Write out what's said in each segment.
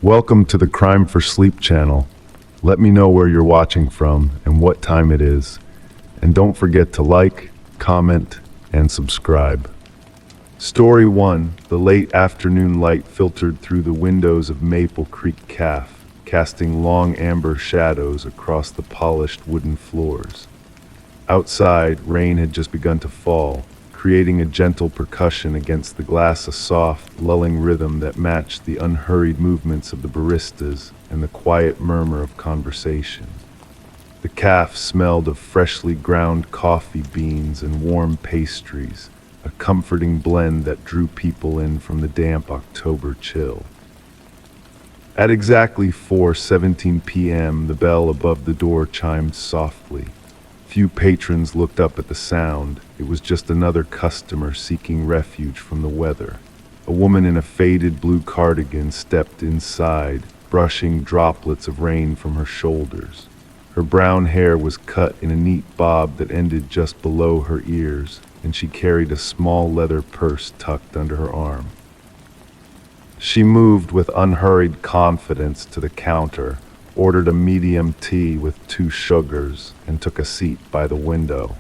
Welcome to the Crime for Sleep channel. Let me know where you're watching from and what time it is. And don't forget to like, comment, and subscribe. Story 1. The late afternoon light filtered through the windows of Maple Creek Cafe, casting long amber shadows across the polished wooden floors. Outside, rain had just begun to fall, creating a gentle percussion against the glass, a soft, lulling rhythm that matched the unhurried movements of the baristas and the quiet murmur of conversation. The cafe smelled of freshly ground coffee beans and warm pastries, a comforting blend that drew people in from the damp October chill. At exactly 4:17 p.m., the bell above the door chimed softly. Few patrons looked up at the sound. It was just another customer seeking refuge from the weather. A woman in a faded blue cardigan stepped inside, brushing droplets of rain from her shoulders. Her brown hair was cut in a neat bob that ended just below her ears, and she carried a small leather purse tucked under her arm. She moved with unhurried confidence to the counter, ordered a medium tea with 2 sugars, and took a seat by the window.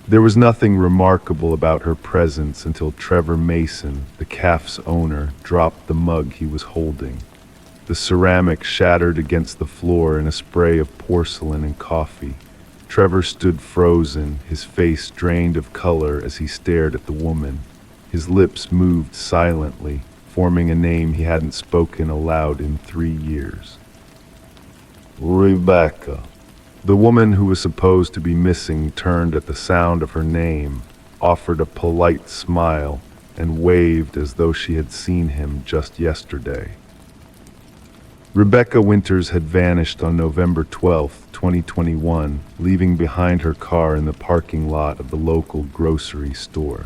There was nothing remarkable about her presence until Trevor Mason, the cafe's owner, dropped the mug he was holding. The ceramic shattered against the floor in a spray of porcelain and coffee. Trevor stood frozen, his face drained of color as he stared at the woman. His lips moved silently, forming a name he hadn't spoken aloud in 3 years. Rebecca. The woman who was supposed to be missing turned at the sound of her name, offered a polite smile, and waved as though she had seen him just yesterday. Rebecca Winters had vanished on November 12, 2021, leaving behind her car in the parking lot of the local grocery store.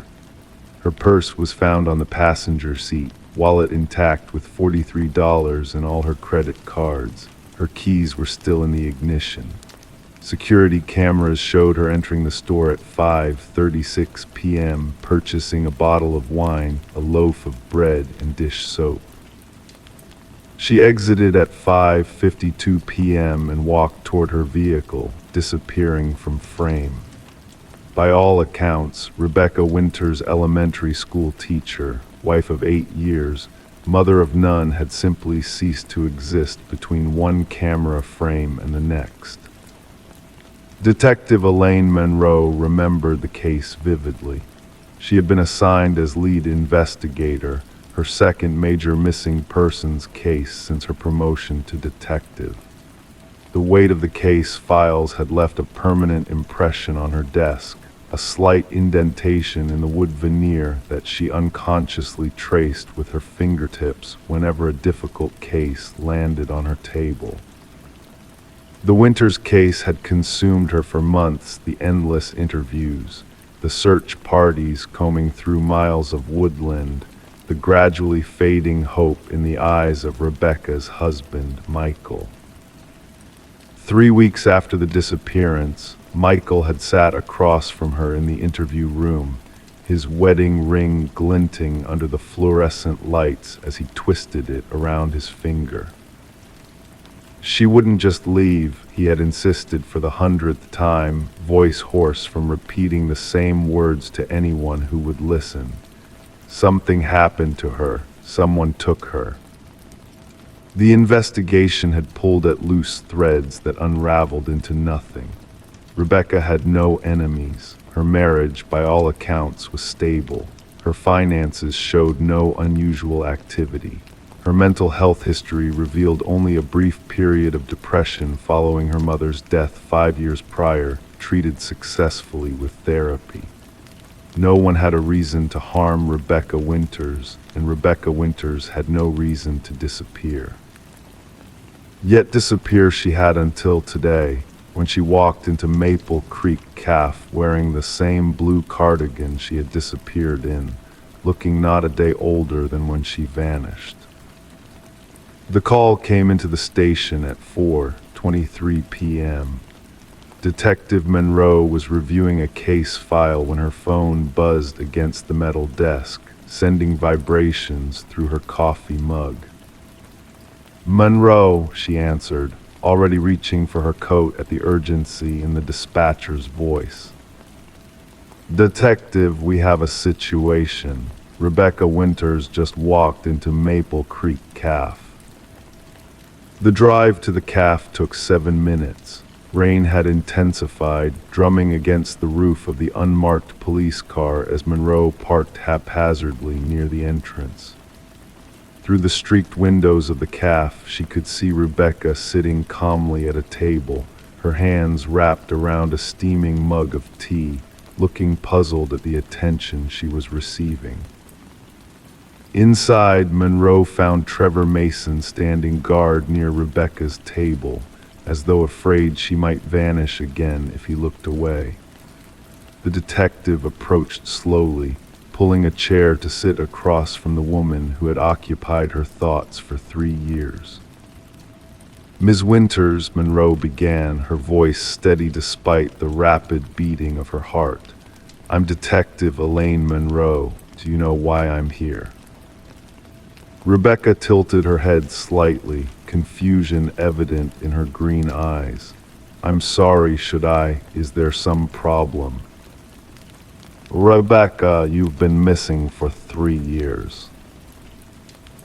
Her purse was found on the passenger seat, wallet intact with $43 and all her credit cards. Her keys were still in the ignition. Security cameras showed her entering the store at 5:36 p.m., purchasing a bottle of wine, a loaf of bread, and dish soap. She exited at 5:52 p.m. and walked toward her vehicle, disappearing from frame. By all accounts, Rebecca Winters, elementary school teacher, wife of 8 years, mother of none, had simply ceased to exist between one camera frame and the next. Detective Elaine Monroe remembered the case vividly. She had been assigned as lead investigator, her second major missing persons case since her promotion to detective. The weight of the case files had left a permanent impression on her desk, a slight indentation in the wood veneer that she unconsciously traced with her fingertips whenever a difficult case landed on her table. The Winters case had consumed her for months, the endless interviews, the search parties combing through miles of woodland, the gradually fading hope in the eyes of Rebecca's husband, Michael. 3 weeks after the disappearance, Michael had sat across from her in the interview room, his wedding ring glinting under the fluorescent lights as he twisted it around his finger. She wouldn't just leave, he had insisted for the 100th time, voice hoarse from repeating the same words to anyone who would listen. Something happened to her. Someone took her. The investigation had pulled at loose threads that unraveled into nothing. Rebecca had no enemies. Her marriage, by all accounts, was stable. Her finances showed no unusual activity. Her mental health history revealed only a brief period of depression following her mother's death 5 years prior, treated successfully with therapy. No one had a reason to harm Rebecca Winters, and Rebecca Winters had no reason to disappear. Yet disappear she had until today, when she walked into Maple Creek Cafe wearing the same blue cardigan she had disappeared in, looking not a day older than when she vanished. The call came into the station at 4:23 p.m. Detective Monroe was reviewing a case file when her phone buzzed against the metal desk, sending vibrations through her coffee mug. Monroe, she answered, already reaching for her coat at the urgency in the dispatcher's voice. Detective, we have a situation. Rebecca Winters just walked into Maple Creek Cafe. The drive to the cafe took 7 minutes. Rain had intensified, drumming against the roof of the unmarked police car as Monroe parked haphazardly near the entrance. Through the streaked windows of the cafe, she could see Rebecca sitting calmly at a table, her hands wrapped around a steaming mug of tea, looking puzzled at the attention she was receiving. Inside, Monroe found Trevor Mason standing guard near Rebecca's table, as though afraid she might vanish again if he looked away. The detective approached slowly, pulling a chair to sit across from the woman who had occupied her thoughts for 3 years. Ms. Winters, Monroe began, her voice steady despite the rapid beating of her heart. I'm Detective Elaine Monroe. Do you know why I'm here? Rebecca tilted her head slightly, confusion evident in her green eyes. I'm sorry, should I? Is there some problem? Rebecca, you've been missing for 3 years.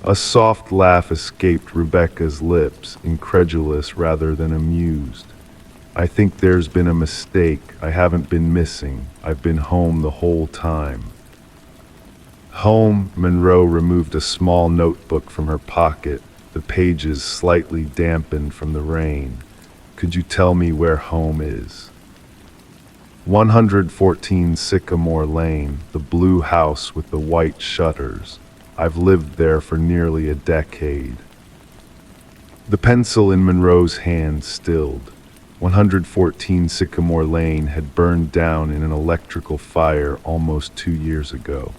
A soft laugh escaped Rebecca's lips, incredulous rather than amused. I think there's been a mistake. I haven't been missing. I've been home the whole time. Home? Monroe removed a small notebook from her pocket, the pages slightly dampened from the rain. Could you tell me where home is? 114 Sycamore Lane, the blue house with the white shutters. I've lived there for nearly a decade. The pencil in Monroe's hand stilled. 114 Sycamore Lane had burned down in an electrical fire almost 2 years ago.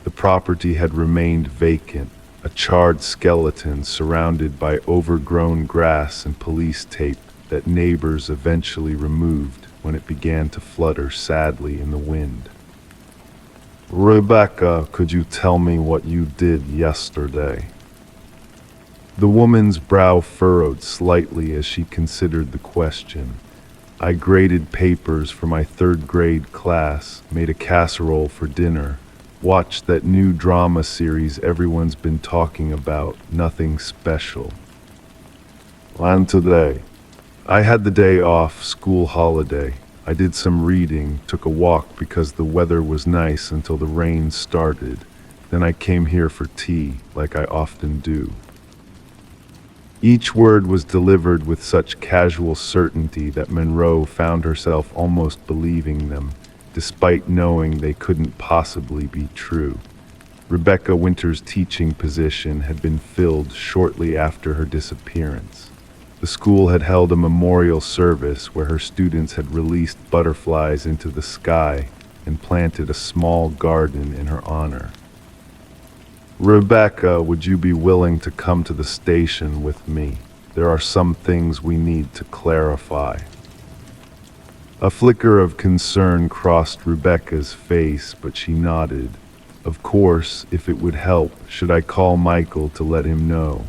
The property had remained vacant, a charred skeleton surrounded by overgrown grass and police tape that neighbors eventually removed when it began to flutter sadly in the wind. Rebecca, could you tell me what you did yesterday? The woman's brow furrowed slightly as she considered the question. I graded papers for my 3rd grade class, made a casserole for dinner, watched that new drama series everyone's been talking about, nothing special. And today? I had the day off, school holiday. I did some reading, took a walk because the weather was nice until the rain started. Then I came here for tea, like I often do. Each word was delivered with such casual certainty that Monroe found herself almost believing them, despite knowing they couldn't possibly be true. Rebecca Winters' teaching position had been filled shortly after her disappearance. The school had held a memorial service where her students had released butterflies into the sky and planted a small garden in her honor. Rebecca, would you be willing to come to the station with me? There are some things we need to clarify. A flicker of concern crossed Rebecca's face, but she nodded. Of course, if it would help, should I call Michael to let him know?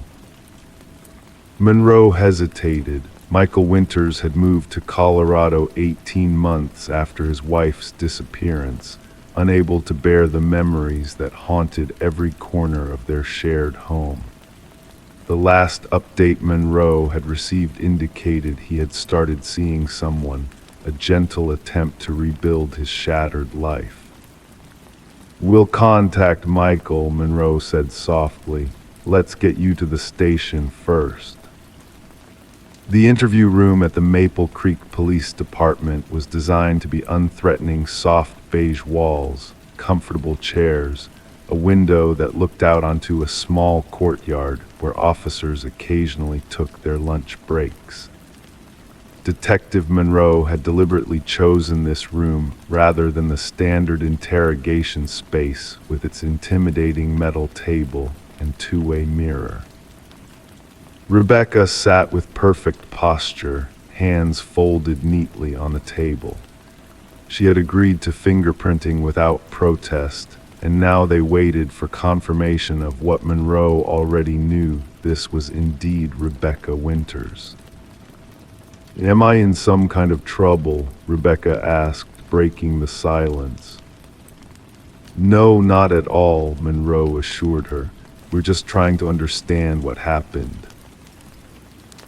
Monroe hesitated. Michael Winters had moved to Colorado 18 months after his wife's disappearance, unable to bear the memories that haunted every corner of their shared home. The last update Monroe had received indicated he had started seeing someone, a gentle attempt to rebuild his shattered life. We'll contact Michael, Monroe said softly. Let's get you to the station first. The interview room at the Maple Creek Police Department was designed to be unthreatening soft beige walls, comfortable chairs, a window that looked out onto a small courtyard where officers occasionally took their lunch breaks. Detective Monroe had deliberately chosen this room rather than the standard interrogation space with its intimidating metal table and two-way mirror. Rebecca sat with perfect posture, hands folded neatly on the table. She had agreed to fingerprinting without protest, and now they waited for confirmation of what Monroe already knew. This was indeed Rebecca Winters. "Am I in some kind of trouble?" Rebecca asked, breaking the silence. "No, not at all," Monroe assured her. "We're just trying to understand what happened."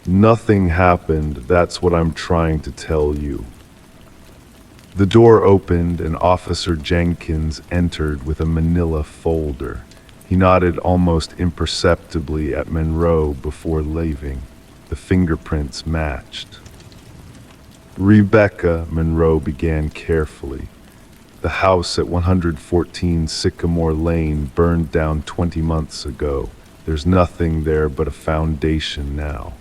"Nothing happened, that's what I'm trying to tell you." The door opened and Officer Jenkins entered with a manila folder. He nodded almost imperceptibly at Monroe before leaving. The fingerprints matched. "Rebecca," Monroe began carefully, "the house at 114 Sycamore Lane burned down 20 months ago. There's nothing there but a foundation now."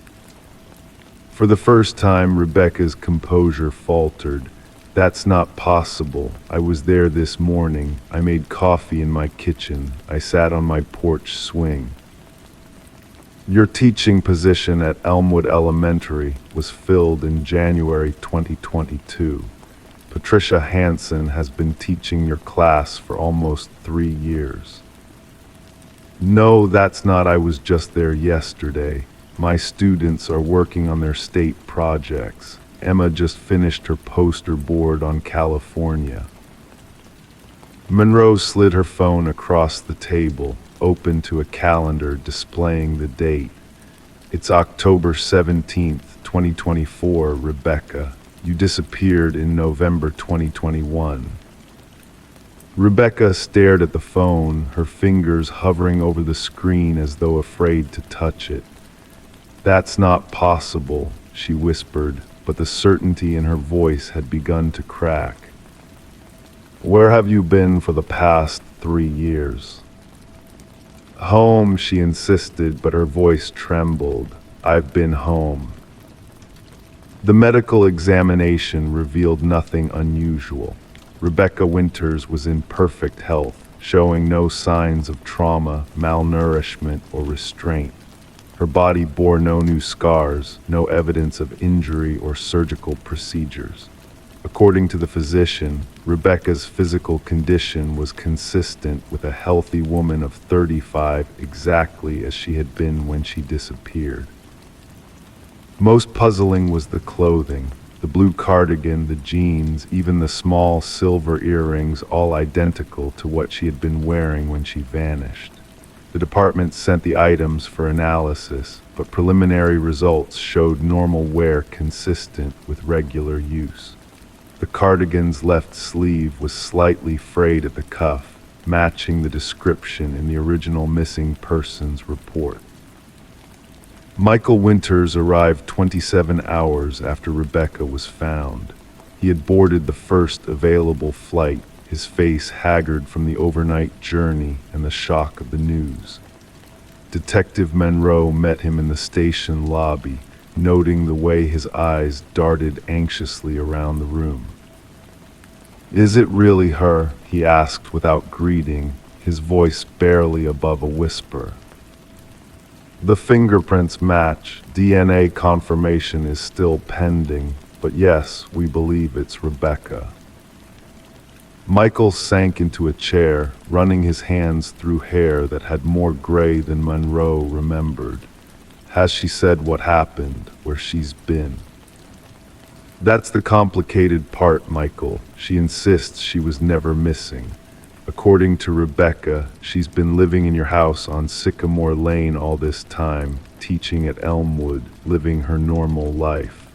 For the first time, Rebecca's composure faltered. "That's not possible. I was there this morning. I made coffee in my kitchen. I sat on my porch swing." "Your teaching position at Elmwood Elementary was filled in January 2022. Patricia Hansen has been teaching your class for almost 3 years." "No, that's not. I was just there yesterday. My students are working on their state projects. Emma just finished her poster board on California." Monroe slid her phone across the table, open to a calendar displaying the date. "It's October 17th, 2024, Rebecca. You disappeared in November 2021. Rebecca stared at the phone, her fingers hovering over the screen as though afraid to touch it. "That's not possible," she whispered, but the certainty in her voice had begun to crack. "Where have you been for the past 3 years?" "Home," she insisted, but her voice trembled. "I've been home." The medical examination revealed nothing unusual. Rebecca Winters was in perfect health, showing no signs of trauma, malnourishment, or restraint. Her body bore no new scars, no evidence of injury or surgical procedures. According to the physician, Rebecca's physical condition was consistent with a healthy woman of 35, exactly as she had been when she disappeared. Most puzzling was the clothing. The blue cardigan, the jeans, even the small silver earrings, all identical to what she had been wearing when she vanished. The department sent the items for analysis, but preliminary results showed normal wear consistent with regular use. The cardigan's left sleeve was slightly frayed at the cuff, matching the description in the original missing persons report. Michael Winters arrived 27 hours after Rebecca was found. He had boarded the first available flight, his face haggard from the overnight journey and the shock of the news. Detective Monroe met him in the station lobby, noting the way his eyes darted anxiously around the room. "Is it really her?" he asked without greeting, his voice barely above a whisper. "The fingerprints match. DNA confirmation is still pending, but yes, we believe it's Rebecca." Michael sank into a chair, running his hands through hair that had more gray than Monroe remembered. "Has she said what happened, where she's been?" "That's the complicated part, Michael. She insists she was never missing. According to Rebecca, she's been living in your house on Sycamore Lane all this time, teaching at Elmwood, living her normal life."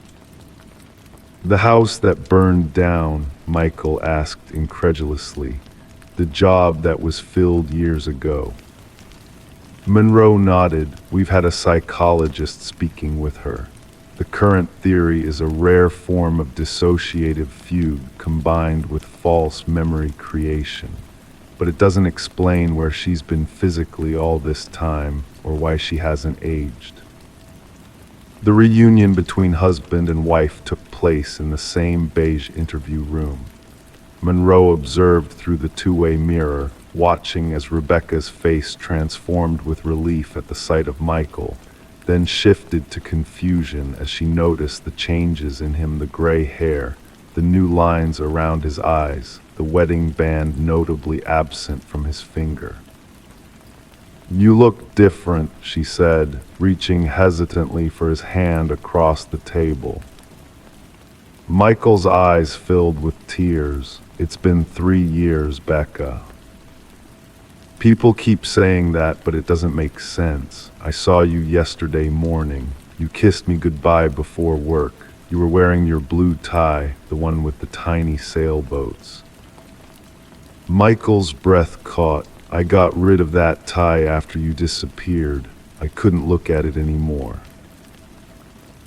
"The house that burned down," Michael asked incredulously. "The job that was filled years ago?" Monroe nodded. "We've had a psychologist speaking with her. The current theory is a rare form of dissociative fugue combined with false memory creation. But it doesn't explain where she's been physically all this time or why she hasn't aged." The reunion between husband and wife took place in the same beige interview room. Monroe observed through the two-way mirror, watching as Rebecca's face transformed with relief at the sight of Michael, then shifted to confusion as she noticed the changes in him, the gray hair, the new lines around his eyes, the wedding band notably absent from his finger. "You look different," she said, reaching hesitantly for his hand across the table. Michael's eyes filled with tears. "It's been 3 years, Becca." "People keep saying that, but it doesn't make sense. I saw you yesterday morning. You kissed me goodbye before work. You were wearing your blue tie, the one with the tiny sailboats." Michael's breath caught. "I got rid of that tie after you disappeared. I couldn't look at it anymore."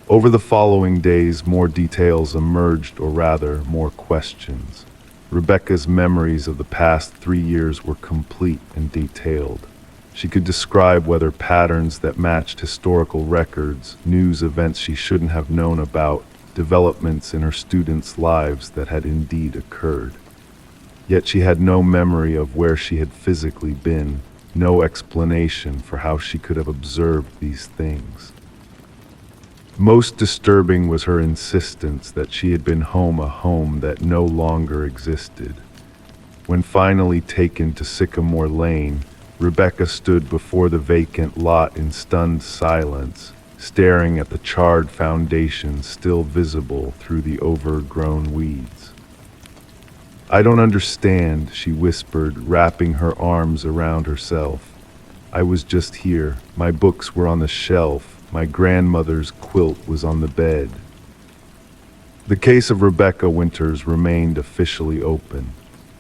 Over the following days, more details emerged, or rather, more questions. Rebecca's memories of the past 3 years were complete and detailed. She could describe weather patterns that matched historical records, news events she shouldn't have known about, developments in her students' lives that had indeed occurred. Yet she had no memory of where she had physically been, no explanation for how she could have observed these things. Most disturbing was her insistence that she had been home, a home that no longer existed. When finally taken to Sycamore Lane, Rebecca stood before the vacant lot in stunned silence, staring at the charred foundation still visible through the overgrown weeds. "I don't understand," she whispered, wrapping her arms around herself. "I was just here. My books were on the shelf. My grandmother's quilt was on the bed." The case of Rebecca Winters remained officially open.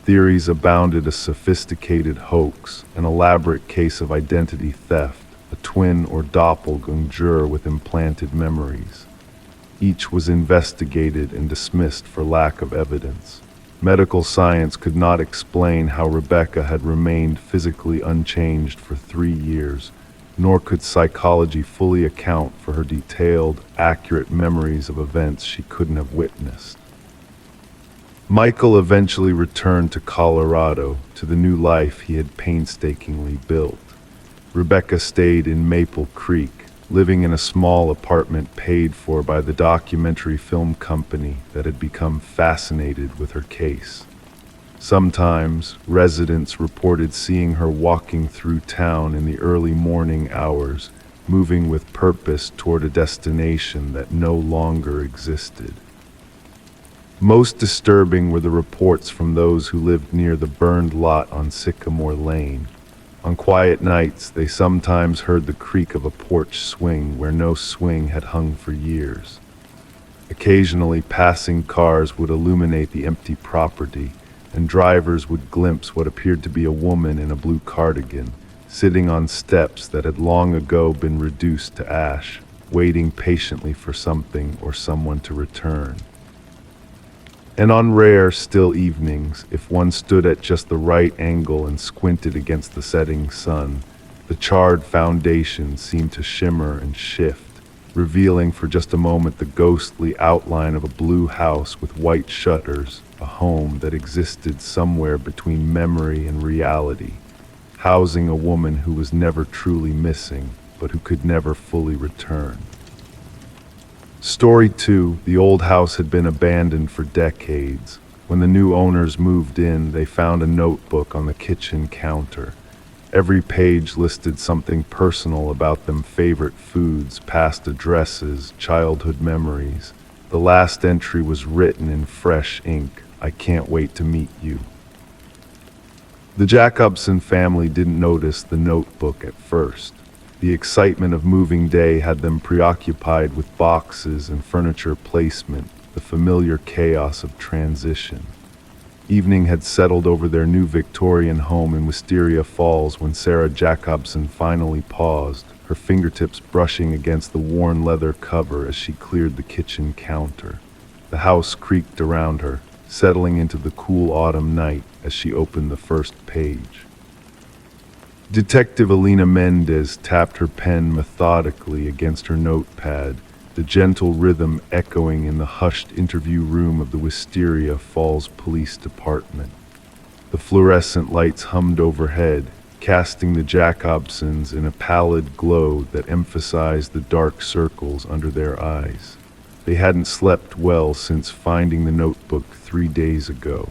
Theories abounded: a sophisticated hoax, an elaborate case of identity theft, a twin or doppelganger with implanted memories. Each was investigated and dismissed for lack of evidence. Medical science could not explain how Rebecca had remained physically unchanged for 3 years, nor could psychology fully account for her detailed, accurate memories of events she couldn't have witnessed. Michael eventually returned to Colorado, to the new life he had painstakingly built. Rebecca stayed in Maple Creek, living in a small apartment paid for by the documentary film company that had become fascinated with her case. Sometimes, residents reported seeing her walking through town in the early morning hours, moving with purpose toward a destination that no longer existed. Most disturbing were the reports from those who lived near the burned lot on Sycamore Lane. On quiet nights, they sometimes heard the creak of a porch swing where no swing had hung for years. Occasionally, passing cars would illuminate the empty property, and drivers would glimpse what appeared to be a woman in a blue cardigan, sitting on steps that had long ago been reduced to ash, waiting patiently for something or someone to return. And on rare, still evenings, if one stood at just the right angle and squinted against the setting sun, the charred foundation seemed to shimmer and shift, revealing for just a moment the ghostly outline of a blue house with white shutters, a home that existed somewhere between memory and reality, housing a woman who was never truly missing, but who could never fully return. Story 2. The old house had been abandoned for decades. When the new owners moved in, they found a notebook on the kitchen counter. Every page listed something personal about them: favorite foods, past addresses, childhood memories. The last entry was written in fresh ink: "I can't wait to meet you." The Jacobson family didn't notice the notebook at first. The excitement of moving day had them preoccupied with boxes and furniture placement, the familiar chaos of transition. Evening had settled over their new Victorian home in Wisteria Falls when Sarah Jacobson finally paused, her fingertips brushing against the worn leather cover as she cleared the kitchen counter. The house creaked around her, settling into the cool autumn night as she opened the first page. Detective Alina Mendez tapped her pen methodically against her notepad, the gentle rhythm echoing in the hushed interview room of the Wisteria Falls Police Department. The fluorescent lights hummed overhead, casting the Jacobsons in a pallid glow that emphasized the dark circles under their eyes. They hadn't slept well since finding the notebook 3 days ago.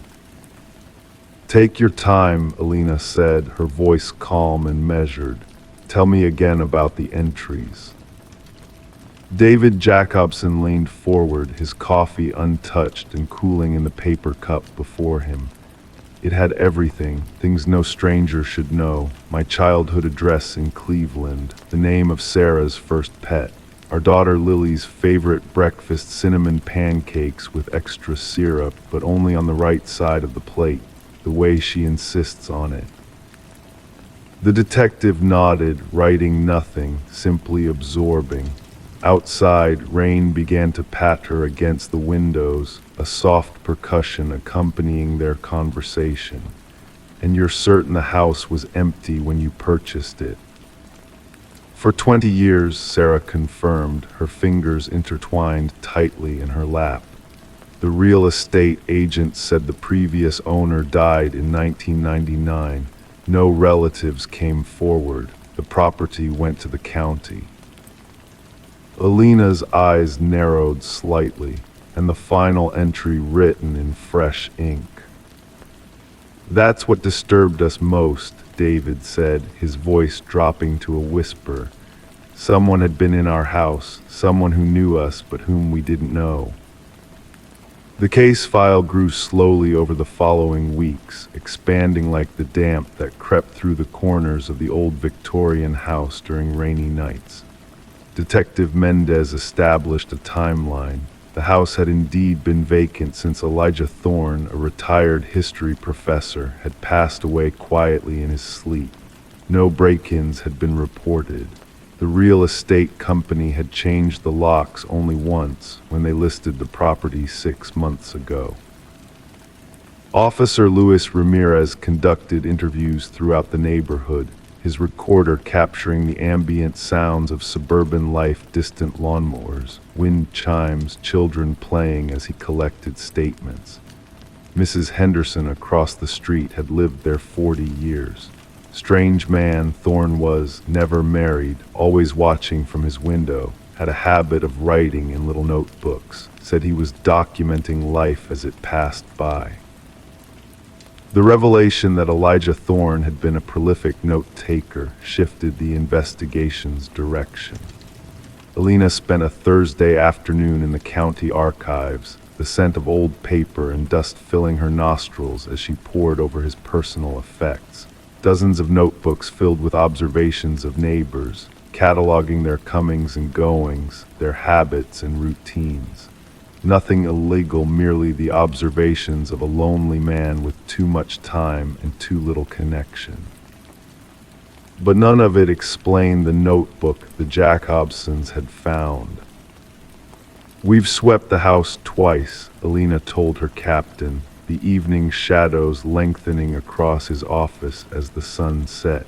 Take your time, Alina said, her voice calm and measured. Tell me again about the entries. David Jacobson leaned forward, his coffee untouched and cooling in the paper cup before him. It had everything, things no stranger should know. My childhood address in Cleveland, the name of Sarah's first pet, our daughter Lily's favorite breakfast, cinnamon pancakes with extra syrup, but only on the right side of the plate, the way she insists on it. The detective nodded, writing nothing, simply absorbing. Outside, rain began to patter against the windows, a soft percussion accompanying their conversation. And you're certain the house was empty when you purchased it? For 20 years, Sarah confirmed, her fingers intertwined tightly in her lap. The real estate agent said the previous owner died in 1999. No relatives came forward. The property went to the county. Alina's eyes narrowed slightly, and the final entry written in fresh ink. That's what disturbed us most, David said, his voice dropping to a whisper. Someone had been in our house, someone who knew us but whom we didn't know. The case file grew slowly over the following weeks, expanding like the damp that crept through the corners of the old Victorian house during rainy nights. Detective Mendez established a timeline. The house had indeed been vacant since Elijah Thorne, a retired history professor, had passed away quietly in his sleep. No break-ins had been reported. The real estate company had changed the locks only once, when they listed the property 6 months ago. Officer Luis Ramirez conducted interviews throughout the neighborhood, his recorder capturing the ambient sounds of suburban life, distant lawnmowers, wind chimes, children playing as he collected statements. Mrs. Henderson across the street had lived there 40 years. Strange man Thorne was, never married, always watching from his window, had a habit of writing in little notebooks, said he was documenting life as it passed by. The revelation that Elijah Thorne had been a prolific note-taker shifted the investigation's direction. Alina spent a Thursday afternoon in the county archives, the scent of old paper and dust filling her nostrils as she pored over his personal effects. Dozens of notebooks filled with observations of neighbors, cataloging their comings and goings, their habits and routines. Nothing illegal, merely the observations of a lonely man with too much time and too little connection. But none of it explained the notebook the Jacobsons had found. We've swept the house twice, Alina told her captain, the evening shadows lengthening across his office as the sun set.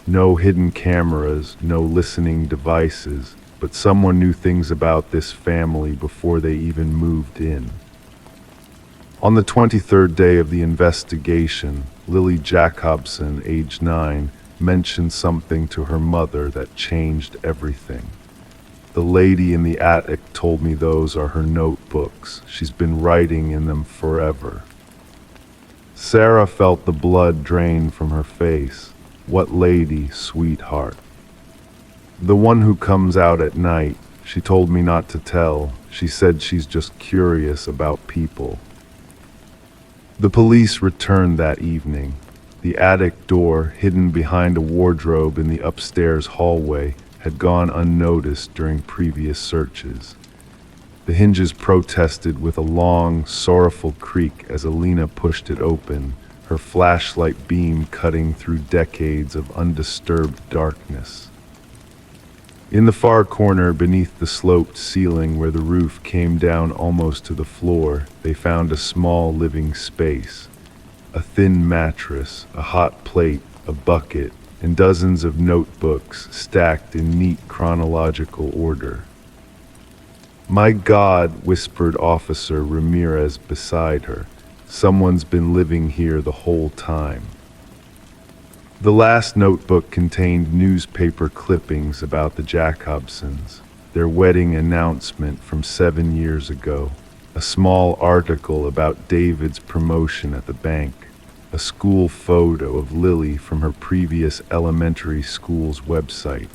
No hidden cameras, no listening devices, but someone knew things about this family before they even moved in. On the 23rd day of the investigation, Lily Jacobson, age 9, mentioned something to her mother that changed everything. The lady in the attic told me those are her notebooks. She's been writing in them forever. Sarah felt the blood drain from her face. What lady, sweetheart? The one who comes out at night. She told me not to tell. She said she's just curious about people. The police returned that evening. The attic door, hidden behind a wardrobe in the upstairs hallway, had gone unnoticed during previous searches. The hinges protested with a long, sorrowful creak as Alina pushed it open, her flashlight beam cutting through decades of undisturbed darkness. In the far corner, beneath the sloped ceiling where the roof came down almost to the floor, they found a small living space. A thin mattress, a hot plate, a bucket, and dozens of notebooks stacked in neat chronological order. "My God," whispered Officer Ramirez beside her. "Someone's been living here the whole time." The last notebook contained newspaper clippings about the Jacobsons, their wedding announcement from 7 years ago, a small article about David's promotion at the bank. a school photo of Lily from her previous elementary school's website,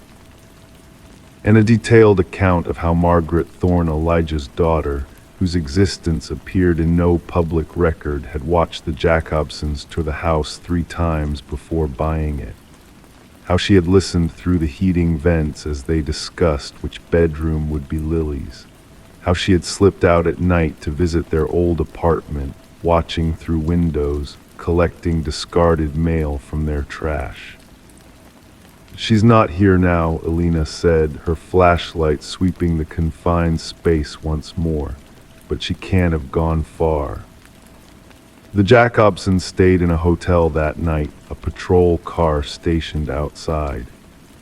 and a detailed account of how Margaret Thorne, Elijah's daughter, whose existence appeared in no public record, had watched the Jacobsons tour the house 3 times before buying it. How she had listened through the heating vents as they discussed which bedroom would be Lily's. How she had slipped out at night to visit their old apartment, watching through windows, collecting discarded mail from their trash. "She's not here now," Alina said, her flashlight sweeping the confined space once more. "But she can't have gone far." The Jacobsons stayed in a hotel that night, a patrol car stationed outside.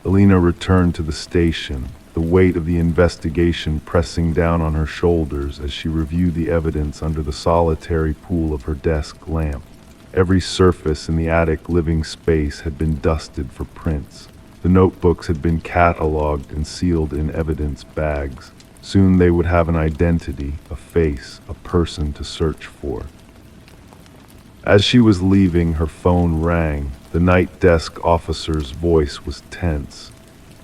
Alina returned to the station, the weight of the investigation pressing down on her shoulders as she reviewed the evidence under the solitary pool of her desk lamp. Every surface in the attic living space had been dusted for prints. The notebooks had been catalogued and sealed in evidence bags. Soon they would have an identity, a face, a person to search for. As she was leaving, her phone rang. The night desk officer's voice was tense.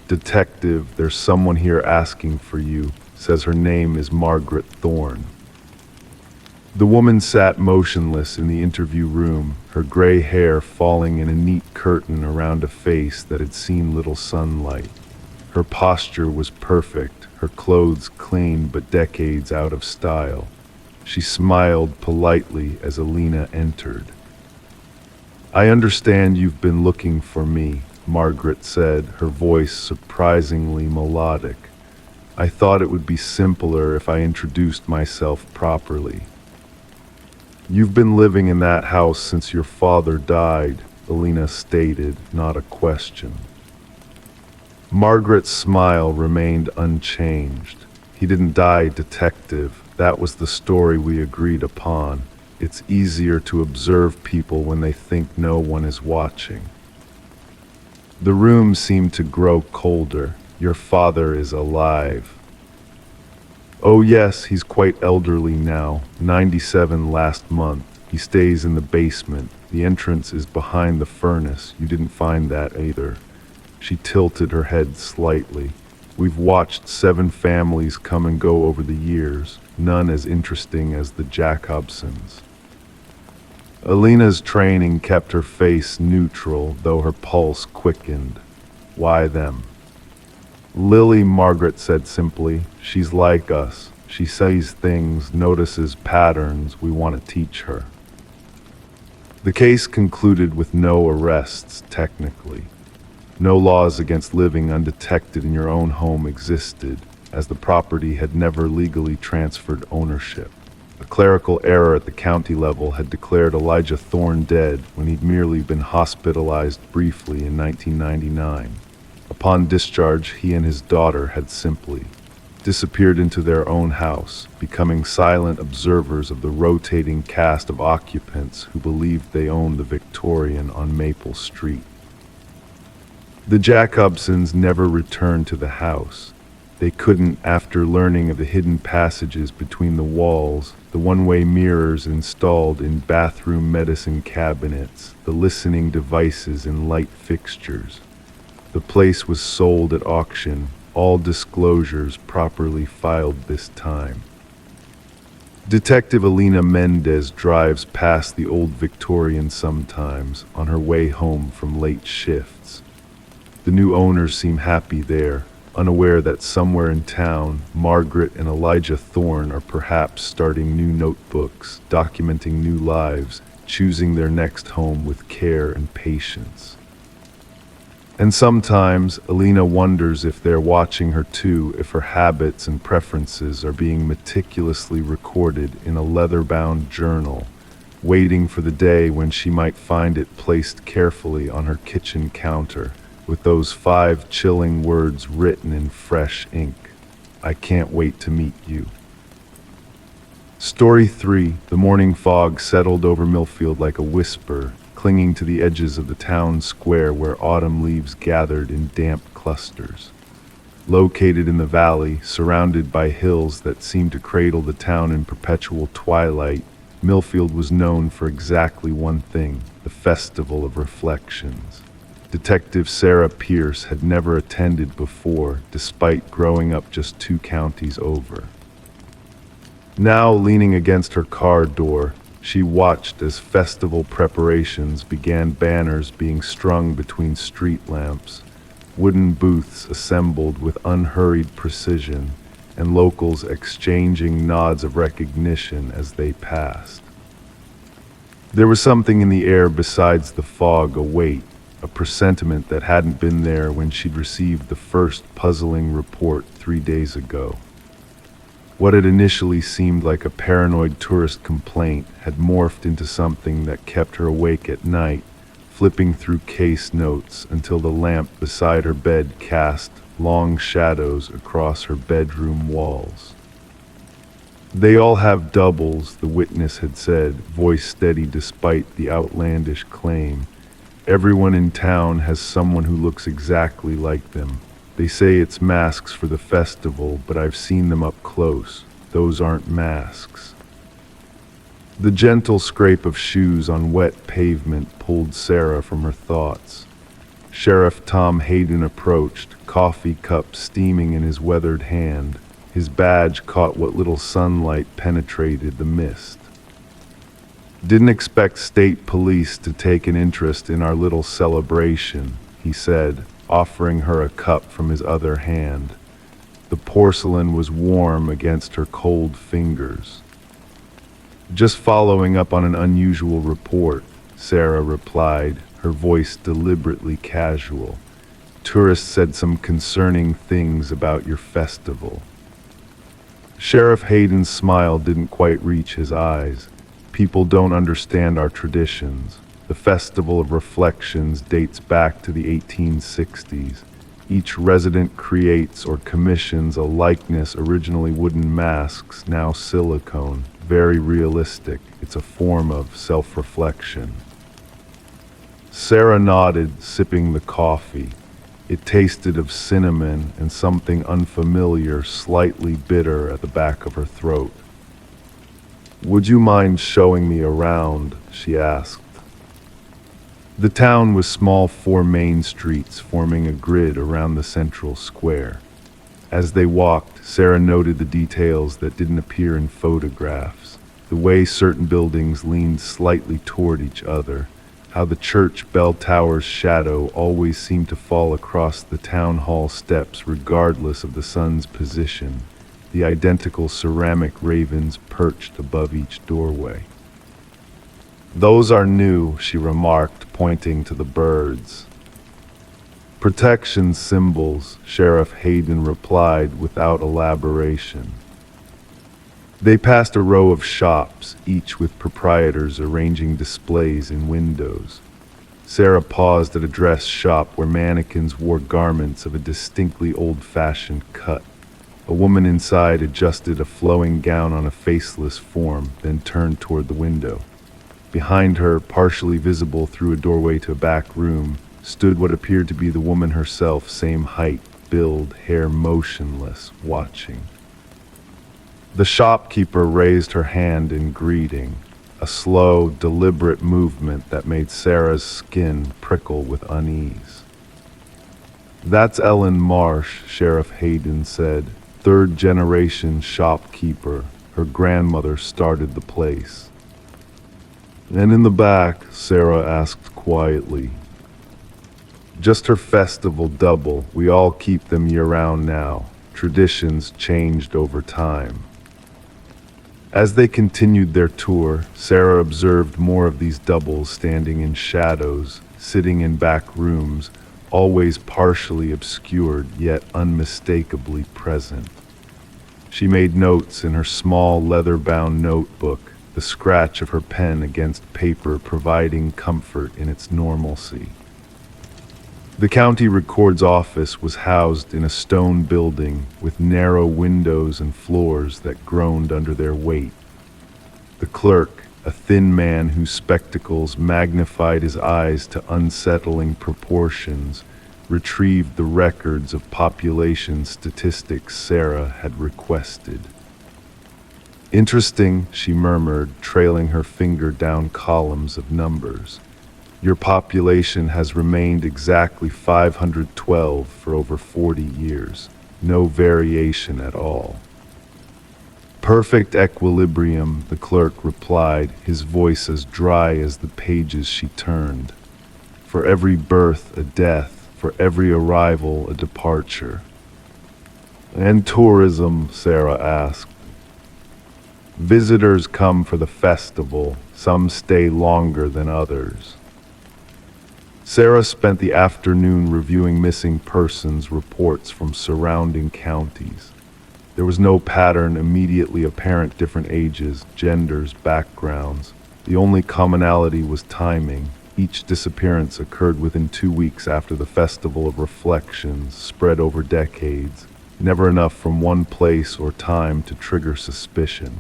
"Detective, there's someone here asking for you. Says her name is Margaret Thorne." The woman sat motionless in the interview room, her gray hair falling in a neat curtain around a face that had seen little sunlight. Her posture was perfect, her clothes clean but decades out of style. She smiled politely as Alina entered. "I understand you've been looking for me," Margaret said, her voice surprisingly melodic. "I thought it would be simpler if I introduced myself properly." "You've been living in that house since your father died," Alina stated, not a question. Margaret's smile remained unchanged. "He didn't die, detective. That was the story we agreed upon. It's easier to observe people when they think no one is watching." The room seemed to grow colder. "Your father is alive." "Oh yes, he's quite elderly now, 97 last month. He stays in the basement. The entrance is behind the furnace. You didn't find that either." She tilted her head slightly. "We've watched 7 families come and go over the years, none as interesting as the Jacobsons." Alina's training kept her face neutral, though her pulse quickened. "Why them?" "Lily," Margaret said simply. "She's like us. She sees things, notices patterns. We want to teach her." The case concluded with no arrests, technically. No laws against living undetected in your own home existed, as the property had never legally transferred ownership. A clerical error at the county level had declared Elijah Thorne dead when he'd merely been hospitalized briefly in 1999. Upon discharge, he and his daughter had simply disappeared into their own house, becoming silent observers of the rotating cast of occupants who believed they owned the Victorian on Maple Street. The Jacobsons never returned to the house. They couldn't, after learning of the hidden passages between the walls, the one-way mirrors installed in bathroom medicine cabinets, the listening devices in light fixtures. The place was sold at auction, all disclosures properly filed this time. Detective Alina Mendez drives past the old Victorian sometimes, on her way home from late shifts. The new owners seem happy there, unaware that somewhere in town, Margaret and Elijah Thorne are perhaps starting new notebooks, documenting new lives, choosing their next home with care and patience. And sometimes, Alina wonders if they're watching her too, if her habits and preferences are being meticulously recorded in a leather-bound journal, waiting for the day when she might find it placed carefully on her kitchen counter, with those 5 chilling words written in fresh ink. "I can't wait to meet you." Story 3. The morning fog settled over Millfield like a whisper, clinging to the edges of the town square where autumn leaves gathered in damp clusters. Located in the valley, surrounded by hills that seemed to cradle the town in perpetual twilight, Millfield was known for exactly one thing: the Festival of Reflections. Detective Sarah Pierce had never attended before, despite growing up just 2 counties over. Now, leaning against her car door, she watched as festival preparations began, banners being strung between street lamps, wooden booths assembled with unhurried precision, and locals exchanging nods of recognition as they passed. There was something in the air besides the fog, a weight, a presentiment that hadn't been there when she'd received the first puzzling report 3 days ago. What had initially seemed like a paranoid tourist complaint had morphed into something that kept her awake at night, flipping through case notes until the lamp beside her bed cast long shadows across her bedroom walls. "They all have doubles," the witness had said, voice steady despite the outlandish claim. "Everyone in town has someone who looks exactly like them. They say it's masks for the festival, but I've seen them up close. Those aren't masks." The gentle scrape of shoes on wet pavement pulled Sarah from her thoughts. Sheriff Tom Hayden approached, coffee cup steaming in his weathered hand. His badge caught what little sunlight penetrated the mist. "Didn't expect state police to take an interest in our little celebration," he said, offering her a cup from his other hand. The porcelain was warm against her cold fingers. "Just following up on an unusual report," Sarah replied, her voice deliberately casual. "Tourists said some concerning things about your festival." Sheriff Hayden's smile didn't quite reach his eyes. "People don't understand our traditions. The Festival of Reflections dates back to the 1860s. Each resident creates or commissions a likeness, originally wooden masks, now silicone. Very realistic. It's a form of self-reflection." Sarah nodded, sipping the coffee. It tasted of cinnamon and something unfamiliar, slightly bitter at the back of her throat. "Would you mind showing me around?" she asked. The town was small, 4 main streets forming a grid around the central square. As they walked, Sarah noted the details that didn't appear in photographs. The way certain buildings leaned slightly toward each other, how the church bell tower's shadow always seemed to fall across the town hall steps regardless of the sun's position, the identical ceramic ravens perched above each doorway. "Those are new," she remarked, pointing to the birds. "Protection symbols," Sheriff Hayden replied without elaboration. They passed a row of shops, each with proprietors arranging displays in windows. Sarah paused at a dress shop where mannequins wore garments of a distinctly old-fashioned cut. A woman inside adjusted a flowing gown on a faceless form, then turned toward the window. Behind her, partially visible through a doorway to a back room, stood what appeared to be the woman herself, same height, build, hair motionless, watching. The shopkeeper raised her hand in greeting, a slow, deliberate movement that made Sarah's skin prickle with unease. "That's Ellen Marsh," Sheriff Hayden said, "third-generation shopkeeper. Her grandmother started the place." "And in the back?" Sarah asked quietly. "Just her festival double. We all keep them year-round now. Traditions changed over time." As they continued their tour, Sarah observed more of these doubles standing in shadows, sitting in back rooms, always partially obscured yet unmistakably present. She made notes in her small leather-bound notebook, the scratch of her pen against paper providing comfort in its normalcy. The county records office was housed in a stone building with narrow windows and floors that groaned under their weight. The clerk, a thin man whose spectacles magnified his eyes to unsettling proportions, retrieved the records of population statistics Sarah had requested. Interesting, she murmured, trailing her finger down columns of numbers. Your population has remained exactly 512 for over 40 years. No variation at all. Perfect equilibrium, the clerk replied, his voice as dry as the pages she turned. For every birth, a death. For every arrival, a departure. And tourism, Sarah asked. Visitors come for the festival. Some stay longer than others. Sarah spent the afternoon reviewing missing persons reports from surrounding counties. There was no pattern immediately apparent: different ages, genders, backgrounds. The only commonality was timing. Each disappearance occurred within 2 weeks after the festival of reflections, spread over decades. Never enough from one place or time to trigger suspicion.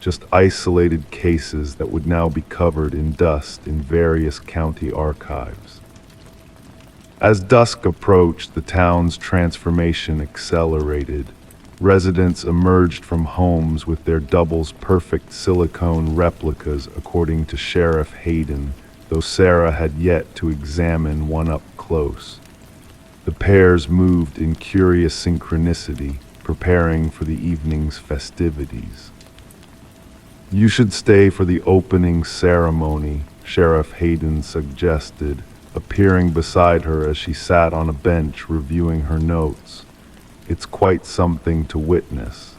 Just isolated cases that would now be covered in dust in various county archives. As dusk approached, the town's transformation accelerated. Residents emerged from homes with their doubles, perfect silicone replicas, according to Sheriff Hayden, though Sarah had yet to examine one up close. The pairs moved in curious synchronicity, preparing for the evening's festivities. You should stay for the opening ceremony, Sheriff Hayden suggested, appearing beside her as she sat on a bench reviewing her notes. It's quite something to witness.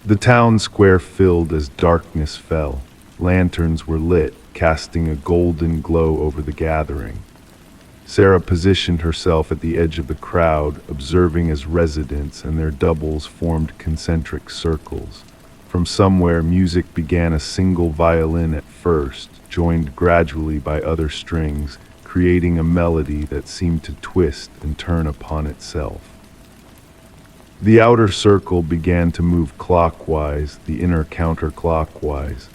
The town square filled as darkness fell. Lanterns were lit, casting a golden glow over the gathering. Sarah positioned herself at the edge of the crowd, observing as residents and their doubles formed concentric circles. From somewhere, music began, a single violin at first, joined gradually by other strings, creating a melody that seemed to twist and turn upon itself. The outer circle began to move clockwise, the inner counterclockwise.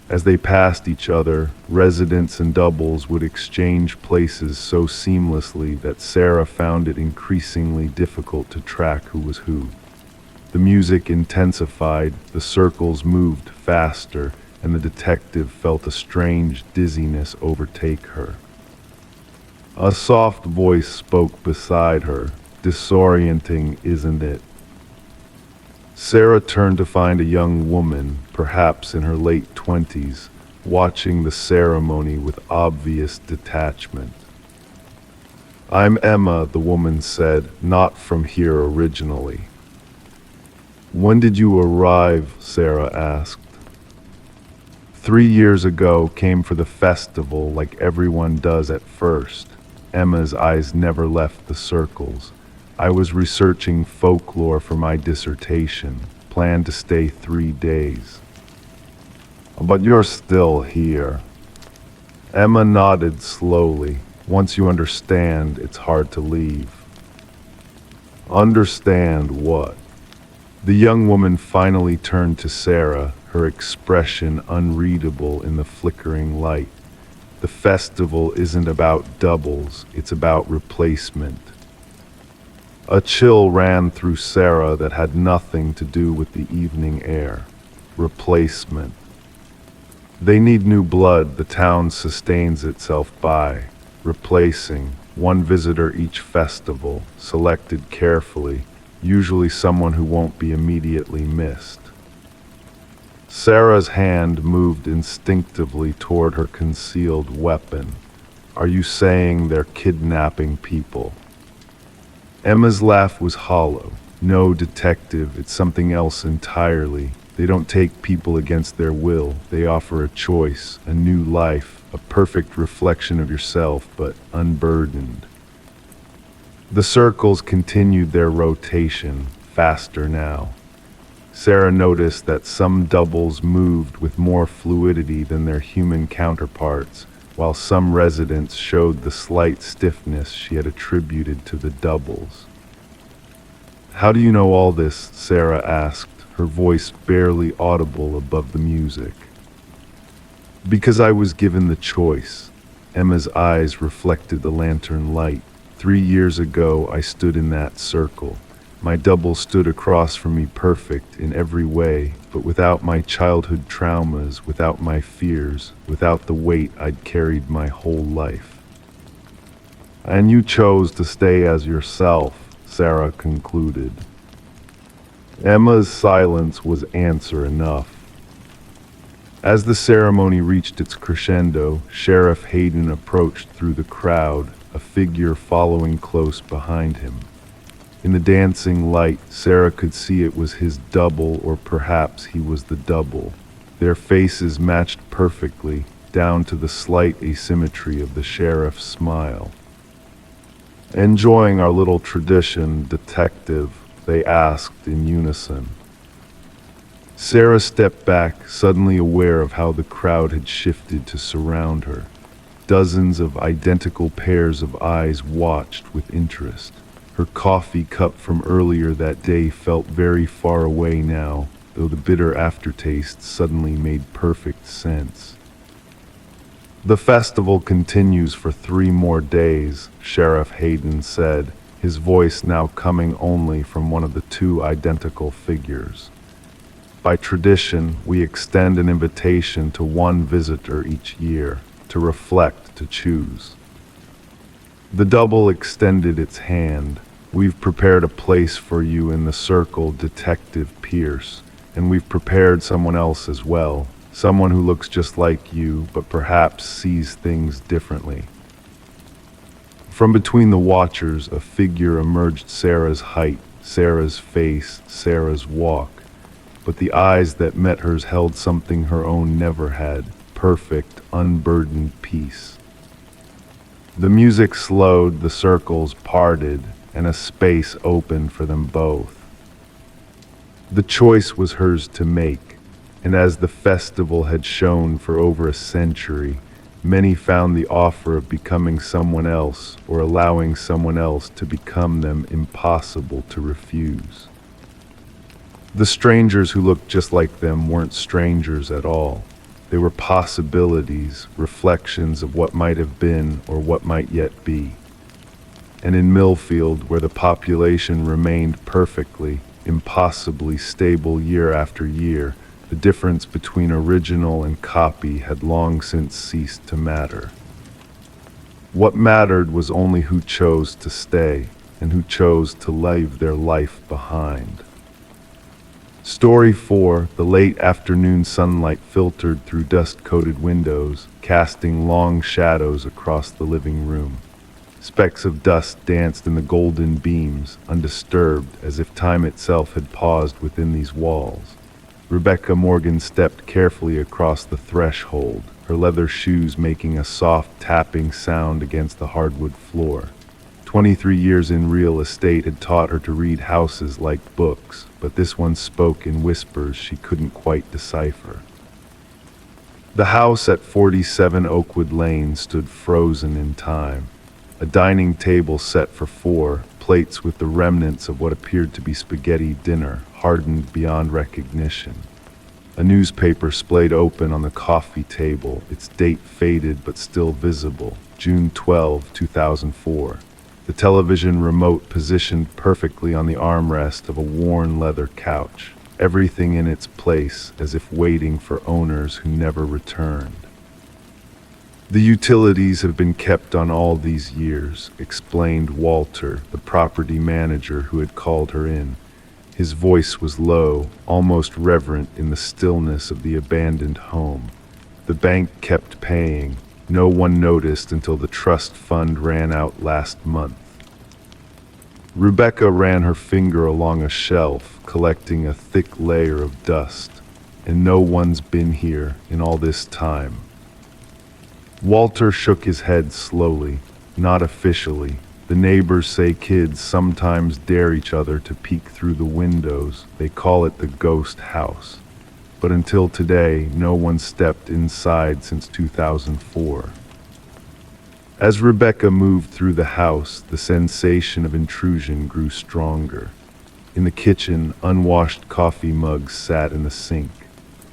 As they passed each other, residents and doubles would exchange places so seamlessly that Sarah found it increasingly difficult to track who was who. The music intensified, the circles moved faster, and the detective felt a strange dizziness overtake her. A soft voice spoke beside her. Disorienting, isn't it? Sarah turned to find a young woman, perhaps in her late 20s, watching the ceremony with obvious detachment. I'm Emma, the woman said, not from here originally. When did you arrive? Sarah asked. 3 years ago, came for the festival like everyone does at first. Emma's eyes never left the circles. I was researching folklore for my dissertation, planned to stay 3 days. But you're still here. Emma nodded slowly. Once you understand, it's hard to leave. Understand what? The young woman finally turned to Sarah, her expression unreadable in the flickering light. The festival isn't about doubles, it's about replacement. A chill ran through Sarah that had nothing to do with the evening air. Replacement. They need new blood the town sustains itself by, replacing one visitor each festival, selected carefully, usually someone who won't be immediately missed. Sarah's hand moved instinctively toward her concealed weapon. Are you saying they're kidnapping people? Emma's laugh was hollow. No, detective, it's something else entirely. They don't take people against their will. They offer a choice, a new life, a perfect reflection of yourself, but unburdened. The circles continued their rotation, faster now. Sarah noticed that some doubles moved with more fluidity than their human counterparts, while some residents showed the slight stiffness she had attributed to the doubles. How do you know all this? Sarah asked, her voice barely audible above the music. Because I was given the choice. Emma's eyes reflected the lantern light. 3 years ago, I stood in that circle. My double stood across from me, perfect in every way, but without my childhood traumas, without my fears, without the weight I'd carried my whole life. And you chose to stay as yourself, Sarah concluded. Emma's silence was answer enough. As the ceremony reached its crescendo, Sheriff Hayden approached through the crowd, a figure following close behind him. In the dancing light, Sarah could see it was his double, or perhaps he was the double. Their faces matched perfectly, down to the slight asymmetry of the sheriff's smile. "Enjoying our little tradition, detective?" they asked in unison. Sarah stepped back, suddenly aware of how the crowd had shifted to surround her. Dozens of identical pairs of eyes watched with interest. Her coffee cup from earlier that day felt very far away now, though the bitter aftertaste suddenly made perfect sense. "The festival continues for 3 more days," Sheriff Hayden said, his voice now coming only from one of the 2 identical figures. "By tradition, we extend an invitation to 1 visitor each year, to reflect, to choose." The double extended its hand. "We've prepared a place for you in the circle, Detective Pierce, and we've prepared someone else as well, someone who looks just like you, but perhaps sees things differently." From between the watchers, a figure emerged, Sarah's height, Sarah's face, Sarah's walk, but the eyes that met hers held something her own never had, perfect, unburdened peace. The music slowed, the circles parted, and a space opened for them both. The choice was hers to make, and as the festival had shown for over a century, many found the offer of becoming someone else or allowing someone else to become them impossible to refuse. The strangers who looked just like them weren't strangers at all. They were possibilities, reflections of what might have been or what might yet be. And in Millfield, where the population remained perfectly, impossibly stable year after year, the difference between original and copy had long since ceased to matter. What mattered was only who chose to stay and who chose to leave their life behind. Story 4, the late afternoon sunlight filtered through dust-coated windows, casting long shadows across the living room. Specks of dust danced in the golden beams, undisturbed, as if time itself had paused within these walls. Rebecca Morgan stepped carefully across the threshold, her leather shoes making a soft tapping sound against the hardwood floor. 23 years in real estate had taught her to read houses like books, but this one spoke in whispers she couldn't quite decipher. The house at 47 Oakwood Lane stood frozen in time. A dining table set for 4, plates with the remnants of what appeared to be spaghetti dinner, hardened beyond recognition. A newspaper splayed open on the coffee table, its date faded but still visible, June 12, 2004. The television remote positioned perfectly on the armrest of a worn leather couch, everything in its place as if waiting for owners who never returned. "The utilities have been kept on all these years," explained Walter, the property manager who had called her in. His voice was low, almost reverent in the stillness of the abandoned home. "The bank kept paying. No one noticed until the trust fund ran out last month." Rebecca ran her finger along a shelf, collecting a thick layer of dust. "And no one's been here in all this time." Walter shook his head slowly. "Not officially. The neighbors say kids sometimes dare each other to peek through the windows. They call it the ghost house. But until today, no one stepped inside since 2004. As Rebecca moved through the house, the sensation of intrusion grew stronger. In the kitchen, unwashed coffee mugs sat in the sink.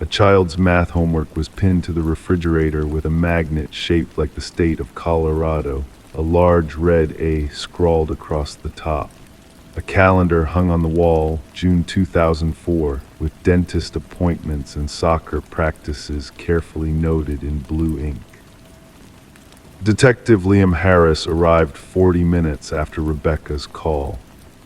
A child's math homework was pinned to the refrigerator with a magnet shaped like the state of Colorado, a large red A scrawled across the top. A calendar hung on the wall, June 2004, with dentist appointments and soccer practices carefully noted in blue ink. Detective Liam Harris arrived 40 minutes after Rebecca's call.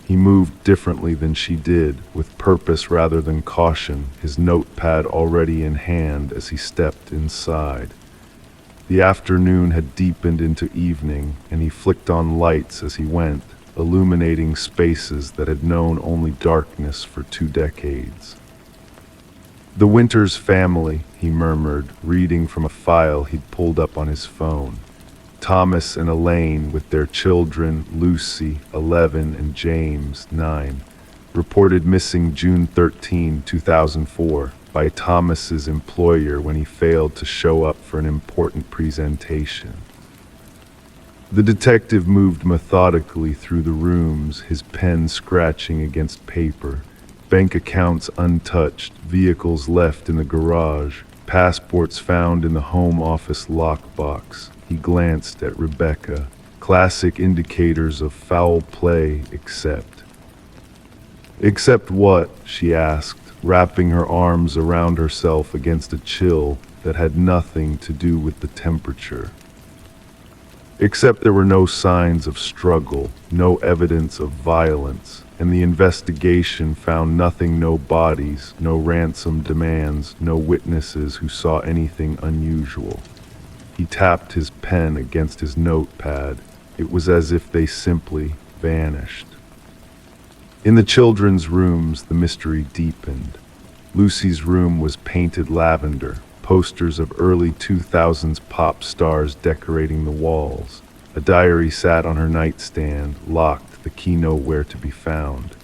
He moved differently than she did, with purpose rather than caution, his notepad already in hand as he stepped inside. The afternoon had deepened into evening, and he flicked on lights as he went, illuminating spaces that had known only darkness for 2 decades. "The Winters family," he murmured, reading from a file he'd pulled up on his phone. Thomas and Elaine, with their children, Lucy, 11, and James, 9, reported missing June 13, 2004, by Thomas's employer when he failed to show up for an important presentation. The detective moved methodically through the rooms, his pen scratching against paper. Bank accounts untouched, vehicles left in the garage, passports found in the home office lockbox. He glanced at Rebecca. Classic indicators of foul play, except. "Except what?" she asked, wrapping her arms around herself against a chill that had nothing to do with the temperature. "Except there were no signs of struggle, no evidence of violence, and the investigation found nothing, no bodies, no ransom demands, no witnesses who saw anything unusual." He tapped his pen against his notepad. It was as if they simply vanished. In the children's rooms, the mystery deepened. Lucy's room was painted lavender, posters of early 2000s pop stars decorating the walls. A diary sat on her nightstand, locked, the key nowhere to be found.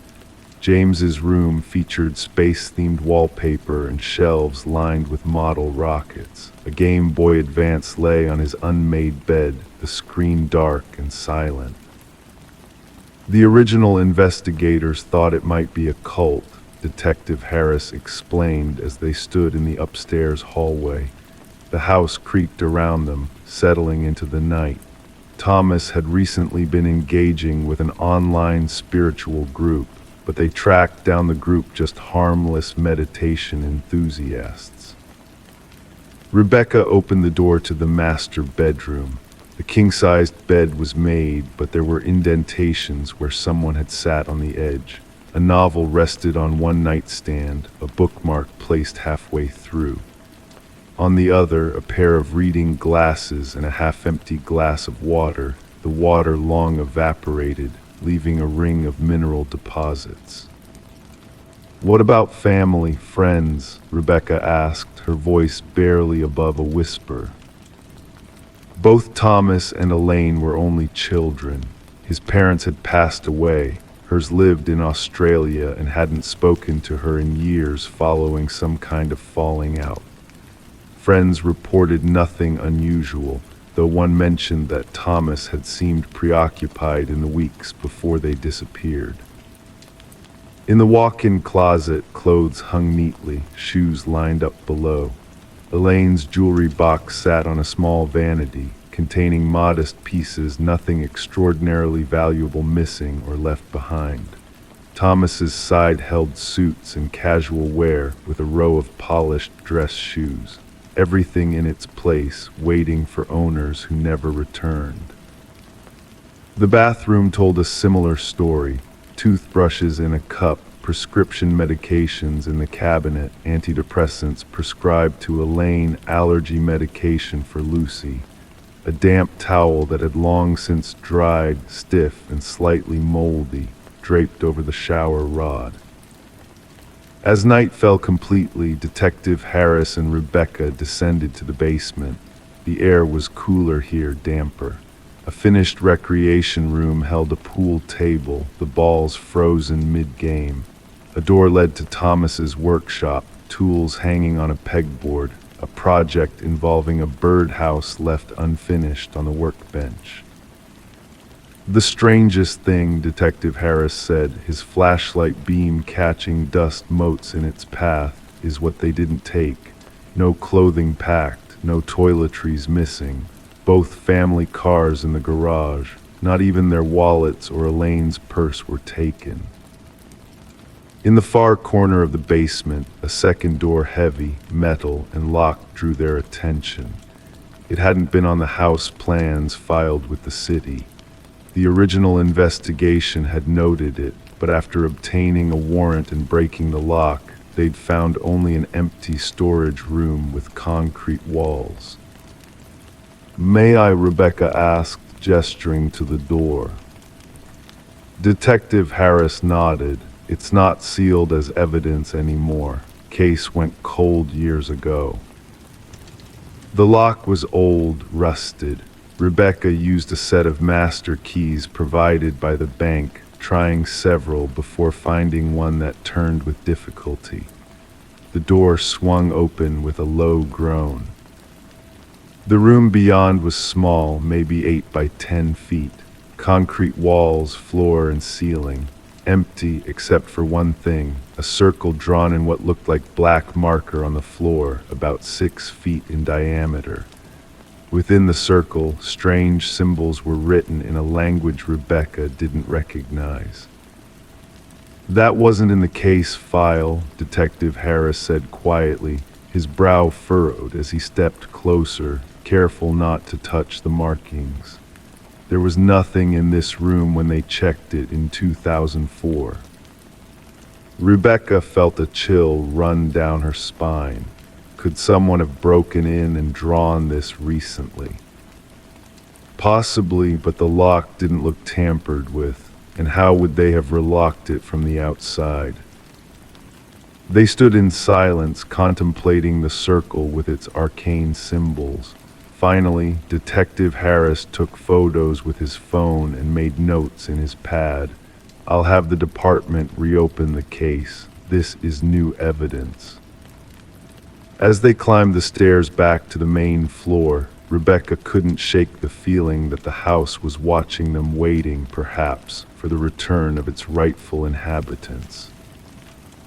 James's room featured space-themed wallpaper and shelves lined with model rockets. A Game Boy Advance lay on his unmade bed, the screen dark and silent. The original investigators thought it might be a cult, Detective Harris explained as they stood in the upstairs hallway. The house creaked around them, settling into the night. Thomas had recently been engaging with an online spiritual group, but they tracked down the group just harmless meditation enthusiasts. Rebecca opened the door to the master bedroom. The king-sized bed was made, but there were indentations where someone had sat on the edge. A novel rested on one nightstand, a bookmark placed halfway through. On the other, a pair of reading glasses and a half-empty glass of water, the water long evaporated, leaving a ring of mineral deposits. "What about family, friends?" Rebecca asked, her voice barely above a whisper. Both Thomas and Elaine were only children. His parents had passed away. Hers lived in Australia and hadn't spoken to her in years following some kind of falling out. Friends reported nothing unusual, though one mentioned that Thomas had seemed preoccupied in the weeks before they disappeared. In the walk-in closet, clothes hung neatly, shoes lined up below. Elaine's jewelry box sat on a small vanity, containing modest pieces, nothing extraordinarily valuable missing or left behind. Thomas's side held suits and casual wear with a row of polished dress shoes, everything in its place, waiting for owners who never returned. The bathroom told a similar story. Toothbrushes in a cup, prescription medications in the cabinet, antidepressants prescribed to Elaine, allergy medication for Lucy. A damp towel that had long since dried, stiff and slightly moldy, draped over the shower rod. As night fell completely, Detective Harris and Rebecca descended to the basement. The air was cooler here, damper. A finished recreation room held a pool table, the balls frozen mid-game. A door led to Thomas's workshop, tools hanging on a pegboard, a project involving a birdhouse left unfinished on the workbench. "The strangest thing," Detective Harris said, his flashlight beam catching dust motes in its path, "is what they didn't take. No clothing packed, no toiletries missing. Both family cars in the garage. Not even their wallets or Elaine's purse were taken. In the far corner of the basement, a second door, heavy, metal, and locked, drew their attention. It hadn't been on the house plans filed with the city. The original investigation had noted it, but after obtaining a warrant and breaking the lock, they'd found only an empty storage room with concrete walls. "May I?" Rebecca asked, gesturing to the door. Detective Harris nodded. "It's not sealed as evidence anymore. Case went cold years ago." The lock was old, rusted. Rebecca used a set of master keys provided by the bank, trying several before finding one that turned with difficulty. The door swung open with a low groan. The room beyond was small, maybe 8 by 10 feet. Concrete walls, floor, and ceiling. Empty except for one thing, a circle drawn in what looked like black marker on the floor, about 6 feet in diameter. Within the circle, strange symbols were written in a language Rebecca didn't recognize. "That wasn't in the case file," Detective Harris said quietly, his brow furrowed as he stepped closer, careful not to touch the markings. There was nothing in this room when they checked it in 2004. Rebecca felt a chill run down her spine. Could someone have broken in and drawn this recently? Possibly, but the lock didn't look tampered with, and how would they have relocked it from the outside? They stood in silence, contemplating the circle with its arcane symbols. Finally, Detective Harris took photos with his phone and made notes in his pad. "I'll have the department reopen the case. This is new evidence." As they climbed the stairs back to the main floor, Rebecca couldn't shake the feeling that the house was watching them, waiting, perhaps, for the return of its rightful inhabitants.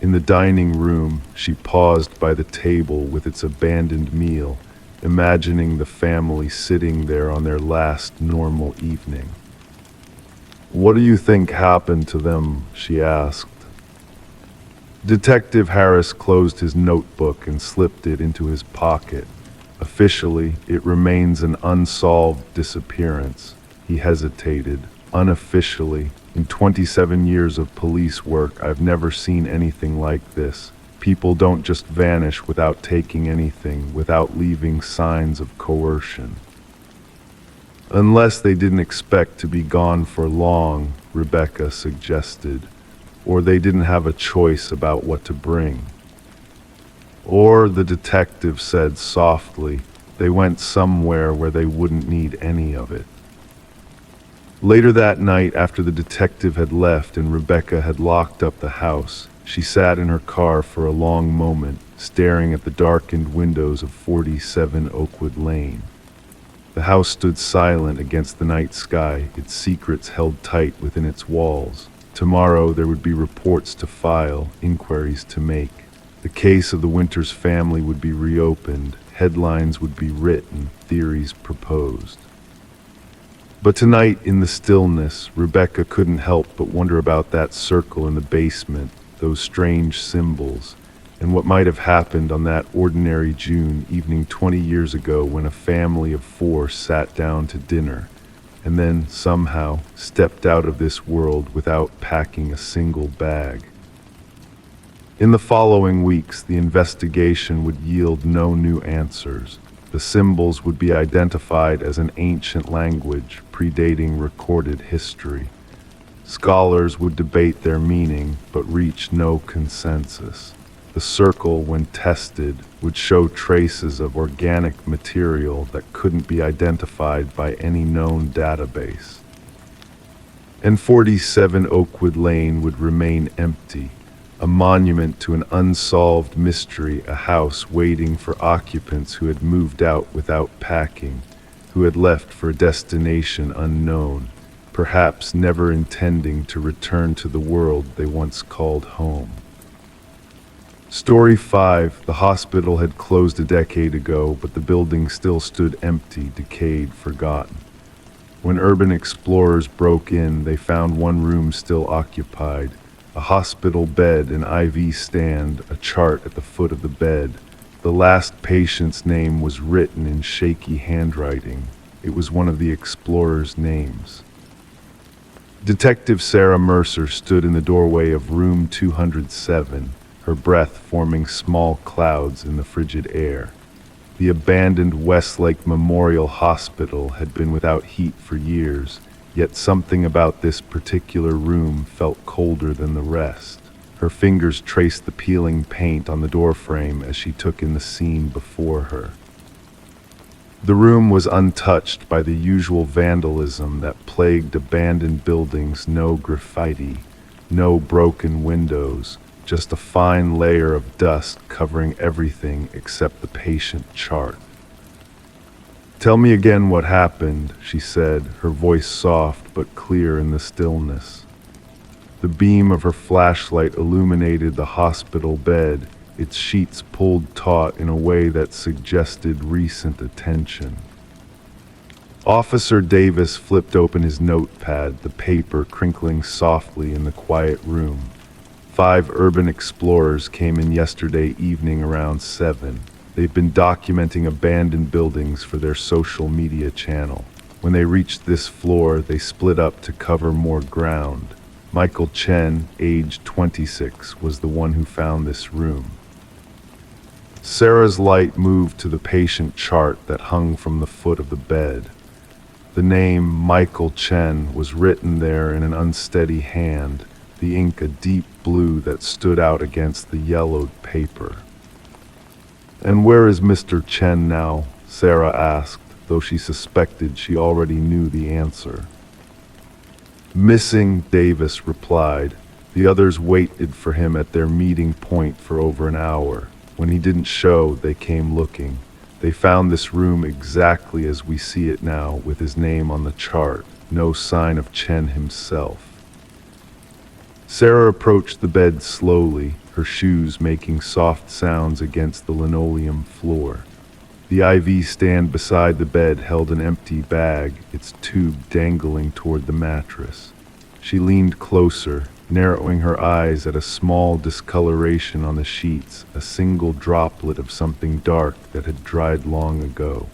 In the dining room, she paused by the table with its abandoned meal, imagining the family sitting there on their last normal evening. "What do you think happened to them?" she asked. Detective Harris closed his notebook and slipped it into his pocket. "Officially, it remains an unsolved disappearance." He hesitated. "Unofficially, in 27 years of police work, I've never seen anything like this. People don't just vanish without taking anything, without leaving signs of coercion." "Unless they didn't expect to be gone for long," Rebecca suggested. "Or they didn't have a choice about what to bring." "Or," the detective said softly, "they went somewhere where they wouldn't need any of it." Later that night, after the detective had left and Rebecca had locked up the house, she sat in her car for a long moment, staring at the darkened windows of 47 Oakwood Lane. The house stood silent against the night sky, its secrets held tight within its walls. Tomorrow there would be reports to file, inquiries to make. The case of the Winters family would be reopened, headlines would be written, theories proposed. But tonight, in the stillness, Rebecca couldn't help but wonder about that circle in the basement, those strange symbols, and what might have happened on that ordinary June evening 20 years ago when a family of 4 sat down to dinner, and then, somehow, stepped out of this world without packing a single bag. In the following weeks, the investigation would yield no new answers. The symbols would be identified as an ancient language predating recorded history. Scholars would debate their meaning, but reach no consensus. The circle, when tested, would show traces of organic material that couldn't be identified by any known database. And 47 Oakwood Lane would remain empty, a monument to an unsolved mystery, a house waiting for occupants who had moved out without packing, who had left for a destination unknown, perhaps never intending to return to the world they once called home. Story 5. The hospital had closed a decade ago, but the building still stood empty, decayed, forgotten. When urban explorers broke in, they found one room still occupied, a hospital bed, an IV stand, a chart at the foot of the bed. The last patient's name was written in shaky handwriting. It was one of the explorers' names. Detective Sarah Mercer stood in the doorway of room 207, her breath forming small clouds in the frigid air. The abandoned Westlake Memorial Hospital had been without heat for years, yet something about this particular room felt colder than the rest. Her fingers traced the peeling paint on the doorframe as she took in the scene before her. The room was untouched by the usual vandalism that plagued abandoned buildings. No graffiti, no broken windows, just a fine layer of dust covering everything except the patient chart. "Tell me again what happened," she said, her voice soft but clear in the stillness. The beam of her flashlight illuminated the hospital bed, its sheets pulled taut in a way that suggested recent attention. Officer Davis flipped open his notepad, the paper crinkling softly in the quiet room. 5 urban explorers came in yesterday evening around 7. They've been documenting abandoned buildings for their social media channel. When they reached this floor, they split up to cover more ground. Michael Chen, age 26, was the one who found this room. Sarah's light moved to the patient chart that hung from the foot of the bed. The name Michael Chen was written there in an unsteady hand, the ink a deep blue that stood out against the yellowed paper. "And where is Mr. Chen now?" Sarah asked, though she suspected she already knew the answer. "Missing," Davis replied. The others waited for him at their meeting point for over an hour. When he didn't show, they came looking. They found this room exactly as we see it now, with his name on the chart. No sign of Chen himself. Sarah approached the bed slowly, her shoes making soft sounds against the linoleum floor. The IV stand beside the bed held an empty bag, its tube dangling toward the mattress. She leaned closer, narrowing her eyes at a small discoloration on the sheets, a single droplet of something dark that had dried long ago.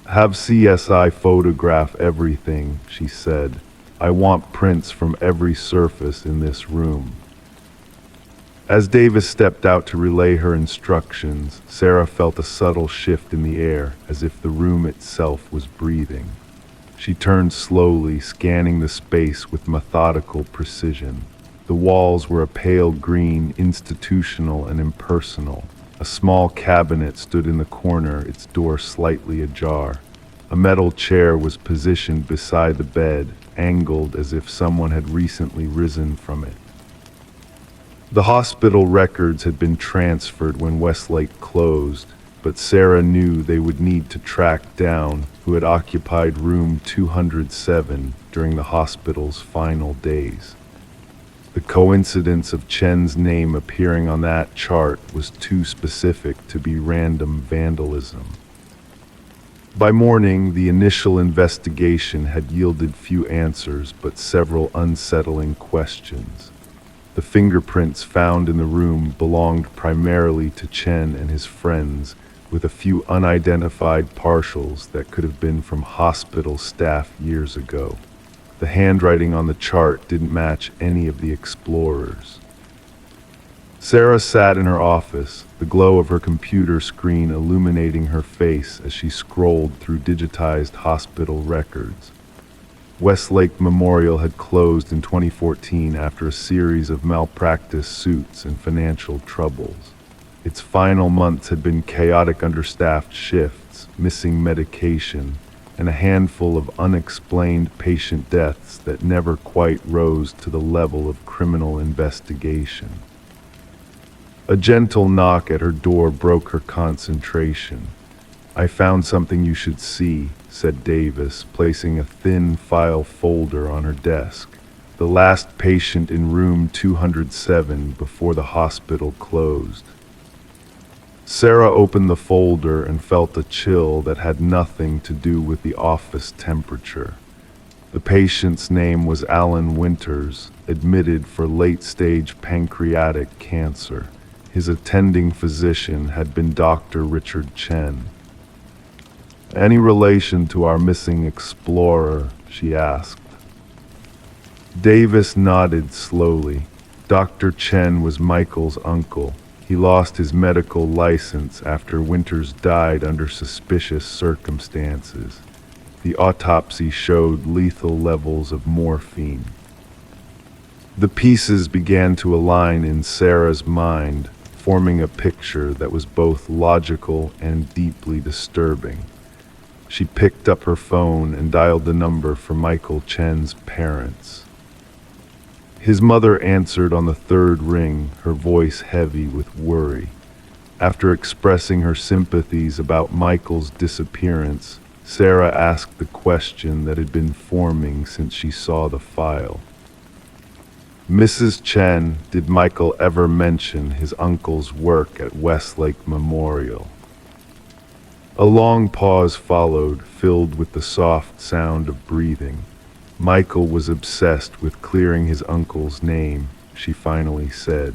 "Have CSI photograph everything," she said. "I want prints from every surface in this room." As Davis stepped out to relay her instructions, Sarah felt a subtle shift in the air, as if the room itself was breathing. She turned slowly, scanning the space with methodical precision. The walls were a pale green, institutional and impersonal. A small cabinet stood in the corner, its door slightly ajar. A metal chair was positioned beside the bed, angled as if someone had recently risen from it. The hospital records had been transferred when Westlake closed, but Sarah knew they would need to track down who had occupied room 207 during the hospital's final days. The coincidence of Chen's name appearing on that chart was too specific to be random vandalism. By morning, the initial investigation had yielded few answers, but several unsettling questions. The fingerprints found in the room belonged primarily to Chen and his friends, with a few unidentified partials that could have been from hospital staff years ago. The handwriting on the chart didn't match any of the explorers. Sarah sat in her office, the glow of her computer screen illuminating her face as she scrolled through digitized hospital records. Westlake Memorial had closed in 2014 after a series of malpractice suits and financial troubles. Its final months had been chaotic understaffed shifts, missing medication, and a handful of unexplained patient deaths that never quite rose to the level of criminal investigation. A gentle knock at her door broke her concentration. "I found something you should see," said Davis, placing a thin file folder on her desk. "The last patient in room 207 before the hospital closed." Sarah opened the folder and felt a chill that had nothing to do with the office temperature. The patient's name was Alan Winters, admitted for late-stage pancreatic cancer. His attending physician had been Dr. Richard Chen. "Any relation to our missing explorer?" she asked. Davis nodded slowly. Dr. Chen was Michael's uncle. He lost his medical license after Winters died under suspicious circumstances. The autopsy showed lethal levels of morphine. The pieces began to align in Sarah's mind, forming a picture that was both logical and deeply disturbing. She picked up her phone and dialed the number for Michael Chen's parents. His mother answered on the third ring, her voice heavy with worry. After expressing her sympathies about Michael's disappearance, Sarah asked the question that had been forming since she saw the file. "Mrs. Chen, did Michael ever mention his uncle's work at Westlake Memorial?" A long pause followed, filled with the soft sound of breathing. Michael was obsessed with clearing his uncle's name, she finally said.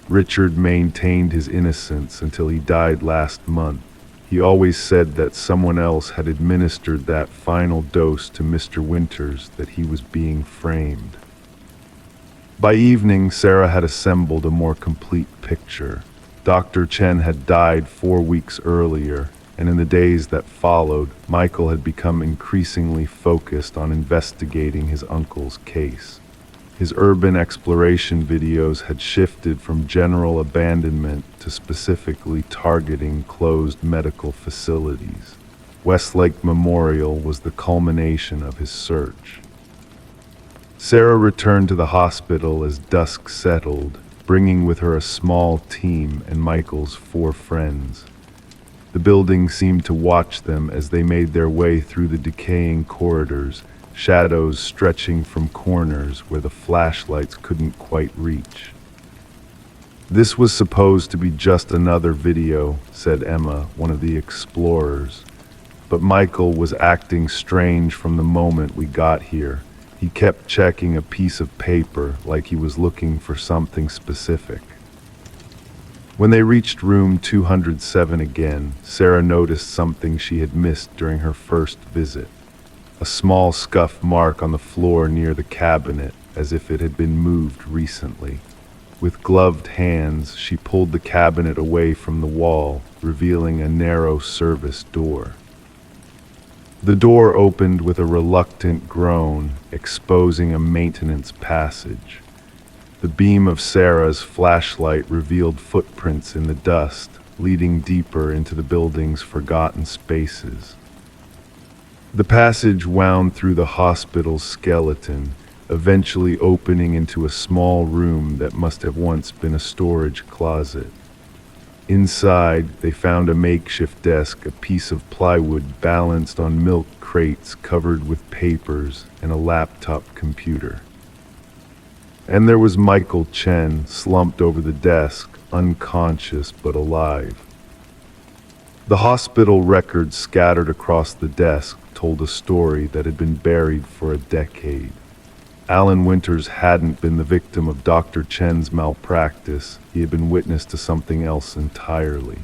Richard maintained his innocence until he died last month. He always said that someone else had administered that final dose to Mr. Winters, that he was being framed. By evening, Sarah had assembled a more complete picture. Dr. Chen had died 4 weeks earlier, and in the days that followed, Michael had become increasingly focused on investigating his uncle's case. His urban exploration videos had shifted from general abandonment to specifically targeting closed medical facilities. Westlake Memorial was the culmination of his search. Sarah returned to the hospital as dusk settled, bringing with her a small team and Michael's 4 friends. The building seemed to watch them as they made their way through the decaying corridors, shadows stretching from corners where the flashlights couldn't quite reach. "This was supposed to be just another video," said Emma, one of the explorers. "But Michael was acting strange from the moment we got here. He kept checking a piece of paper like he was looking for something specific." When they reached room 207 again, Sarah noticed something she had missed during her first visit. A small scuff mark on the floor near the cabinet, as if it had been moved recently. With gloved hands, she pulled the cabinet away from the wall, revealing a narrow service door. The door opened with a reluctant groan, exposing a maintenance passage. The beam of Sarah's flashlight revealed footprints in the dust, leading deeper into the building's forgotten spaces. The passage wound through the hospital's skeleton, eventually opening into a small room that must have once been a storage closet. Inside, they found a makeshift desk, a piece of plywood balanced on milk crates covered with papers, and a laptop computer. And there was Michael Chen, slumped over the desk, unconscious but alive. The hospital records scattered across the desk told a story that had been buried for a decade. Alan Winters hadn't been the victim of Dr. Chen's malpractice. He had been witness to something else entirely.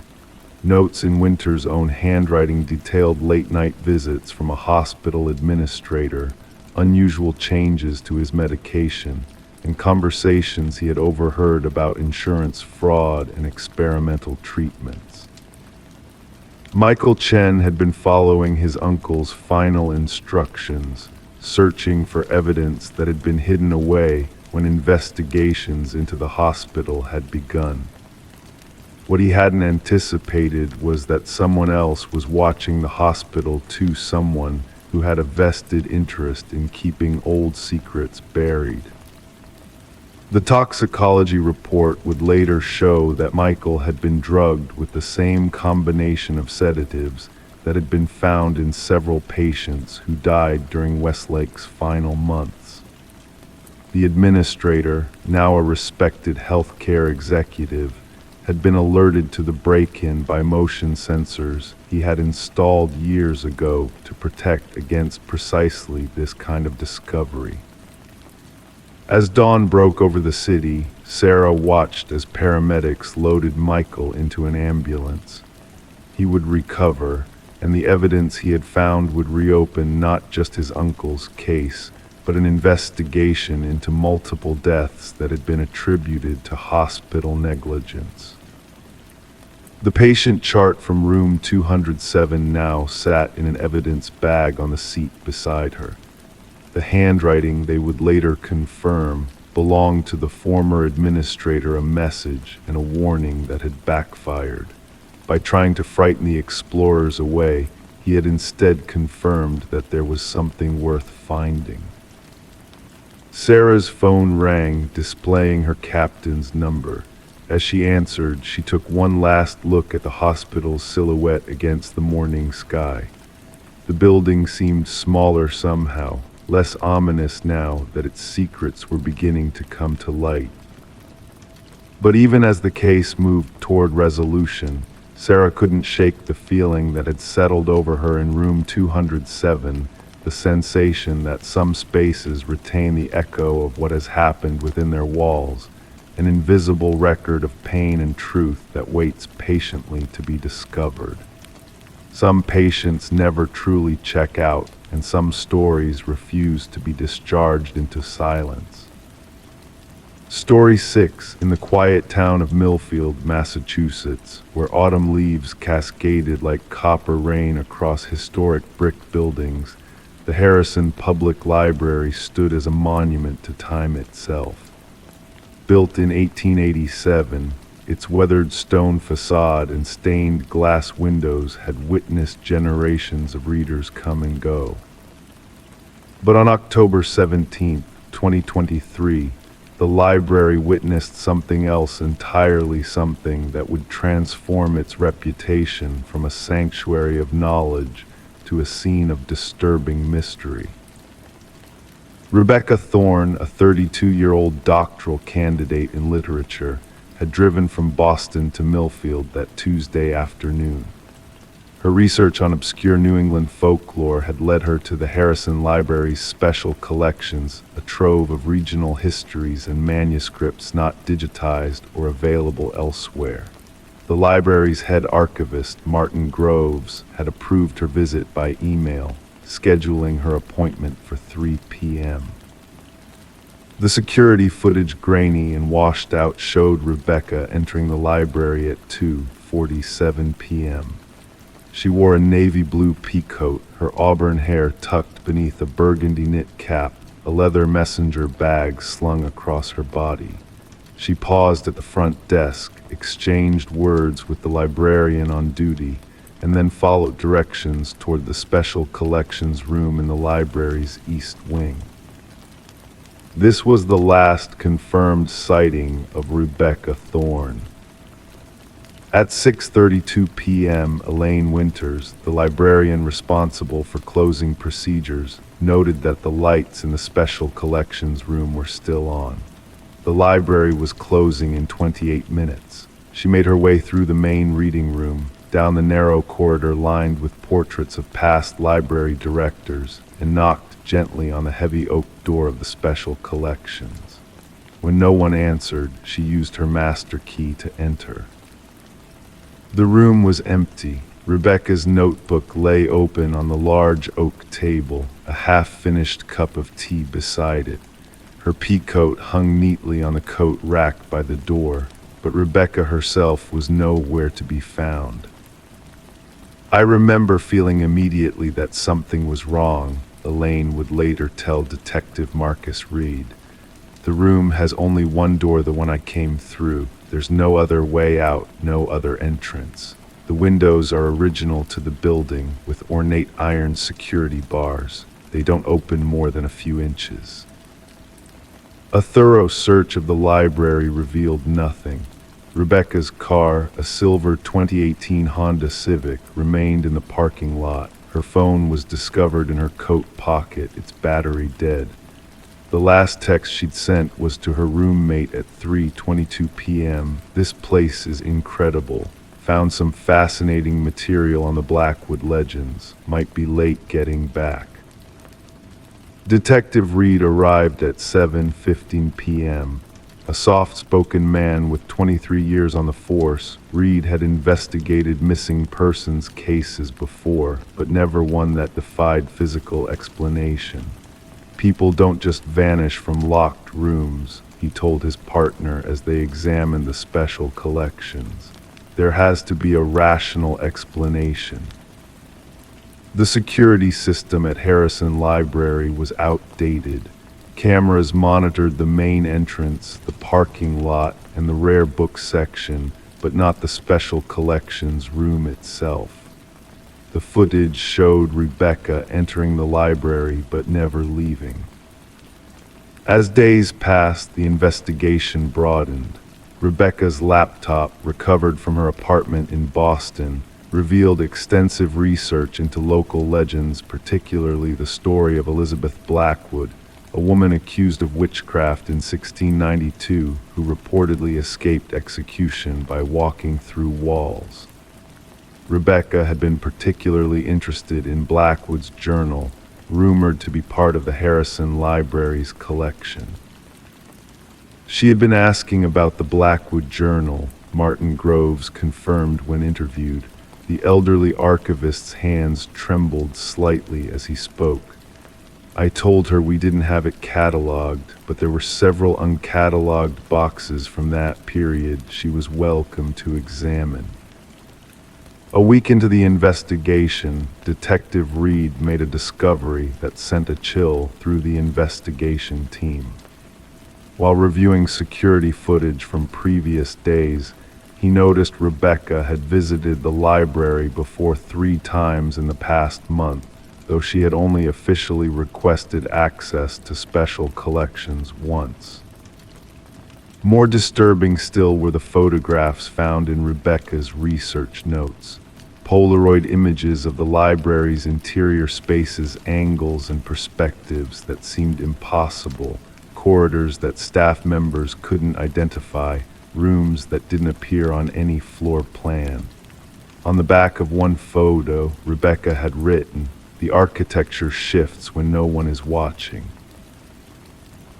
Notes in Winters' own handwriting detailed late-night visits from a hospital administrator, unusual changes to his medication, and conversations he had overheard about insurance fraud and experimental treatments. Michael Chen had been following his uncle's final instructions, searching for evidence that had been hidden away when investigations into the hospital had begun. What he hadn't anticipated was that someone else was watching the hospital, to someone who had a vested interest in keeping old secrets buried. The toxicology report would later show that Michael had been drugged with the same combination of sedatives that had been found in several patients who died during Westlake's final months. The administrator, now a respected healthcare executive, had been alerted to the break-in by motion sensors he had installed years ago to protect against precisely this kind of discovery. As dawn broke over the city, Sarah watched as paramedics loaded Michael into an ambulance. He would recover, and the evidence he had found would reopen not just his uncle's case, but an investigation into multiple deaths that had been attributed to hospital negligence. The patient chart from room 207 now sat in an evidence bag on the seat beside her. The handwriting, they would later confirm, belonged to the former administrator, a message and a warning that had backfired. By trying to frighten the explorers away, he had instead confirmed that there was something worth finding. Sarah's phone rang, displaying her captain's number. As she answered, she took one last look at the hospital's silhouette against the morning sky. The building seemed smaller somehow, less ominous now that its secrets were beginning to come to light. But even as the case moved toward resolution, Sarah couldn't shake the feeling that had settled over her in room 207, the sensation that some spaces retain the echo of what has happened within their walls, an invisible record of pain and truth that waits patiently to be discovered. Some patients never truly check out, and some stories refuse to be discharged into silence. Story 6, in the quiet town of Millfield, Massachusetts, where autumn leaves cascaded like copper rain across historic brick buildings, the Harrison Public Library stood as a monument to time itself. Built in 1887, its weathered stone facade and stained glass windows had witnessed generations of readers come and go. But on October 17, 2023, the library witnessed something else entirely, something that would transform its reputation from a sanctuary of knowledge to a scene of disturbing mystery. Rebecca Thorne, a 32-year-old doctoral candidate in literature, had driven from Boston to Millfield that Tuesday afternoon. Her research on obscure New England folklore had led her to the Harrison Library's special collections, a trove of regional histories and manuscripts not digitized or available elsewhere. The library's head archivist, Martin Groves, had approved her visit by email, scheduling her appointment for 3 p.m. The security footage, grainy and washed out, showed Rebecca entering the library at 2:47 p.m. She wore a navy blue peacoat, her auburn hair tucked beneath a burgundy knit cap, a leather messenger bag slung across her body. She paused at the front desk, exchanged words with the librarian on duty, and then followed directions toward the special collections room in the library's east wing. This was the last confirmed sighting of Rebecca Thorne. At 6:32 p.m., Elaine Winters, the librarian responsible for closing procedures, noted that the lights in the special collections room were still on. The library was closing in 28 minutes. She made her way through the main reading room, down the narrow corridor lined with portraits of past library directors, and knocked gently on the heavy oak door of the special collections. When no one answered, she used her master key to enter. The room was empty. Rebecca's notebook lay open on the large oak table, a half-finished cup of tea beside it. Her peacoat hung neatly on the coat rack by the door, but Rebecca herself was nowhere to be found. "I remember feeling immediately that something was wrong," Elaine would later tell Detective Marcus Reed. "The room has only one door, the one I came through. There's no other way out, no other entrance. The windows are original to the building, with ornate iron security bars. They don't open more than a few inches." A thorough search of the library revealed nothing. Rebecca's car, a silver 2018 Honda Civic, remained in the parking lot. Her phone was discovered in her coat pocket, its battery dead. The last text she'd sent was to her roommate at 3:22 p.m. "This place is incredible. Found some fascinating material on the Blackwood legends. Might be late getting back." Detective Reed arrived at 7:15 p.m. A soft-spoken man with 23 years on the force, Reed had investigated missing persons cases before, but never one that defied physical explanation. "People don't just vanish from locked rooms," he told his partner as they examined the special collections. "There has to be a rational explanation." The security system at Harrison Library was outdated. Cameras monitored the main entrance, the parking lot, and the rare book section, but not the special collections room itself. The footage showed Rebecca entering the library but never leaving. As days passed, the investigation broadened. Rebecca's laptop, recovered from her apartment in Boston, revealed extensive research into local legends, particularly the story of Elizabeth Blackwood, a woman accused of witchcraft in 1692 who reportedly escaped execution by walking through walls. Rebecca had been particularly interested in Blackwood's journal, rumored to be part of the Harrison Library's collection. She had been asking about the Blackwood journal, Martin Groves confirmed when interviewed. The elderly archivist's hands trembled slightly as he spoke. "I told her we didn't have it cataloged, but there were several uncatalogued boxes from that period she was welcome to examine." A week into the investigation, Detective Reed made a discovery that sent a chill through the investigation team. While reviewing security footage from previous days, he noticed Rebecca had visited the library before 3 times in the past month, though she had only officially requested access to special collections once. More disturbing still were the photographs found in Rebecca's research notes. Polaroid images of the library's interior spaces, angles and perspectives that seemed impossible, corridors that staff members couldn't identify, rooms that didn't appear on any floor plan. On the back of one photo, Rebecca had written, "The architecture shifts when no one is watching."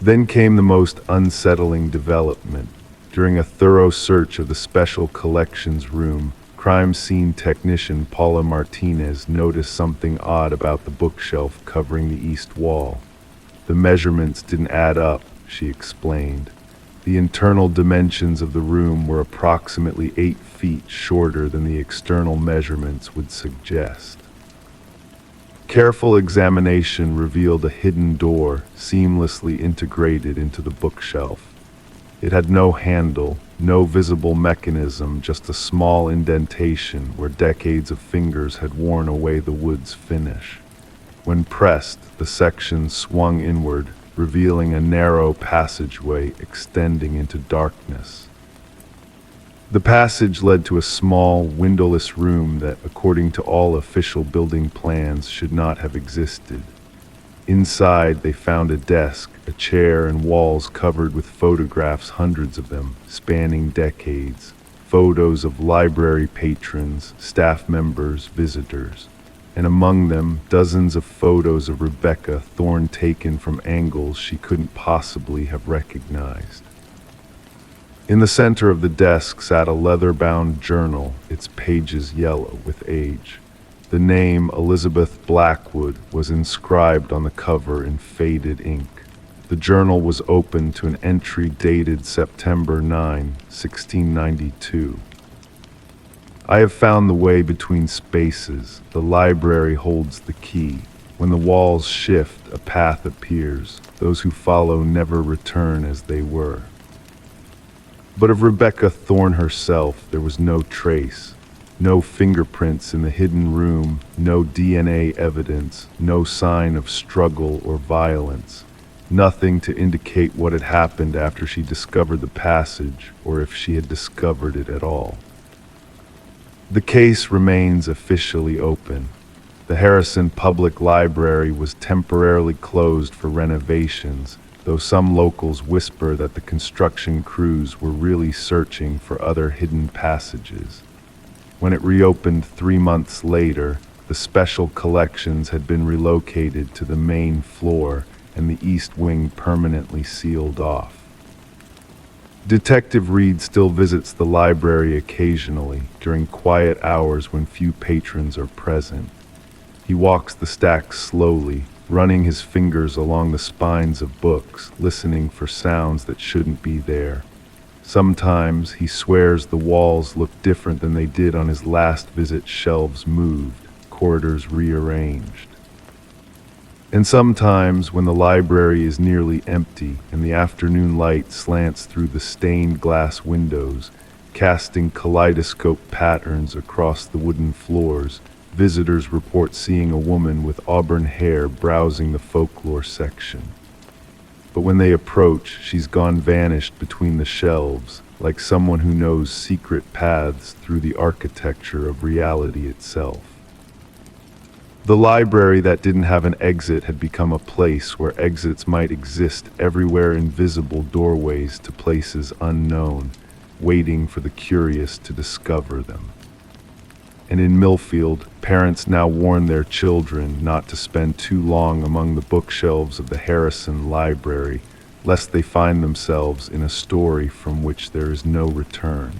Then came the most unsettling development. During a thorough search of the special collections room, crime scene technician Paula Martinez noticed something odd about the bookshelf covering the east wall. "The measurements didn't add up," she explained. The internal dimensions of the room were approximately 8 feet shorter than the external measurements would suggest. Careful examination revealed a hidden door seamlessly integrated into the bookshelf. It had no handle, no visible mechanism, just a small indentation where decades of fingers had worn away the wood's finish. When pressed, the section swung inward, revealing a narrow passageway extending into darkness. The passage led to a small, windowless room that, according to all official building plans, should not have existed. Inside, they found a desk, a chair, and walls covered with photographs, hundreds of them, spanning decades. Photos of library patrons, staff members, visitors. And among them, dozens of photos of Rebecca Thorne taken from angles she couldn't possibly have recognized. In the center of the desk sat a leather-bound journal, its pages yellow with age. The name Elizabeth Blackwood was inscribed on the cover in faded ink. The journal was open to an entry dated September 9, 1692. "I have found the way between spaces. The library holds the key. When the walls shift, a path appears. Those who follow never return as they were." But of Rebecca Thorne herself, there was no trace. No fingerprints in the hidden room, no DNA evidence, no sign of struggle or violence. Nothing to indicate what had happened after she discovered the passage, or if she had discovered it at all. The case remains officially open. The Harrison Public Library was temporarily closed for renovations, though some locals whisper that the construction crews were really searching for other hidden passages. When it reopened 3 months later, the special collections had been relocated to the main floor and the east wing permanently sealed off. Detective Reed still visits the library occasionally during quiet hours when few patrons are present. He walks the stacks slowly, running his fingers along the spines of books, listening for sounds that shouldn't be there. Sometimes he swears the walls look different than they did on his last visit. Shelves moved, corridors rearranged. And sometimes, when the library is nearly empty and the afternoon light slants through the stained glass windows, casting kaleidoscope patterns across the wooden floors, visitors report seeing a woman with auburn hair browsing the folklore section. But when they approach, she's gone vanished between the shelves, like someone who knows secret paths through the architecture of reality itself. The library that didn't have an exit had become a place where exits might exist everywhere, invisible doorways to places unknown, waiting for the curious to discover them. And in Millfield, parents now warn their children not to spend too long among the bookshelves of the Harrison Library, lest they find themselves in a story from which there is no return.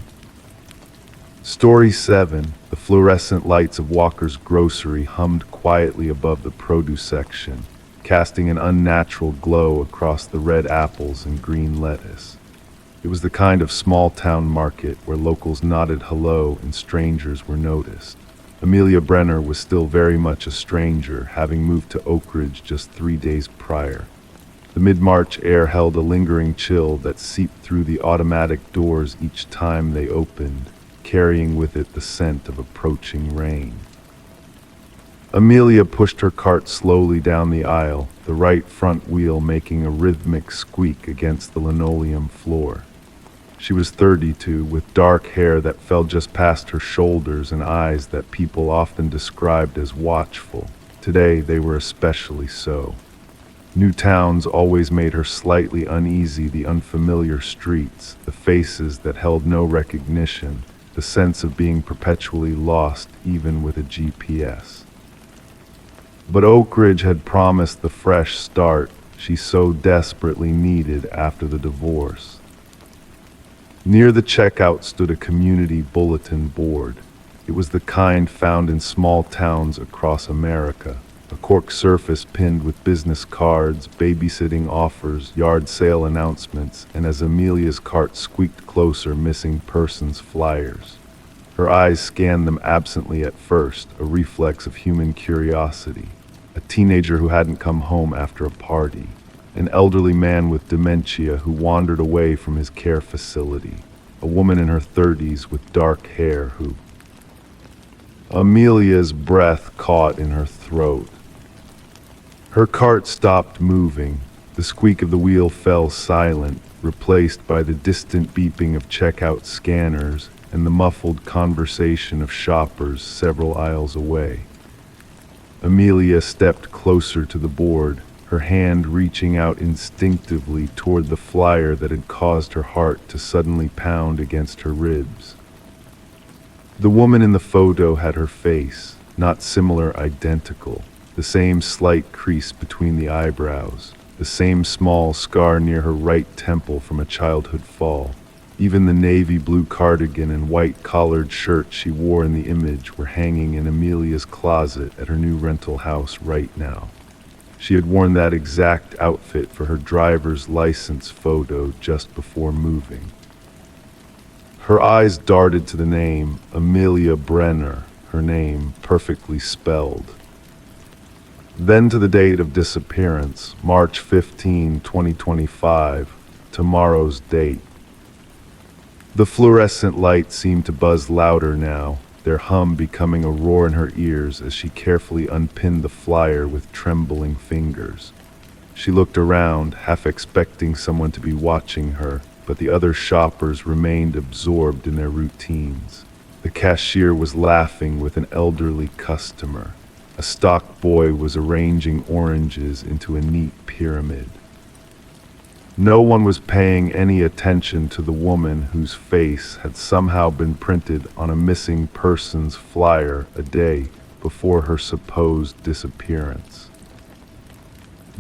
Story 7, the fluorescent lights of Walker's grocery hummed quietly above the produce section, casting an unnatural glow across the red apples and green lettuce. It was the kind of small-town market where locals nodded hello and strangers were noticed. Amelia Brenner was still very much a stranger, having moved to Oak Ridge just 3 days prior. The mid-March air held a lingering chill that seeped through the automatic doors each time they opened, carrying with it the scent of approaching rain. Amelia pushed her cart slowly down the aisle, the right front wheel making a rhythmic squeak against the linoleum floor. She was 32, with dark hair that fell just past her shoulders and eyes that people often described as watchful. Today, they were especially so. New towns always made her slightly uneasy, the unfamiliar streets, the faces that held no recognition, the sense of being perpetually lost even with a GPS. But Oak Ridge had promised the fresh start she so desperately needed after the divorce. Near the checkout stood a community bulletin board. It was the kind found in small towns across America, a cork surface pinned with business cards, babysitting offers, yard sale announcements, and as Amelia's cart squeaked closer, missing persons flyers. Her eyes scanned them absently at first, a reflex of human curiosity. A teenager who hadn't come home after a party. An elderly man with dementia who wandered away from his care facility. A woman in her 30s with dark hair who... Amelia's breath caught in her throat. Her cart stopped moving. The squeak of the wheel fell silent, replaced by the distant beeping of checkout scanners and the muffled conversation of shoppers several aisles away. Amelia stepped closer to the board, her hand reaching out instinctively toward the flyer that had caused her heart to suddenly pound against her ribs. The woman in the photo had her face, not similar, identical, the same slight crease between the eyebrows, the same small scar near her right temple from a childhood fall. Even the navy blue cardigan and white collared shirt she wore in the image were hanging in Amelia's closet at her new rental house right now. She had worn that exact outfit for her driver's license photo just before moving. Her eyes darted to the name, Amelia Brenner, her name perfectly spelled. Then to the date of disappearance, March 15, 2025, tomorrow's date. The fluorescent lights seemed to buzz louder now, their hum becoming a roar in her ears as she carefully unpinned the flyer with trembling fingers. She looked around, half expecting someone to be watching her, but the other shoppers remained absorbed in their routines. The cashier was laughing with an elderly customer. A stock boy was arranging oranges into a neat pyramid. No one was paying any attention to the woman whose face had somehow been printed on a missing persons flyer a day before her supposed disappearance.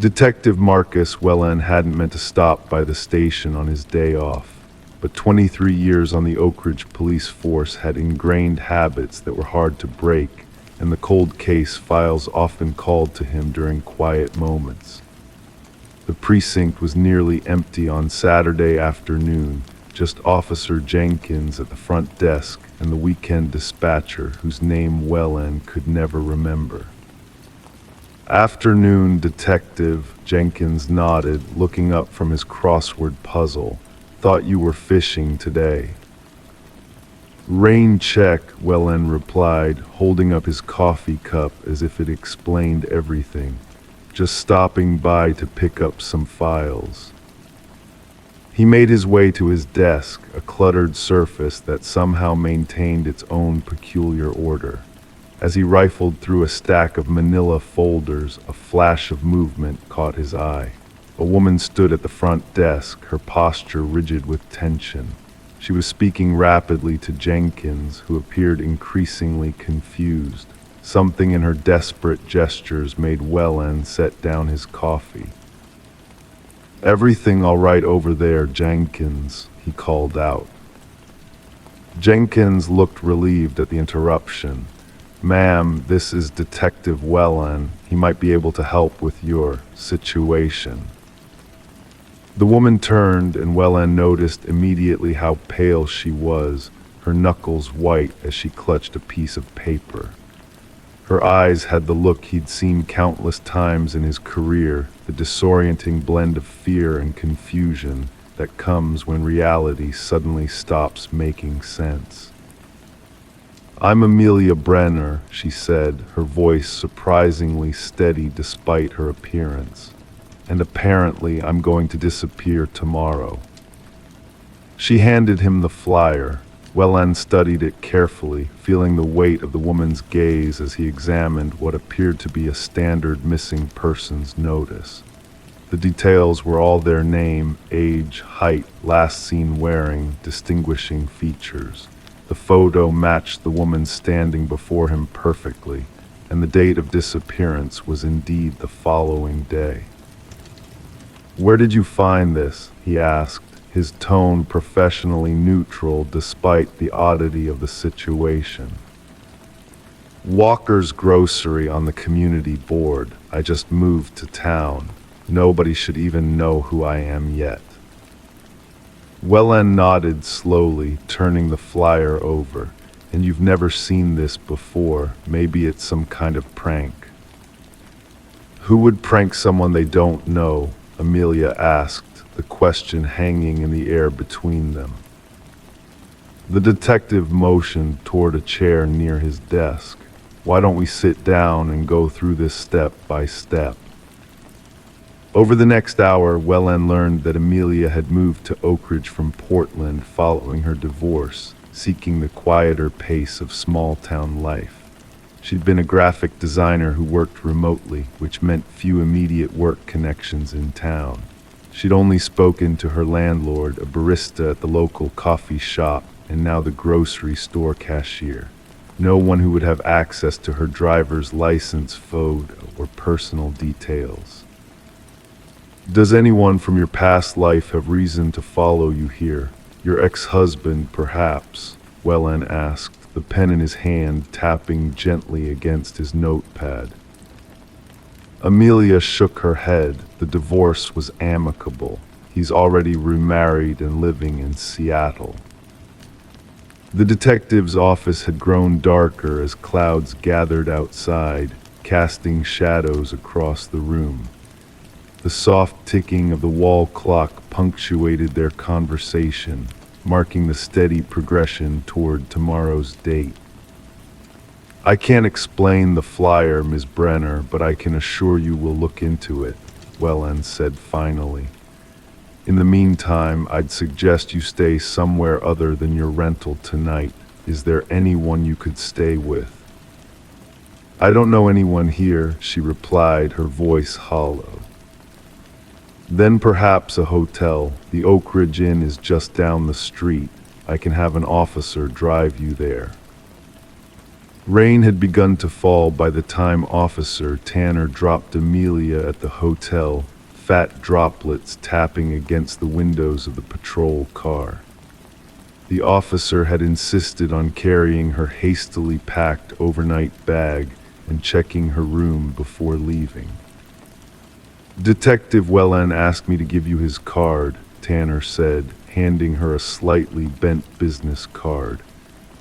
Detective Marcus Wellen hadn't meant to stop by the station on his day off, but 23 years on the Oak Ridge police force had ingrained habits that were hard to break, and the cold case files often called to him during quiet moments. The precinct was nearly empty on Saturday afternoon, just Officer Jenkins at the front desk and the weekend dispatcher whose name Wellen could never remember. Afternoon, Detective Jenkins nodded, looking up from his crossword puzzle. Thought you were fishing today. Rain check, Wellen replied, holding up his coffee cup as if it explained everything. Just stopping by to pick up some files. He made his way to his desk, a cluttered surface that somehow maintained its own peculiar order. As he rifled through a stack of manila folders, a flash of movement caught his eye. A woman stood at the front desk, her posture rigid with tension. She was speaking rapidly to Jenkins, who appeared increasingly confused. Something in her desperate gestures made Wellen set down his coffee. "Everything all right over there, Jenkins?" he called out. Jenkins looked relieved at the interruption. "Ma'am, this is Detective Wellen. He might be able to help with your situation." The woman turned, and Wellen noticed immediately how pale she was, her knuckles white as she clutched a piece of paper. Her eyes had the look he'd seen countless times in his career, the disorienting blend of fear and confusion that comes when reality suddenly stops making sense. "I'm Amelia Brenner," she said, her voice surprisingly steady despite her appearance. "And apparently I'm going to disappear tomorrow." She handed him the flyer. Wellen studied it carefully, feeling the weight of the woman's gaze as he examined what appeared to be a standard missing persons notice. The details were all their name, age, height, last seen wearing, distinguishing features. The photo matched the woman standing before him perfectly, and the date of disappearance was indeed the following day. "Where did you find this?" he asked, his tone professionally neutral despite the oddity of the situation. "Walker's Grocery on the community board. I just moved to town. Nobody should even know who I am yet." Wellen nodded slowly, turning the flyer over. "And you've never seen this before. Maybe it's some kind of prank." "Who would prank someone they don't know?" Amelia asked, the question hanging in the air between them. The detective motioned toward a chair near his desk. "Why don't we sit down and go through this step by step?" Over the next hour, Wellen learned that Amelia had moved to Oak Ridge from Portland following her divorce, seeking the quieter pace of small-town life. She'd been a graphic designer who worked remotely, which meant few immediate work connections in town. She'd only spoken to her landlord, a barista at the local coffee shop, and now the grocery store cashier. No one who would have access to her driver's license, photo, or personal details. "Does anyone from your past life have reason to follow you here? Your ex-husband, perhaps?" Wellen asked, the pen in his hand tapping gently against his notepad. Amelia shook her head. The divorce was amicable. He's already remarried and living in Seattle. The detective's office had grown darker as clouds gathered outside, casting shadows across the room. The soft ticking of the wall clock punctuated their conversation, marking the steady progression toward tomorrow's date. "I can't explain the flyer, Ms. Brenner, but I can assure you we'll look into it," Wellen said finally. "In the meantime, I'd suggest you stay somewhere other than your rental tonight. Is there anyone you could stay with?" "I don't know anyone here," she replied, her voice hollow. Then perhaps a hotel. The Oak Ridge Inn is just down the street. I can have an officer drive you there. Rain had begun to fall by the time Officer Tanner dropped Amelia at the hotel, fat droplets tapping against the windows of the patrol car. The officer had insisted on carrying her hastily packed overnight bag and checking her room before leaving. "Detective Wellen asked me to give you his card," Tanner said, handing her a slightly bent business card.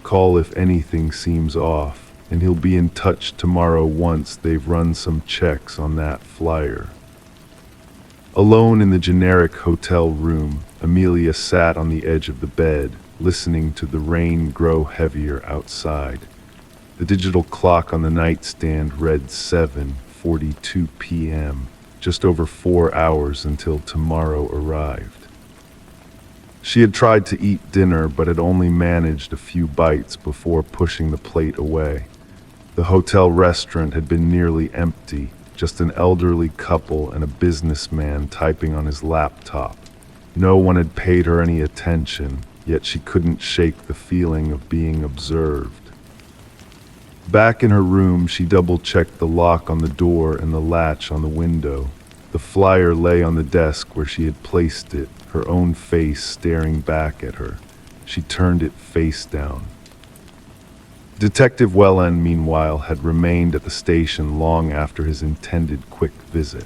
"Call if anything seems off, and he'll be in touch tomorrow once they've run some checks on that flyer." Alone in the generic hotel room, Amelia sat on the edge of the bed, listening to the rain grow heavier outside. The digital clock on the nightstand read 7:42 p.m., just over 4 hours until tomorrow arrived. She had tried to eat dinner but had only managed a few bites before pushing the plate away. The hotel restaurant had been nearly empty, just an elderly couple and a businessman typing on his laptop. No one had paid her any attention, yet she couldn't shake the feeling of being observed. Back in her room, she double-checked the lock on the door and the latch on the window. The flyer lay on the desk where she had placed it, her own face staring back at her. She turned it face down. Detective Wellen, meanwhile, had remained at the station long after his intended quick visit.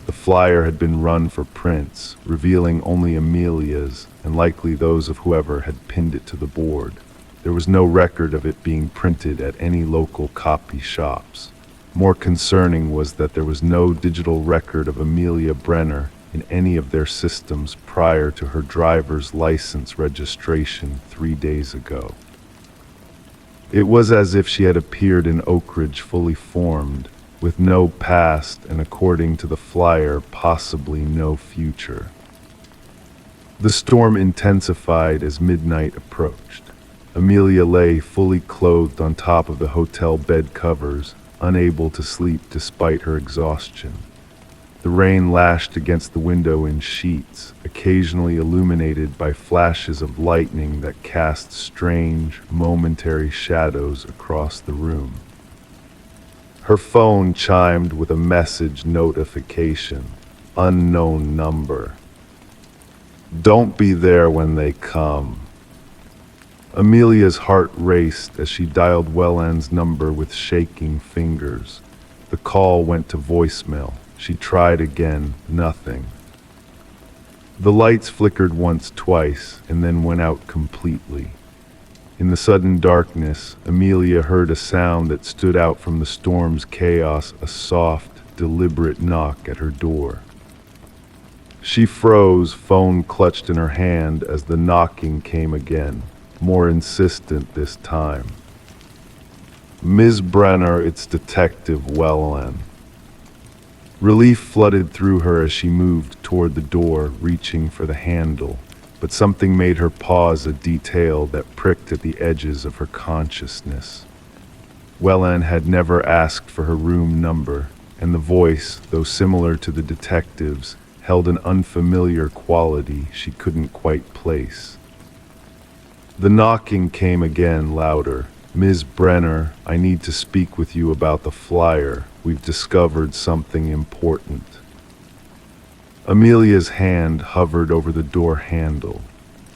The flyer had been run for prints, revealing only Amelia's and likely those of whoever had pinned it to the board. There was no record of it being printed at any local copy shops. More concerning was that there was no digital record of Amelia Brenner in any of their systems prior to her driver's license registration 3 days ago. It was as if she had appeared in Oak Ridge fully formed, with no past and, according to the flyer, possibly no future. The storm intensified as midnight approached. Amelia lay fully clothed on top of the hotel bed covers, unable to sleep despite her exhaustion. The rain lashed against the window in sheets, occasionally illuminated by flashes of lightning that cast strange, momentary shadows across the room. Her phone chimed with a message notification. Unknown number. Don't be there when they come. Amelia's heart raced as she dialed Welland's number with shaking fingers. The call went to voicemail. She tried again, nothing. The lights flickered once, twice, and then went out completely. In the sudden darkness, Amelia heard a sound that stood out from the storm's chaos, a soft, deliberate knock at her door. She froze, phone clutched in her hand as the knocking came again, more insistent this time. "Ms. Brenner, it's Detective Welland." Relief flooded through her as she moved toward the door, reaching for the handle, but something made her pause, a detail that pricked at the edges of her consciousness. Welland had never asked for her room number, and the voice, though similar to the detective's, held an unfamiliar quality she couldn't quite place. The knocking came again, louder. "Ms. Brenner, I need to speak with you about the flyer. We've discovered something important." Amelia's hand hovered over the door handle.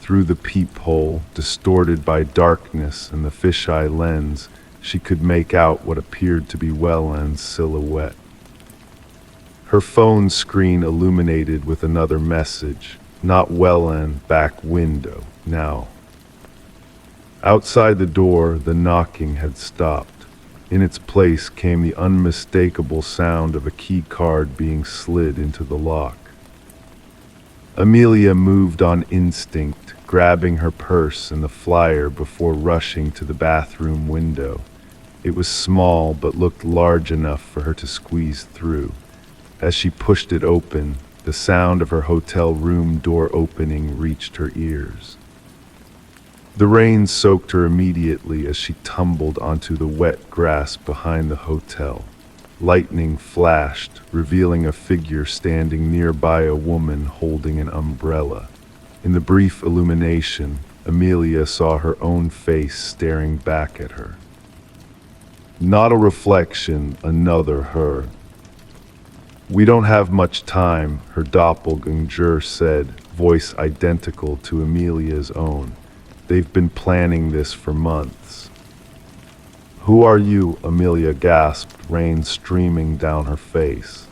Through the peephole, distorted by darkness and the fisheye lens, she could make out what appeared to be Welland's silhouette. Her phone screen illuminated with another message. "Not Welland, back window, now." Outside the door, the knocking had stopped. In its place came the unmistakable sound of a key card being slid into the lock. Amelia moved on instinct, grabbing her purse and the flyer before rushing to the bathroom window. It was small but looked large enough for her to squeeze through. As she pushed it open, the sound of her hotel room door opening reached her ears. The rain soaked her immediately as she tumbled onto the wet grass behind the hotel. Lightning flashed, revealing a figure standing nearby, a woman holding an umbrella. In the brief illumination, Amelia saw her own face staring back at her. Not a reflection, another her. "We don't have much time," her doppelganger said, voice identical to Amelia's own. "They've been planning this for months." "Who are you?" Amelia gasped, rain streaming down her face.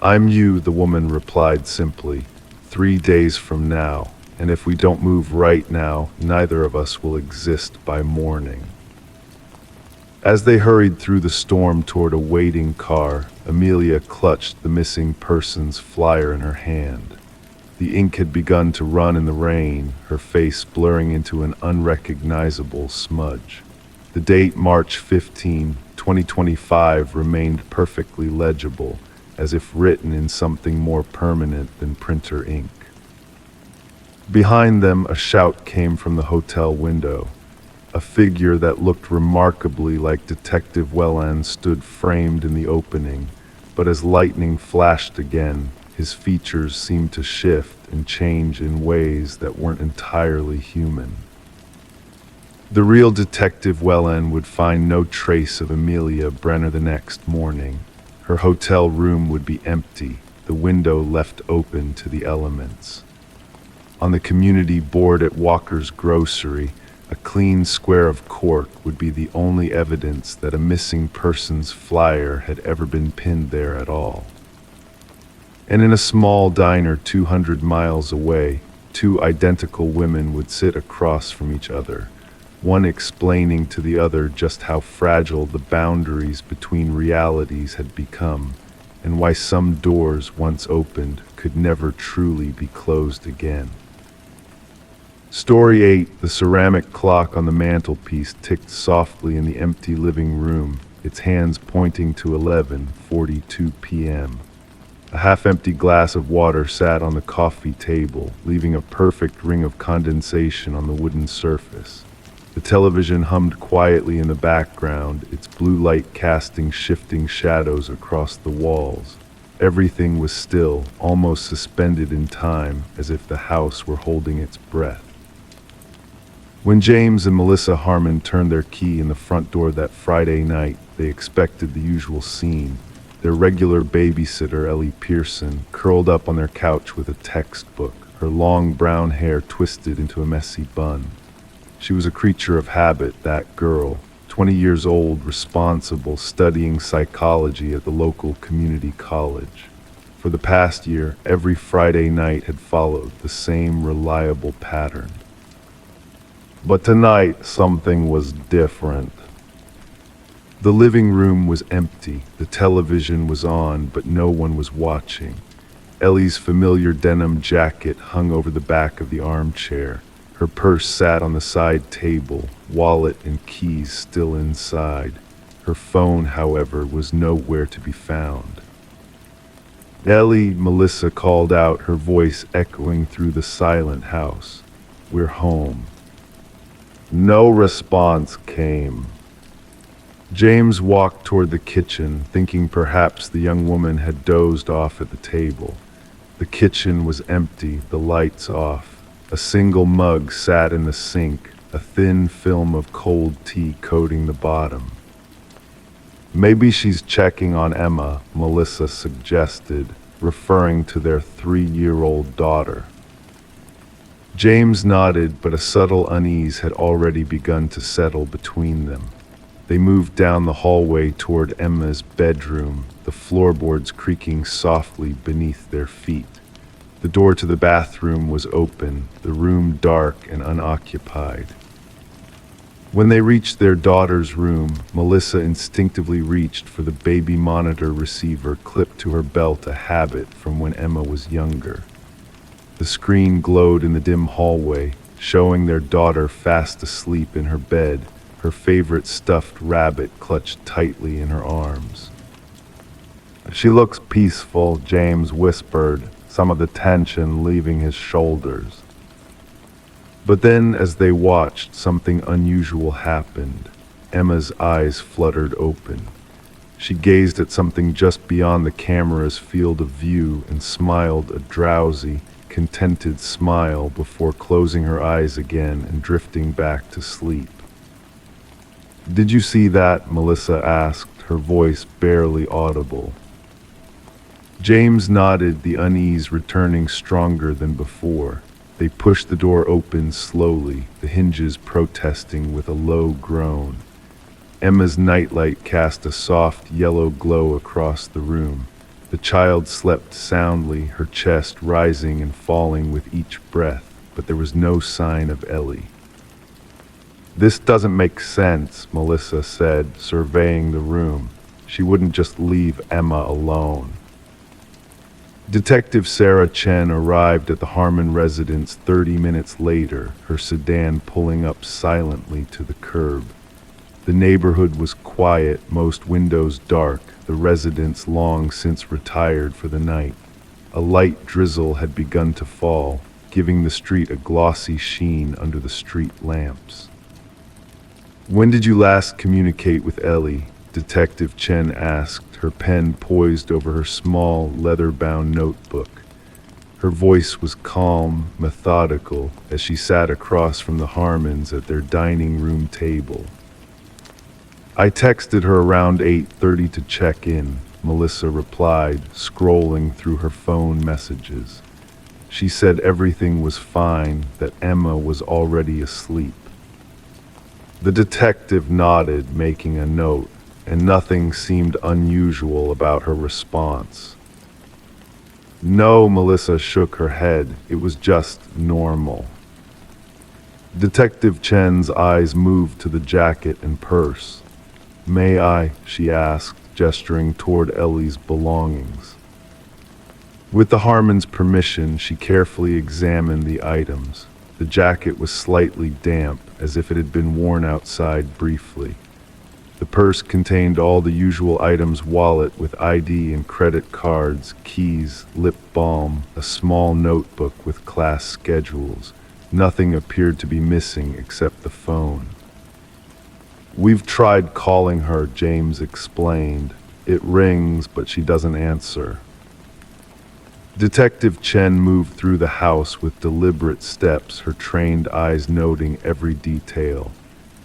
"I'm you," the woman replied simply. 3 days from now, and if we don't move right now, neither of us will exist by morning." As they hurried through the storm toward a waiting car, Amelia clutched the missing persons flyer in her hand. The ink had begun to run in the rain, her face blurring into an unrecognizable smudge. The date, March 15, 2025, remained perfectly legible, as if written in something more permanent than printer ink. Behind them, a shout came from the hotel window. A figure that looked remarkably like Detective Welland stood framed in the opening, but as lightning flashed again, his features seemed to shift and change in ways that weren't entirely human. The real Detective Welland would find no trace of Amelia Brenner the next morning. Her hotel room would be empty, the window left open to the elements. On the community board at Walker's Grocery, a clean square of cork would be the only evidence that a missing persons flyer had ever been pinned there at all. And in a small diner 200 miles away, 2 identical women would sit across from each other, one explaining to the other just how fragile the boundaries between realities had become, and why some doors once opened could never truly be closed again. Story 8. The ceramic clock on the mantelpiece ticked softly in the empty living room, its hands pointing to 11:42 p.m. A half-empty glass of water sat on the coffee table, leaving a perfect ring of condensation on the wooden surface. The television hummed quietly in the background, its blue light casting shifting shadows across the walls. Everything was still, almost suspended in time, as if the house were holding its breath. When James and Melissa Harmon turned their key in the front door that Friday night, they expected the usual scene. Their regular babysitter, Ellie Pearson, curled up on their couch with a textbook, her long brown hair twisted into a messy bun. She was a creature of habit, that girl, 20 years old, responsible, studying psychology at the local community college. For the past year, every Friday night had followed the same reliable pattern. But tonight, something was different. The living room was empty, the television was on, but no one was watching. Ellie's familiar denim jacket hung over the back of the armchair. Her purse sat on the side table, wallet and keys still inside. Her phone, however, was nowhere to be found. "Ellie," Melissa called out, her voice echoing through the silent house. "We're home." No response came. James walked toward the kitchen, thinking perhaps the young woman had dozed off at the table. The kitchen was empty, the lights off. A single mug sat in the sink, a thin film of cold tea coating the bottom. "Maybe she's checking on Emma," Melissa suggested, referring to their 3-year-old daughter. James nodded, but a subtle unease had already begun to settle between them. They moved down the hallway toward Emma's bedroom, the floorboards creaking softly beneath their feet. The door to the bathroom was open, the room dark and unoccupied. When they reached their daughter's room, Melissa instinctively reached for the baby monitor receiver clipped to her belt, a habit from when Emma was younger. The screen glowed in the dim hallway, showing their daughter fast asleep in her bed, her favorite stuffed rabbit clutched tightly in her arms. "She looks peaceful," James whispered, some of the tension leaving his shoulders. But then, as they watched, something unusual happened. Emma's eyes fluttered open. She gazed at something just beyond the camera's field of view and smiled a drowsy, contented smile before closing her eyes again and drifting back to sleep. "Did you see that?" Melissa asked, her voice barely audible. James nodded, the unease returning stronger than before. They pushed the door open slowly, the hinges protesting with a low groan. Emma's nightlight cast a soft yellow glow across the room. The child slept soundly, her chest rising and falling with each breath, but there was no sign of Ellie. "This doesn't make sense," Melissa said, surveying the room. She wouldn't just leave Emma alone. Detective Sarah Chen arrived at the Harmon residence 30 minutes later, her sedan pulling up silently to the curb. The neighborhood was quiet, most windows dark, the residents long since retired for the night. A light drizzle had begun to fall, giving the street a glossy sheen under the street lamps. "When did you last communicate with Ellie?" Detective Chen asked, her pen poised over her small, leather-bound notebook. Her voice was calm, methodical, as she sat across from the Harmons at their dining room table. "I texted her around 8:30 to check in," Melissa replied, scrolling through her phone messages. She said everything was fine, that Emma was already asleep. The detective nodded, making a note, and nothing seemed unusual about her response. "No," Melissa shook her head, "it was just normal." Detective Chen's eyes moved to the jacket and purse. "May I?" she asked, gesturing toward Ellie's belongings. With the Harmon's permission, she carefully examined the items. The jacket was slightly damp, as if it had been worn outside briefly. The purse contained all the usual items: wallet with ID and credit cards, keys, lip balm, a small notebook with class schedules. Nothing appeared to be missing except the phone. "We've tried calling her," James explained. "It rings, but she doesn't answer." Detective Chen moved through the house with deliberate steps, her trained eyes noting every detail.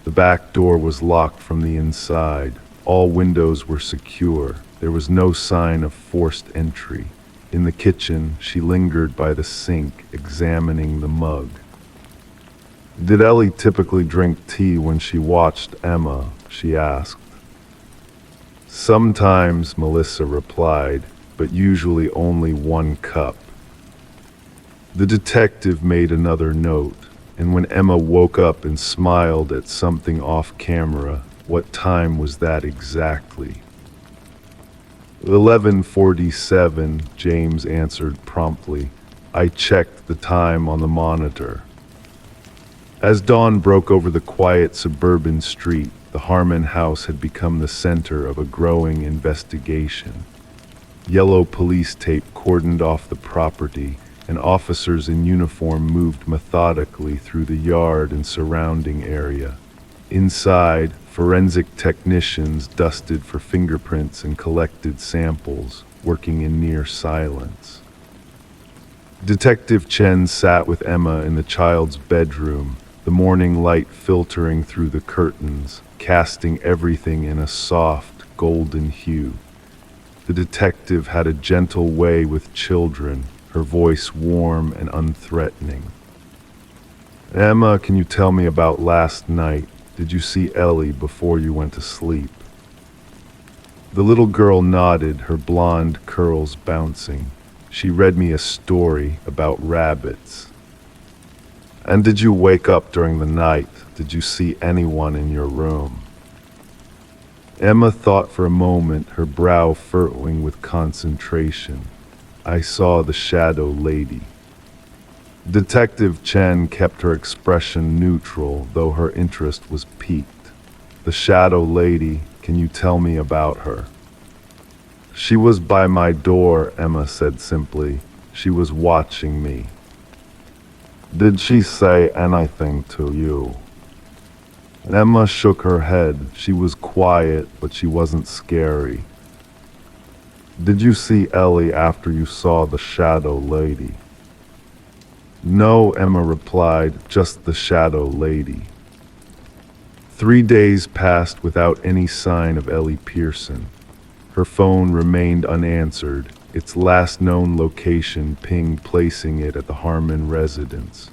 The back door was locked from the inside. All windows were secure. There was no sign of forced entry. In the kitchen, she lingered by the sink, examining the mug. "Did Ellie typically drink tea when she watched Emma?" she asked. "Sometimes," Melissa replied, "but usually only 1 cup." The detective made another note, and when Emma woke up and smiled at something off camera, what time was that exactly? 11:47, James answered promptly. "I checked the time on the monitor." As dawn broke over the quiet suburban street, the Harmon house had become the center of a growing investigation. Yellow police tape cordoned off the property, and officers in uniform moved methodically through the yard and surrounding area. Inside, forensic technicians dusted for fingerprints and collected samples, working in near silence. Detective Chen sat with Emma in the child's bedroom, the morning light filtering through the curtains, casting everything in a soft, golden hue. The detective had a gentle way with children, her voice warm and unthreatening. "Emma, can you tell me about last night? Did you see Ellie before you went to sleep?" The little girl nodded, her blonde curls bouncing. She read me a story about rabbits. "And did you wake up during the night? Did you see anyone in your room?" Emma thought for a moment, her brow furrowing with concentration. "I saw the shadow lady." Detective Chen kept her expression neutral, though her interest was piqued. "The shadow lady, can you tell me about her?" "She was by my door," Emma said simply. "She was watching me." "Did she say anything to you?" Emma shook her head. She was quiet, but she wasn't scary. Did you see Ellie after you saw the shadow lady? No, Emma replied, just the shadow lady. 3 days passed without any sign of Ellie Pearson. Her phone remained unanswered, its last known location pinged, placing it at the Harmon residence.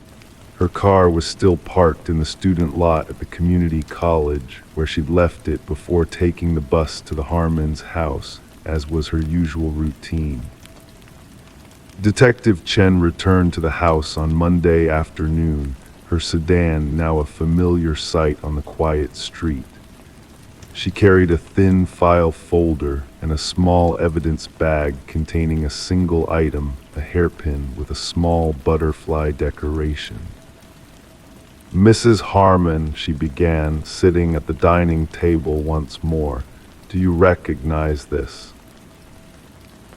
Her car was still parked in the student lot at the community college, where she'd left it before taking the bus to the Harmon's house, as was her usual routine. Detective Chen returned to the house on Monday afternoon, her sedan now a familiar sight on the quiet street. She carried a thin file folder and a small evidence bag containing a single item, a hairpin with a small butterfly decoration. Mrs. Harmon, she began, sitting at the dining table once more. Do you recognize this?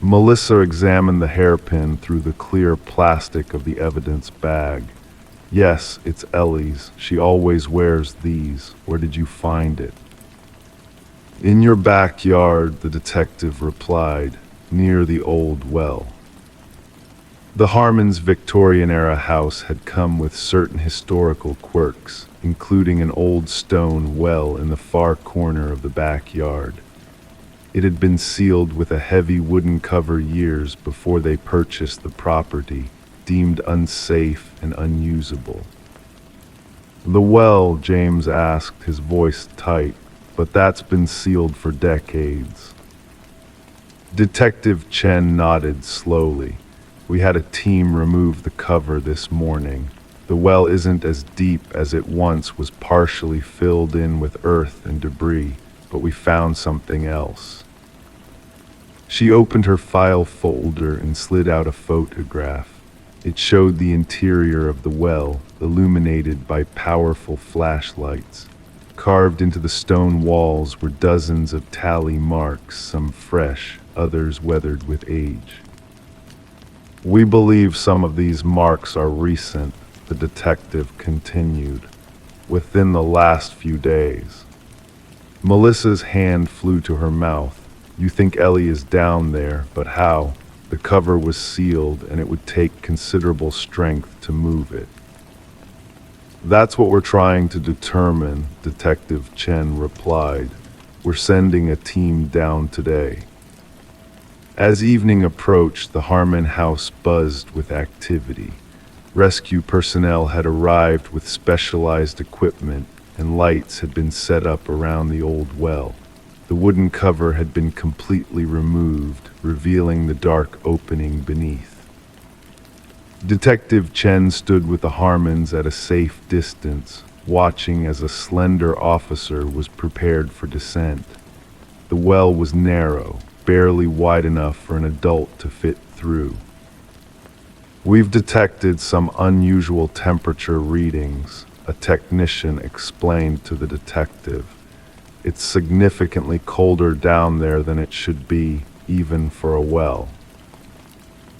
Melissa examined the hairpin through the clear plastic of the evidence bag. Yes, it's Ellie's. She always wears these. Where did you find it? In your backyard, the detective replied, near the old well. The Harmon's Victorian-era house had come with certain historical quirks, including an old stone well in the far corner of the backyard. It had been sealed with a heavy wooden cover years before they purchased the property, deemed unsafe and unusable. The well, James asked, his voice tight, but that's been sealed for decades. Detective Chen nodded slowly. We had a team remove the cover this morning. The well isn't as deep as it once was, partially filled in with earth and debris, but we found something else. She opened her file folder and slid out a photograph. It showed the interior of the well, illuminated by powerful flashlights. Carved into the stone walls were dozens of tally marks, some fresh, others weathered with age. We believe some of these marks are recent, the detective continued, within the last few days. Melissa's hand flew to her mouth. You think Ellie is down there, but how? The cover was sealed, and it would take considerable strength to move it. That's what we're trying to determine, Detective Chen replied. We're sending a team down today. As evening approached, the Harmon house buzzed with activity. Rescue personnel had arrived with specialized equipment, and lights had been set up around the old well. The wooden cover had been completely removed, revealing the dark opening beneath. Detective Chen stood with the Harmons at a safe distance, watching as a slender officer was prepared for descent. The well was narrow, barely wide enough for an adult to fit through. We've detected some unusual temperature readings, a technician explained to the detective. It's significantly colder down there than it should be, even for a well.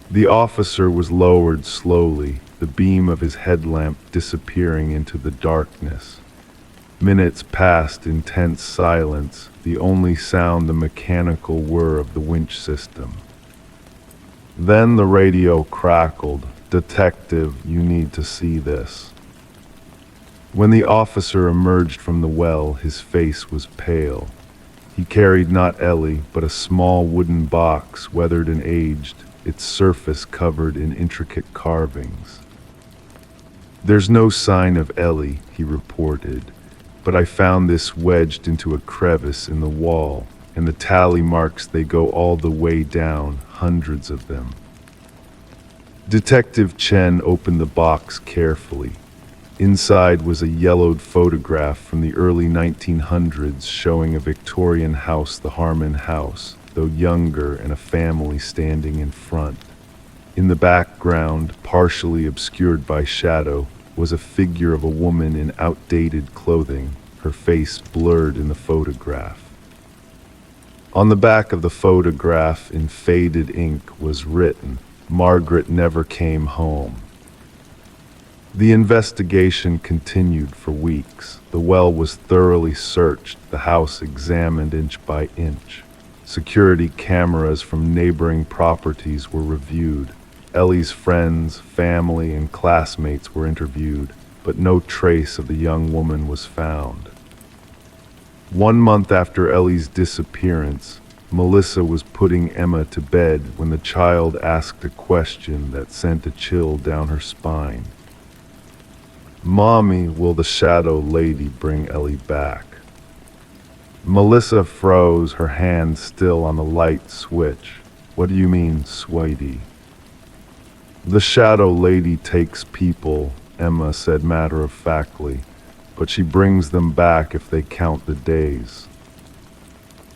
The officer was lowered slowly, the beam of his headlamp disappearing into the darkness. Minutes passed in tense silence, the only sound the mechanical whir of the winch system. Then the radio crackled. Detective, you need to see this. When the officer emerged from the well, his face was pale. He carried not Ellie, but a small wooden box, weathered and aged, its surface covered in intricate carvings. There's no sign of Ellie, he reported, but I found this wedged into a crevice in the wall, and the tally marks, they go all the way down, hundreds of them. Detective Chen opened the box carefully. Inside was a yellowed photograph from the early 1900s showing a Victorian house, the Harmon house, though younger, and a family standing in front. In the background, partially obscured by shadow, was a figure of a woman in outdated clothing, her face blurred in the photograph. On the back of the photograph, in faded ink, was written, "Margaret never came home." The investigation continued for weeks. The well was thoroughly searched, the house examined inch by inch. Security cameras from neighboring properties were reviewed. Ellie's friends, family, and classmates were interviewed, but no trace of the young woman was found. 1 month after Ellie's disappearance, Melissa was putting Emma to bed when the child asked a question that sent a chill down her spine. "Mommy, will the shadow lady bring Ellie back?" Melissa froze, her hand still on the light switch. "What do you mean, sweetie?" "The shadow lady takes people," Emma said matter-of-factly, "but she brings them back if they count the days."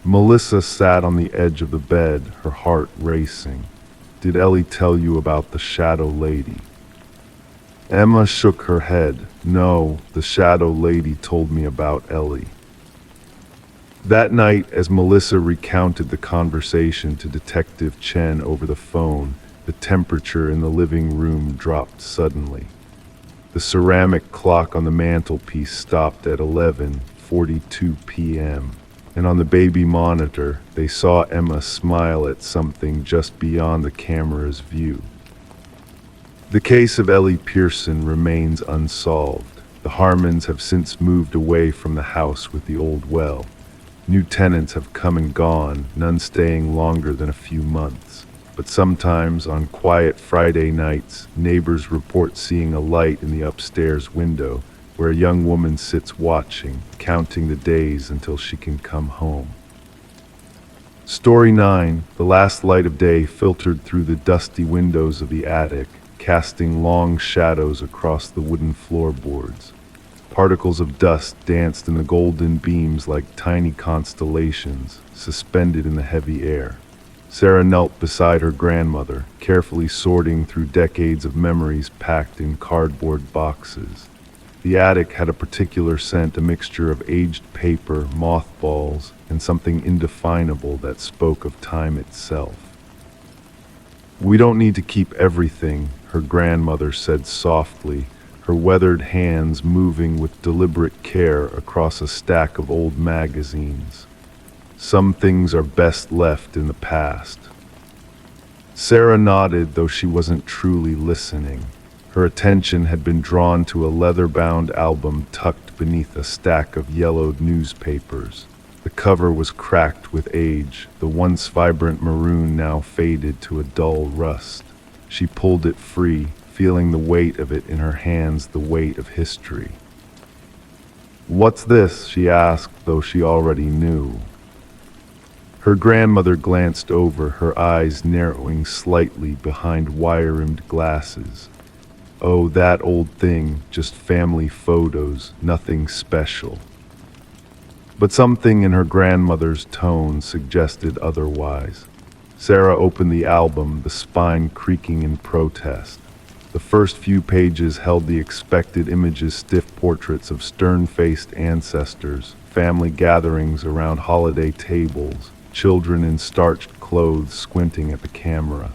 Melissa sat on the edge of the bed, her heart racing. "Did Ellie tell you about the shadow lady?" Emma shook her head. "No, the shadow lady told me about Ellie." That night, as Melissa recounted the conversation to Detective Chen over the phone, the temperature in the living room dropped suddenly. The ceramic clock on the mantelpiece stopped at 11:42 p.m., and on the baby monitor, they saw Emma smile at something just beyond the camera's view. The case of Ellie Pearson remains unsolved. The Harmons have since moved away from the house with the old well. New tenants have come and gone, none staying longer than a few months. But sometimes, on quiet Friday nights, neighbors report seeing a light in the upstairs window, where a young woman sits watching, counting the days until she can come home. Story 9. The last light of day filtered through the dusty windows of the attic, casting long shadows across the wooden floorboards. Particles of dust danced in the golden beams like tiny constellations, suspended in the heavy air. Sarah knelt beside her grandmother, carefully sorting through decades of memories packed in cardboard boxes. The attic had a particular scent, a mixture of aged paper, mothballs, and something indefinable that spoke of time itself. "We don't need to keep everything," her grandmother said softly, her weathered hands moving with deliberate care across a stack of old magazines. "Some things are best left in the past." Sarah nodded, though she wasn't truly listening. Her attention had been drawn to a leather-bound album tucked beneath a stack of yellowed newspapers. The cover was cracked with age, the once vibrant maroon now faded to a dull rust. She pulled it free, feeling the weight of it in her hands, the weight of history. "What's this?" she asked, though she already knew. Her grandmother glanced over, her eyes narrowing slightly behind wire-rimmed glasses. "Oh, that old thing, just family photos, nothing special." But something in her grandmother's tone suggested otherwise. Sarah opened the album, the spine creaking in protest. The first few pages held the expected images, stiff portraits of stern-faced ancestors, family gatherings around holiday tables, children in starched clothes squinting at the camera.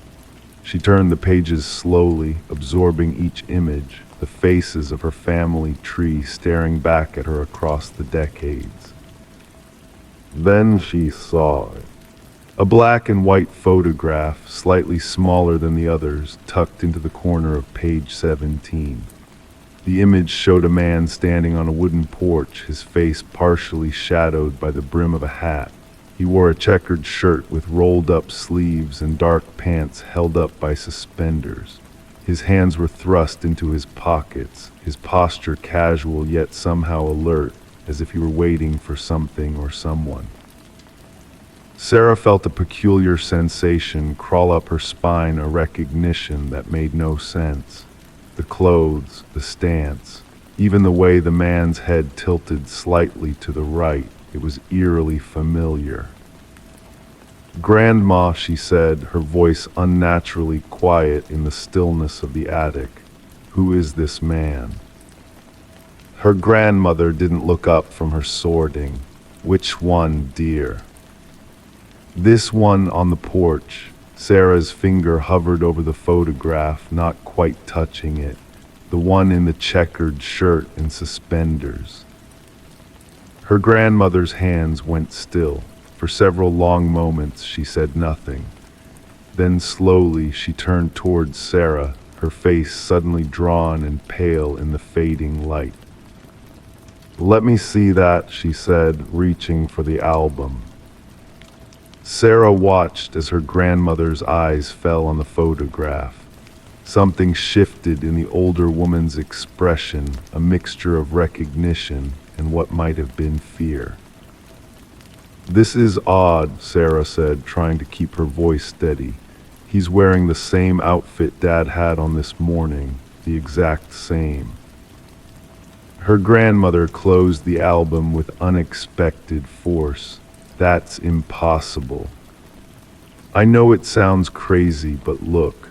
She turned the pages slowly, absorbing each image, the faces of her family tree staring back at her across the decades. Then she saw it. A black and white photograph, slightly smaller than the others, tucked into the corner of page 17. The image showed a man standing on a wooden porch, his face partially shadowed by the brim of a hat. He wore a checkered shirt with rolled-up sleeves and dark pants held up by suspenders. His hands were thrust into his pockets, his posture casual yet somehow alert, as if he were waiting for something or someone. Sarah felt a peculiar sensation crawl up her spine, a recognition that made no sense. The clothes, the stance, even the way the man's head tilted slightly to the right, it was eerily familiar. "Grandma," she said, her voice unnaturally quiet in the stillness of the attic, "who is this man?" Her grandmother didn't look up from her sorting. "Which one, dear?" "This one on the porch." Sarah's finger hovered over the photograph, not quite touching it. the one in the checkered shirt and suspenders. Her grandmother's hands went still. For several long moments she said nothing. Then slowly she turned towards Sarah, her face suddenly drawn and pale in the fading light. "Let me see that," she said, reaching for the album. Sarah watched as her grandmother's eyes fell on the photograph. Something shifted in the older woman's expression, a mixture of recognition and what might have been fear. "This is odd," Sarah said, trying to keep her voice steady. "He's wearing the same outfit Dad had on this morning, the exact same." Her grandmother closed the album with unexpected force. "That's impossible." "I know it sounds crazy, but look."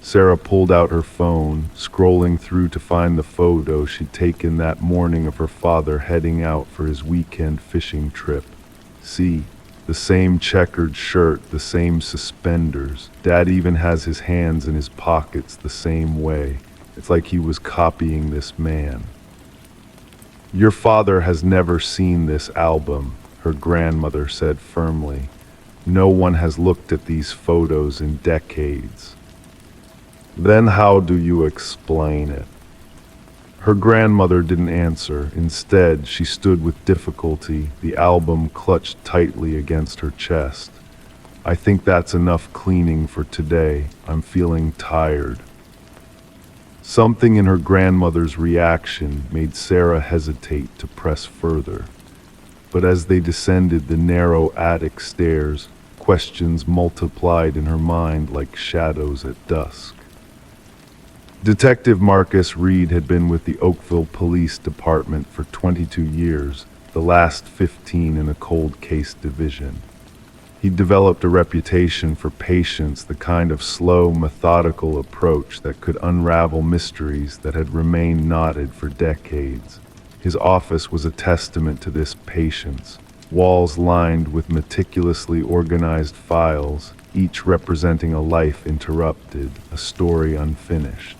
Sarah pulled out her phone, scrolling through to find the photo she'd taken that morning of her father heading out for his weekend fishing trip. "See, the same checkered shirt, the same suspenders. Dad even has his hands in his pockets the same way. It's like he was copying this man." "Your father has never seen this album," her grandmother said firmly. "No one has looked at these photos in decades." "Then how do you explain it?" Her grandmother didn't answer. Instead, she stood with difficulty, the album clutched tightly against her chest. "I think that's enough cleaning for today. I'm feeling tired." Something in her grandmother's reaction made Sarah hesitate to press further. But as they descended the narrow attic stairs, questions multiplied in her mind like shadows at dusk. Detective Marcus Reed had been with the Oakville Police Department for 22 years, the last 15 in a cold case division. He developed a reputation for patience, the kind of slow, methodical approach that could unravel mysteries that had remained knotted for decades. His office was a testament to this patience, walls lined with meticulously organized files, each representing a life interrupted, a story unfinished.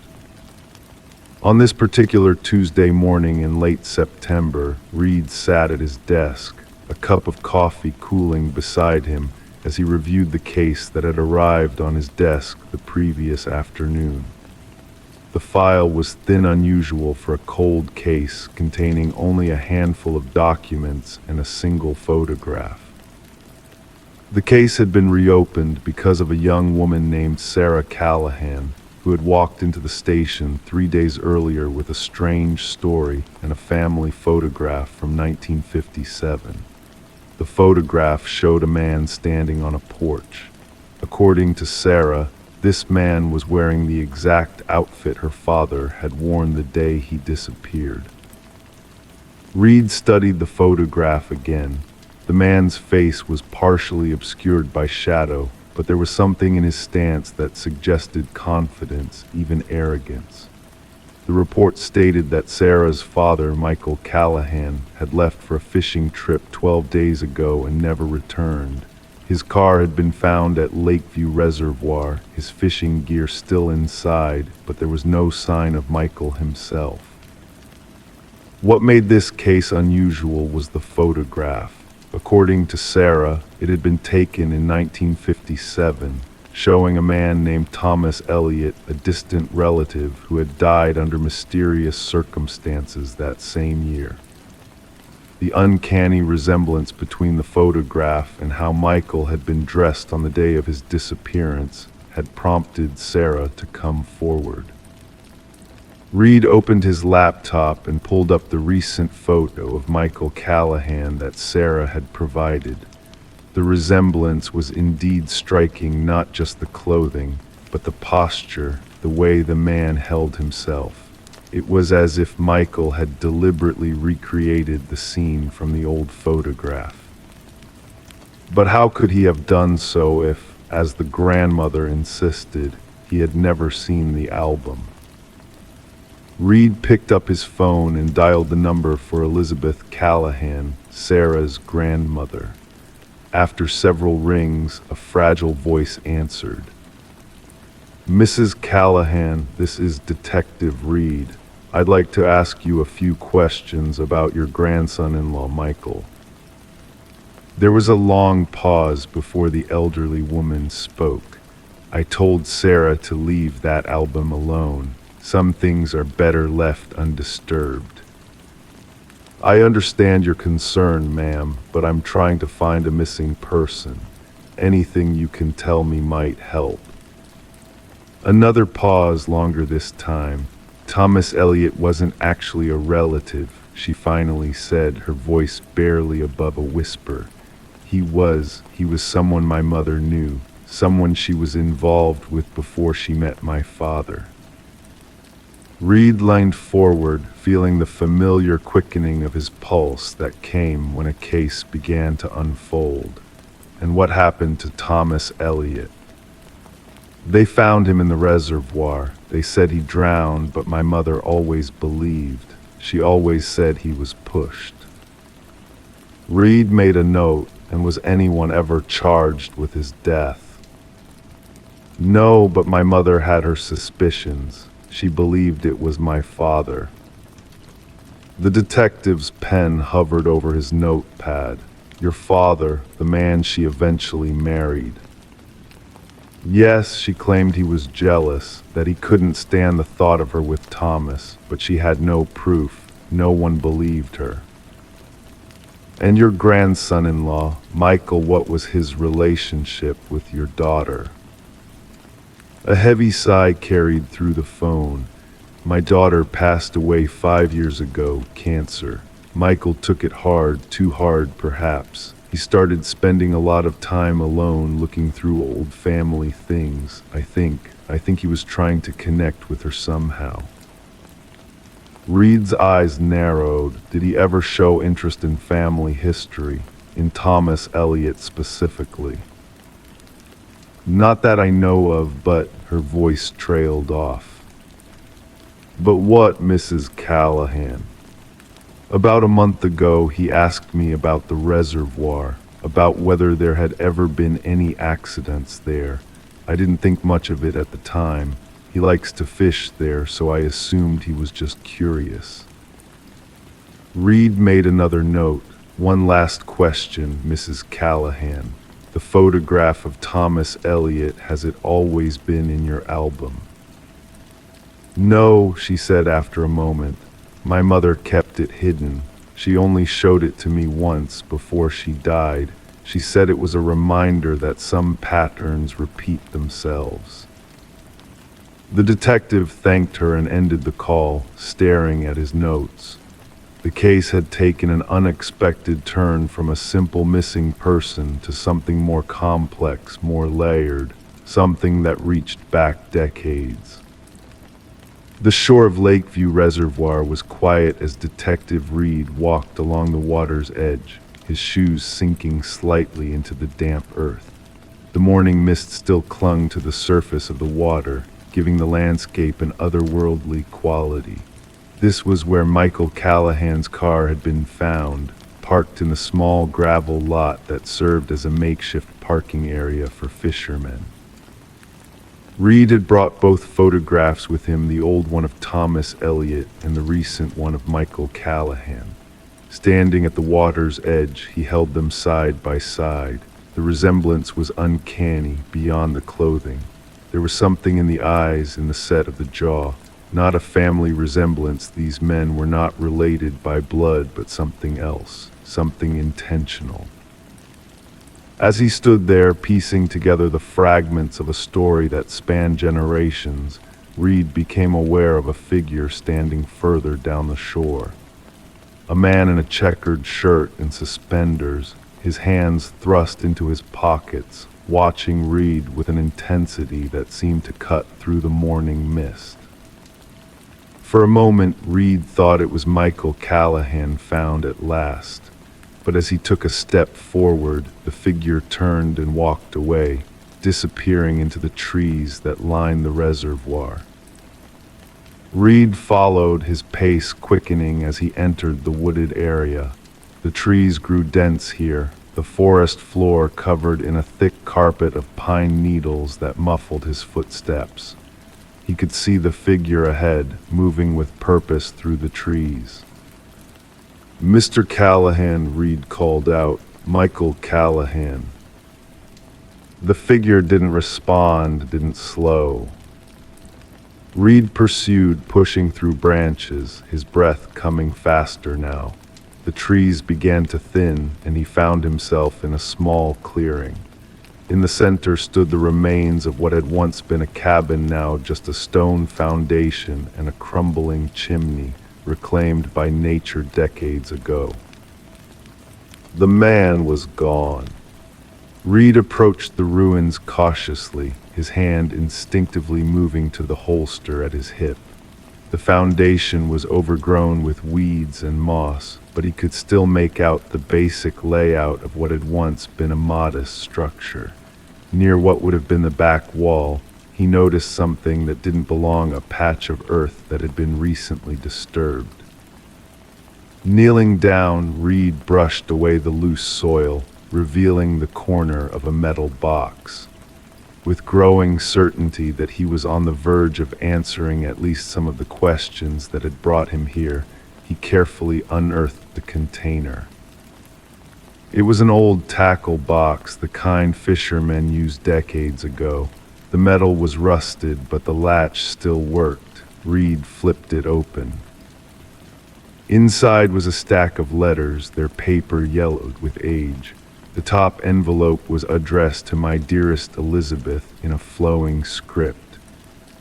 On this particular Tuesday morning in late September, Reed sat at his desk, a cup of coffee cooling beside him as he reviewed the case that had arrived on his desk the previous afternoon. The file was thin, unusual for a cold case containing only a handful of documents and a single photograph. The case had been reopened because of a young woman named Sarah Callahan, who had walked into the station 3 days earlier with a strange story and a family photograph from 1957. The photograph showed a man standing on a porch. According to Sarah, this man was wearing the exact outfit her father had worn the day he disappeared. Reed studied the photograph again. The man's face was partially obscured by shadow, but there was something in his stance that suggested confidence, even arrogance. The report stated that Sarah's father, Michael Callahan, had left for a fishing trip 12 days ago and never returned. His car had been found at Lakeview Reservoir, his fishing gear still inside, but there was no sign of Michael himself. What made this case unusual was the photograph. According to Sarah, it had been taken in 1957, showing a man named Thomas Elliott, a distant relative who had died under mysterious circumstances that same year. The uncanny resemblance between the photograph and how Michael had been dressed on the day of his disappearance had prompted Sarah to come forward. Reed opened his laptop and pulled up the recent photo of Michael Callahan that Sarah had provided. The resemblance was indeed striking, not just the clothing, but the posture, the way the man held himself. It was as if Michael had deliberately recreated the scene from the old photograph. But how could he have done so if, as the grandmother insisted, he had never seen the album? Reed picked up his phone and dialed the number for Elizabeth Callahan, Sarah's grandmother. After several rings, a fragile voice answered. "Mrs. Callahan, this is Detective Reed. I'd like to ask you a few questions about your grandson-in-law, Michael." There was a long pause before the elderly woman spoke. "I told Sarah to leave that album alone. Some things are better left undisturbed." "I understand your concern, ma'am, but I'm trying to find a missing person. Anything you can tell me might help." Another pause, longer this time. "Thomas Elliot wasn't actually a relative," she finally said, her voice barely above a whisper. He was someone my mother knew, someone she was involved with before she met my father." Reed leaned forward, feeling the familiar quickening of his pulse that came when a case began to unfold. "And what happened to Thomas Elliot?" "They found him in the reservoir. They said he drowned, but my mother always believed. She always said he was pushed." Reed made a note. "And was anyone ever charged with his death?" "No, but my mother had her suspicions. She believed it was my father." The detective's pen hovered over his notepad. "Your father, the man she eventually married." "Yes, she claimed he was jealous, that he couldn't stand the thought of her with Thomas, but she had no proof. No one believed her." "And your grandson-in-law, Michael, what was his relationship with your daughter?" A heavy sigh carried through the phone. "My daughter passed away 5 years ago, cancer. Michael took it hard, too hard perhaps. He started spending a lot of time alone looking through old family things. I think he was trying to connect with her somehow." Reed's eyes narrowed. Did he ever show interest in family history, in Thomas Elliot specifically? "Not that I know of, but," her voice trailed off. "But what, Mrs. Callahan?" "About a month ago, he asked me about the reservoir, about whether there had ever been any accidents there. I didn't think much of it at the time. He likes to fish there, so I assumed he was just curious." Reed made another note. "One last question, Mrs. Callahan. The photograph of Thomas Elliot, has it always been in your album?" "No," she said after a moment. "My mother kept it hidden. She only showed it to me once before she died. She said it was a reminder that some patterns repeat themselves." The detective thanked her and ended the call, staring at his notes. The case had taken an unexpected turn from a simple missing person to something more complex, more layered, something that reached back decades. The shore of Lakeview Reservoir was quiet as Detective Reed walked along the water's edge, his shoes sinking slightly into the damp earth. The morning mist still clung to the surface of the water, giving the landscape an otherworldly quality. This was where Michael Callahan's car had been found, parked in the small gravel lot that served as a makeshift parking area for fishermen. Reed had brought both photographs with him, the old one of Thomas Elliot and the recent one of Michael Callahan. Standing at the water's edge, he held them side by side. The resemblance was uncanny, beyond the clothing. There was something in the eyes, in the set of the jaw. Not a family resemblance. These men were not related by blood, but something else, something intentional. As he stood there, piecing together the fragments of a story that spanned generations, Reed became aware of a figure standing further down the shore. A man in a checkered shirt and suspenders, his hands thrust into his pockets, watching Reed with an intensity that seemed to cut through the morning mist. For a moment, Reed thought it was Michael Callahan found at last, but as he took a step forward, the figure turned and walked away, disappearing into the trees that lined the reservoir. Reed followed, his pace quickening as he entered the wooded area. The trees grew dense here, the forest floor covered in a thick carpet of pine needles that muffled his footsteps. He could see the figure ahead, moving with purpose through the trees. "Mr. Callahan," Reed called out. "Michael Callahan." The figure didn't respond, didn't slow. Reed pursued, pushing through branches, his breath coming faster now. The trees began to thin, and he found himself in a small clearing. In the center stood the remains of what had once been a cabin, now just a stone foundation and a crumbling chimney, reclaimed by nature decades ago. The man was gone. Reed approached the ruins cautiously, his hand instinctively moving to the holster at his hip. The foundation was overgrown with weeds and moss, but he could still make out the basic layout of what had once been a modest structure. Near what would have been the back wall, he noticed something that didn't belong, a patch of earth that had been recently disturbed. Kneeling down, Reed brushed away the loose soil, revealing the corner of a metal box. With growing certainty that he was on the verge of answering at least some of the questions that had brought him here, he carefully unearthed the container. It was an old tackle box, the kind fishermen used decades ago. The metal was rusted, but the latch still worked. Reed flipped it open. Inside was a stack of letters, their paper yellowed with age. The top envelope was addressed to "My dearest Elizabeth" in a flowing script.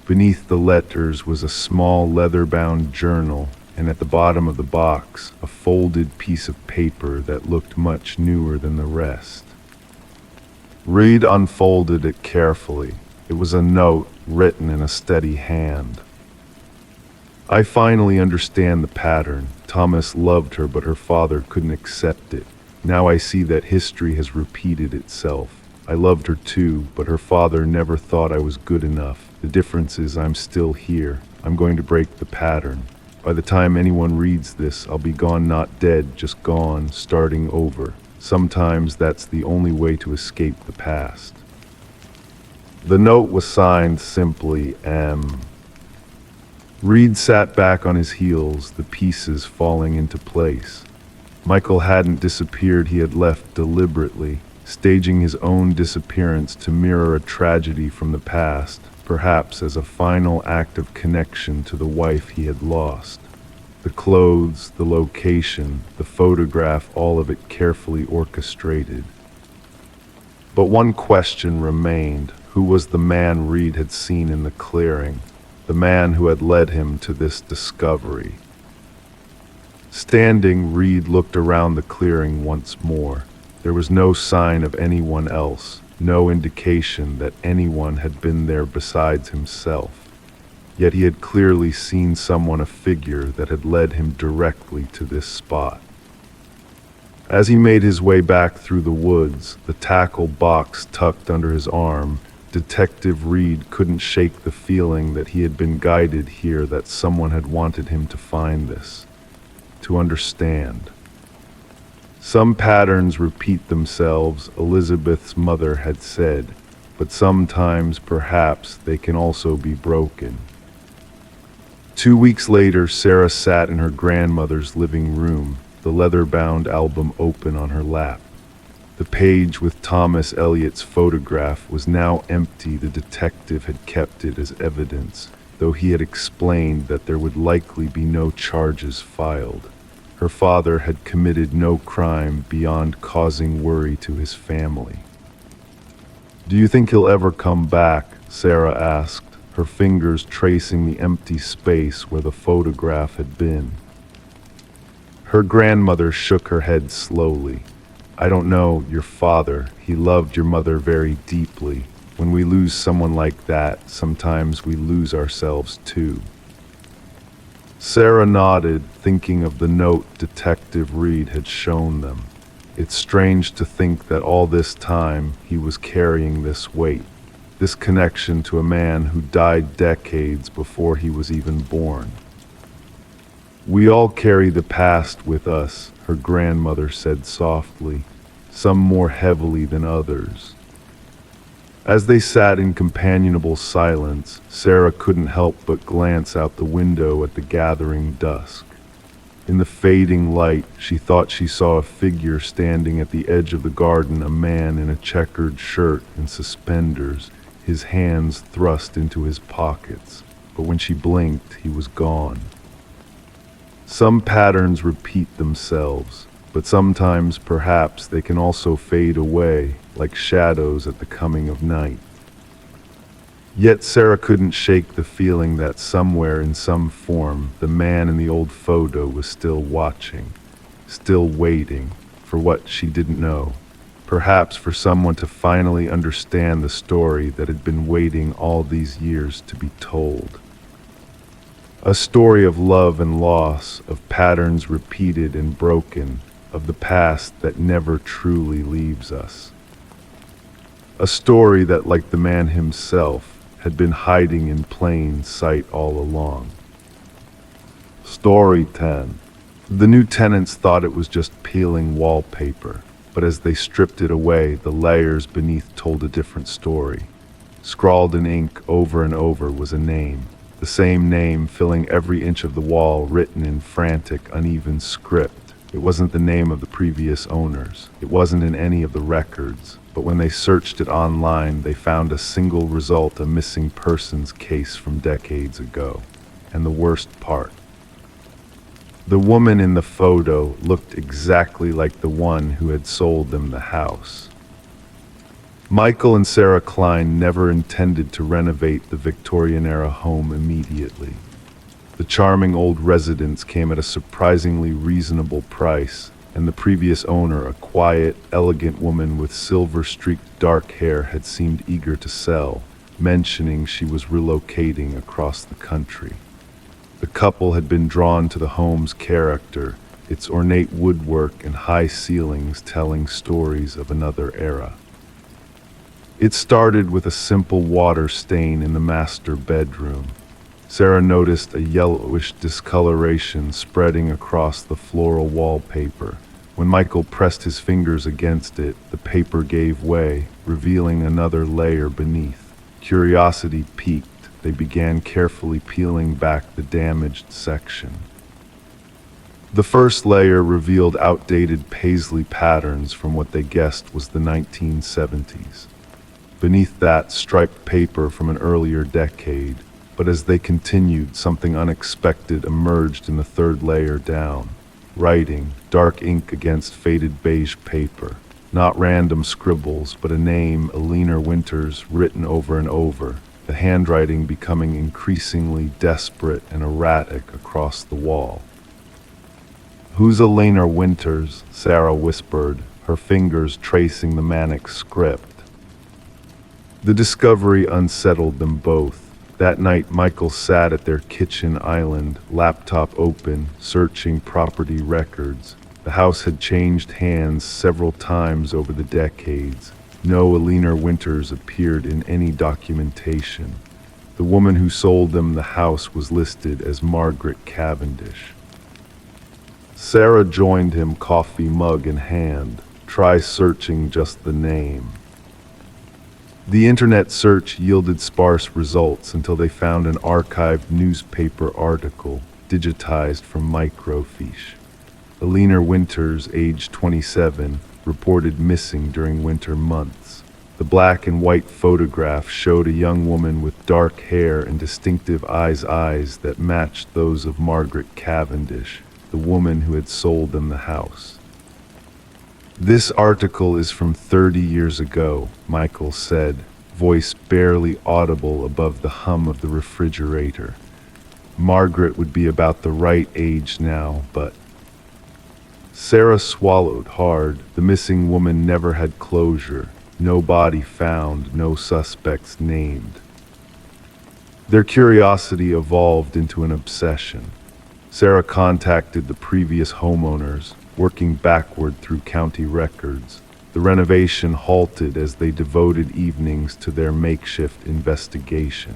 Beneath the letters was a small leather-bound journal, and at the bottom of the box, a folded piece of paper that looked much newer than the rest. Reed unfolded it carefully. It was a note written in a steady hand. "I finally understand the pattern. Thomas loved her, but her father couldn't accept it. Now I see that history has repeated itself. I loved her too, but her father never thought I was good enough. The difference is I'm still here. I'm going to break the pattern. By the time anyone reads this, I'll be gone, not dead, just gone, starting over. Sometimes that's the only way to escape the past." The note was signed simply M. Reed sat back on his heels, the pieces falling into place. Michael hadn't disappeared, he had left deliberately, staging his own disappearance to mirror a tragedy from the past, perhaps as a final act of connection to the wife he had lost. The clothes, the location, the photograph, all of it carefully orchestrated. But one question remained. Who was the man Reed had seen in the clearing? The man who had led him to this discovery? Standing, Reed looked around the clearing once more. There was no sign of anyone else, no indication that anyone had been there besides himself. Yet he had clearly seen someone, a figure that had led him directly to this spot. As he made his way back through the woods, the tackle box tucked under his arm, Detective Reed couldn't shake the feeling that he had been guided here, that someone had wanted him to find this, to understand. Some patterns repeat themselves, Elizabeth's mother had said, but sometimes perhaps they can also be broken. 2 weeks later, Sarah sat in her grandmother's living room, the leather-bound album open on her lap. The page with Thomas Elliott's photograph was now empty. The detective had kept it as evidence, though he had explained that there would likely be no charges filed. Her father had committed no crime beyond causing worry to his family. "Do you think he'll ever come back?" Sarah asked, her fingers tracing the empty space where the photograph had been. Her grandmother shook her head slowly. "I don't know. Your father, he loved your mother very deeply. When we lose someone like that, sometimes we lose ourselves too." Sarah nodded, thinking of the note Detective Reed had shown them. It's strange to think that all this time he was carrying this weight, this connection to a man who died decades before he was even born. "We all carry the past with us," her grandmother said softly, "some more heavily than others." As they sat in companionable silence, Sarah couldn't help but glance out the window at the gathering dusk. In the fading light, she thought she saw a figure standing at the edge of the garden, a man in a checkered shirt and suspenders, his hands thrust into his pockets. But when she blinked, he was gone. Some patterns repeat themselves, but sometimes perhaps they can also fade away like shadows at the coming of night. Yet Sarah couldn't shake the feeling that somewhere in some form the man in the old photo was still watching, still waiting for what she didn't know, perhaps for someone to finally understand the story that had been waiting all these years to be told. A story of love and loss, of patterns repeated and broken, of the past that never truly leaves us. A story that, like the man himself, had been hiding in plain sight all along. Story 10. The new tenants thought it was just peeling wallpaper, but as they stripped it away, the layers beneath told a different story. Scrawled in ink over and over was a name, the same name filling every inch of the wall, written in frantic, uneven script. It wasn't the name of the previous owners. It wasn't in any of the records. But when they searched it online, they found a single result, a missing persons case from decades ago. And the worst part, the woman in the photo looked exactly like the one who had sold them the house. Michael and Sarah Klein never intended to renovate the Victorian-era home immediately. The charming old residence came at a surprisingly reasonable price, and the previous owner, a quiet, elegant woman with silver-streaked dark hair, had seemed eager to sell, mentioning she was relocating across the country. The couple had been drawn to the home's character, its ornate woodwork and high ceilings telling stories of another era. It started with a simple water stain in the master bedroom. Sarah noticed a yellowish discoloration spreading across the floral wallpaper. When Michael pressed his fingers against it, the paper gave way, revealing another layer beneath. Curiosity piqued. They began carefully peeling back the damaged section. The first layer revealed outdated paisley patterns from what they guessed was the 1970s. Beneath that, striped paper from an earlier decade. But as they continued, something unexpected emerged in the third layer down. Writing, dark ink against faded beige paper. Not random scribbles, but a name, Elena Winters, written over and over, the handwriting becoming increasingly desperate and erratic across the wall. "Who's Elena Winters?" Sarah whispered, her fingers tracing the manic script. The discovery unsettled them both. That night, Michael sat at their kitchen island, laptop open, searching property records. The house had changed hands several times over the decades. No Elena Winters appeared in any documentation. The woman who sold them the house was listed as Margaret Cavendish. Sarah joined him, coffee mug in hand. Try searching just the name. The internet search yielded sparse results until they found an archived newspaper article, digitized from microfiche. Elena Winters, age 27, reported missing during winter months. The black and white photograph showed a young woman with dark hair and distinctive eyes that matched those of Margaret Cavendish, the woman who had sold them the house. "This article is from 30 years ago," Michael said, voice barely audible above the hum of the refrigerator. "Margaret would be about the right age now, but..." Sarah swallowed hard. The missing woman never had closure. No body found, no suspects named. Their curiosity evolved into an obsession. Sarah contacted the previous homeowners, working backward through county records. The renovation halted as they devoted evenings to their makeshift investigation.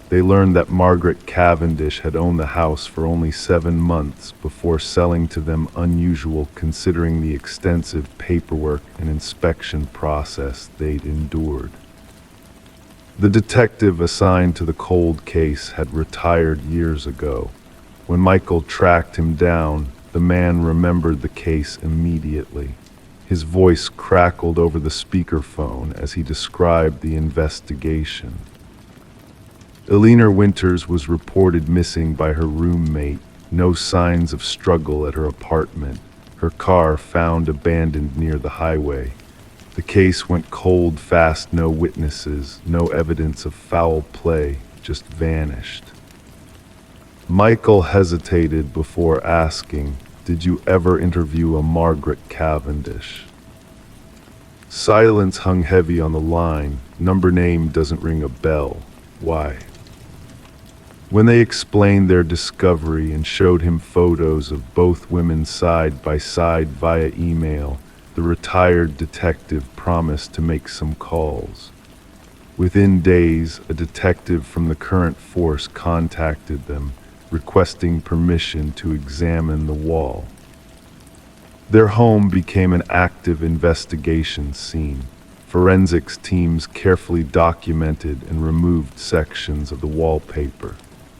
They learned that Margaret Cavendish had owned the house for only 7 months before selling to them, unusual considering the extensive paperwork and inspection process they'd endured. The detective assigned to the cold case had retired years ago. When Michael tracked him down, the man remembered the case immediately. His voice crackled over the speakerphone as he described the investigation. Eleanor Winters was reported missing by her roommate. No signs of struggle at her apartment. Her car found abandoned near the highway. The case went cold fast, no witnesses, no evidence of foul play, just vanished. Michael hesitated before asking, "Did you ever interview a Margaret Cavendish?" Silence hung heavy on the line. Number name doesn't ring a bell. Why? When they explained their discovery and showed him photos of both women side by side via email, the retired detective promised to make some calls. Within days, a detective from the current force contacted them, requesting permission to examine the wall. Their home became an active investigation scene. Forensics teams carefully documented and removed sections of the wallpaper.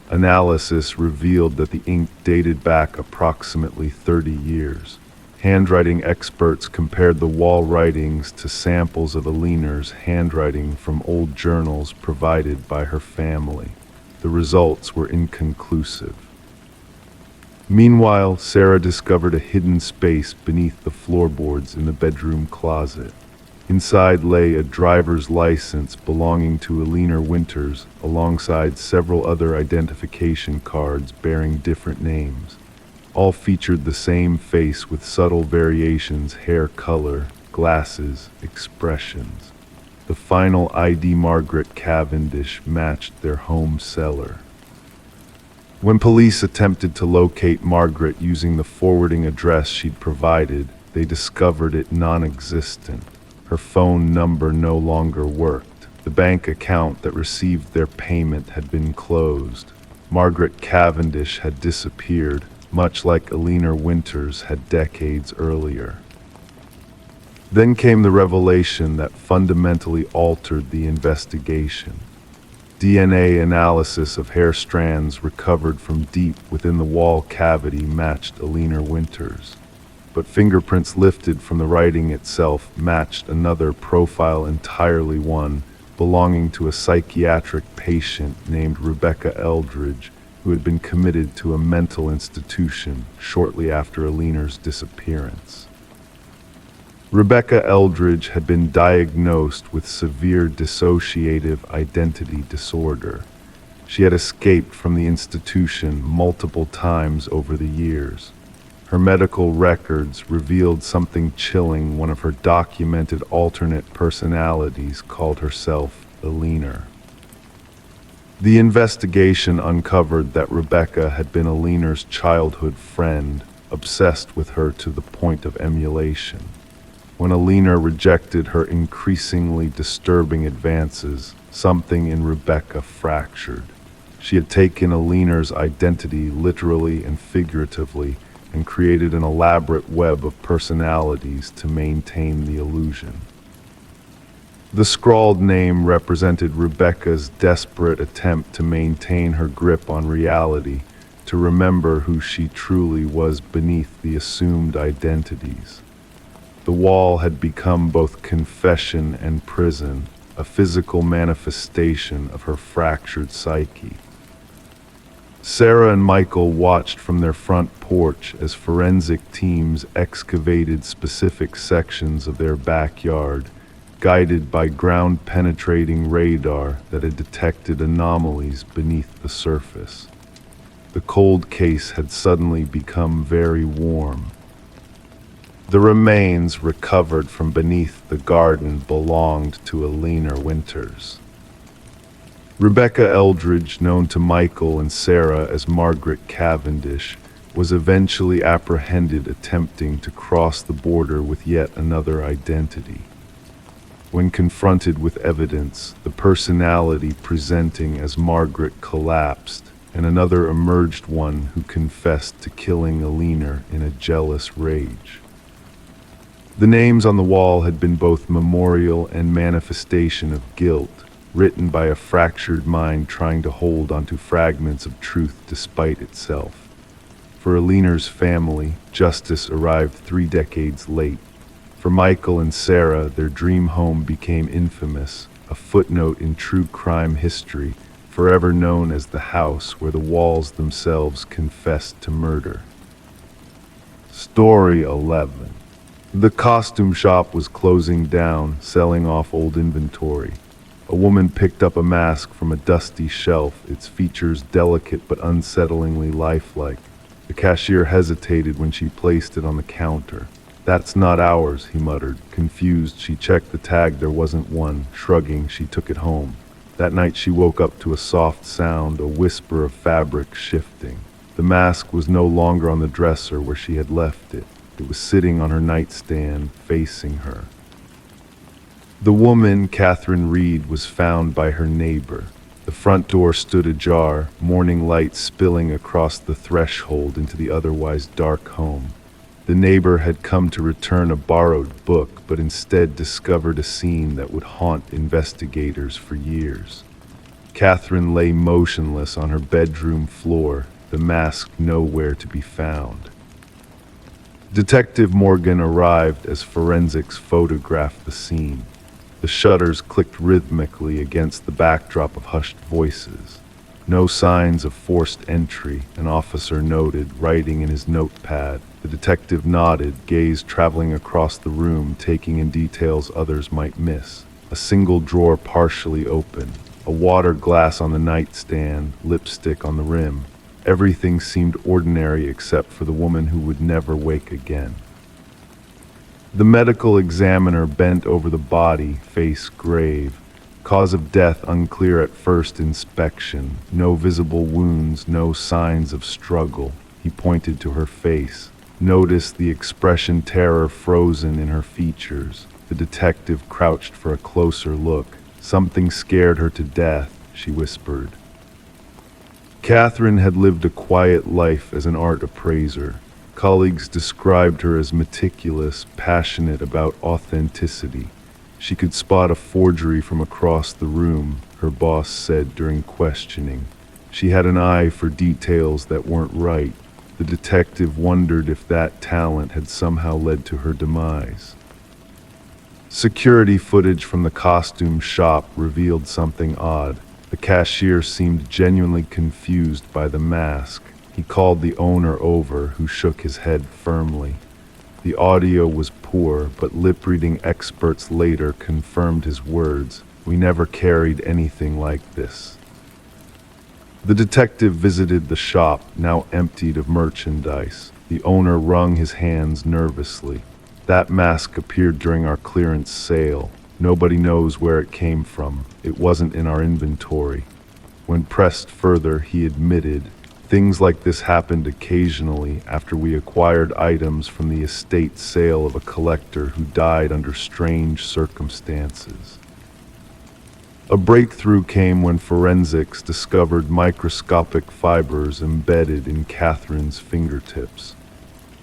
Analysis revealed that the ink dated back approximately 30 years. Handwriting experts compared the wall writings to samples of Eleanor's handwriting from old journals provided by her family. The results were inconclusive. Meanwhile, Sarah discovered a hidden space beneath the floorboards in the bedroom closet. Inside lay a driver's license belonging to Eleanor Winters, alongside several other identification cards bearing different names. All featured the same face with subtle variations: hair color, glasses, expressions. The final ID, Margaret Cavendish, matched their home cellar. When police attempted to locate Margaret using the forwarding address she'd provided, they discovered it non-existent. Her phone number no longer worked. The bank account that received their payment had been closed. Margaret Cavendish had disappeared, much like Eleanor Winters had decades earlier. Then came the revelation that fundamentally altered the investigation. DNA analysis of hair strands recovered from deep within the wall cavity matched Eleanor Winters, but fingerprints lifted from the writing itself matched another profile entirely, one belonging to a psychiatric patient named Rebecca Eldridge, who had been committed to a mental institution shortly after Eleanor's disappearance. Rebecca Eldridge had been diagnosed with severe dissociative identity disorder. She had escaped from the institution multiple times over the years. Her medical records revealed something chilling. One of her documented alternate personalities called herself Eleanor. The investigation uncovered that Rebecca had been Eleanor's childhood friend, obsessed with her to the point of emulation. When Eleanor rejected her increasingly disturbing advances, something in Rebecca fractured. She had taken Eleanor's identity literally and figuratively and created an elaborate web of personalities to maintain the illusion. The scrawled name represented Rebecca's desperate attempt to maintain her grip on reality, to remember who she truly was beneath the assumed identities. The wall had become both confession and prison, a physical manifestation of her fractured psyche. Sarah and Michael watched from their front porch as forensic teams excavated specific sections of their backyard, guided by ground-penetrating radar that had detected anomalies beneath the surface. The cold case had suddenly become very warm. The remains recovered from beneath the garden belonged to Eleanor Winters. Rebecca Eldridge, known to Michael and Sarah as Margaret Cavendish, was eventually apprehended attempting to cross the border with yet another identity. When confronted with evidence, the personality presenting as Margaret collapsed, and another emerged, one who confessed to killing Eleanor in a jealous rage. The names on the wall had been both memorial and manifestation of guilt, written by a fractured mind trying to hold onto fragments of truth despite itself. For Aliner's family, justice arrived 3 decades late. For Michael and Sarah, their dream home became infamous, a footnote in true crime history, forever known as the house where the walls themselves confessed to murder. Story 11. The costume shop was closing down, selling off old inventory. A woman picked up a mask from a dusty shelf, its features delicate but unsettlingly lifelike. The cashier hesitated when she placed it on the counter. "That's not ours," he muttered. Confused, she checked the tag. There wasn't one. Shrugging, she took it home. That night she woke up to a soft sound, a whisper of fabric shifting. The mask was no longer on the dresser where she had left it. It was sitting on her nightstand, facing her. The woman, Catherine Reed, was found by her neighbor. The front door stood ajar, morning light spilling across the threshold into the otherwise dark home. The neighbor had come to return a borrowed book, but instead discovered a scene that would haunt investigators for years. Catherine lay motionless on her bedroom floor, the mask nowhere to be found. Detective Morgan arrived as forensics photographed the scene. The shutters clicked rhythmically against the backdrop of hushed voices. No signs of forced entry, an officer noted, writing in his notepad. The detective nodded, gaze traveling across the room, taking in details others might miss. A single drawer partially open, a water glass on the nightstand, lipstick on the rim. Everything seemed ordinary except for the woman who would never wake again. The medical examiner bent over the body, face grave. Cause of death unclear at first inspection. No visible wounds, no signs of struggle. He pointed to her face. Noticed the expression terror frozen in her features. The detective crouched for a closer look. "Something scared her to death," she whispered. Catherine had lived a quiet life as an art appraiser. Colleagues described her as meticulous, passionate about authenticity. She could spot a forgery from across the room, her boss said during questioning. She had an eye for details that weren't right. The detective wondered if that talent had somehow led to her demise. Security footage from the costume shop revealed something odd. The cashier seemed genuinely confused by the mask. He called the owner over, who shook his head firmly. The audio was poor, but lip-reading experts later confirmed his words. "We never carried anything like this." The detective visited the shop, now emptied of merchandise. The owner wrung his hands nervously. "That mask appeared during our clearance sale. Nobody knows where it came from. It wasn't in our inventory." When pressed further, he admitted, "Things like this happened occasionally after we acquired items from the estate sale of a collector who died under strange circumstances." A breakthrough came when forensics discovered microscopic fibers embedded in Catherine's fingertips.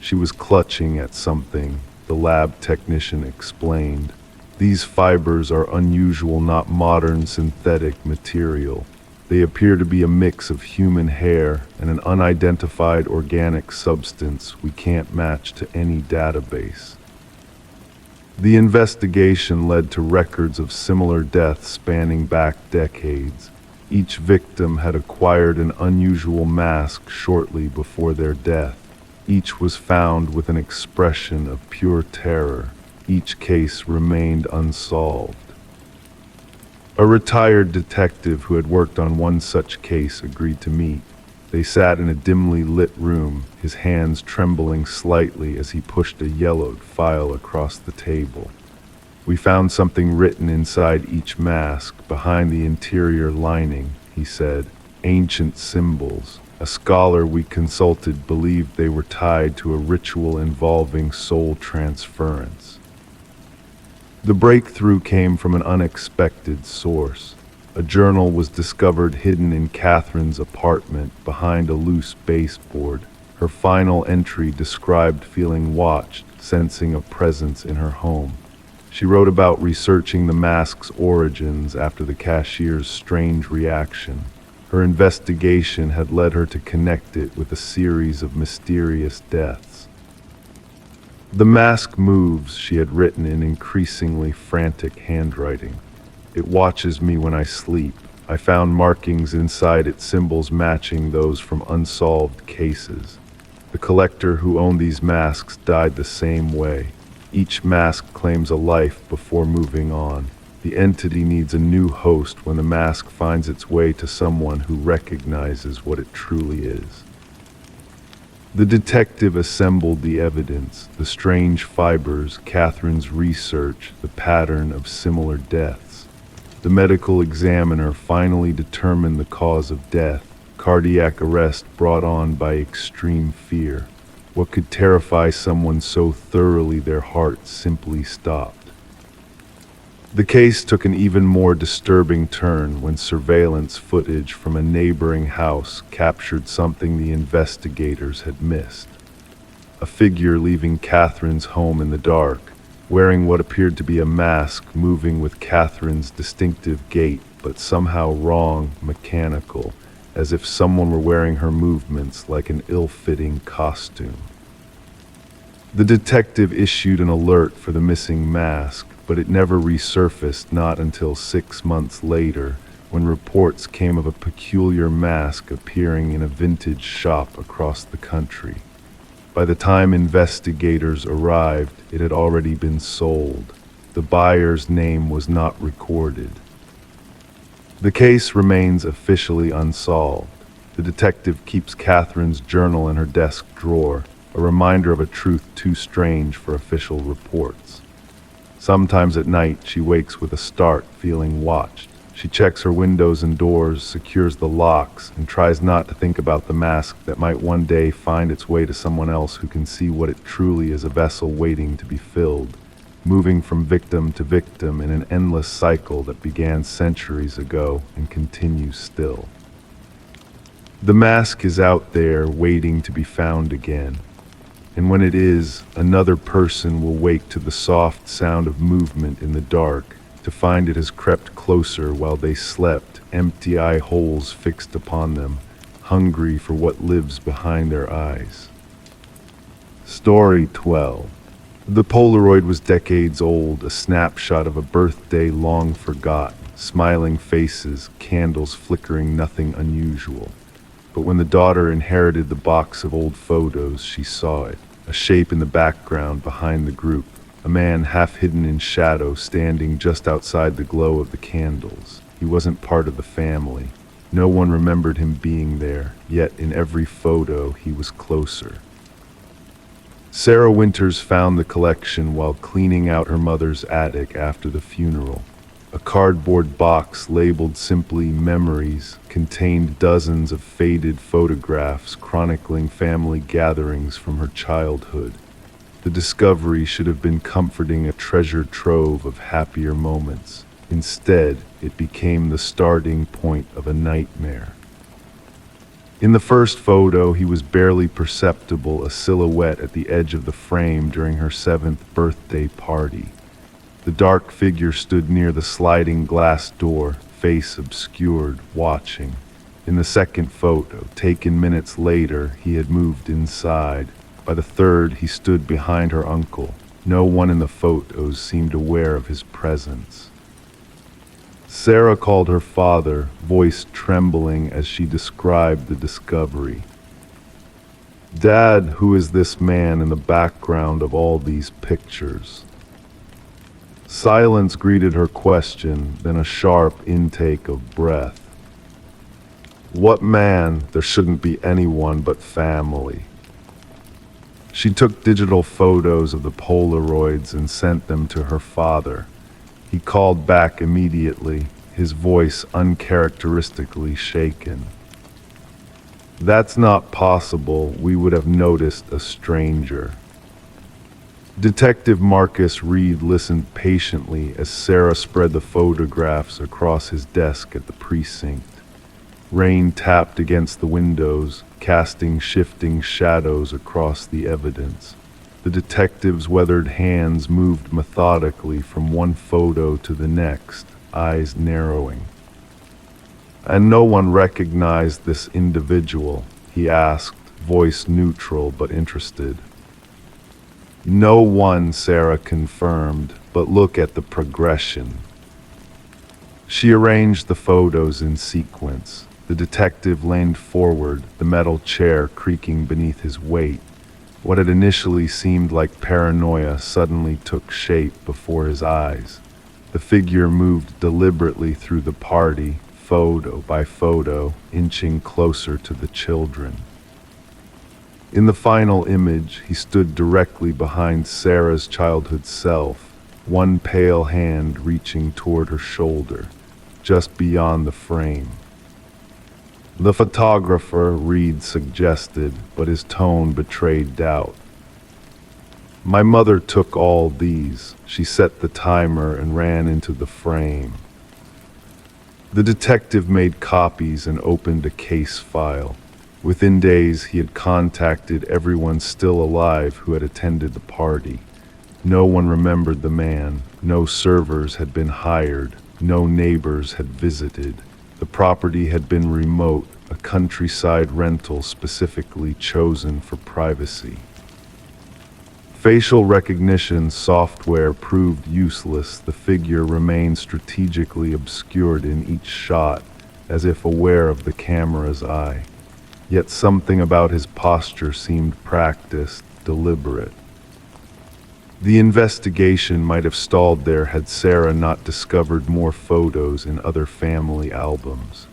She was clutching at something, the lab technician explained. "These fibers are unusual, not modern synthetic material. They appear to be a mix of human hair and an unidentified organic substance we can't match to any database." The investigation led to records of similar deaths spanning back decades. Each victim had acquired an unusual mask shortly before their death. Each was found with an expression of pure terror. Each case remained unsolved. A retired detective who had worked on one such case agreed to meet. They sat in a dimly lit room, his hands trembling slightly as he pushed a yellowed file across the table. "We found something written inside each mask, behind the interior lining," he said. "Ancient symbols. A scholar we consulted believed they were tied to a ritual involving soul transference." The breakthrough came from an unexpected source. A journal was discovered hidden in Catherine's apartment behind a loose baseboard. Her final entry described feeling watched, sensing a presence in her home. She wrote about researching the mask's origins after the cashier's strange reaction. Her investigation had led her to connect it with a series of mysterious deaths. "The mask moves," she had written in increasingly frantic handwriting. "It watches me when I sleep. I found markings inside it, symbols matching those from unsolved cases. The collector who owned these masks died the same way. Each mask claims a life before moving on. The entity needs a new host when the mask finds its way to someone who recognizes what it truly is." The detective assembled the evidence, the strange fibers, Catherine's research, the pattern of similar deaths. The medical examiner finally determined the cause of death: cardiac arrest brought on by extreme fear. What could terrify someone so thoroughly their heart simply stopped? The case took an even more disturbing turn when surveillance footage from a neighboring house captured something the investigators had missed. A figure leaving Catherine's home in the dark, wearing what appeared to be a mask, moving with Catherine's distinctive gait, but somehow wrong, mechanical, as if someone were wearing her movements like an ill-fitting costume. The detective issued an alert for the missing mask, but it never resurfaced, not until 6 months later, when reports came of a peculiar mask appearing in a vintage shop across the country. By the time investigators arrived, it had already been sold. The buyer's name was not recorded. The case remains officially unsolved. The detective keeps Catherine's journal in her desk drawer, a reminder of a truth too strange for official reports. Sometimes at night, she wakes with a start, feeling watched. She checks her windows and doors, secures the locks, and tries not to think about the mask that might one day find its way to someone else who can see what it truly is: a vessel waiting to be filled, moving from victim to victim in an endless cycle that began centuries ago and continues still. The mask is out there waiting to be found again. And when it is, another person will wake to the soft sound of movement in the dark, to find it has crept closer while they slept, empty eye holes fixed upon them, hungry for what lives behind their eyes. Story 12. The Polaroid was decades old, a snapshot of a birthday long forgotten, smiling faces, candles flickering, nothing unusual. But when the daughter inherited the box of old photos, she saw it, a shape in the background behind the group, a man half hidden in shadow standing just outside the glow of the candles. He wasn't part of the family. No one remembered him being there, yet in every photo he was closer. Sarah Winters found the collection while cleaning out her mother's attic after the funeral. A cardboard box labeled simply "Memories" contained dozens of faded photographs chronicling family gatherings from her childhood. The discovery should have been comforting, a treasure trove of happier moments. Instead, it became the starting point of a nightmare. In the first photo, he was barely perceptible, a silhouette at the edge of the frame during her 7th birthday party. The dark figure stood near the sliding glass door, face obscured, watching. In the second photo, taken minutes later, he had moved inside. By the third, he stood behind her uncle. No one in the photos seemed aware of his presence. Sarah called her father, voice trembling as she described the discovery. "Dad, who is this man in the background of all these pictures?" Silence greeted her question, then a sharp intake of breath. "What man? There shouldn't be anyone but family." She took digital photos of the Polaroids and sent them to her father. He called back immediately, his voice uncharacteristically shaken. "That's not possible. We would have noticed a stranger." Detective Marcus Reed listened patiently as Sarah spread the photographs across his desk at the precinct. Rain tapped against the windows, casting shifting shadows across the evidence. The detective's weathered hands moved methodically from one photo to the next, eyes narrowing. "And no one recognized this individual?" he asked, voice neutral but interested. "No one," Sarah confirmed, "but look at the progression." She arranged the photos in sequence. The detective leaned forward, the metal chair creaking beneath his weight. What had initially seemed like paranoia suddenly took shape before his eyes. The figure moved deliberately through the party, photo by photo, inching closer to the children. In the final image, he stood directly behind Sarah's childhood self, one pale hand reaching toward her shoulder, just beyond the frame. "The photographer," Reed suggested, but his tone betrayed doubt. "My mother took all these." She set the timer and ran into the frame. The detective made copies and opened a case file. Within days, he had contacted everyone still alive who had attended the party. No one remembered the man, no servers had been hired, no neighbors had visited. The property had been remote, a countryside rental specifically chosen for privacy. Facial recognition software proved useless. The figure remained strategically obscured in each shot, as if aware of the camera's eye. Yet something about his posture seemed practiced, deliberate. The investigation might have stalled there had Sarah not discovered more photos in other family albums.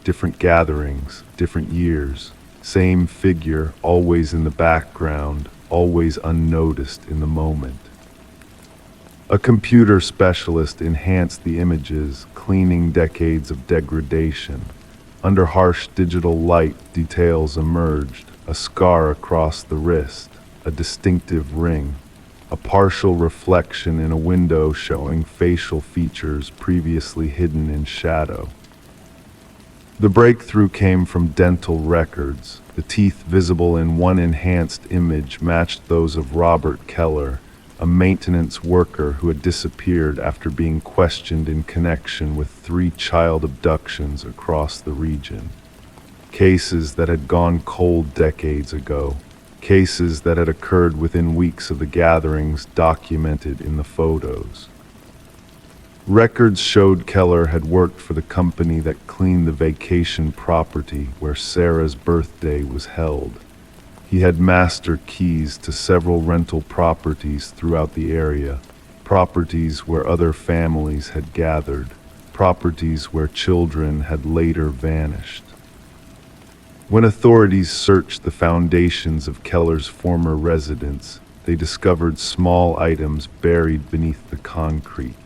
Different gatherings, different years, same figure, always in the background, always unnoticed in the moment. A computer specialist enhanced the images, cleaning decades of degradation. Under harsh digital light, details emerged: a scar across the wrist, a distinctive ring, a partial reflection in a window showing facial features previously hidden in shadow. The breakthrough came from dental records. The teeth visible in one enhanced image matched those of Robert Keller, a maintenance worker who had disappeared after being questioned in connection with 3 child abductions across the region. Cases that had gone cold decades ago, cases that had occurred within weeks of the gatherings documented in the photos. Records showed Keller had worked for the company that cleaned the vacation property where Sarah's birthday was held. He had master keys to several rental properties throughout the area, properties where other families had gathered, properties where children had later vanished. When authorities searched the foundations of Keller's former residence, they discovered small items buried beneath the concrete.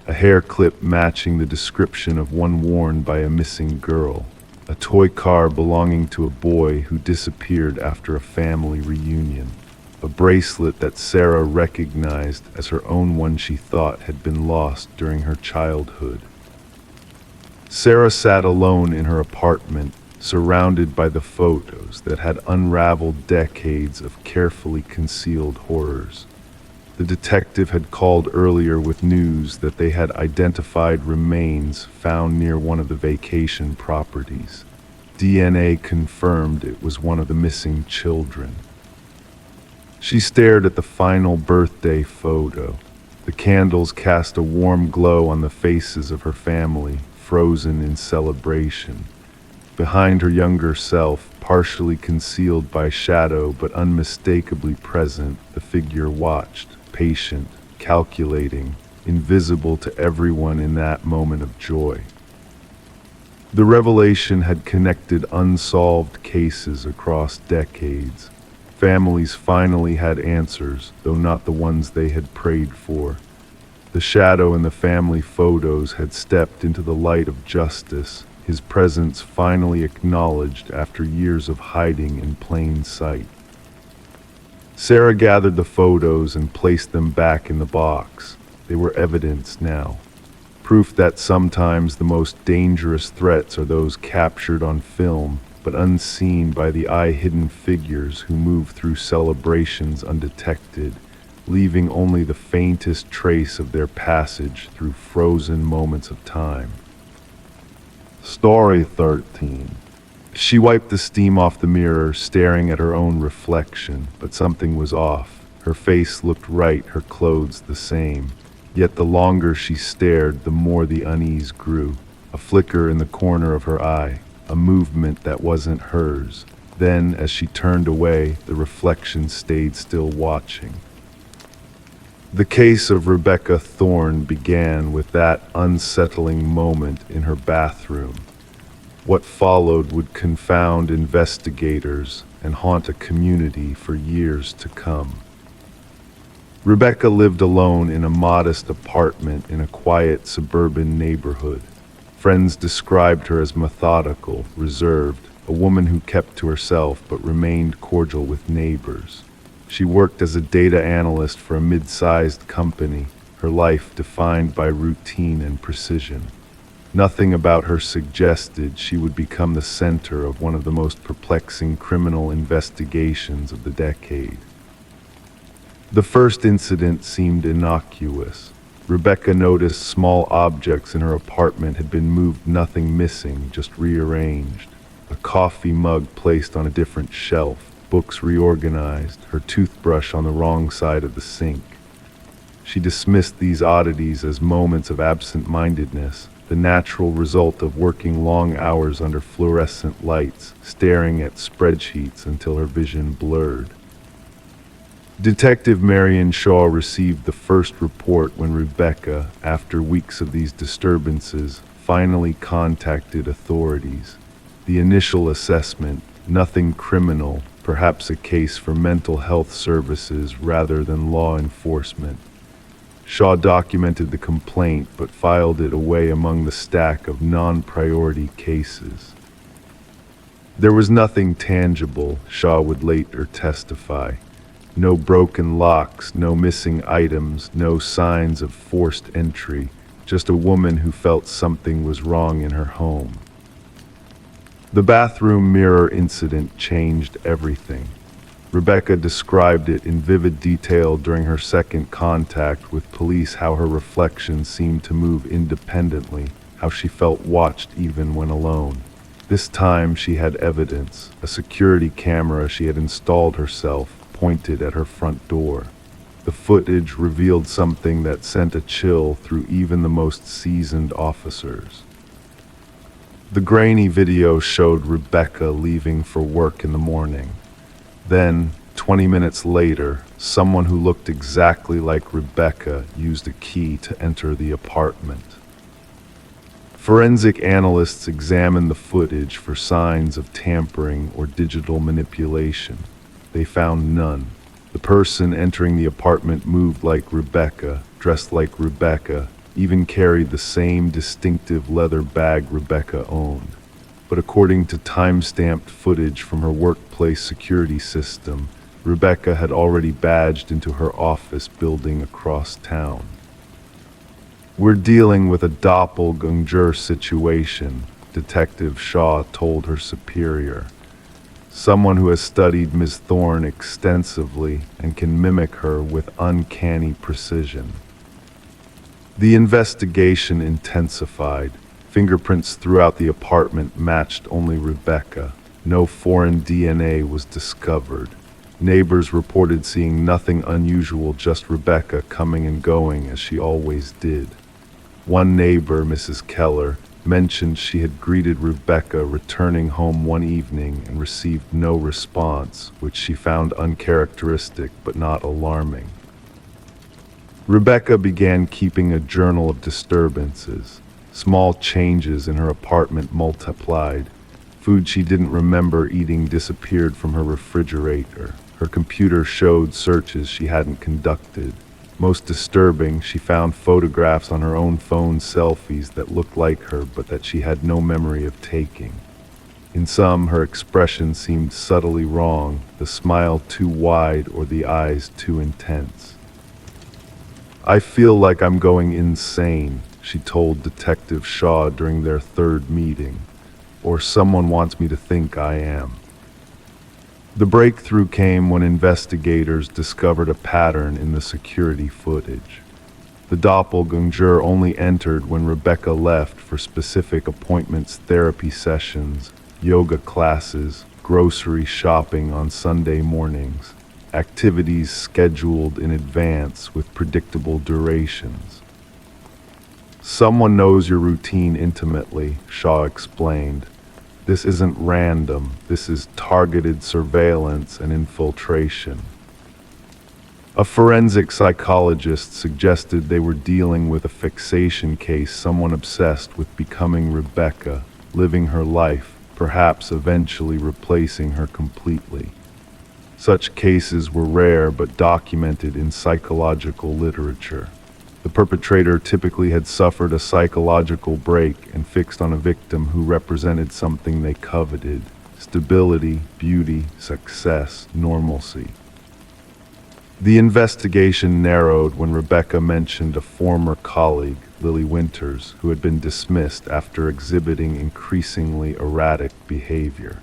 A hair clip matching the description of one worn by a missing girl. A toy car belonging to a boy who disappeared after a family reunion. A bracelet that Sarah recognized as her own one she thought had been lost during her childhood. Sarah sat alone in her apartment, surrounded by the photos that had unraveled decades of carefully concealed horrors. The detective had called earlier with news that they had identified remains found near one of the vacation properties. DNA confirmed it was one of the missing children. She stared at the final birthday photo. The candles cast a warm glow on the faces of her family, frozen in celebration. Behind her younger self, partially concealed by shadow but unmistakably present, the figure watched, patient, calculating, invisible to everyone in that moment of joy. The revelation had connected unsolved cases across decades. Families finally had answers, though not the ones they had prayed for. The shadow in the family photos had stepped into the light of justice, his presence finally acknowledged after years of hiding in plain sight. Sarah gathered the photos and placed them back in the box. They were evidence now. Proof that sometimes the most dangerous threats are those captured on film, but unseen by the eye-hidden figures who move through celebrations undetected, leaving only the faintest trace of their passage through frozen moments of time. Story 13. She wiped the steam off the mirror, staring at her own reflection, but something was off. Her face looked right, her clothes the same. Yet the longer she stared, the more the unease grew. A flicker in the corner of her eye, a movement that wasn't hers. Then, as she turned away, the reflection stayed still watching. The case of Rebecca Thorne began with that unsettling moment in her bathroom. What followed would confound investigators and haunt a community for years to come. Rebecca lived alone in a modest apartment in a quiet suburban neighborhood. Friends described her as methodical, reserved, a woman who kept to herself but remained cordial with neighbors. She worked as a data analyst for a mid-sized company, her life defined by routine and precision. Nothing about her suggested she would become the center of one of the most perplexing criminal investigations of the decade. The first incident seemed innocuous. Rebecca noticed small objects in her apartment had been moved, nothing missing, just rearranged. A coffee mug placed on a different shelf, books reorganized, her toothbrush on the wrong side of the sink. She dismissed these oddities as moments of absent-mindedness, the natural result of working long hours under fluorescent lights, staring at spreadsheets until her vision blurred. Detective Marion Shaw received the first report when Rebecca, after weeks of these disturbances, finally contacted authorities. The initial assessment, nothing criminal, perhaps a case for mental health services rather than law enforcement. Shaw documented the complaint but filed it away among the stack of non-priority cases. There was nothing tangible, Shaw would later testify. No broken locks, no missing items, no signs of forced entry, just a woman who felt something was wrong in her home. The bathroom mirror incident changed everything. Rebecca described it in vivid detail during her second contact with police, how her reflection seemed to move independently, how she felt watched even when alone. This time she had evidence, a security camera she had installed herself, pointed at her front door. The footage revealed something that sent a chill through even the most seasoned officers. The grainy video showed Rebecca leaving for work in the morning. Then, 20 minutes later, someone who looked exactly like Rebecca used a key to enter the apartment. Forensic analysts examined the footage for signs of tampering or digital manipulation. They found none. The person entering the apartment moved like Rebecca, dressed like Rebecca, even carried the same distinctive leather bag Rebecca owned. But according to time-stamped footage from her workplace security system, Rebecca had already badged into her office building across town. "We're dealing with a doppelganger situation," Detective Shaw told her superior. "Someone who has studied Ms. Thorne extensively and can mimic her with uncanny precision." The investigation intensified. Fingerprints throughout the apartment matched only Rebecca. No foreign DNA was discovered. Neighbors reported seeing nothing unusual, just Rebecca coming and going as she always did. One neighbor, Mrs. Keller, mentioned she had greeted Rebecca returning home one evening and received no response, which she found uncharacteristic but not alarming. Rebecca began keeping a journal of disturbances. Small changes in her apartment multiplied. Food she didn't remember eating disappeared from her refrigerator. Her computer showed searches she hadn't conducted. Most disturbing, she found photographs on her own phone, selfies that looked like her but that she had no memory of taking. In some, her expression seemed subtly wrong, the smile too wide or the eyes too intense. "I feel like I'm going insane," she told Detective Shaw during their third meeting. or someone wants me to think I am. The breakthrough came when investigators discovered a pattern in the security footage. The doppelganger only entered when Rebecca left for specific appointments, therapy sessions, yoga classes, grocery shopping on Sunday mornings, activities scheduled in advance with predictable durations. "Someone knows your routine intimately," Shaw explained. "This isn't random, this is targeted surveillance and infiltration." A forensic psychologist suggested they were dealing with a fixation case, someone obsessed with becoming Rebecca, living her life, perhaps eventually replacing her completely. Such cases were rare but documented in psychological literature. The perpetrator typically had suffered a psychological break and fixed on a victim who represented something they coveted: stability, beauty, success, normalcy. The investigation narrowed when Rebecca mentioned a former colleague, Lily Winters, who had been dismissed after exhibiting increasingly erratic behavior.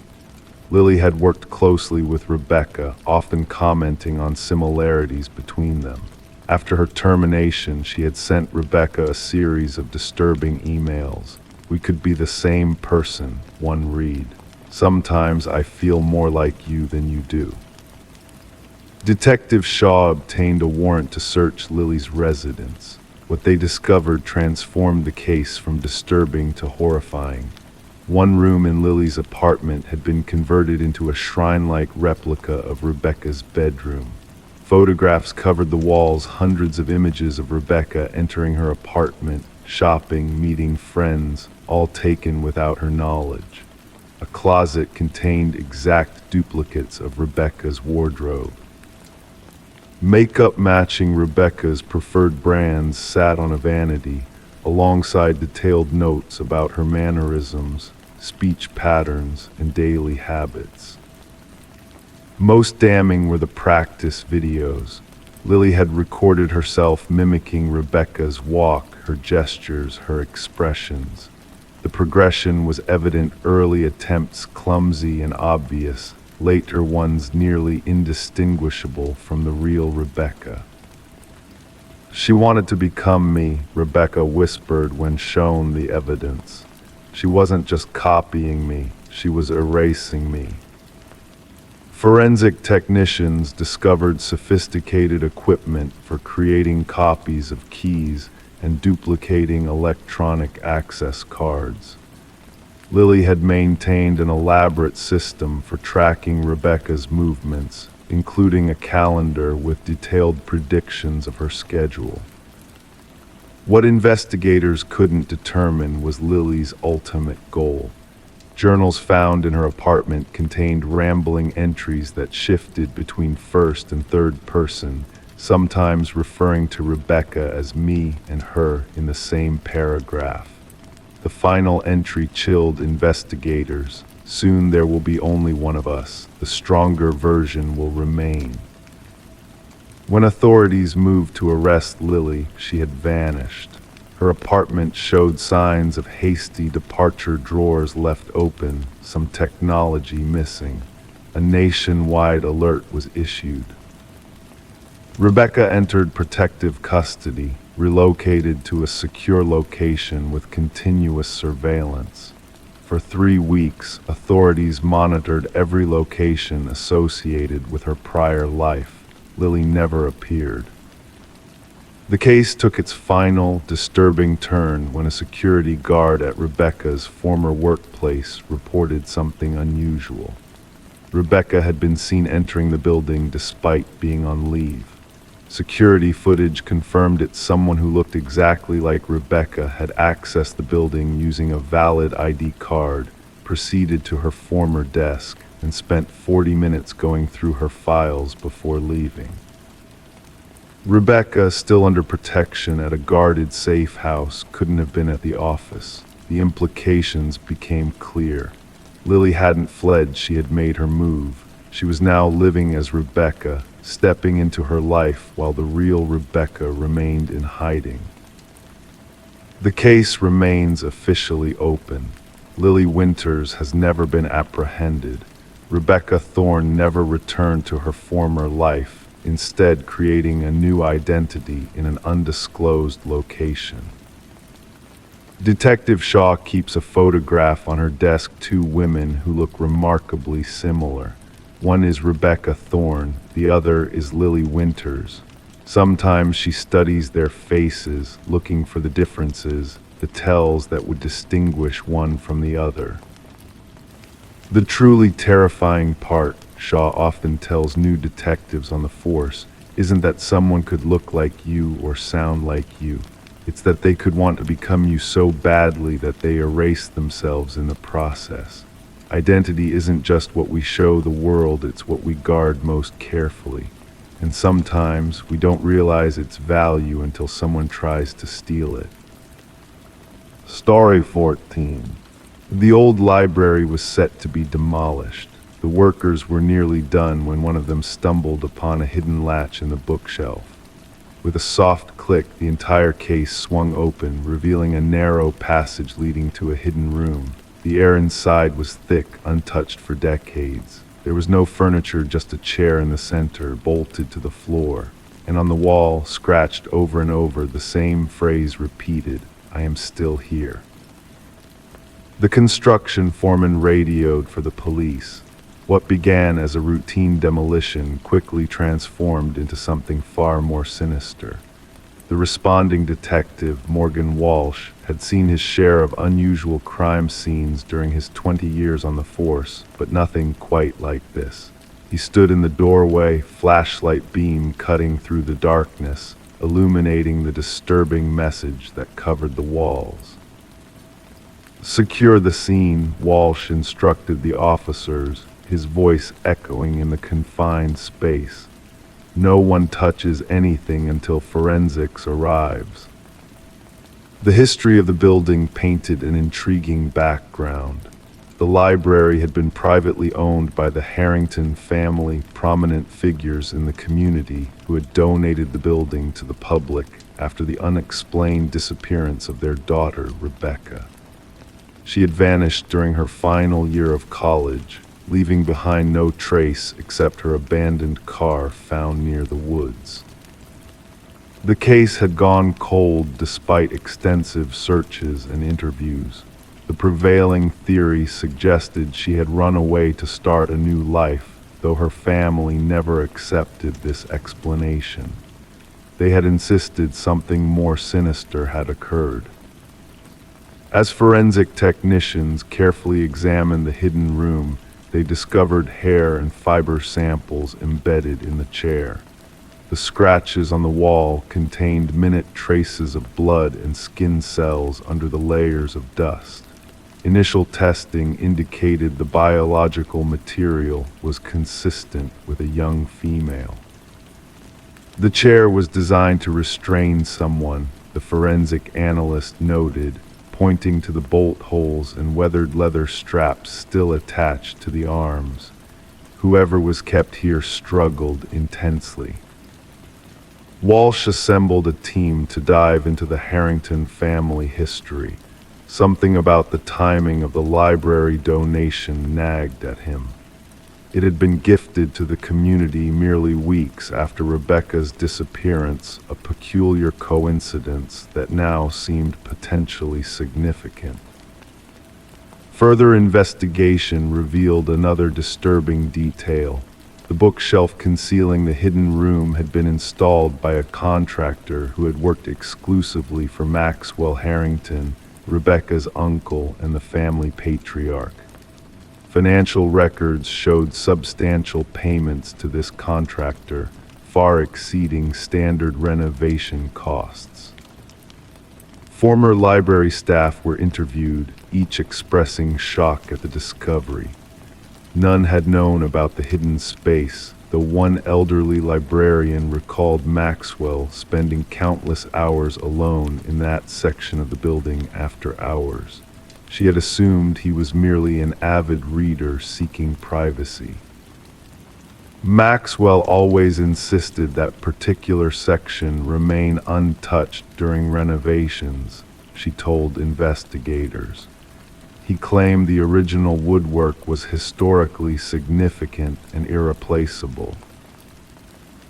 Lily had worked closely with Rebecca, often commenting on similarities between them. After her termination, she had sent Rebecca a series of disturbing emails. "We could be the same person," one read. "Sometimes I feel more like you than you do." Detective Shaw obtained a warrant to search Lily's residence. What they discovered transformed the case from disturbing to horrifying. One room in Lily's apartment had been converted into a shrine-like replica of Rebecca's bedroom. Photographs covered the walls, hundreds of images of Rebecca entering her apartment, shopping, meeting friends, all taken without her knowledge. A closet contained exact duplicates of Rebecca's wardrobe. Makeup matching Rebecca's preferred brands sat on a vanity, alongside detailed notes about her mannerisms, speech patterns, and daily habits. Most damning were the practice videos. Lily had recorded herself mimicking Rebecca's walk, her gestures, her expressions. The progression was evident: early attempts clumsy and obvious, later ones nearly indistinguishable from the real Rebecca. "She wanted to become me," Rebecca whispered when shown the evidence. "She wasn't just copying me, she was erasing me." Forensic technicians discovered sophisticated equipment for creating copies of keys and duplicating electronic access cards. Lily had maintained an elaborate system for tracking Rebecca's movements, including a calendar with detailed predictions of her schedule. What investigators couldn't determine was Lily's ultimate goal. Journals found in her apartment contained rambling entries that shifted between first and third person, sometimes referring to Rebecca as me and her in the same paragraph. The final entry chilled investigators. "Soon there will be only one of us. The stronger version will remain." When authorities moved to arrest Lily, she had vanished. Her apartment showed signs of hasty departure, drawers left open, some technology missing. A nationwide alert was issued. Rebecca entered protective custody, relocated to a secure location with continuous surveillance. For 3 weeks, authorities monitored every location associated with her prior life. Lily never appeared. The case took its final, disturbing turn when a security guard at Rebecca's former workplace reported something unusual. Rebecca had been seen entering the building despite being on leave. Security footage confirmed it. Someone who looked exactly like Rebecca had accessed the building using a valid ID card, proceeded to her former desk, and spent 40 minutes going through her files before leaving. Rebecca, still under protection at a guarded safe house, couldn't have been at the office. The implications became clear. Lily hadn't fled, she had made her move. She was now living as Rebecca, stepping into her life while the real Rebecca remained in hiding. The case remains officially open. Lily Winters has never been apprehended. Rebecca Thorne never returned to her former life, instead creating a new identity in an undisclosed location. Detective Shaw keeps a photograph on her desk, two women who look remarkably similar. One is Rebecca Thorne, the other is Lily Winters. Sometimes she studies their faces, looking for the differences, the tells that would distinguish one from the other. The truly terrifying part, Shaw often tells new detectives on the force, isn't that someone could look like you or sound like you. It's that they could want to become you so badly that they erase themselves in the process. Identity isn't just what we show the world, it's what we guard most carefully. And sometimes we don't realize its value until someone tries to steal it. Story 14. The old library was set to be demolished. The workers were nearly done when one of them stumbled upon a hidden latch in the bookshelf. With a soft click, the entire case swung open, revealing a narrow passage leading to a hidden room. The air inside was thick, untouched for decades. There was no furniture, just a chair in the center, bolted to the floor. And on the wall, scratched over and over, the same phrase repeated, "I am still here." The construction foreman radioed for the police. What began as a routine demolition quickly transformed into something far more sinister. The responding detective, Morgan Walsh, had seen his share of unusual crime scenes during his 20 years on the force, but nothing quite like this. He stood in the doorway, flashlight beam cutting through the darkness, illuminating the disturbing message that covered the walls. "Secure the scene," Walsh instructed the officers, his voice echoing in the confined space. "No one touches anything until forensics arrives." The history of the building painted an intriguing background. The library had been privately owned by the Harrington family, prominent figures in the community who had donated the building to the public after the unexplained disappearance of their daughter, Rebecca. She had vanished during her final year of college, leaving behind no trace except her abandoned car found near the woods. The case had gone cold despite extensive searches and interviews. The prevailing theory suggested she had run away to start a new life, though her family never accepted this explanation. They had insisted something more sinister had occurred. As forensic technicians carefully examined the hidden room, they discovered hair and fiber samples embedded in the chair. The scratches on the wall contained minute traces of blood and skin cells under the layers of dust. Initial testing indicated the biological material was consistent with a young female. The chair was designed to restrain someone, the forensic analyst noted, pointing to the bolt holes and weathered leather straps still attached to the arms. Whoever was kept here struggled intensely. Walsh assembled a team to dive into the Harrington family history. Something about the timing of the library donation nagged at him. It had been gifted to the community merely weeks after Rebecca's disappearance, a peculiar coincidence that now seemed potentially significant. Further investigation revealed another disturbing detail. The bookshelf concealing the hidden room had been installed by a contractor who had worked exclusively for Maxwell Harrington, Rebecca's uncle and the family patriarch. Financial records showed substantial payments to this contractor, far exceeding standard renovation costs. Former library staff were interviewed, each expressing shock at the discovery. None had known about the hidden space, though one elderly librarian recalled Maxwell spending countless hours alone in that section of the building after hours. She had assumed he was merely an avid reader seeking privacy. Maxwell always insisted that particular section remain untouched during renovations, she told investigators. He claimed the original woodwork was historically significant and irreplaceable.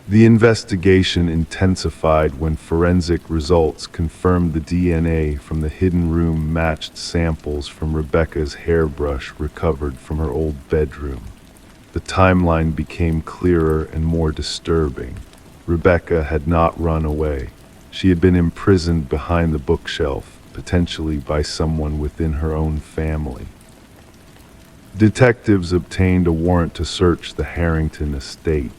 The investigation intensified when forensic results confirmed the DNA from the hidden room matched samples from Rebecca's hairbrush recovered from her old bedroom. The timeline became clearer and more disturbing. Rebecca had not run away. She had been imprisoned behind the bookshelf, potentially by someone within her own family. Detectives obtained a warrant to search the Harrington estate.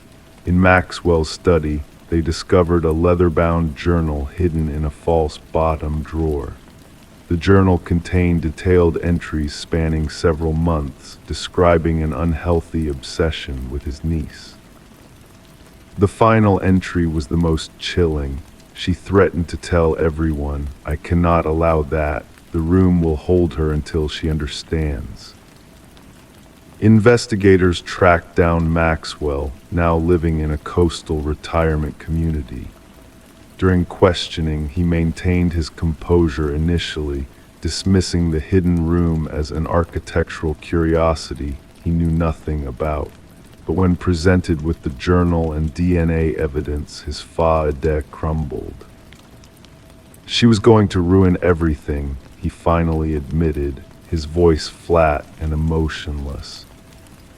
In Maxwell's study, they discovered a leather-bound journal hidden in a false bottom drawer. The journal contained detailed entries spanning several months, describing an unhealthy obsession with his niece. The final entry was the most chilling. She threatened to tell everyone, "I cannot allow that. The room will hold her until she understands." Investigators tracked down Maxwell, now living in a coastal retirement community. During questioning, he maintained his composure initially, dismissing the hidden room as an architectural curiosity he knew nothing about. But when presented with the journal and DNA evidence, his fa-de crumbled. "She was going to ruin everything," he finally admitted, his voice flat and emotionless.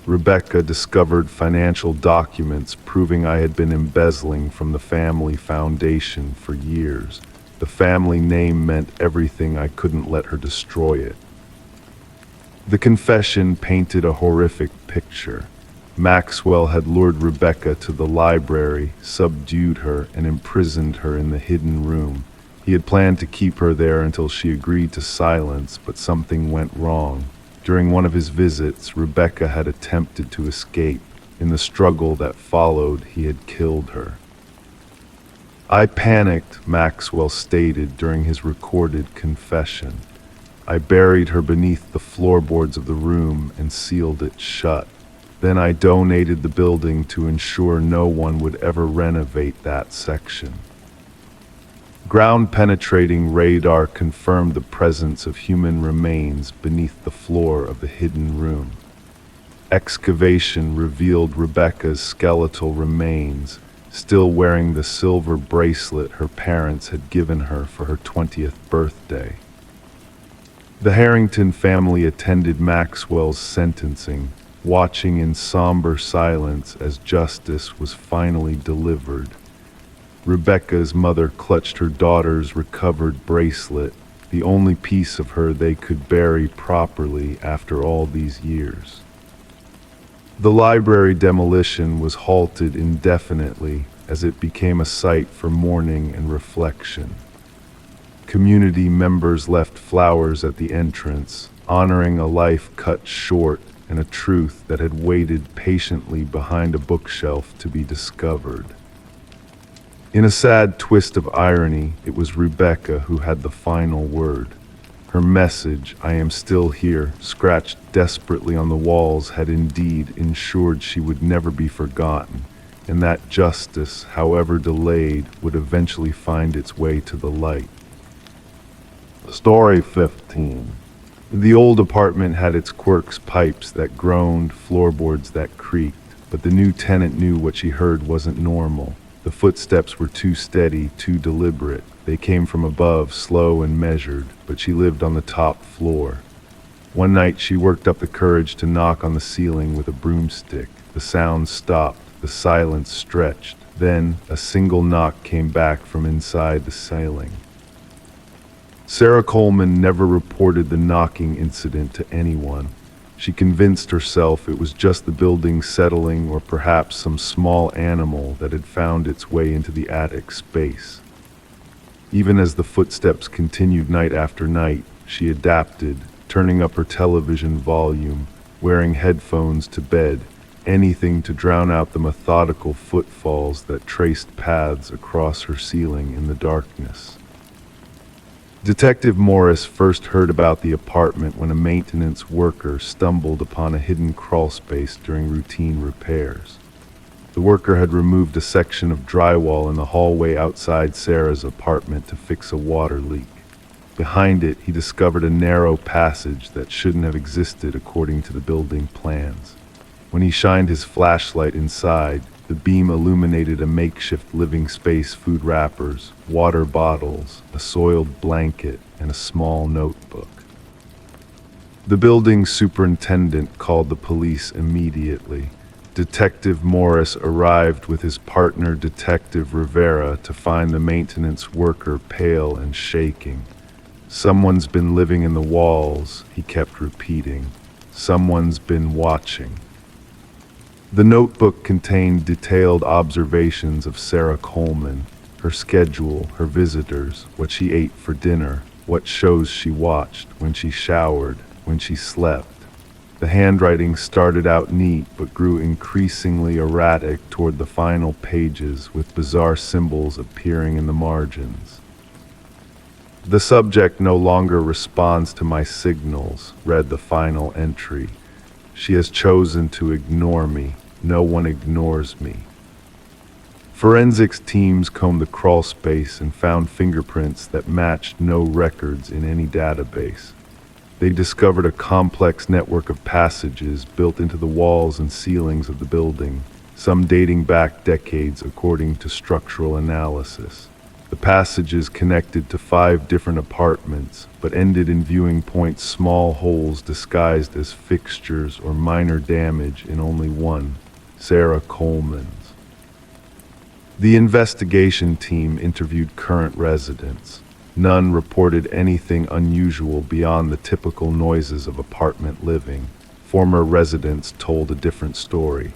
"Rebecca discovered financial documents proving I had been embezzling from the family foundation for years. The family name meant everything. I couldn't let her destroy it." The confession painted a horrific picture. Maxwell had lured Rebecca to the library, subdued her, and imprisoned her in the hidden room. He had planned to keep her there until she agreed to silence, but something went wrong. During one of his visits, Rebecca had attempted to escape. In the struggle that followed, he had killed her. "I panicked," Maxwell stated during his recorded confession. "I buried her beneath the floorboards of the room and sealed it shut. Then I donated the building to ensure no one would ever renovate that section." Ground-penetrating radar confirmed the presence of human remains beneath the floor of the hidden room. Excavation revealed Rebecca's skeletal remains, still wearing the silver bracelet her parents had given her for her 20th birthday. The Harrington family attended Maxwell's sentencing, watching in somber silence as justice was finally delivered. Rebecca's mother clutched her daughter's recovered bracelet, the only piece of her they could bury properly after all these years. The library demolition was halted indefinitely as it became a site for mourning and reflection. Community members left flowers at the entrance, honoring a life cut short and a truth that had waited patiently behind a bookshelf to be discovered. In a sad twist of irony, it was Rebecca who had the final word. Her message, "I am still here," scratched desperately on the walls, had indeed ensured she would never be forgotten, and that justice, however delayed, would eventually find its way to the light. Story 15. The old apartment had its quirks: pipes that groaned, floorboards that creaked, but the new tenant knew what she heard wasn't normal. The footsteps were too steady, too deliberate. They came from above, slow and measured, but she lived on the top floor. One night she worked up the courage to knock on the ceiling with a broomstick. The sound stopped, the silence stretched. Then a single knock came back from inside the ceiling. Sarah Coleman never reported the knocking incident to anyone. She convinced herself it was just the building settling, or perhaps some small animal that had found its way into the attic space. Even as the footsteps continued night after night, she adapted, turning up her television volume, wearing headphones to bed, anything to drown out the methodical footfalls that traced paths across her ceiling in the darkness. Detective Morris first heard about the apartment when a maintenance worker stumbled upon a hidden crawlspace during routine repairs. The worker had removed a section of drywall in the hallway outside Sarah's apartment to fix a water leak. Behind it, he discovered a narrow passage that shouldn't have existed according to the building plans. When he shined his flashlight inside, the beam illuminated a makeshift living space: food wrappers, water bottles, a soiled blanket, and a small notebook. The building superintendent called the police immediately. Detective Morris arrived with his partner, Detective Rivera, to find the maintenance worker pale and shaking. "Someone's been living in the walls," he kept repeating. "Someone's been watching." The notebook contained detailed observations of Sarah Coleman, her schedule, her visitors, what she ate for dinner, what shows she watched, when she showered, when she slept. The handwriting started out neat but grew increasingly erratic toward the final pages, with bizarre symbols appearing in the margins. "The subject no longer responds to my signals," read the final entry. "She has chosen to ignore me. No one ignores me." Forensics teams combed the crawl space and found fingerprints that matched no records in any database. They discovered a complex network of passages built into the walls and ceilings of the building, some dating back decades according to structural analysis. The passages connected to 5 different apartments, but ended in viewing points: small holes disguised as fixtures or minor damage in only one, Sarah Coleman's. The investigation team interviewed current residents. None reported anything unusual beyond the typical noises of apartment living. Former residents told a different story.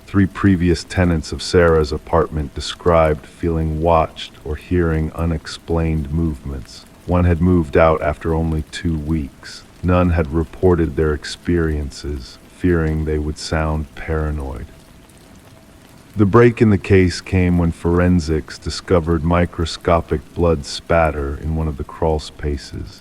3 previous tenants of Sarah's apartment described feeling watched or hearing unexplained movements. One had moved out after only 2 weeks. None had reported their experiences, fearing they would sound paranoid. The break in the case came when forensics discovered microscopic blood spatter in one of the crawl spaces.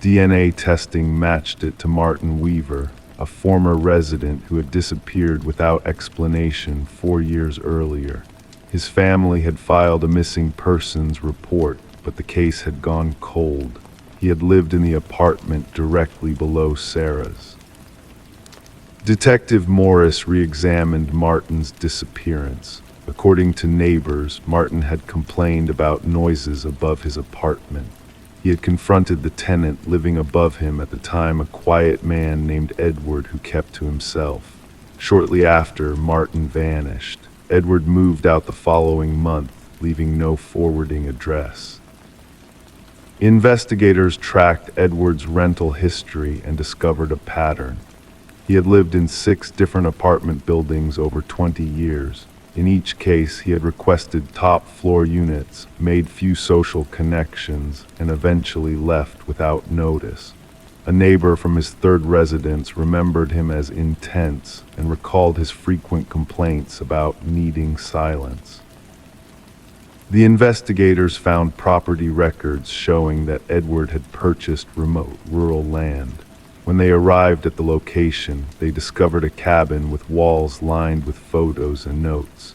DNA testing matched it to Martin Weaver, a former resident who had disappeared without explanation 4 years earlier. His family had filed a missing persons report, but the case had gone cold. He had lived in the apartment directly below Sarah's. Detective Morris re-examined Martin's disappearance. According to neighbors, Martin had complained about noises above his apartment. He had confronted the tenant living above him at the time, a quiet man named Edward who kept to himself. Shortly after, Martin vanished. Edward moved out the following month, leaving no forwarding address. Investigators tracked Edward's rental history and discovered a pattern. He had lived in 6 different apartment buildings over 20 years. In each case, he had requested top-floor units, made few social connections, and eventually left without notice. A neighbor from his 3rd residence remembered him as intense and recalled his frequent complaints about needing silence. The investigators found property records showing that Edward had purchased remote rural land. When they arrived at the location, they discovered a cabin with walls lined with photos and notes.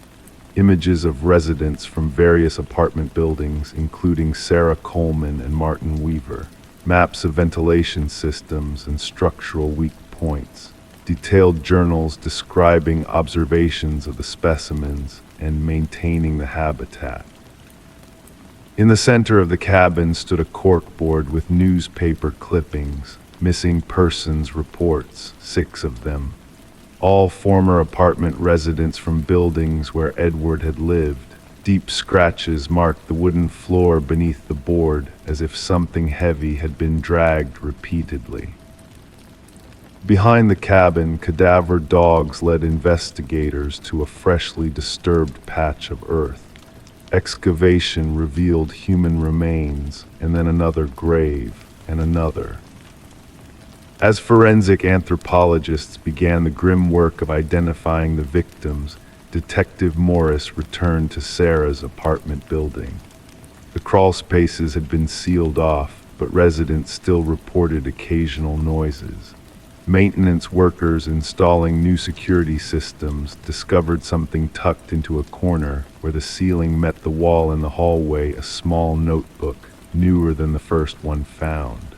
Images of residents from various apartment buildings, including Sarah Coleman and Martin Weaver. Maps of ventilation systems and structural weak points. Detailed journals describing observations of the specimens and maintaining the habitat. In the center of the cabin stood a corkboard with newspaper clippings. Missing persons reports, 6 of them. All former apartment residents from buildings where Edward had lived. Deep scratches marked the wooden floor beneath the board, as if something heavy had been dragged repeatedly. Behind the cabin, cadaver dogs led investigators to a freshly disturbed patch of earth. Excavation revealed human remains, and then another grave, and another. As forensic anthropologists began the grim work of identifying the victims, Detective Morris returned to Sarah's apartment building. The crawl spaces had been sealed off, but residents still reported occasional noises. Maintenance workers installing new security systems discovered something tucked into a corner where the ceiling met the wall in the hallway: a small notebook. newer than the first one found.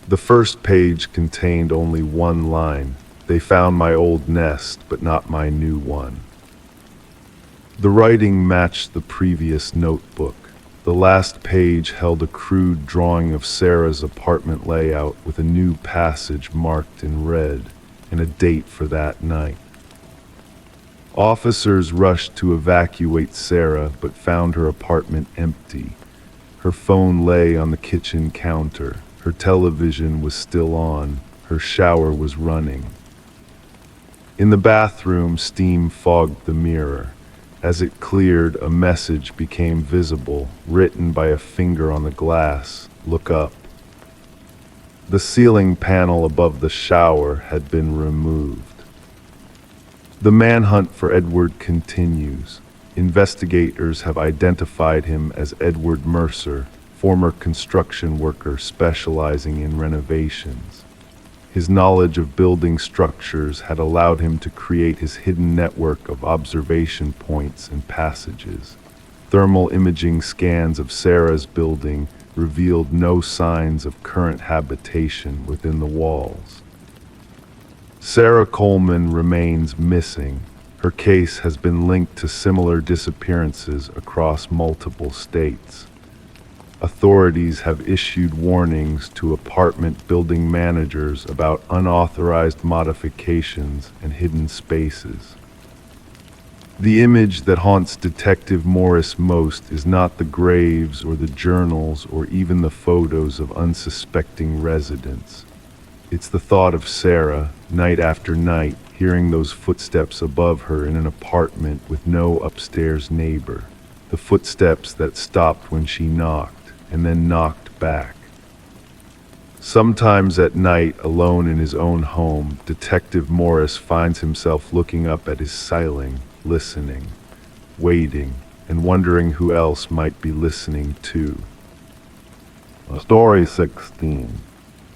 The first page contained only one line: "They found my old nest, but not my new one." The writing matched the previous notebook. The last page held a crude drawing of Sarah's apartment layout with a new passage marked in red and a date for that night. Officers rushed to evacuate Sarah, but found her apartment empty. Her phone lay on the kitchen counter. Her television was still on. Her shower was running. In the bathroom, steam fogged the mirror. As it cleared, a message became visible, written by a finger on the glass: "Look up." The ceiling panel above the shower had been removed. The manhunt for Edward continues. Investigators have identified him as Edward Mercer, former construction worker specializing in renovations. His knowledge of building structures had allowed him to create his hidden network of observation points and passages. Thermal imaging scans of Sarah's building revealed no signs of current habitation within the walls. Sarah Coleman remains missing. Her case has been linked to similar disappearances across multiple states. Authorities have issued warnings to apartment building managers about unauthorized modifications and hidden spaces. The image that haunts Detective Morris most is not the graves or the journals or even the photos of unsuspecting residents. It's the thought of Sarah, night after night, hearing those footsteps above her in an apartment with no upstairs neighbor. The footsteps that stopped when she knocked and then knocked back. Sometimes at night, alone in his own home, Detective Morris finds himself looking up at his ceiling, listening, waiting, and wondering who else might be listening too. Story 16.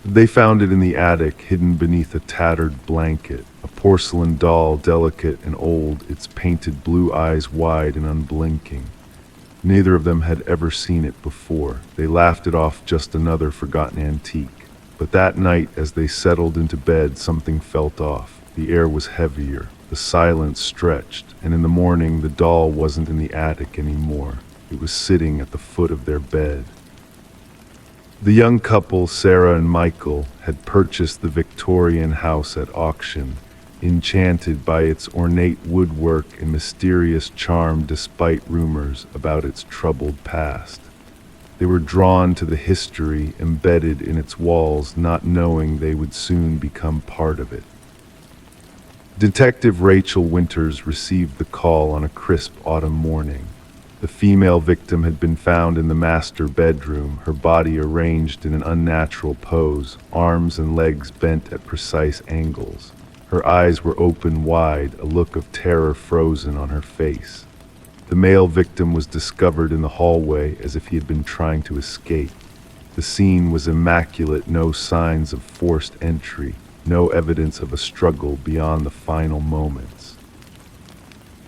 They found it in the attic, hidden beneath a tattered blanket, a porcelain doll, delicate and old, its painted blue eyes wide and unblinking. Neither of them had ever seen it before. They laughed it off, just another forgotten antique. But that night, as they settled into bed, something felt off. The air was heavier, the silence stretched, and in the morning the doll wasn't in the attic anymore. It was sitting at the foot of their bed. The young couple, Sarah and Michael, had purchased the Victorian house at auction, enchanted by its ornate woodwork and mysterious charm despite rumors about its troubled past. They were drawn to the history embedded in its walls, not knowing they would soon become part of it. Detective Rachel Winters received the call on a crisp autumn morning. The female victim had been found in the master bedroom, her body arranged in an unnatural pose, arms and legs bent at precise angles. Her eyes were open wide, a look of terror frozen on her face. The male victim was discovered in the hallway as if he had been trying to escape. The scene was immaculate, no signs of forced entry, no evidence of a struggle beyond the final moments.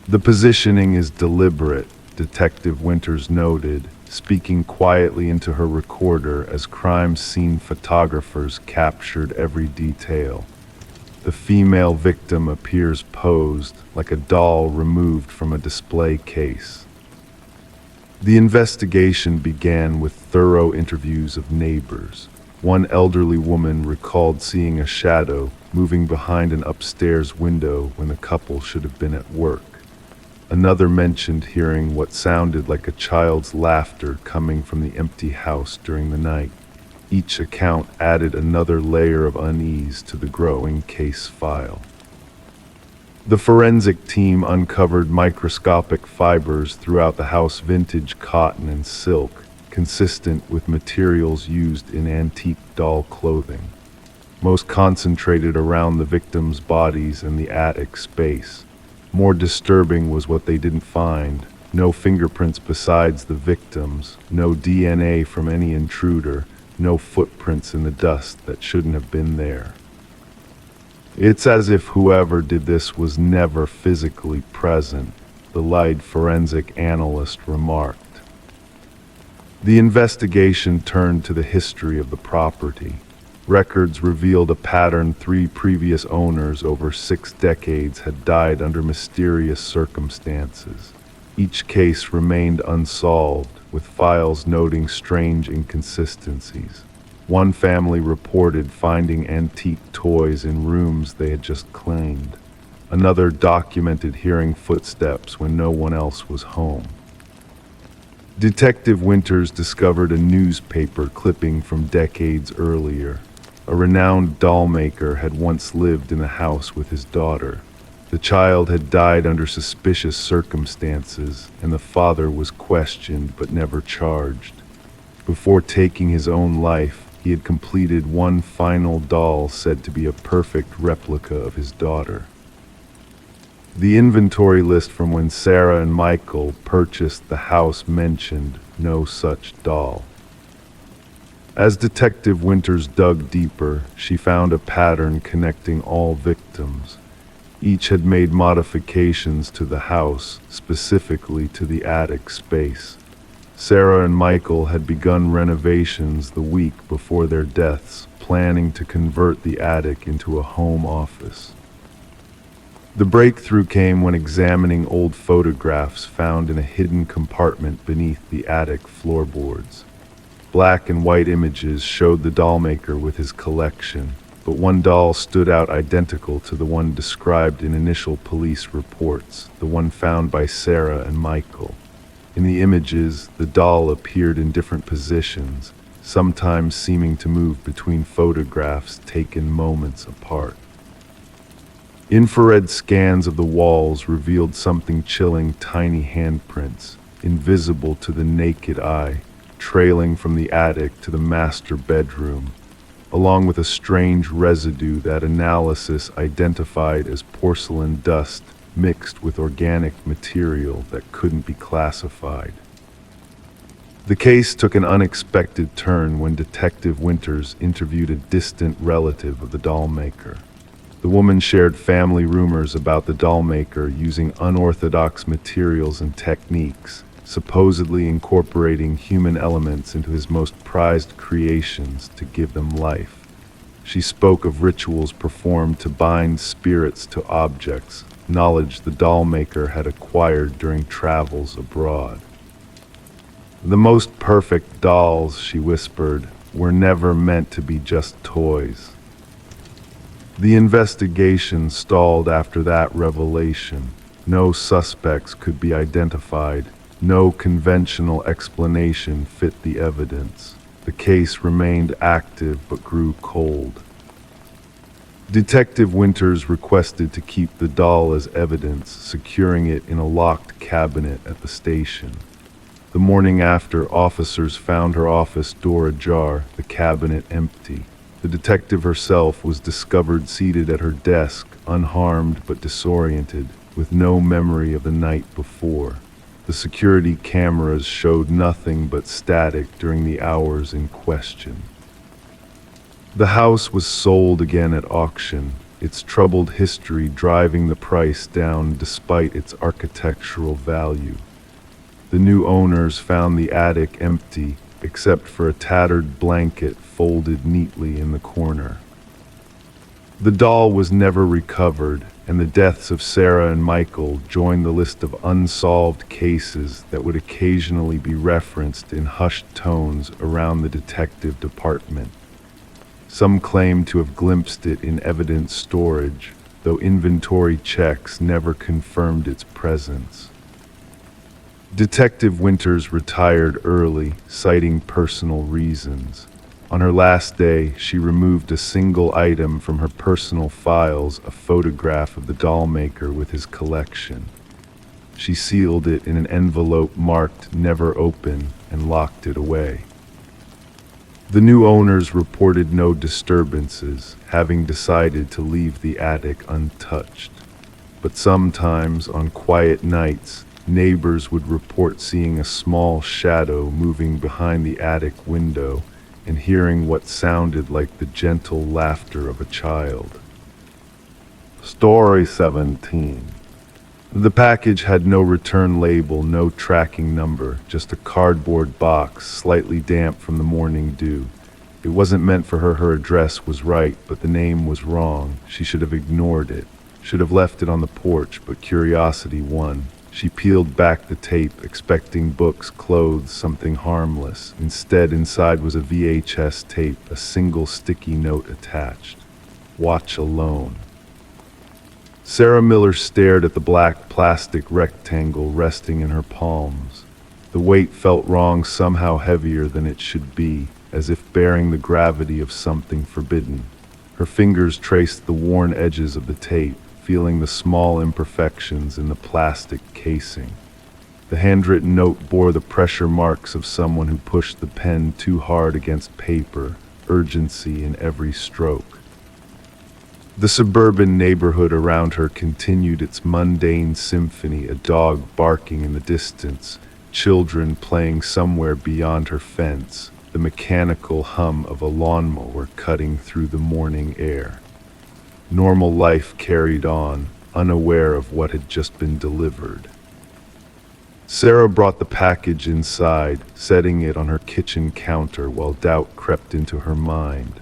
The positioning is deliberate, Detective Winters noted, speaking quietly into her recorder as crime scene photographers captured every detail. The female victim appears posed, like a doll removed from a display case. The investigation began with thorough interviews of neighbors. One elderly woman recalled seeing a shadow moving behind an upstairs window when the couple should have been at work. Another mentioned hearing what sounded like a child's laughter coming from the empty house during the night. Each account added another layer of unease to the growing case file. The forensic team uncovered microscopic fibers throughout the house, vintage cotton and silk, consistent with materials used in antique doll clothing, most concentrated around the victims' bodies and the attic space. More disturbing was what they didn't find. No fingerprints besides the victims, no DNA from any intruder, no footprints in the dust that shouldn't have been there. It's as if whoever did this was never physically present, the lead forensic analyst remarked. The investigation turned to the history of the property. Records revealed a pattern: 3 previous owners over 6 decades had died under mysterious circumstances. Each case remained unsolved, with files noting strange inconsistencies. One family reported finding antique toys in rooms they had just cleaned. Another documented hearing footsteps when no one else was home. Detective Winters discovered a newspaper clipping from decades earlier. A renowned doll maker had once lived in the house with his daughter. The child had died under suspicious circumstances, and the father was questioned but never charged. Before taking his own life, he had completed one final doll said to be a perfect replica of his daughter. The inventory list from when Sarah and Michael purchased the house mentioned no such doll. As Detective Winters dug deeper, she found a pattern connecting all victims. Each had made modifications to the house, specifically to the attic space. Sarah and Michael had begun renovations the week before their deaths, planning to convert the attic into a home office. The breakthrough came when examining old photographs found in a hidden compartment beneath the attic floorboards. Black and white images showed the dollmaker with his collection, but one doll stood out identical to the one described in initial police reports, the one found by Sarah and Michael. In the images, the doll appeared in different positions, sometimes seeming to move between photographs taken moments apart. Infrared scans of the walls revealed something chilling: tiny handprints, invisible to the naked eye, trailing from the attic to the master bedroom, along with a strange residue that analysis identified as porcelain dust mixed with organic material that couldn't be classified. The case took an unexpected turn when Detective Winters interviewed a distant relative of the dollmaker. The woman shared family rumors about the dollmaker using unorthodox materials and techniques, supposedly incorporating human elements into his most prized creations to give them life. She spoke of rituals performed to bind spirits to objects, knowledge the dollmaker had acquired during travels abroad. The most perfect dolls, she whispered, were never meant to be just toys. The investigation stalled after that revelation. No suspects could be identified. No conventional explanation fit the evidence. The case remained active but grew cold. Detective Winters requested to keep the doll as evidence, securing it in a locked cabinet at the station. The morning after, officers found her office door ajar, the cabinet empty. The detective herself was discovered seated at her desk, unharmed but disoriented, with no memory of the night before. The security cameras showed nothing but static during the hours in question. The house was sold again at auction, its troubled history driving the price down despite its architectural value. The new owners found the attic empty, except for a tattered blanket folded neatly in the corner. The doll was never recovered, and the deaths of Sarah and Michael joined the list of unsolved cases that would occasionally be referenced in hushed tones around the detective department. Some claim to have glimpsed it in evidence storage, though inventory checks never confirmed its presence. Detective Winters retired early, citing personal reasons. On her last day, she removed a single item from her personal files, a photograph of the dollmaker with his collection. She sealed it in an envelope marked "Never Open" and locked it away. The new owners reported no disturbances, having decided to leave the attic untouched. But sometimes, on quiet nights, neighbors would report seeing a small shadow moving behind the attic window and hearing what sounded like the gentle laughter of a child. Story 17. The package had no return label, no tracking number, just a cardboard box, slightly damp from the morning dew. It wasn't meant for her. Her address was right, but the name was wrong. She should have ignored it, should have left it on the porch, but curiosity won. She peeled back the tape, expecting books, clothes, something harmless. Instead, inside was a VHS tape, a single sticky note attached. Watch alone. Sarah Miller stared at the black plastic rectangle resting in her palms. The weight felt wrong, somehow heavier than it should be, as if bearing the gravity of something forbidden. Her fingers traced the worn edges of the tape, feeling the small imperfections in the plastic casing. The handwritten note bore the pressure marks of someone who pushed the pen too hard against paper, urgency in every stroke. The suburban neighborhood around her continued its mundane symphony, a dog barking in the distance, children playing somewhere beyond her fence, the mechanical hum of a lawnmower cutting through the morning air. Normal life carried on, unaware of what had just been delivered. Sarah brought the package inside, setting it on her kitchen counter while doubt crept into her mind.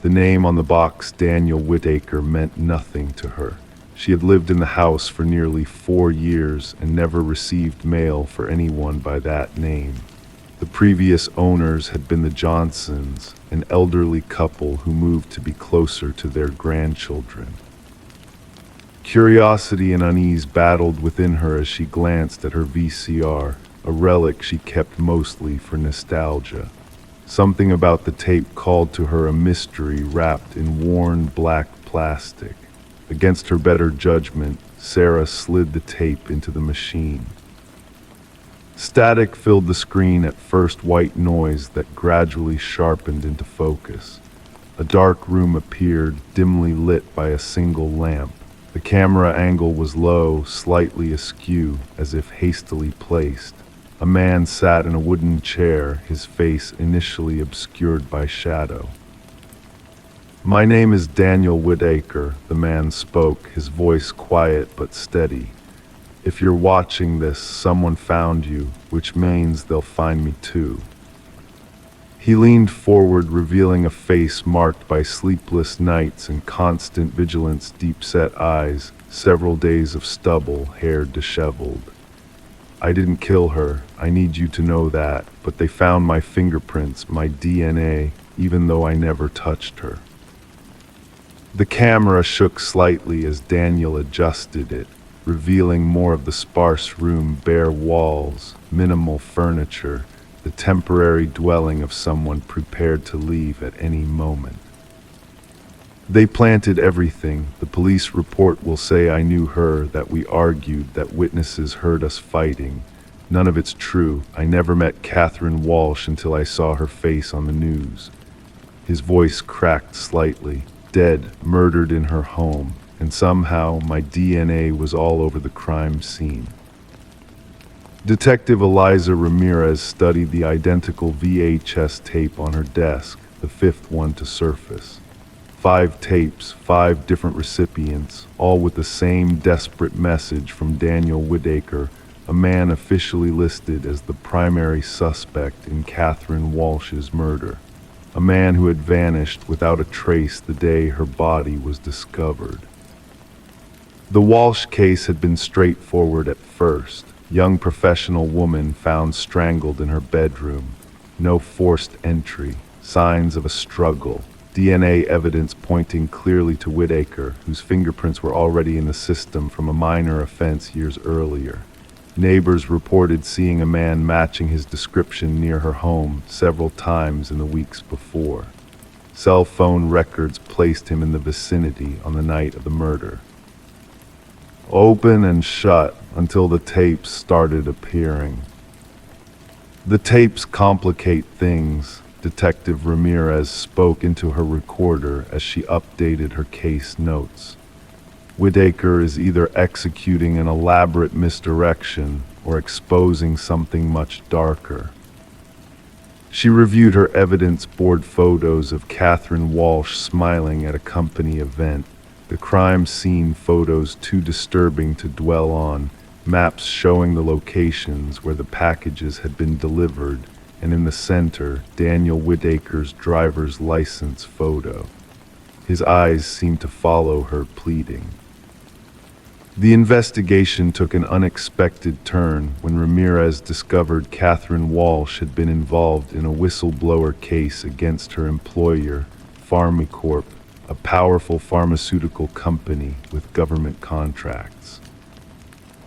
The name on the box, Daniel Whitaker, meant nothing to her. She had lived in the house for nearly 4 years and never received mail for anyone by that name. The previous owners had been the Johnsons, an elderly couple who moved to be closer to their grandchildren. Curiosity and unease battled within her as she glanced at her VCR, a relic she kept mostly for nostalgia. Something about the tape called to her a mystery wrapped in worn black plastic. Against her better judgment, Sarah slid the tape into the machine. Static filled the screen, at first white noise that gradually sharpened into focus. A dark room appeared, dimly lit by a single lamp. The camera angle was low, slightly askew, as if hastily placed. A man sat in a wooden chair, his face initially obscured by shadow. "My name is Daniel Whitaker," the man spoke, his voice quiet but steady. "If you're watching this, someone found you, which means they'll find me too." He leaned forward, revealing a face marked by sleepless nights and constant vigilance, deep-set eyes, several days of stubble, hair disheveled. "I didn't kill her, I need you to know that, but they found my fingerprints, my DNA, even though I never touched her." The camera shook slightly as Daniel adjusted it, revealing more of the sparse room, bare walls, minimal furniture, the temporary dwelling of someone prepared to leave at any moment. "They planted everything. The police report will say I knew her, that we argued, that witnesses heard us fighting. None of it's true. I never met Catherine Walsh until I saw her face on the news." His voice cracked slightly. "Dead, murdered in her home, and somehow my DNA was all over the crime scene." Detective Eliza Ramirez studied the identical VHS tape on her desk, the fifth one to surface. 5 tapes, 5 different recipients, all with the same desperate message from Daniel Whitaker, a man officially listed as the primary suspect in Catherine Walsh's murder. A man who had vanished without a trace the day her body was discovered. The Walsh case had been straightforward at first. Young professional woman found strangled in her bedroom. No forced entry, signs of a struggle. DNA evidence pointing clearly to Whitaker, whose fingerprints were already in the system from a minor offense years earlier. Neighbors reported seeing a man matching his description near her home several times in the weeks before. Cell phone records placed him in the vicinity on the night of the murder. Open and shut until the tapes started appearing. "The tapes complicate things," Detective Ramirez spoke into her recorder as she updated her case notes. "Whitaker is either executing an elaborate misdirection or exposing something much darker." She reviewed her evidence board photos of Catherine Walsh smiling at a company event, The crime scene photos too disturbing to dwell on, maps showing the locations where the packages had been delivered, and in the center, Daniel Whitaker's driver's license photo. His eyes seemed to follow her, pleading. The investigation took an unexpected turn when Ramirez discovered Catherine Walsh had been involved in a whistleblower case against her employer, Pharmacorp, a powerful pharmaceutical company with government contracts.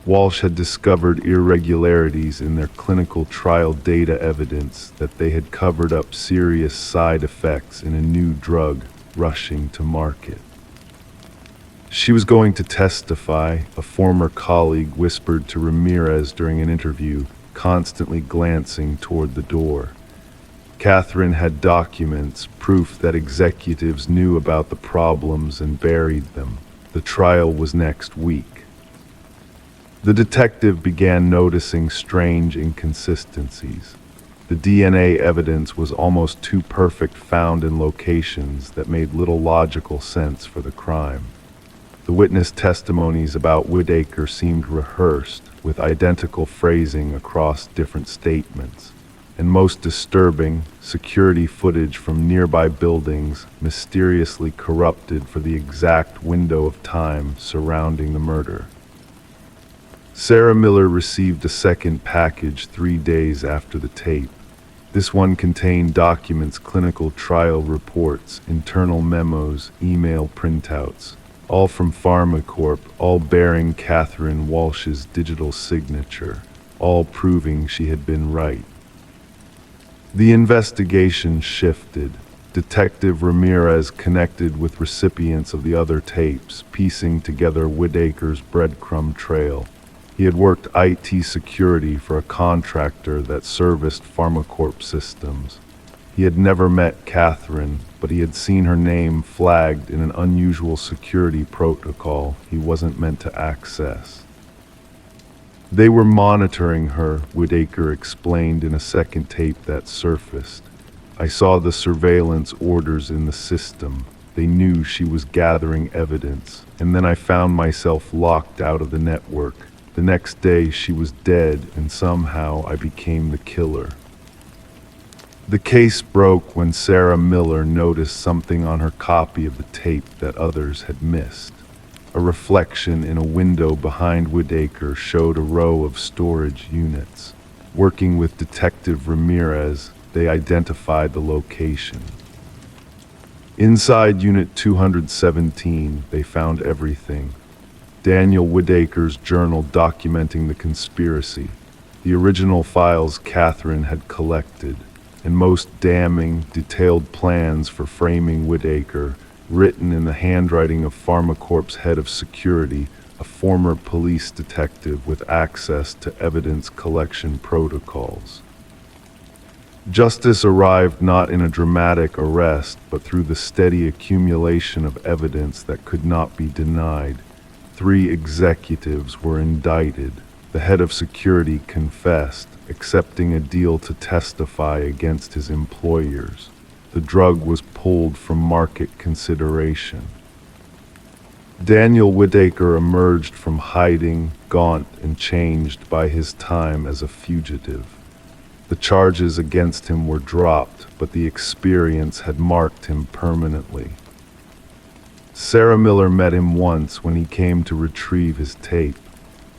Walsh had discovered irregularities in their clinical trial data, evidence that they had covered up serious side effects in a new drug rushing to market. She was going to testify, a former colleague whispered to Ramirez during an interview, constantly glancing toward the door. Catherine had documents, proof that executives knew about the problems and buried them. The trial was next week. The detective began noticing strange inconsistencies. The DNA evidence was almost too perfect, found in locations that made little logical sense for the crime. The witness testimonies about Whitaker seemed rehearsed, with identical phrasing across different statements. And most disturbing, security footage from nearby buildings mysteriously corrupted for the exact window of time surrounding the murder. Sarah Miller received a second package 3 days after the tape. This one contained documents, clinical trial reports, internal memos, email printouts, all from Pharmacorp, all bearing Catherine Walsh's digital signature, all proving she had been right. The investigation shifted. Detective Ramirez connected with recipients of the other tapes, piecing together Whitaker's breadcrumb trail. He had worked IT security for a contractor that serviced Pharmacorp systems. He had never met Catherine, but he had seen her name flagged in an unusual security protocol he wasn't meant to access. They were monitoring her, Whitaker explained in a second tape that surfaced. I saw the surveillance orders in the system. They knew she was gathering evidence, and then I found myself locked out of the network. The next day she was dead, and somehow I became the killer. The case broke when Sarah Miller noticed something on her copy of the tape that others had missed. A reflection in a window behind Whitaker showed a row of storage units. Working with Detective Ramirez, they identified the location. Inside Unit 217, they found everything. Daniel Whitaker's journal documenting the conspiracy, the original files Catherine had collected, and most damning, detailed plans for framing Whitaker, written in the handwriting of Pharmacorp's head of security, a former police detective with access to evidence collection protocols. Justice arrived not in a dramatic arrest, but through the steady accumulation of evidence that could not be denied. 3 executives were indicted. The head of security confessed, accepting a deal to testify against his employers. The drug was pulled from market consideration. Daniel Whitaker emerged from hiding, gaunt and changed by his time as a fugitive. The charges against him were dropped, but the experience had marked him permanently. Sarah Miller met him once when he came to retrieve his tape.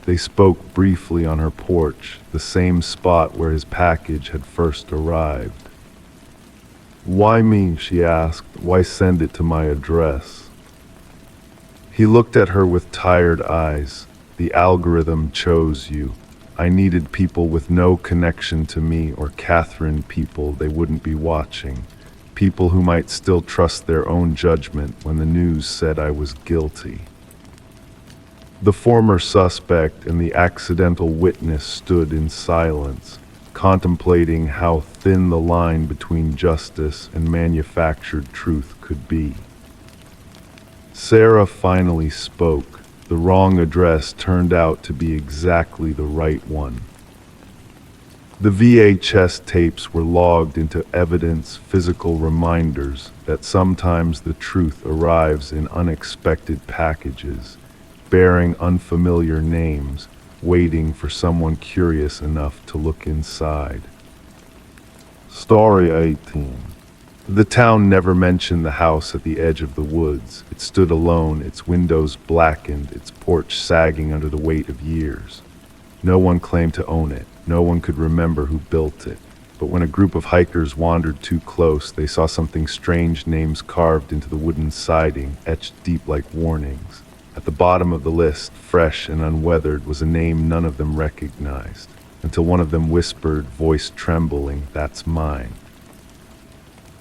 They spoke briefly on her porch, the same spot where his package had first arrived. "Why me?" she asked. "Why send it to my address?" He looked at her with tired eyes. "The algorithm chose you. I needed people with no connection to me or Catherine, people they wouldn't be watching. People who might still trust their own judgment when the news said I was guilty." The former suspect and the accidental witness stood in silence, contemplating how thin the line between justice and manufactured truth could be. Sarah finally spoke. The wrong address turned out to be exactly the right one. The VHS tapes were logged into evidence, physical reminders that sometimes the truth arrives in unexpected packages, bearing unfamiliar names, waiting for someone curious enough to look inside. Story 18. The town never mentioned the house at the edge of the woods. It stood alone, its windows blackened, its porch sagging under the weight of years. No one claimed to own it. No one could remember who built it. But when a group of hikers wandered too close, they saw something strange, names carved into the wooden siding, etched deep like warnings. At the bottom of the list, fresh and unweathered, was a name none of them recognized, until one of them whispered, voice trembling, "That's mine."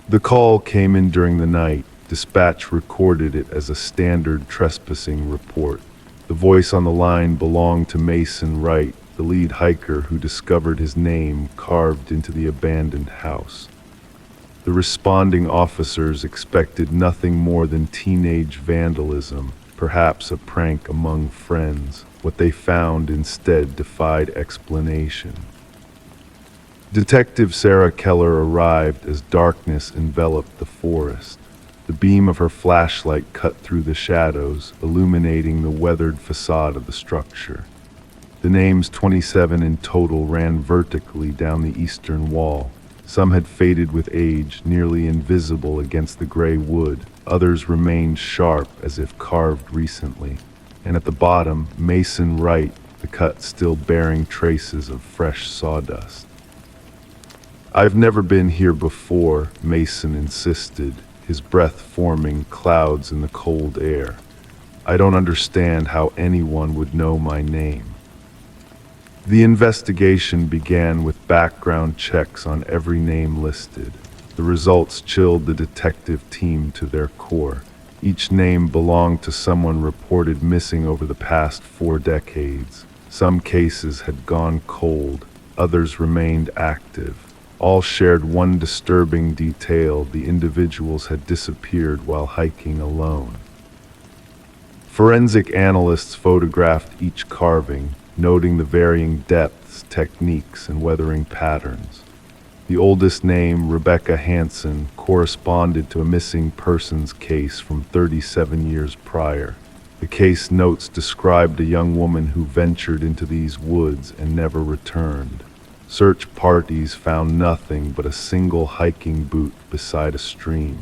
The call came in during the night. Dispatch recorded it as a standard trespassing report. The voice on the line belonged to Mason Wright, the lead hiker who discovered his name carved into the abandoned house. The responding officers expected nothing more than teenage vandalism, perhaps a prank among friends. What they found instead defied explanation. Detective Sarah Keller arrived as darkness enveloped the forest. The beam of her flashlight cut through the shadows, illuminating the weathered facade of the structure. The names 27 in total ran vertically down the eastern wall. Some had faded with age, nearly invisible against the gray wood. Others remained sharp, as if carved recently. And at the bottom, Mason Wright, the cut still bearing traces of fresh sawdust. "I've never been here before," Mason insisted, his breath forming clouds in the cold air. "I don't understand how anyone would know my name." The investigation began with background checks on every name listed. The results chilled the detective team to their core. Each name belonged to someone reported missing over the past 4 decades. Some cases had gone cold, others remained active. All shared one disturbing detail: the individuals had disappeared while hiking alone. Forensic analysts photographed each carving, noting the varying depths, techniques, and weathering patterns. The oldest name, Rebecca Hansen, corresponded to a missing persons case from 37 years prior. The case notes described a young woman who ventured into these woods and never returned. Search parties found nothing but a single hiking boot beside a stream.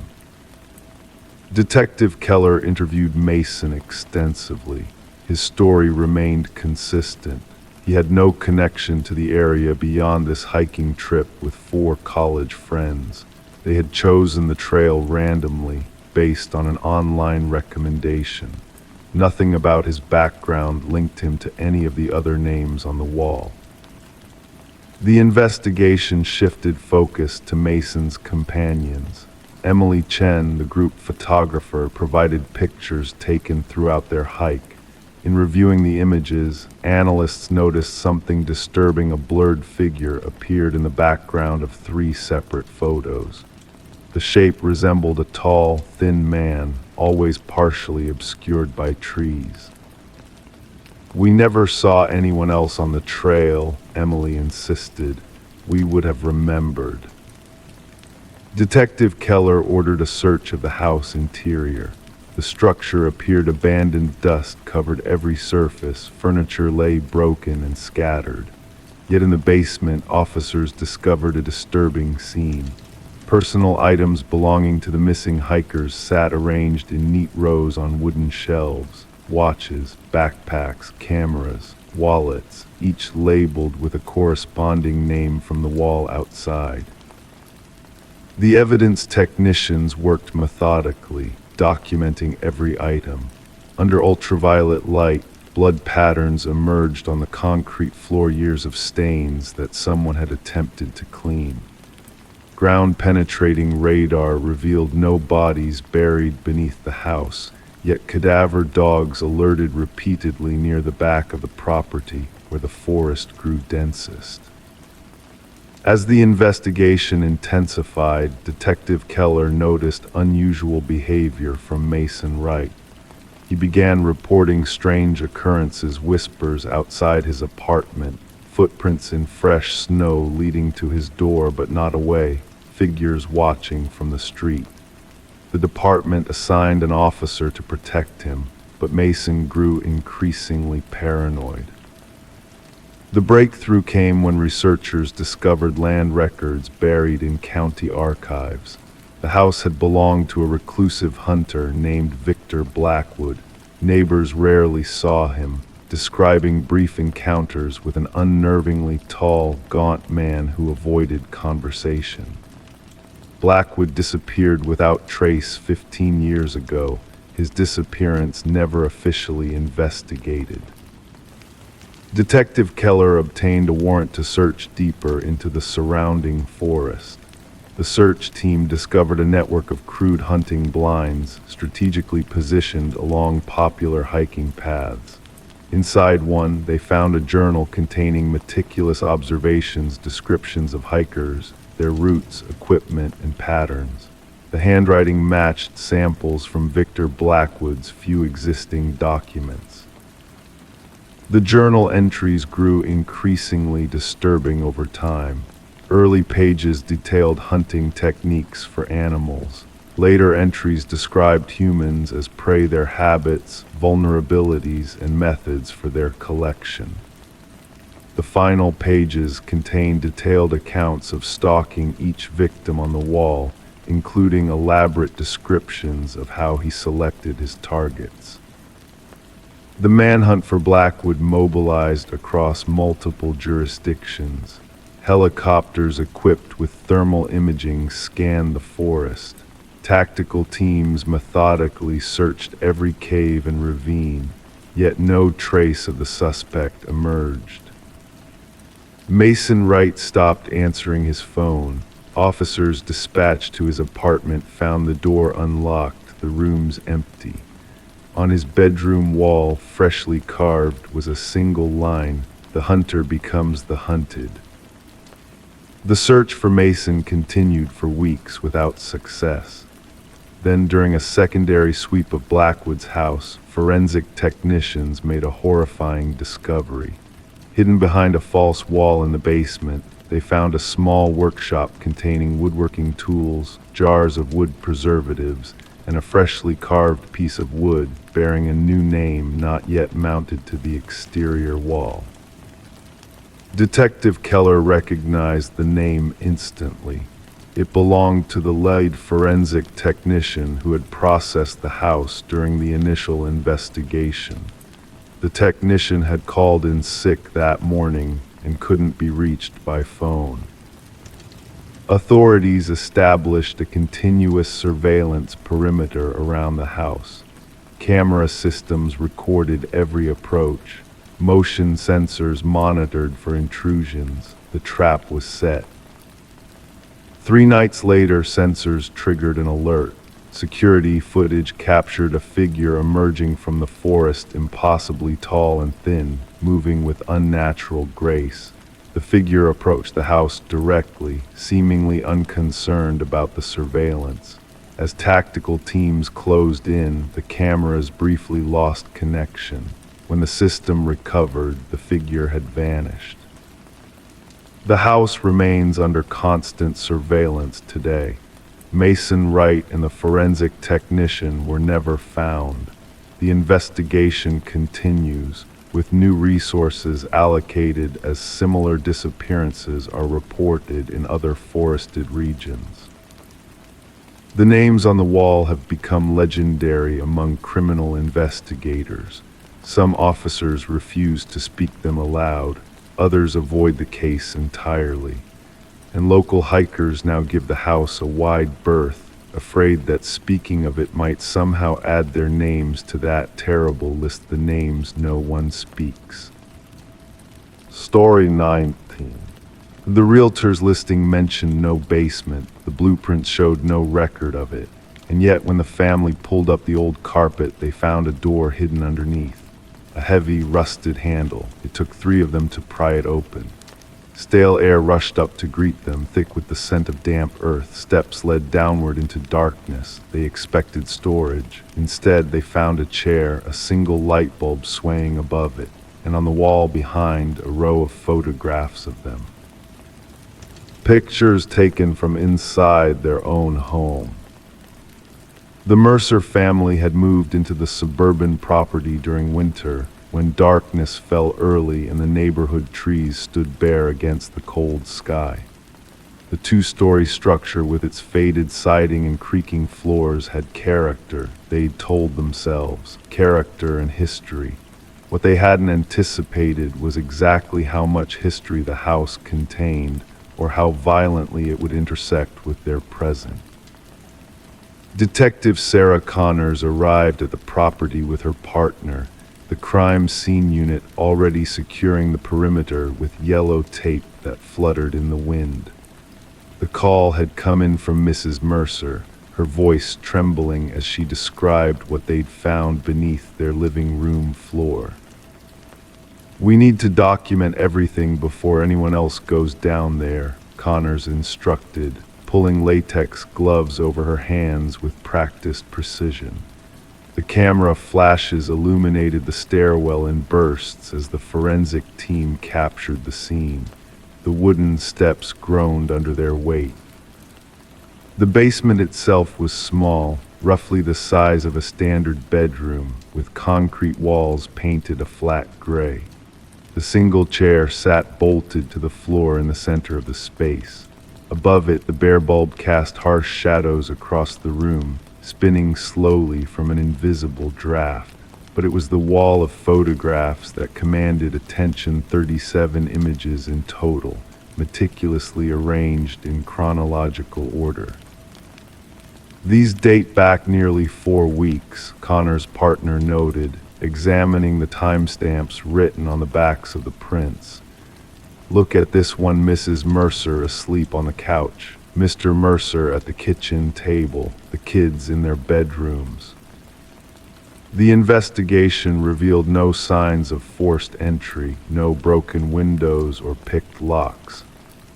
Detective Keller interviewed Mason extensively. His story remained consistent. He had no connection to the area beyond this hiking trip with 4 college friends. They had chosen the trail randomly, based on an online recommendation. Nothing about his background linked him to any of the other names on the wall. The investigation shifted focus to Mason's companions. Emily Chen, the group photographer, provided pictures taken throughout their hike. In reviewing the images, analysts noticed something disturbing. A blurred figure appeared in the background of 3 separate photos. The shape resembled a tall, thin man, always partially obscured by trees. "We never saw anyone else on the trail," Emily insisted. "We would have remembered." Detective Keller ordered a search of the house interior. The structure appeared abandoned. Dust covered every surface. Furniture lay broken and scattered. Yet in the basement, officers discovered a disturbing scene. Personal items belonging to the missing hikers sat arranged in neat rows on wooden shelves. Watches, backpacks, cameras, wallets, each labeled with a corresponding name from the wall outside. The evidence technicians worked methodically, documenting every item. Under ultraviolet light, blood patterns emerged on the concrete floor, years of stains that someone had attempted to clean. Ground-penetrating radar revealed no bodies buried beneath the house, yet cadaver dogs alerted repeatedly near the back of the property where the forest grew densest. As the investigation intensified, Detective Keller noticed unusual behavior from Mason Wright. He began reporting strange occurrences, whispers outside his apartment, footprints in fresh snow leading to his door but not away, figures watching from the street. The department assigned an officer to protect him, but Mason grew increasingly paranoid. The breakthrough came when researchers discovered land records buried in county archives. The house had belonged to a reclusive hunter named Victor Blackwood. Neighbors rarely saw him, describing brief encounters with an unnervingly tall, gaunt man who avoided conversation. Blackwood disappeared without trace 15 years ago, his disappearance never officially investigated. Detective Keller obtained a warrant to search deeper into the surrounding forest. The search team discovered a network of crude hunting blinds strategically positioned along popular hiking paths. Inside one, they found a journal containing meticulous observations, descriptions of hikers, their routes, equipment, and patterns. The handwriting matched samples from Victor Blackwood's few existing documents. The journal entries grew increasingly disturbing over time. Early pages detailed hunting techniques for animals. Later entries described humans as prey, their habits, vulnerabilities, and methods for their collection. The final pages contained detailed accounts of stalking each victim on the wall, including elaborate descriptions of how he selected his targets. The manhunt for Blackwood mobilized across multiple jurisdictions. Helicopters equipped with thermal imaging scanned the forest. Tactical teams methodically searched every cave and ravine, yet no trace of the suspect emerged. Mason Wright stopped answering his phone. Officers dispatched to his apartment found the door unlocked, the rooms empty. On his bedroom wall, freshly carved, was a single line: "The hunter becomes the hunted." The search for Mason continued for weeks without success. Then, during a secondary sweep of Blackwood's house, forensic technicians made a horrifying discovery. Hidden behind a false wall in the basement, they found a small workshop containing woodworking tools, jars of wood preservatives, and a freshly carved piece of wood bearing a new name not yet mounted to the exterior wall. Detective Keller recognized the name instantly. It belonged to the lead forensic technician who had processed the house during the initial investigation. The technician had called in sick that morning and couldn't be reached by phone. Authorities established a continuous surveillance perimeter around the house. Camera systems recorded every approach. Motion sensors monitored for intrusions. The trap was set. 3 nights later, sensors triggered an alert. Security footage captured a figure emerging from the forest, impossibly tall and thin, moving with unnatural grace. The figure approached the house directly, seemingly unconcerned about the surveillance. As tactical teams closed in, the cameras briefly lost connection. When the system recovered, the figure had vanished. The house remains under constant surveillance today. Mason Wright and the forensic technician were never found. The investigation continues, with new resources allocated as similar disappearances are reported in other forested regions. The names on the wall have become legendary among criminal investigators. Some officers refuse to speak them aloud, others avoid the case entirely. And local hikers now give the house a wide berth, afraid that speaking of it might somehow add their names to that terrible list, the names no one speaks. Story 19. The realtor's listing mentioned no basement. The blueprints showed no record of it. And yet when the family pulled up the old carpet, they found a door hidden underneath. A heavy, rusted handle. It took 3 of them to pry it open. Stale air rushed up to greet them, thick with the scent of damp earth. Steps led downward into darkness. They expected storage. Instead, they found a chair, a single light bulb swaying above it. and on the wall behind, a row of photographs of them. Pictures taken from inside their own home. The Mercer family had moved into the suburban property during winter, when darkness fell early and the neighborhood trees stood bare against the cold sky. The two-story structure with its faded siding and creaking floors had character, they'd told themselves, character and history. What they hadn't anticipated was exactly how much history the house contained, or how violently it would intersect with their present. Detective Sarah Connors arrived at the property with her partner, the crime scene unit already securing the perimeter with yellow tape that fluttered in the wind. The call had come in from Mrs. Mercer, her voice trembling as she described what they'd found beneath their living room floor. "We need to document everything before anyone else goes down there," Connors instructed, pulling latex gloves over her hands with practiced precision. The camera flashes illuminated the stairwell in bursts as the forensic team captured the scene. The wooden steps groaned under their weight. The basement itself was small, roughly the size of a standard bedroom, with concrete walls painted a flat gray. The single chair sat bolted to the floor in the center of the space. Above it, the bare bulb cast harsh shadows across the room, spinning slowly from an invisible draft. But it was the wall of photographs that commanded attention, 37 images in total, meticulously arranged in chronological order. These date back nearly 4 weeks, Connor's partner noted, examining the timestamps written on the backs of the prints. "Look at this one, Mrs. Mercer asleep on the couch, Mr. Mercer at the kitchen table, the kids in their bedrooms." The investigation revealed no signs of forced entry, no broken windows or picked locks.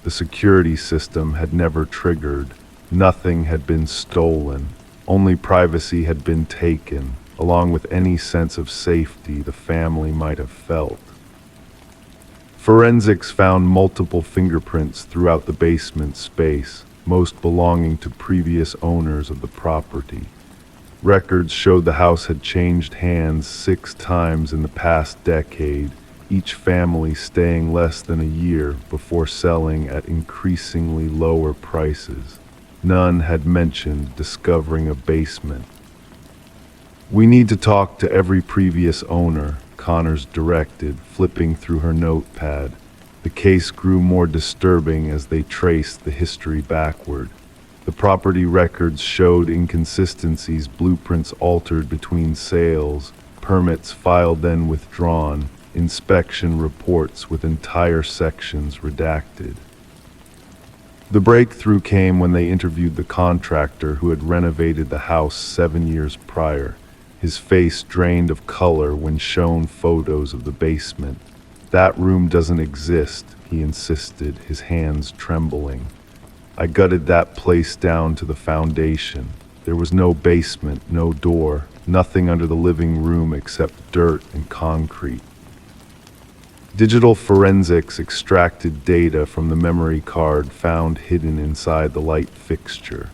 The security system had never triggered. Nothing had been stolen. Only privacy had been taken, along with any sense of safety the family might have felt. Forensics found multiple fingerprints throughout the basement space, most belonging to previous owners of the property. Records showed the house had changed hands 6 times in the past decade, each family staying less than a year before selling at increasingly lower prices. None had mentioned discovering a basement. "We need to talk to every previous owner," Connors directed, flipping through her notepad. The case grew more disturbing as they traced the history backward. The property records showed inconsistencies, blueprints altered between sales, permits filed then withdrawn, inspection reports with entire sections redacted. The breakthrough came when they interviewed the contractor who had renovated the house 7 years prior. His face drained of color when shown photos of the basement. "That room doesn't exist," he insisted, his hands trembling. "I gutted that place down to the foundation. There was no basement, no door, nothing under the living room except dirt and concrete." Digital forensics extracted data from the memory card found hidden inside the light fixture.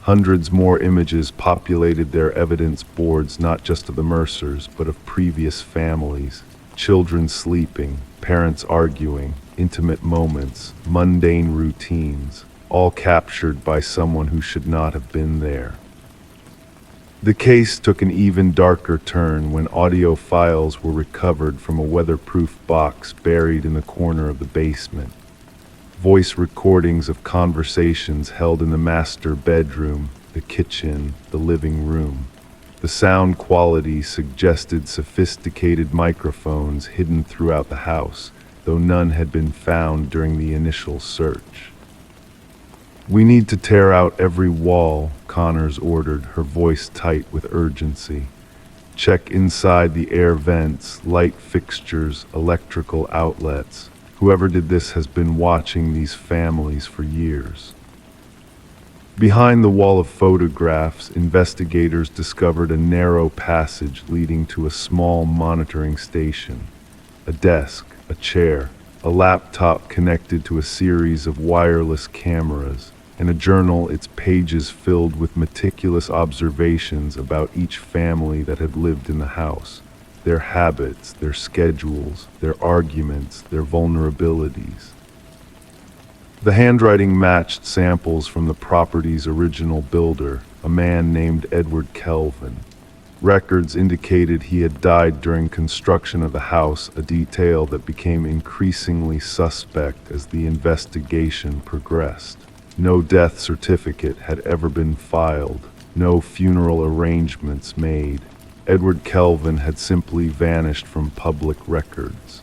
Hundreds more images populated their evidence boards, not just of the Mercers, but of previous families. Children sleeping, parents arguing, intimate moments, mundane routines, all captured by someone who should not have been there. The case took an even darker turn when audio files were recovered from a weatherproof box buried in the corner of the basement. Voice recordings of conversations held in the master bedroom, the kitchen, the living room. The sound quality suggested sophisticated microphones hidden throughout the house, though none had been found during the initial search. "We need to tear out every wall," Connors ordered, her voice tight with urgency. "Check inside the air vents, light fixtures, electrical outlets. Whoever did this has been watching these families for years." Behind the wall of photographs, investigators discovered a narrow passage leading to a small monitoring station. A desk, a chair, a laptop connected to a series of wireless cameras, and a journal, its pages filled with meticulous observations about each family that had lived in the house, their habits, their schedules, their arguments, their vulnerabilities. The handwriting matched samples from the property's original builder, a man named Edward Kelvin. Records indicated he had died during construction of the house, a detail that became increasingly suspect as the investigation progressed. No death certificate had ever been filed, no funeral arrangements made. Edward Kelvin had simply vanished from public records.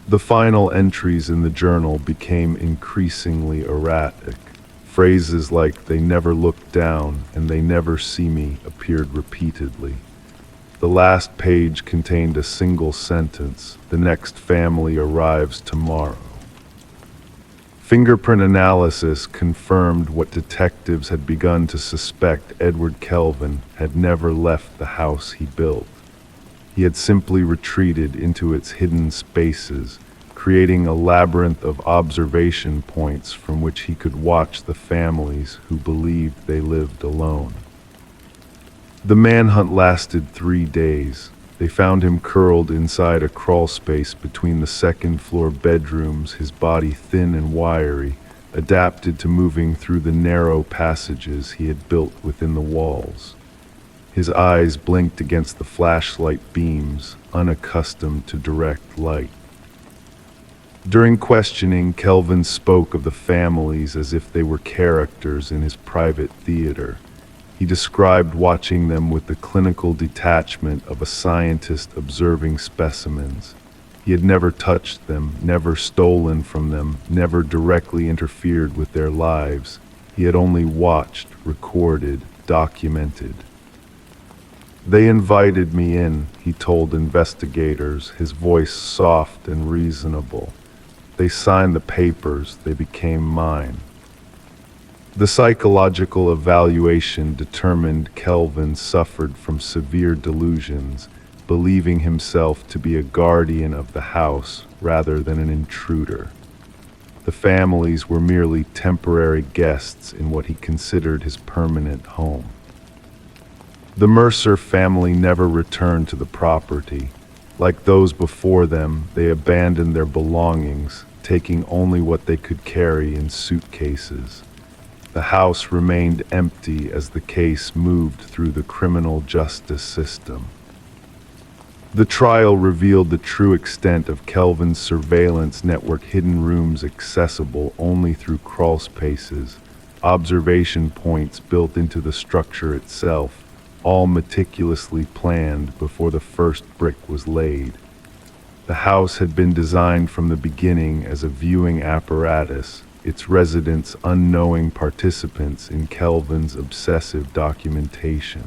The final entries in the journal became increasingly erratic. Phrases like "they never look down" and "they never see me" appeared repeatedly. The last page contained a single sentence: "The next family arrives tomorrow." Fingerprint analysis confirmed what detectives had begun to suspect. Edward Kelvin had never left the house he built. He had simply retreated into its hidden spaces, creating a labyrinth of observation points from which he could watch the families who believed they lived alone. The manhunt lasted 3 days. They found him curled inside a crawl space between the second-floor bedrooms, his body thin and wiry, adapted to moving through the narrow passages he had built within the walls. His eyes blinked against the flashlight beams, unaccustomed to direct light. During questioning, Kelvin spoke of the families as if they were characters in his private theater. He described watching them with the clinical detachment of a scientist observing specimens. He had never touched them, never stolen from them, never directly interfered with their lives. He had only watched, recorded, documented. "They invited me in," he told investigators, his voice soft and reasonable. "They signed the papers, they became mine." The psychological evaluation determined Kelvin suffered from severe delusions, believing himself to be a guardian of the house rather than an intruder. The families were merely temporary guests in what he considered his permanent home. The Mercer family never returned to the property. Like those before them, they abandoned their belongings, taking only what they could carry in suitcases. The house remained empty as the case moved through the criminal justice system. The trial revealed the true extent of Kelvin's surveillance network: hidden rooms accessible only through crawl spaces, observation points built into the structure itself, all meticulously planned before the first brick was laid. The house had been designed from the beginning as a viewing apparatus, its residents unknowing participants in Kelvin's obsessive documentation.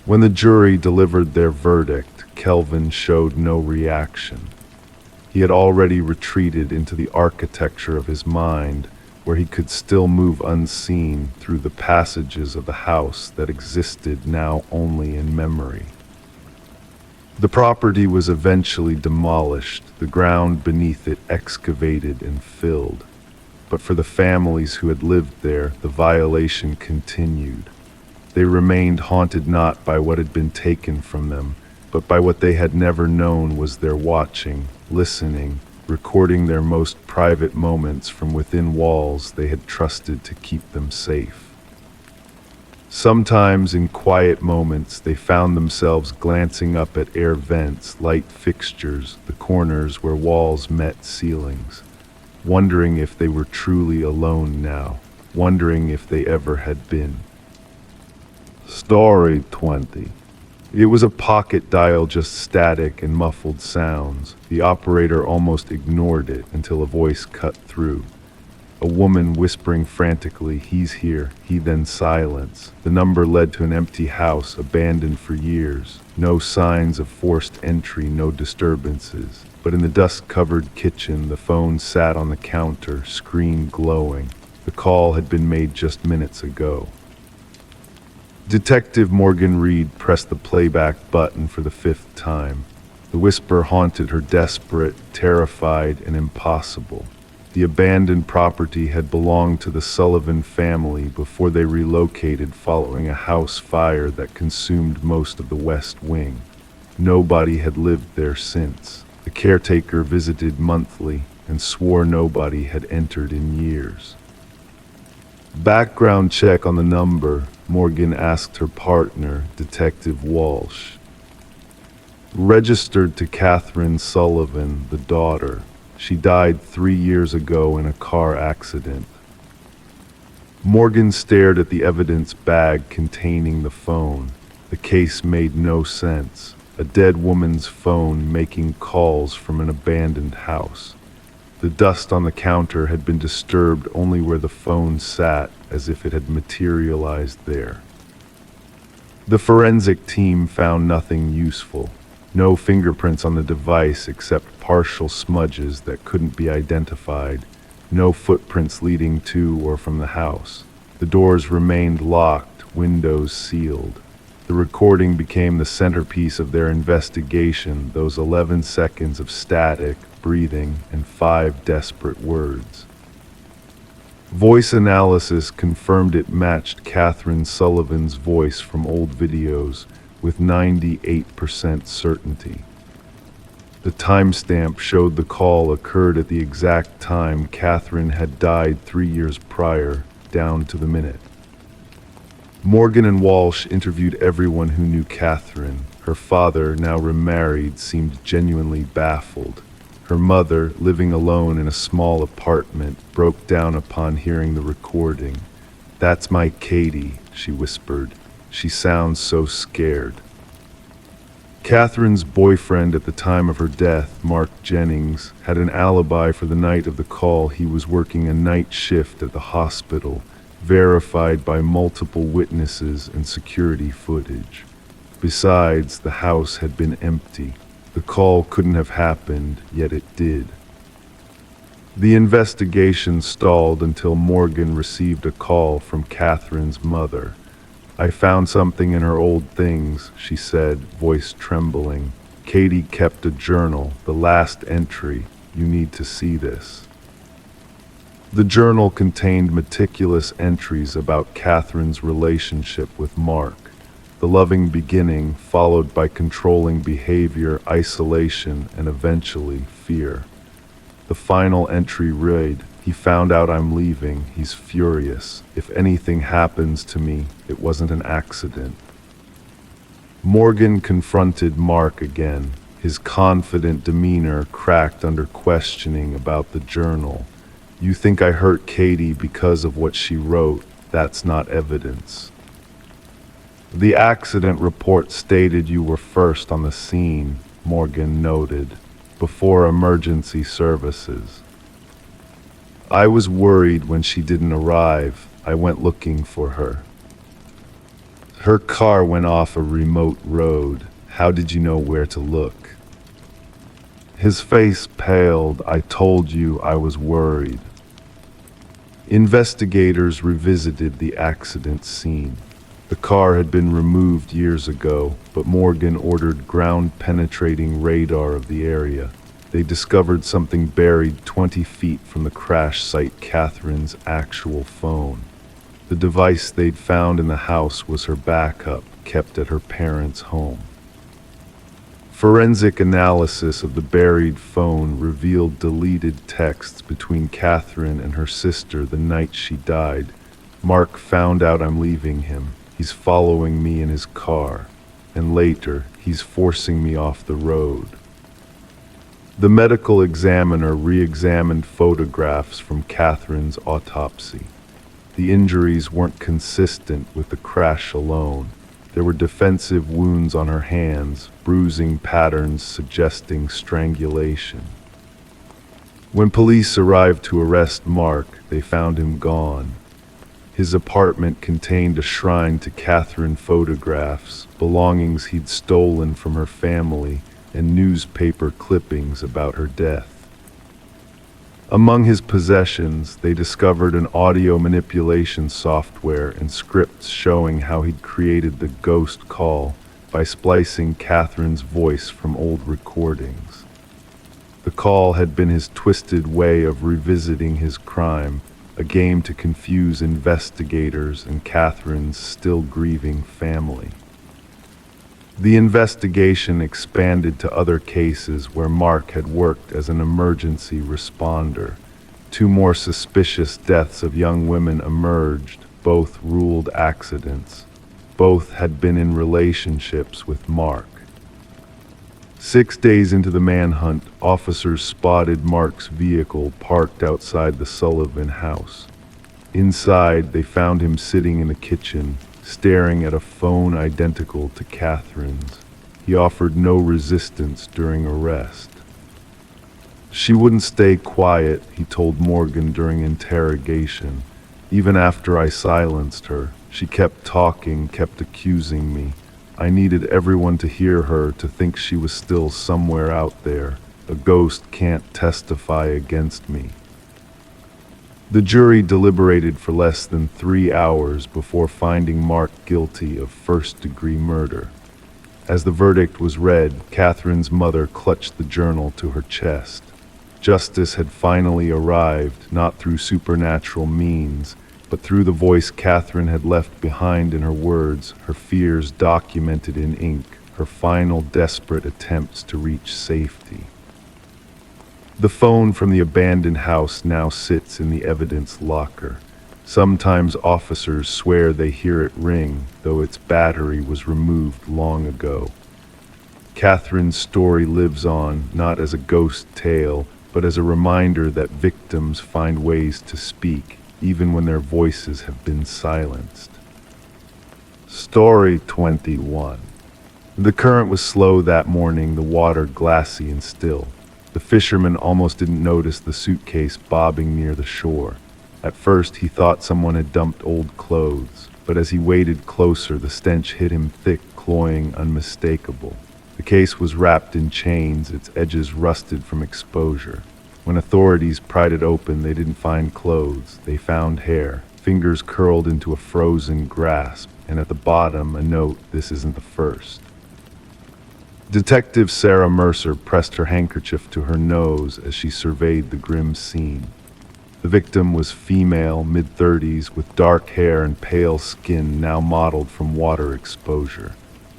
When the jury delivered their verdict, Kelvin showed no reaction. He had already retreated into the architecture of his mind, where he could still move unseen through the passages of the house that existed now only in memory. The property was eventually demolished, the ground beneath it excavated and filled. But for the families who had lived there, the violation continued. They remained haunted not by what had been taken from them, but by what they had never known was there, watching, listening, recording their most private moments from within walls they had trusted to keep them safe. Sometimes in quiet moments they found themselves glancing up at air vents, light fixtures, the corners where walls met ceilings, wondering if they were truly alone now, wondering if they ever had been. Story 20. It was a pocket dial, just static and muffled sounds. The operator almost ignored it until a voice cut through. A woman whispering frantically, "He's here." He then silence. The number led to an empty house, abandoned for years. No signs of forced entry, no disturbances. But in the dust-covered kitchen, the phone sat on the counter, screen glowing. The call had been made just minutes ago. Detective Morgan Reed pressed the playback button for the 5th time. The whisper haunted her, desperate, terrified, and impossible. The abandoned property had belonged to the Sullivan family before they relocated following a house fire that consumed most of the West Wing. Nobody had lived there since. The caretaker visited monthly and swore nobody had entered in years. Background check on the number, Morgan asked her partner, Detective Walsh. Registered to Catherine Sullivan, the daughter. She died 3 years ago in a car accident. Morgan stared at the evidence bag containing the phone. The case made no sense. A dead woman's phone making calls from an abandoned house. The dust on the counter had been disturbed only where the phone sat, as if it had materialized there. The forensic team found nothing useful. No fingerprints on the device except partial smudges that couldn't be identified. No footprints leading to or from the house. The doors remained locked, windows sealed. The recording became the centerpiece of their investigation, those 11 seconds of static, breathing, and 5 desperate words. Voice analysis confirmed it matched Catherine Sullivan's voice from old videos with 98% certainty. The timestamp showed the call occurred at the exact time Catherine had died 3 years prior, down to the minute. Morgan and Walsh interviewed everyone who knew Catherine. Her father, now remarried, seemed genuinely baffled. Her mother, living alone in a small apartment, broke down upon hearing the recording. "That's my Katie," she whispered. "She sounds so scared." Catherine's boyfriend at the time of her death, Mark Jennings, had an alibi for the night of the call. He was working a night shift at the hospital, verified by multiple witnesses and security footage. Besides, the house had been empty. The call couldn't have happened, yet it did. The investigation stalled until Morgan received a call from Catherine's mother. "I found something in her old things," she said, voice trembling. "Katie kept a journal, the last entry. You need to see this." The journal contained meticulous entries about Catherine's relationship with Mark. The loving beginning, followed by controlling behavior, isolation, and eventually fear. The final entry read, "He found out I'm leaving. He's furious. If anything happens to me, it wasn't an accident." Morgan confronted Mark again. His confident demeanor cracked under questioning about the journal. "You think I hurt Katie because of what she wrote? That's not evidence." "The accident report stated you were first on the scene," Morgan noted, "before emergency services. I was worried when she didn't arrive. I went looking for her. Her car went off a remote road. How did you know where to look?" His face paled. "I told you I was worried." Investigators revisited the accident scene. The car had been removed years ago, but Morgan ordered ground-penetrating radar of the area. They discovered something buried 20 feet from the crash site, Catherine's actual phone. The device they'd found in the house was her backup, kept at her parents' home. Forensic analysis of the buried phone revealed deleted texts between Catherine and her sister the night she died. "Mark found out I'm leaving him. He's following me in his car. And later, he's forcing me off the road." The medical examiner re-examined photographs from Catherine's autopsy. The injuries weren't consistent with the crash alone. There were defensive wounds on her hands, bruising patterns suggesting strangulation. When police arrived to arrest Mark, they found him gone. His apartment contained a shrine to Catherine photographs, belongings he'd stolen from her family, and newspaper clippings about her death. Among his possessions, they discovered an audio manipulation software and scripts showing how he'd created the ghost call, by splicing Catherine's voice from old recordings. The call had been his twisted way of revisiting his crime, a game to confuse investigators and Catherine's still grieving family. The investigation expanded to other cases where Mark had worked as an emergency responder. 2 more suspicious deaths of young women emerged, both ruled accidents. Both had been in relationships with Mark. 6 days into the manhunt, officers spotted Mark's vehicle parked outside the Sullivan house. Inside, they found him sitting in the kitchen, staring at a phone identical to Catherine's. He offered no resistance during arrest. She wouldn't stay quiet, he told Morgan during interrogation. Even after I silenced her, she kept talking, kept accusing me. I needed everyone to hear her, to think she was still somewhere out there. A ghost can't testify against me. The jury deliberated for less than 3 hours before finding Mark guilty of first-degree murder. As the verdict was read, Catherine's mother clutched the journal to her chest. Justice had finally arrived, not through supernatural means, but through the voice Catherine had left behind in her words, her fears documented in ink, her final desperate attempts to reach safety. The phone from the abandoned house now sits in the evidence locker. Sometimes officers swear they hear it ring, though its battery was removed long ago. Catherine's story lives on, not as a ghost tale, but as a reminder that victims find ways to speak, even when their voices have been silenced. Story 21. The current was slow that morning, the water glassy and still. The fisherman almost didn't notice the suitcase bobbing near the shore. At first he thought someone had dumped old clothes, but as he waded closer, the stench hit him thick, cloying, unmistakable. The case was wrapped in chains, its edges rusted from exposure. When authorities pried it open, they didn't find clothes. They found hair, fingers curled into a frozen grasp, and at the bottom a note, "This isn't the first." Detective Sarah Mercer pressed her handkerchief to her nose as she surveyed the grim scene. The victim was female, mid-30s, with dark hair and pale skin now mottled from water exposure.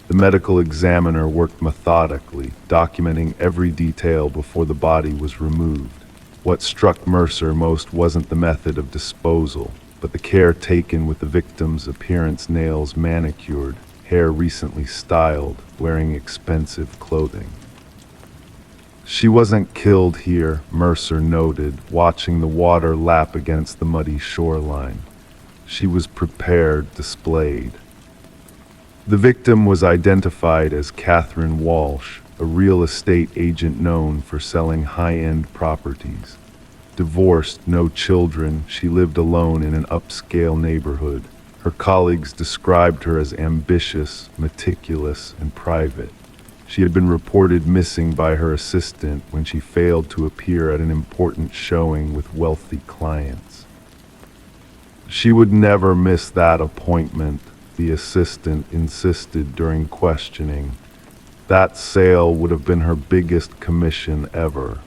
The medical examiner worked methodically, documenting every detail before the body was removed. What struck Mercer most wasn't the method of disposal, but the care taken with the victim's appearance: nails manicured, hair recently styled, wearing expensive clothing. She wasn't killed here, Mercer noted, watching the water lap against the muddy shoreline. She was prepared, displayed. The victim was identified as Catherine Walsh, a real estate agent known for selling high-end properties. Divorced, no children, she lived alone in an upscale neighborhood. Her colleagues described her as ambitious, meticulous, and private. She had been reported missing by her assistant when she failed to appear at an important showing with wealthy clients. She would never miss that appointment, the assistant insisted during questioning. That sale would have been her biggest commission ever.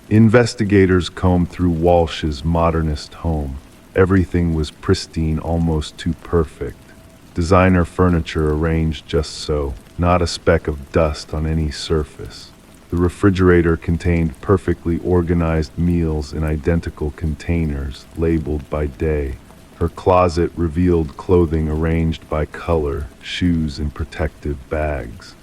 Investigators combed through Walsh's modernist home. Everything was pristine, almost too perfect. Designer furniture arranged just so, not a speck of dust on any surface. The refrigerator contained perfectly organized meals in identical containers, labeled by day. Her closet revealed clothing arranged by color, shoes in protective bags.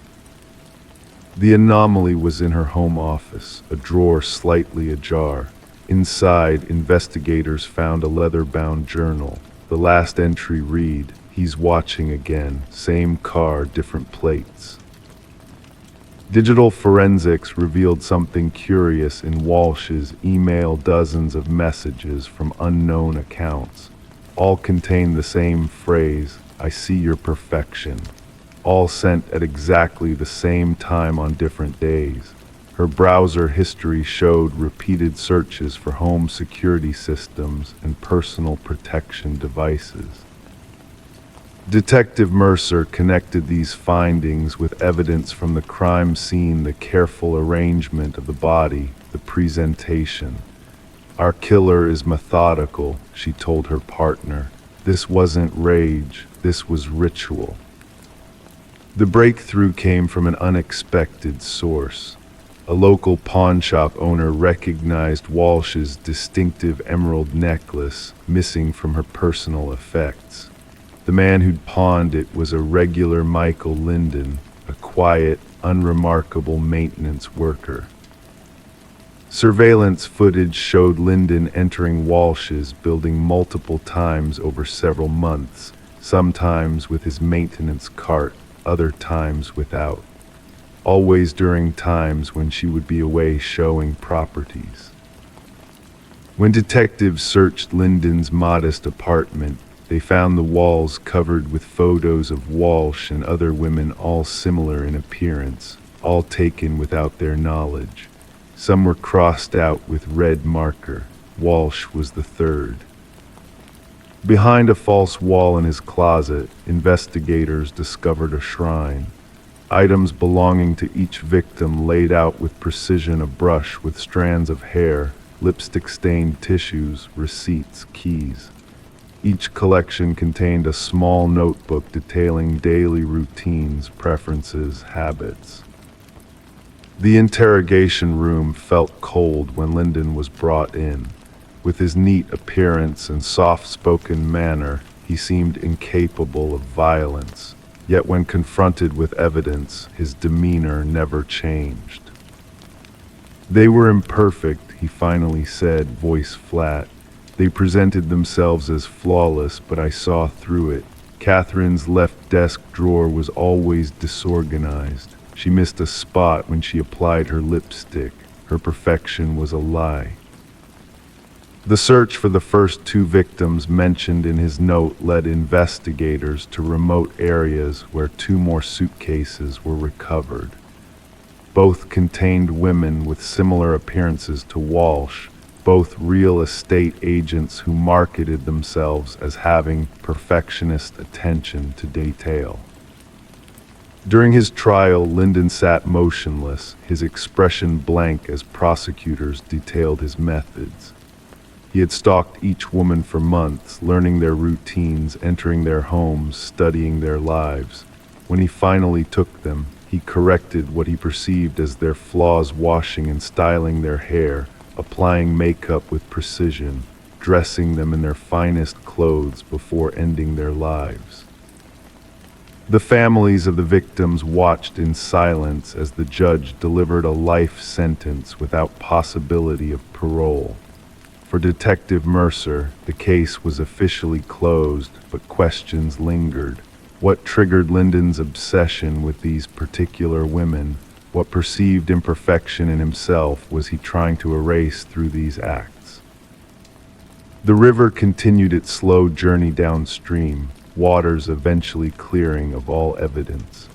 The anomaly was in her home office, a drawer slightly ajar. Inside, investigators found a leather-bound journal. The last entry read, "He's watching again, same car, different plates." Digital forensics revealed something curious in Walsh's email: dozens of messages from unknown accounts. All contained the same phrase, "I see your perfection," all sent at exactly the same time on different days. Her browser history showed repeated searches for home security systems and personal protection devices. Detective Mercer connected these findings with evidence from the crime scene, the careful arrangement of the body, the presentation. "Our killer is methodical," she told her partner. "This wasn't rage, this was ritual." The breakthrough came from an unexpected source. A local pawnshop owner recognized Walsh's distinctive emerald necklace missing from her personal effects. The man who'd pawned it was a regular Michael Linden, a quiet, unremarkable maintenance worker. Surveillance footage showed Linden entering Walsh's building multiple times over several months, sometimes with his maintenance cart, other times without, always during times when she would be away showing properties. When detectives searched Linden's modest apartment, they found the walls covered with photos of Walsh and other women, all similar in appearance, all taken without their knowledge. Some were crossed out with red marker. Walsh was the third. Behind a false wall in his closet, investigators discovered a shrine. Items belonging to each victim laid out with precision: a brush with strands of hair, lipstick-stained tissues, receipts, keys. Each collection contained a small notebook detailing daily routines, preferences, habits. The interrogation room felt cold when Linden was brought in. With his neat appearance and soft-spoken manner, he seemed incapable of violence. Yet when confronted with evidence, his demeanor never changed. "They were imperfect," he finally said, voice flat. "They presented themselves as flawless, but I saw through it. Catherine's left desk drawer was always disorganized. She missed a spot when she applied her lipstick. Her perfection was a lie." The search for the first two victims mentioned in his note led investigators to remote areas where two more suitcases were recovered. Both contained women with similar appearances to Walsh, both real estate agents who marketed themselves as having perfectionist attention to detail. During his trial, Linden sat motionless, his expression blank as prosecutors detailed his methods. He had stalked each woman for months, learning their routines, entering their homes, studying their lives. When he finally took them, he corrected what he perceived as their flaws, washing and styling their hair, applying makeup with precision, dressing them in their finest clothes before ending their lives. The families of the victims watched in silence as the judge delivered a life sentence without possibility of parole. For Detective Mercer, the case was officially closed, but questions lingered. What triggered Linden's obsession with these particular women? What perceived imperfection in himself was he trying to erase through these acts? The river continued its slow journey downstream, waters eventually clearing of all evidence.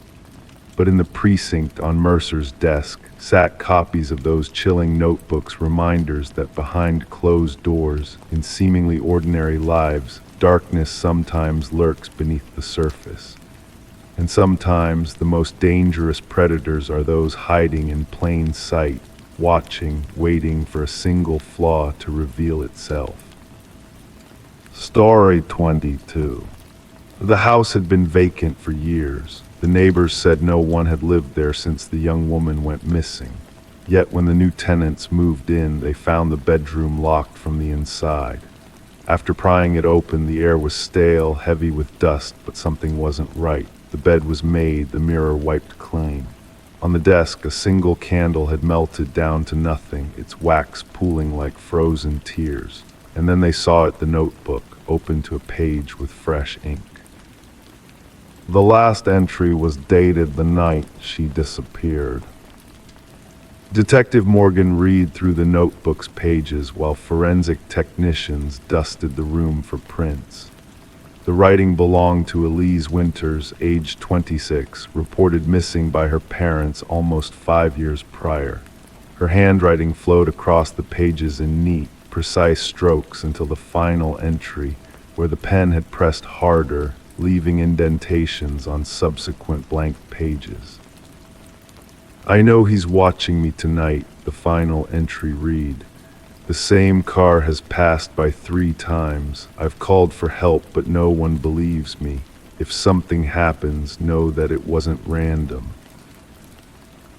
But in the precinct on Mercer's desk sat copies of those chilling notebooks, reminders that behind closed doors, in seemingly ordinary lives, darkness sometimes lurks beneath the surface. And sometimes the most dangerous predators are those hiding in plain sight, watching, waiting for a single flaw to reveal itself. Story 22. The house had been vacant for years. The neighbors said no one had lived there since the young woman went missing. Yet when the new tenants moved in, they found the bedroom locked from the inside. After prying it open, the air was stale, heavy with dust, but something wasn't right. The bed was made, the mirror wiped clean. On the desk, a single candle had melted down to nothing, its wax pooling like frozen tears. And then they saw it, the notebook, open to a page with fresh ink. The last entry was dated the night she disappeared. Detective Morgan read through the notebook's pages while forensic technicians dusted the room for prints. The writing belonged to Elise Winters, age 26, reported missing by her parents almost 5 years prior. Her handwriting flowed across the pages in neat, precise strokes until the final entry, where the pen had pressed harder, leaving indentations on subsequent blank pages. "I know he's watching me tonight," the final entry read. "The same car has passed by 3 times. I've called for help, but no one believes me. If something happens, know that it wasn't random."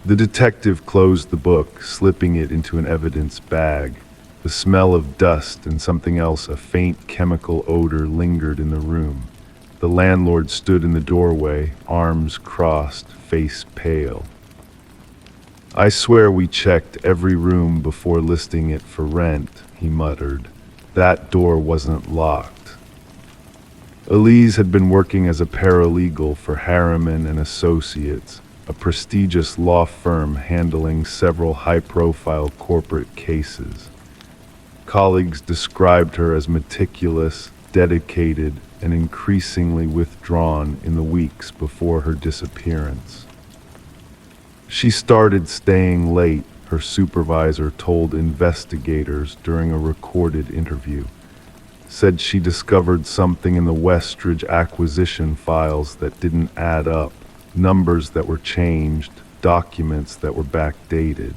The detective closed the book, slipping it into an evidence bag. The smell of dust and something else, a faint chemical odor, lingered in the room. The landlord stood in the doorway, arms crossed, face pale. "I swear we checked every room before listing it for rent," he muttered. "That door wasn't locked." Elise had been working as a paralegal for Harriman and Associates, a prestigious law firm handling several high-profile corporate cases. Colleagues described her as meticulous, dedicated, and increasingly withdrawn in the weeks before her disappearance. She started staying late, her supervisor told investigators during a recorded interview. Said she discovered something in the Westridge acquisition files that didn't add up. Numbers that were changed, documents that were backdated.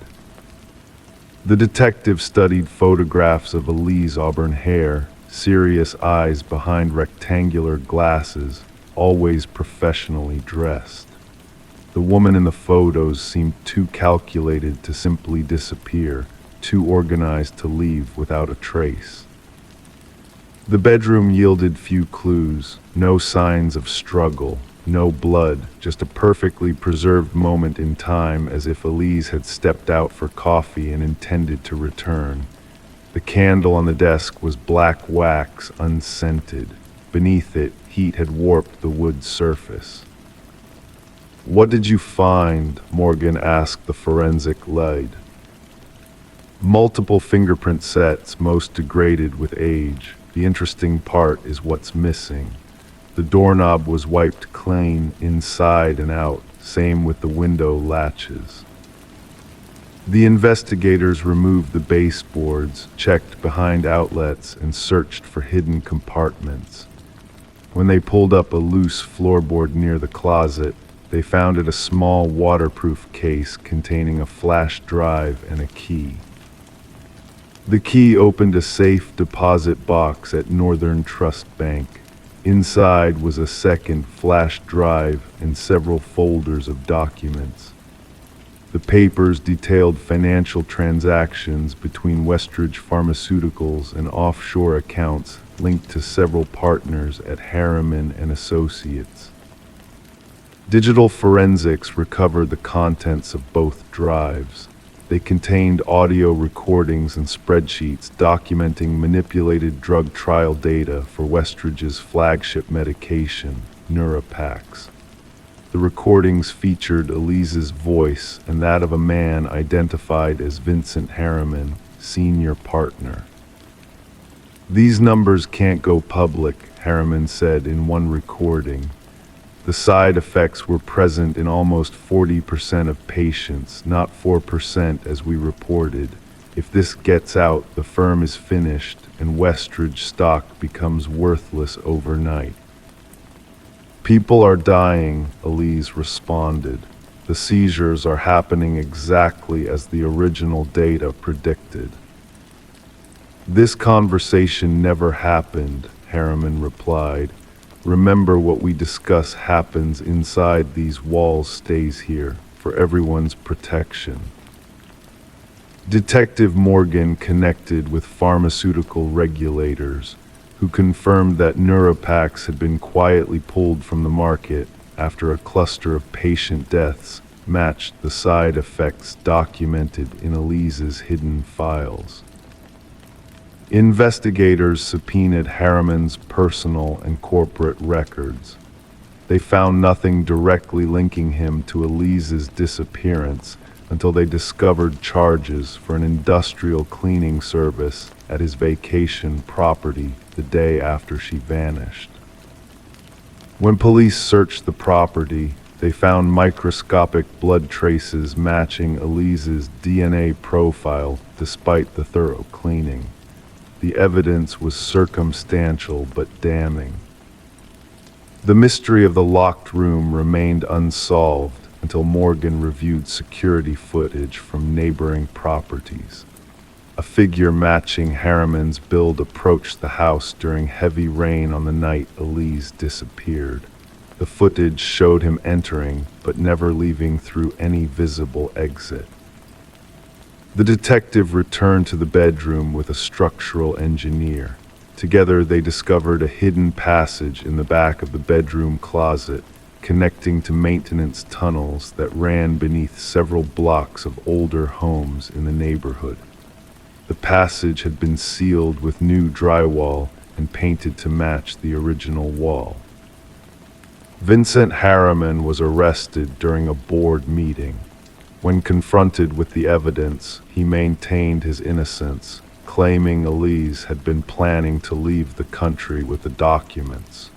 The detective studied photographs of Elise auburn hair, serious eyes behind rectangular glasses, always professionally dressed. The woman in the photos seemed too calculated to simply disappear, too organized to leave without a trace. The bedroom yielded few clues, no signs of struggle. No blood, just a perfectly preserved moment in time, as if Elise had stepped out for coffee and intended to return. The candle on the desk was black wax, unscented. Beneath it, heat had warped the wood surface. "What did you find?" Morgan asked the forensic lead. "Multiple fingerprint sets, most degraded with age. The interesting part is what's missing. The doorknob was wiped clean inside and out, same with the window latches." The investigators removed the baseboards, checked behind outlets, and searched for hidden compartments. When they pulled up a loose floorboard near the closet, they found it a small waterproof case containing a flash drive and a key. The key opened a safe deposit box at Northern Trust Bank. Inside was a second flash drive and several folders of documents. The papers detailed financial transactions between Westridge Pharmaceuticals and offshore accounts linked to several partners at Harriman and Associates. Digital forensics recovered the contents of both drives. They contained audio recordings and spreadsheets documenting manipulated drug trial data for Westridge's flagship medication, Neurapax. The recordings featured Elise's voice and that of a man identified as Vincent Harriman, senior partner. "These numbers can't go public," Harriman said in one recording. "The side effects were present in almost 40% of patients, not 4% as we reported. If this gets out, the firm is finished and Westridge stock becomes worthless overnight." "People are dying," Elise responded. "The seizures are happening exactly as the original data predicted." "This conversation never happened," Harriman replied. "Remember, what we discuss happens inside these walls stays here, for everyone's protection." Detective Morgan connected with pharmaceutical regulators, who confirmed that Neurapax had been quietly pulled from the market after a cluster of patient deaths matched the side effects documented in Elise's hidden files. Investigators subpoenaed Harriman's personal and corporate records. They found nothing directly linking him to Elise's disappearance until they discovered charges for an industrial cleaning service at his vacation property the day after she vanished. When police searched the property, they found microscopic blood traces matching Elise's DNA profile despite the thorough cleaning. The evidence was circumstantial but damning. The mystery of the locked room remained unsolved until Morgan reviewed security footage from neighboring properties. A figure matching Harriman's build approached the house during heavy rain on the night Elise disappeared. The footage showed him entering, but never leaving through any visible exit. The detective returned to the bedroom with a structural engineer. Together they discovered a hidden passage in the back of the bedroom closet, connecting to maintenance tunnels that ran beneath several blocks of older homes in the neighborhood. The passage had been sealed with new drywall and painted to match the original wall. Vincent Harriman was arrested during a board meeting. When confronted with the evidence, he maintained his innocence, claiming Elise had been planning to leave the country with the documents.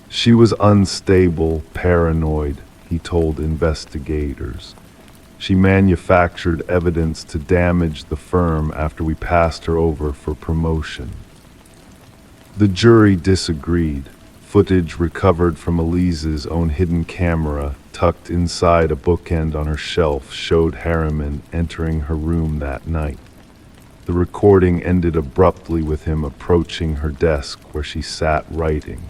She was unstable, paranoid, he told investigators. She manufactured evidence to damage the firm after we passed her over for promotion. The jury disagreed. Footage recovered from Elise's own hidden camera, tucked inside a bookend on her shelf, showed Harriman entering her room that night. The recording ended abruptly with him approaching her desk where she sat writing.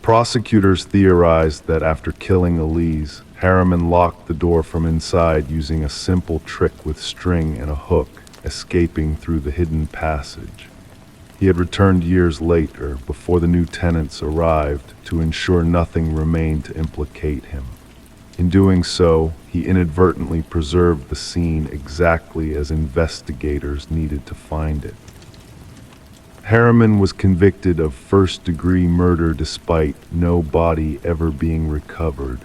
Prosecutors theorized that after killing Elise, Harriman locked the door from inside using a simple trick with string and a hook, escaping through the hidden passage. He had returned years later, before the new tenants arrived, to ensure nothing remained to implicate him. In doing so, he inadvertently preserved the scene exactly as investigators needed to find it. Harriman was convicted of first-degree murder despite no body ever being recovered.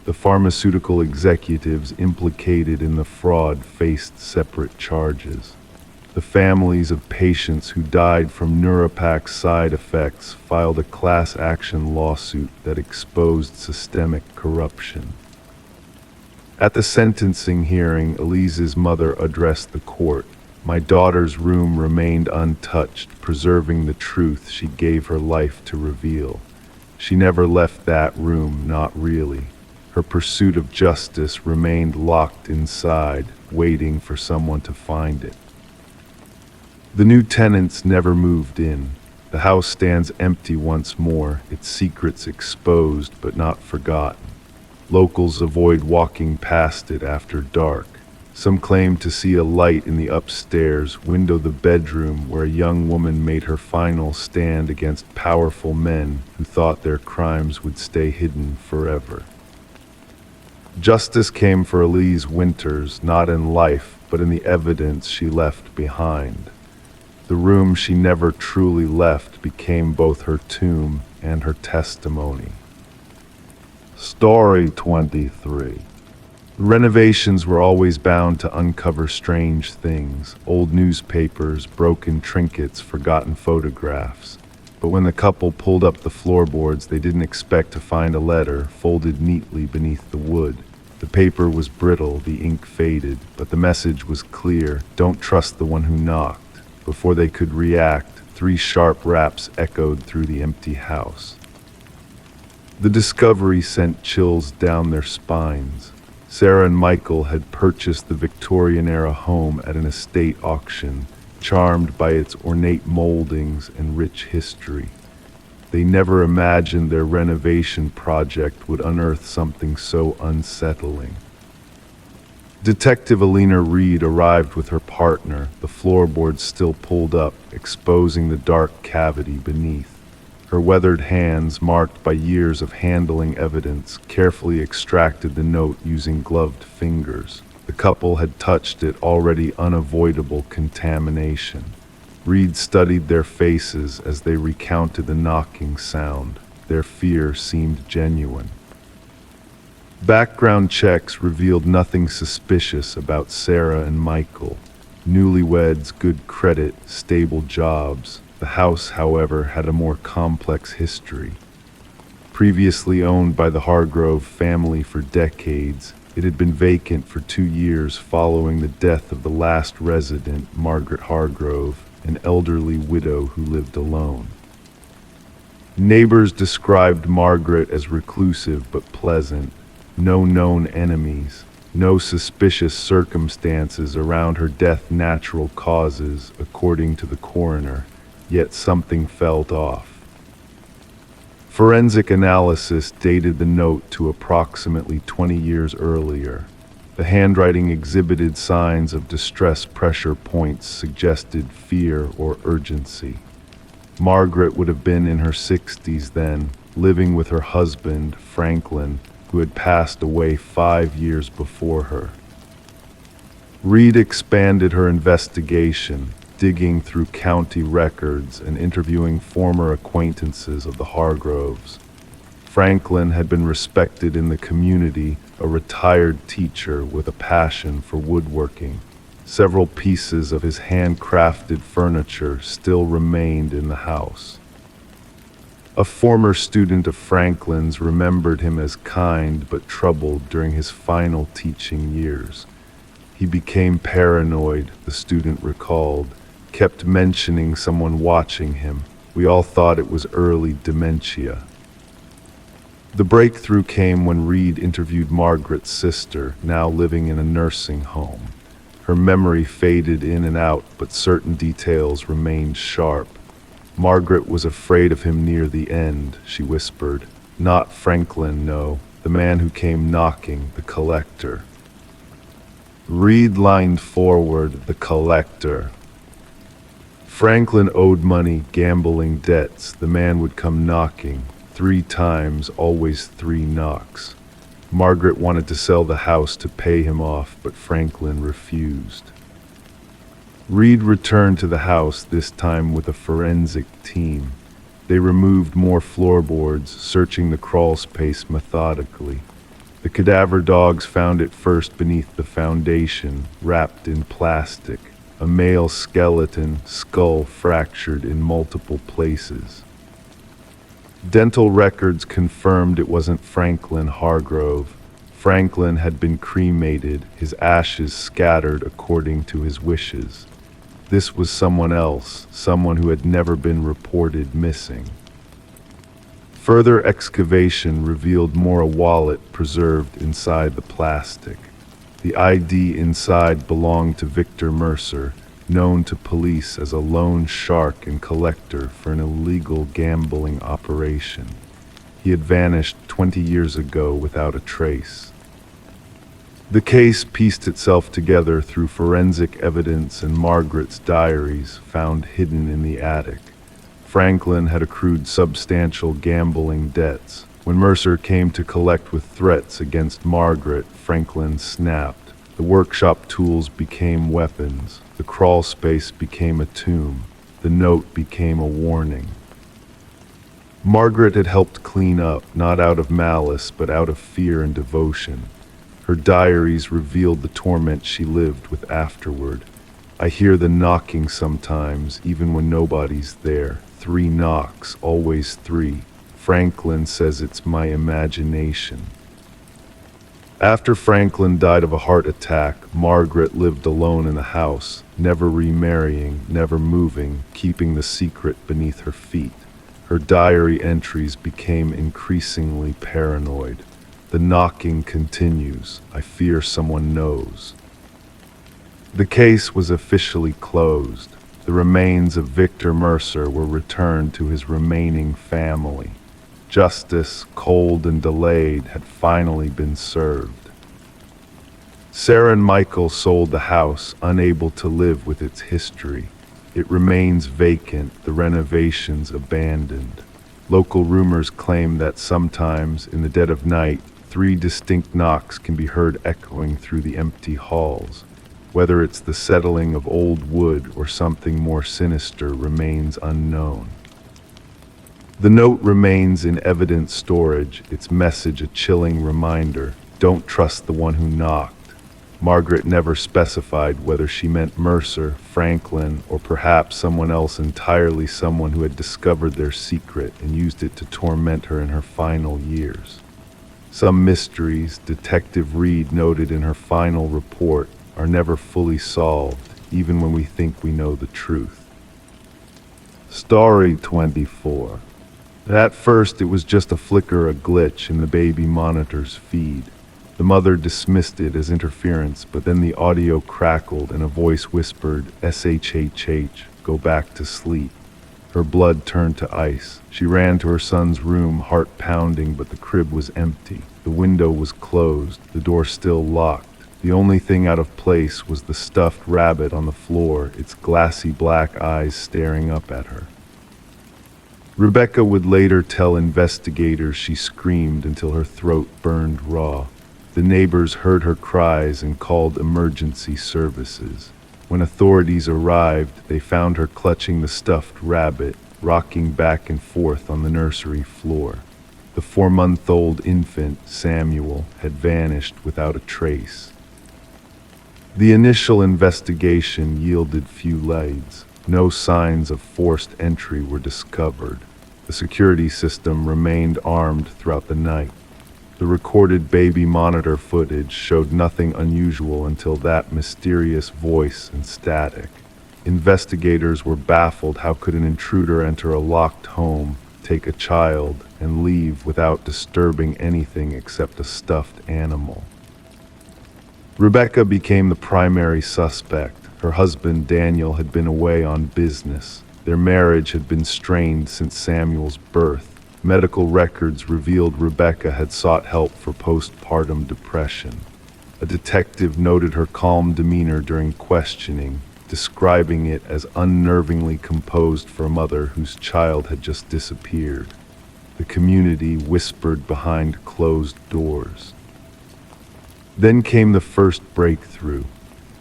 The pharmaceutical executives implicated in the fraud faced separate charges. The families of patients who died from Neuropax side effects filed a class action lawsuit that exposed systemic corruption. At the sentencing hearing, Elise's mother addressed the court. "My daughter's room remained untouched, preserving the truth she gave her life to reveal. She never left that room, not really. Her pursuit of justice remained locked inside, waiting for someone to find it." The new tenants never moved in. The house stands empty once more, its secrets exposed but not forgotten. Locals avoid walking past it after dark. Some claim to see a light in the upstairs window, the bedroom where a young woman made her final stand against powerful men who thought their crimes would stay hidden forever. Justice came for Elise Winters, not in life, but in the evidence she left behind. The room she never truly left became both her tomb and her testimony. Story 23. The renovations were always bound to uncover strange things, old newspapers, broken trinkets, forgotten photographs. But when the couple pulled up the floorboards, they didn't expect to find a letter folded neatly beneath the wood. The paper was brittle, the ink faded, but the message was clear: "Don't trust the one who knocked." Before they could react, 3 sharp raps echoed through the empty house. The discovery sent chills down their spines. Sarah and Michael had purchased the Victorian-era home at an estate auction, charmed by its ornate moldings and rich history. They never imagined their renovation project would unearth something so unsettling. Detective Alina Reed arrived with her partner, the floorboards still pulled up, exposing the dark cavity beneath. Her weathered hands, marked by years of handling evidence, carefully extracted the note using gloved fingers. The couple had touched it, already unavoidable contamination. Reed studied their faces as they recounted the knocking sound. Their fear seemed genuine. Background checks revealed nothing suspicious about Sarah and Michael. Newlyweds, good credit, stable jobs. The house, however, had a more complex history. Previously owned by the Hargrove family for decades, it had been vacant for 2 years following the death of the last resident, Margaret Hargrove, an elderly widow who lived alone. Neighbors described Margaret as reclusive but pleasant, no known enemies, no suspicious circumstances around her death, natural causes, according to the coroner, yet something felt off. Forensic analysis dated the note to approximately 20 years earlier. The handwriting exhibited signs of distress, pressure points suggested fear or urgency. Margaret would have been in her 60s then, living with her husband, Franklin, who had passed away 5 years before her. Reed expanded her investigation, digging through county records and interviewing former acquaintances of the Hargroves. Franklin had been respected in the community, a retired teacher with a passion for woodworking. Several pieces of his handcrafted furniture still remained in the house. A former student of Franklin's remembered him as kind but troubled during his final teaching years. He became paranoid, the student recalled, kept mentioning someone watching him. We all thought it was early dementia. The breakthrough came when Reed interviewed Margaret's sister, now living in a nursing home. Her memory faded in and out, but certain details remained sharp. Margaret was afraid of him near the end, she whispered. Not Franklin, no. The man who came knocking, the collector. Reed leaned forward, the collector. Franklin owed money, gambling debts. The man would come knocking. 3 times, always 3 knocks. Margaret wanted to sell the house to pay him off, but Franklin refused. Reed returned to the house, this time with a forensic team. They removed more floorboards, searching the crawl space methodically. The cadaver dogs found it first beneath the foundation, wrapped in plastic. A male skeleton, skull fractured in multiple places. Dental records confirmed it wasn't Franklin Hargrove. Franklin had been cremated, his ashes scattered according to his wishes. This was someone else, someone who had never been reported missing. Further excavation revealed more, a wallet preserved inside the plastic. The ID inside belonged to Victor Mercer, known to police as a loan shark and collector for an illegal gambling operation. He had vanished 20 years ago without a trace. The case pieced itself together through forensic evidence and Margaret's diaries found hidden in the attic. Franklin had accrued substantial gambling debts. When Mercer came to collect with threats against Margaret, Franklin snapped. The workshop tools became weapons. The crawl space became a tomb. The note became a warning. Margaret had helped clean up, not out of malice, but out of fear and devotion. Her diaries revealed the torment she lived with afterward. I hear the knocking sometimes, even when nobody's there. 3 knocks, always 3. Franklin says it's my imagination. After Franklin died of a heart attack, Margaret lived alone in the house, never remarrying, never moving, keeping the secret beneath her feet. Her diary entries became increasingly paranoid. The knocking continues. I fear someone knows. The case was officially closed. The remains of Victor Mercer were returned to his remaining family. Justice, cold and delayed, had finally been served. Sarah and Michael sold the house, unable to live with its history. It remains vacant, the renovations abandoned. Local rumors claim that sometimes, in the dead of night, 3 distinct knocks can be heard echoing through the empty halls. Whether it's the settling of old wood or something more sinister remains unknown. The note remains in evidence storage, its message a chilling reminder: don't trust the one who knocked. Margaret never specified whether she meant Mercer, Franklin, or perhaps someone else entirely, someone who had discovered their secret and used it to torment her in her final years. Some mysteries, Detective Reed noted in her final report, are never fully solved, even when we think we know the truth. Story 24. At first, it was just a flicker, a glitch in the baby monitor's feed. The mother dismissed it as interference, but then the audio crackled and a voice whispered, "SHHH, go back to sleep." Her blood turned to ice. She ran to her son's room, heart pounding, but the crib was empty. The window was closed, the door still locked. The only thing out of place was the stuffed rabbit on the floor, its glassy black eyes staring up at her. Rebecca would later tell investigators she screamed until her throat burned raw. The neighbors heard her cries and called emergency services. When authorities arrived, they found her clutching the stuffed rabbit, rocking back and forth on the nursery floor. The 4-month-old infant, Samuel, had vanished without a trace. The initial investigation yielded few leads. No signs of forced entry were discovered. The security system remained armed throughout the night. The recorded baby monitor footage showed nothing unusual until that mysterious voice and static. Investigators were baffled. How could an intruder enter a locked home, take a child, and leave without disturbing anything except a stuffed animal? Rebecca became the primary suspect. Her husband, Daniel, had been away on business. Their marriage had been strained since Samuel's birth. Medical records revealed Rebecca had sought help for postpartum depression. A detective noted her calm demeanor during questioning, describing it as unnervingly composed for a mother whose child had just disappeared. The community whispered behind closed doors. Then came the first breakthrough.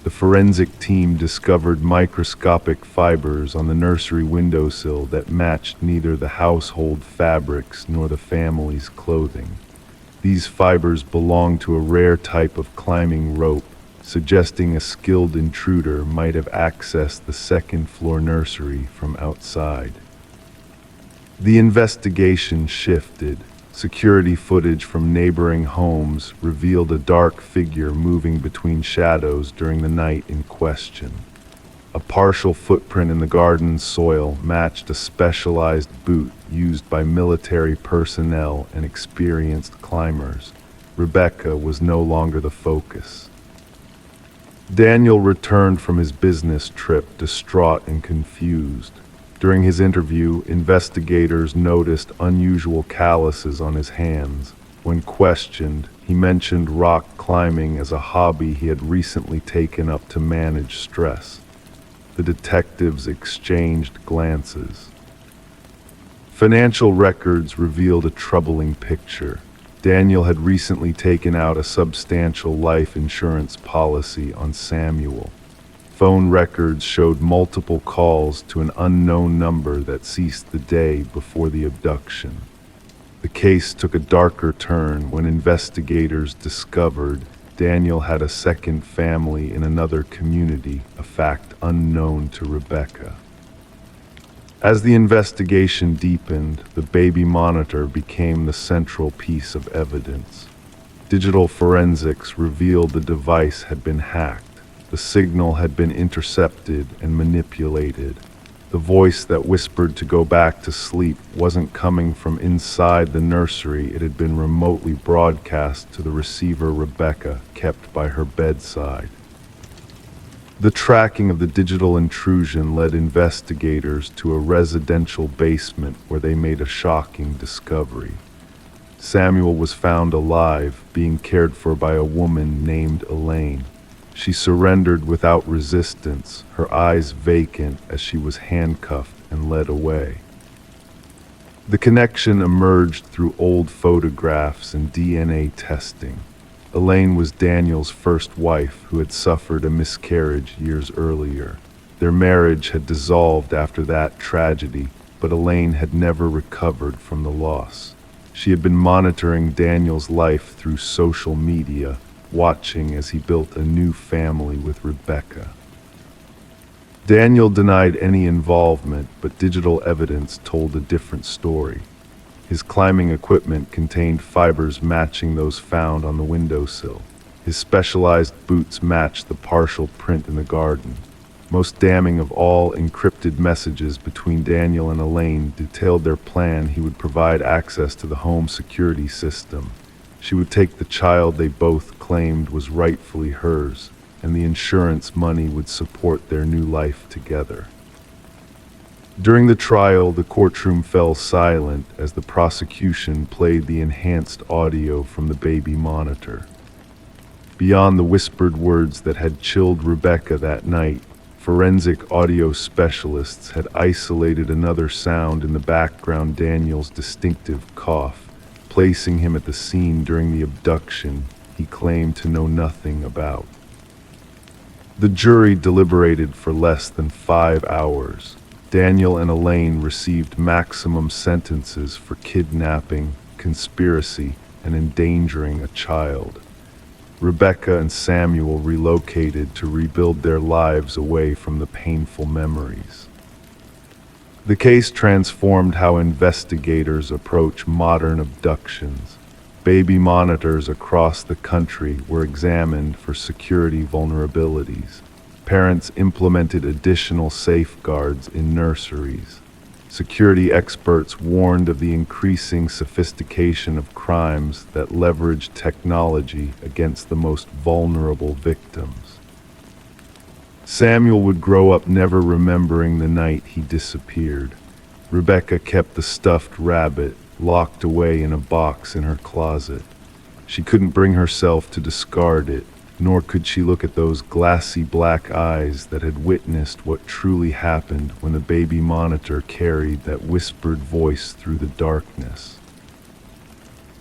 The forensic team discovered microscopic fibers on the nursery windowsill that matched neither the household fabrics nor the family's clothing. These fibers belonged to a rare type of climbing rope, suggesting a skilled intruder might have accessed the second-floor nursery from outside. The investigation shifted. Security footage from neighboring homes revealed a dark figure moving between shadows during the night in question. A partial footprint in the garden's soil matched a specialized boot used by military personnel and experienced climbers. Rebecca was no longer the focus. Daniel returned from his business trip, distraught and confused. During his interview, investigators noticed unusual calluses on his hands. When questioned, he mentioned rock climbing as a hobby he had recently taken up to manage stress. The detectives exchanged glances. Financial records revealed a troubling picture. Daniel had recently taken out a substantial life insurance policy on Samuel. Phone records showed multiple calls to an unknown number that ceased the day before the abduction. The case took a darker turn when investigators discovered Daniel had a second family in another community, a fact unknown to Rebecca. As the investigation deepened, the baby monitor became the central piece of evidence. Digital forensics revealed the device had been hacked. The signal had been intercepted and manipulated. The voice that whispered to go back to sleep wasn't coming from inside the nursery. It had been remotely broadcast to the receiver Rebecca kept by her bedside. The tracking of the digital intrusion led investigators to a residential basement where they made a shocking discovery. Samuel was found alive, being cared for by a woman named Elaine. She surrendered without resistance, her eyes vacant as she was handcuffed and led away. The connection emerged through old photographs and DNA testing. Elaine was Daniel's first wife, who had suffered a miscarriage years earlier. Their marriage had dissolved after that tragedy, but Elaine had never recovered from the loss. She had been monitoring Daniel's life through social media, watching as he built a new family with Rebecca. Daniel denied any involvement, but digital evidence told a different story. His climbing equipment contained fibers matching those found on the windowsill. His specialized boots matched the partial print in the garden. Most damning of all, encrypted messages between Daniel and Elaine detailed their plan. He would provide access to the home security system. She would take the child they both claimed was rightfully hers, and the insurance money would support their new life together. During the trial, the courtroom fell silent as the prosecution played the enhanced audio from the baby monitor. Beyond the whispered words that had chilled Rebecca that night, forensic audio specialists had isolated another sound in the background: Daniel's distinctive cough, placing him at the scene during the abduction he claimed to know nothing about. The jury deliberated for less than 5 hours. Daniel and Elaine received maximum sentences for kidnapping, conspiracy, and endangering a child. Rebecca and Samuel relocated to rebuild their lives away from the painful memories. The case transformed how investigators approach modern abductions. Baby monitors across the country were examined for security vulnerabilities. Parents implemented additional safeguards in nurseries. Security experts warned of the increasing sophistication of crimes that leverage technology against the most vulnerable victims. Samuel would grow up never remembering the night he disappeared. Rebecca kept the stuffed rabbit locked away in a box in her closet. She couldn't bring herself to discard it, nor could she look at those glassy black eyes that had witnessed what truly happened when the baby monitor carried that whispered voice through the darkness.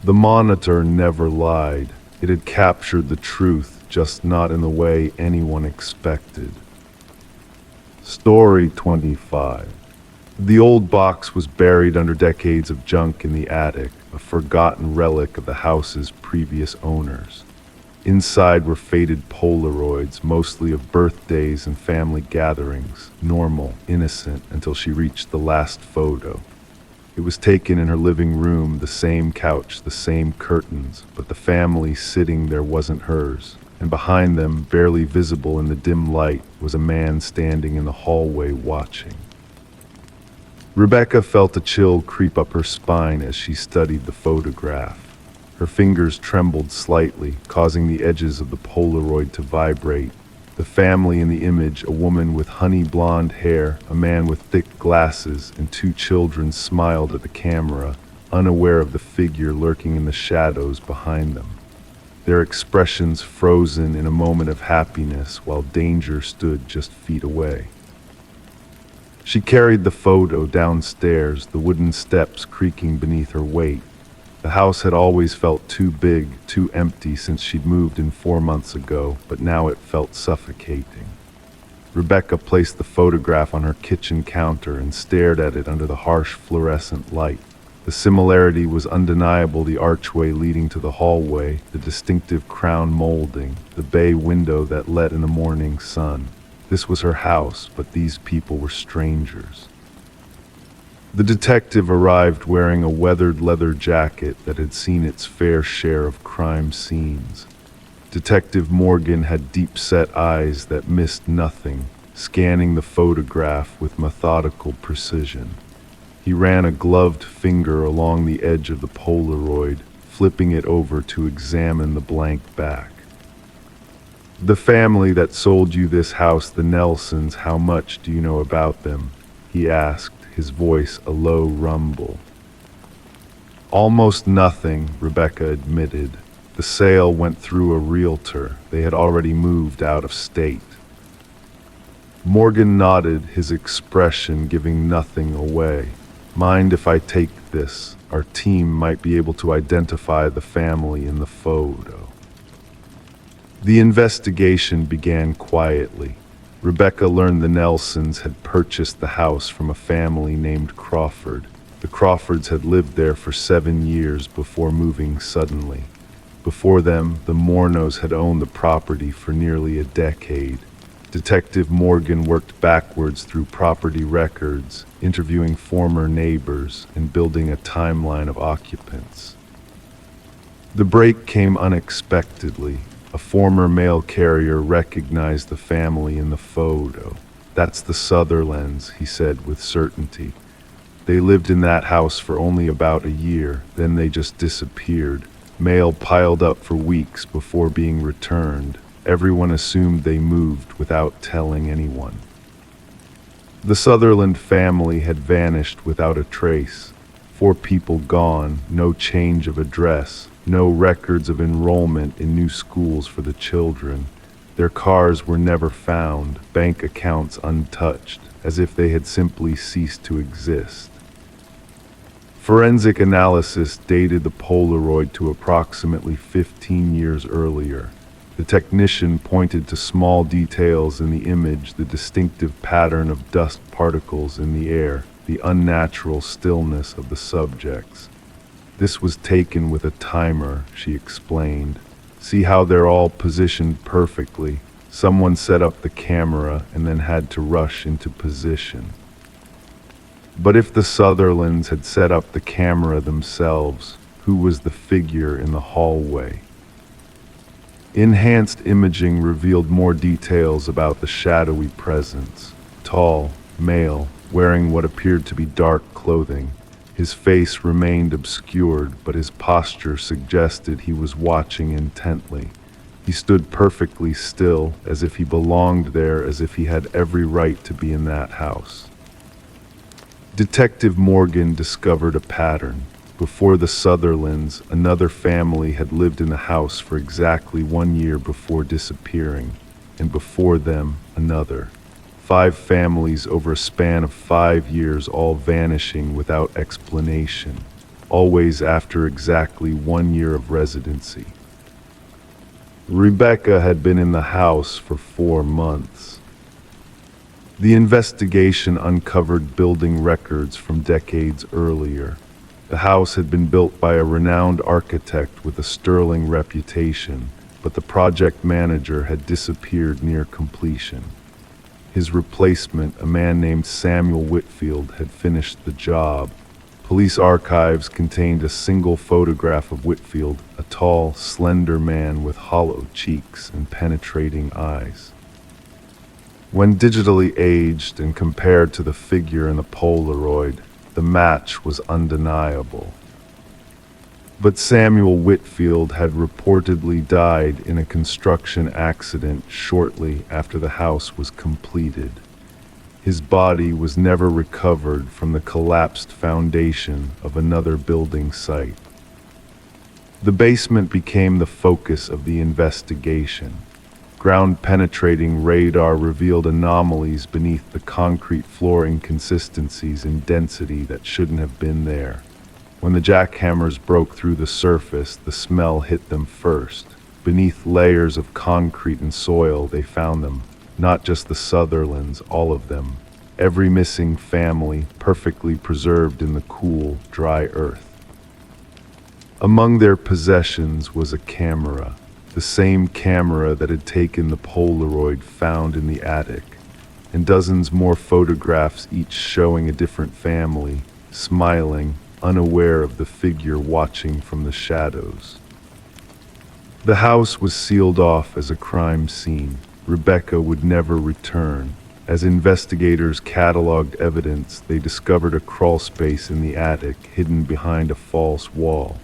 The monitor never lied. It had captured the truth, just not in the way anyone expected. Story 25. The old box was buried under decades of junk in the attic, a forgotten relic of the house's previous owners. Inside were faded Polaroids, mostly of birthdays and family gatherings, normal, innocent, until she reached the last photo. It was taken in her living room, the same couch, the same curtains, but the family sitting there wasn't hers, and behind them, barely visible in the dim light, was a man standing in the hallway watching. Rebecca felt a chill creep up her spine as she studied the photograph. Her fingers trembled slightly, causing the edges of the Polaroid to vibrate. The family in the image, a woman with honey blonde hair, a man with thick glasses, and 2 children, smiled at the camera, unaware of the figure lurking in the shadows behind them. Their expressions frozen in a moment of happiness while danger stood just feet away. She carried the photo downstairs, the wooden steps creaking beneath her weight. The house had always felt too big, too empty since she'd moved in 4 months ago, but now it felt suffocating. Rebecca placed the photograph on her kitchen counter and stared at it under the harsh fluorescent light. The similarity was undeniable: the archway leading to the hallway, the distinctive crown molding, the bay window that let in the morning sun. This was her house, but these people were strangers. The detective arrived wearing a weathered leather jacket that had seen its fair share of crime scenes. Detective Morgan had deep-set eyes that missed nothing, scanning the photograph with methodical precision. He ran a gloved finger along the edge of the Polaroid, flipping it over to examine the blank back. "The family that sold you this house, the Nelsons, how much do you know about them?" he asked, his voice a low rumble. "Almost nothing," Rebecca admitted. "The sale went through a realtor. They had already moved out of state." Morgan nodded, his expression giving nothing away. "Mind if I take this? Our team might be able to identify the family in the photo." The investigation began quietly. Rebecca learned the Nelsons had purchased the house from a family named Crawford. The Crawfords had lived there for 7 years before moving suddenly. Before them, the Mornos had owned the property for nearly a decade. Detective Morgan worked backwards through property records, interviewing former neighbors and building a timeline of occupants. The break came unexpectedly. A former mail carrier recognized the family in the photo. "That's the Sutherlands," he said with certainty. "They lived in that house for only about a year, then they just disappeared. Mail piled up for weeks before being returned. Everyone assumed they moved without telling anyone." The Sutherland family had vanished without a trace. 4 people gone, no change of address, no records of enrollment in new schools for the children. Their cars were never found, bank accounts untouched, as if they had simply ceased to exist. Forensic analysis dated the Polaroid to approximately 15 years earlier. The technician pointed to small details in the image, the distinctive pattern of dust particles in the air, the unnatural stillness of the subjects. "This was taken with a timer," she explained. "See how they're all positioned perfectly? Someone set up the camera and then had to rush into position." But if the Sutherlands had set up the camera themselves, who was the figure in the hallway? Enhanced imaging revealed more details about the shadowy presence. Tall, male, wearing what appeared to be dark clothing. His face remained obscured, but his posture suggested he was watching intently. He stood perfectly still, as if he belonged there, as if he had every right to be in that house. Detective Morgan discovered a pattern. Before the Sutherlands, another family had lived in the house for exactly 1 year before disappearing, and before them, another. 5 families over a span of 5 years, all vanishing without explanation, always after exactly 1 year of residency. Rebecca had been in the house for 4 months. The investigation uncovered building records from decades earlier. The house had been built by a renowned architect with a sterling reputation, but the project manager had disappeared near completion. His replacement, a man named Samuel Whitfield, had finished the job. Police archives contained a single photograph of Whitfield, a tall, slender man with hollow cheeks and penetrating eyes. When digitally aged and compared to the figure in the Polaroid, the match was undeniable. But Samuel Whitfield had reportedly died in a construction accident shortly after the house was completed. His body was never recovered from the collapsed foundation of another building site. The basement became the focus of the investigation. Ground-penetrating radar revealed anomalies beneath the concrete floor, inconsistencies in density that shouldn't have been there. When the jackhammers broke through the surface, the smell hit them first. Beneath layers of concrete and soil, they found them. Not just the Sutherlands, all of them. Every missing family, perfectly preserved in the cool, dry earth. Among their possessions was a camera. The same camera that had taken the Polaroid found in the attic, and dozens more photographs, each showing a different family, smiling, unaware of the figure watching from the shadows. The house was sealed off as a crime scene. Rebecca would never return. As investigators cataloged evidence, they discovered a crawlspace in the attic, hidden behind a false wall.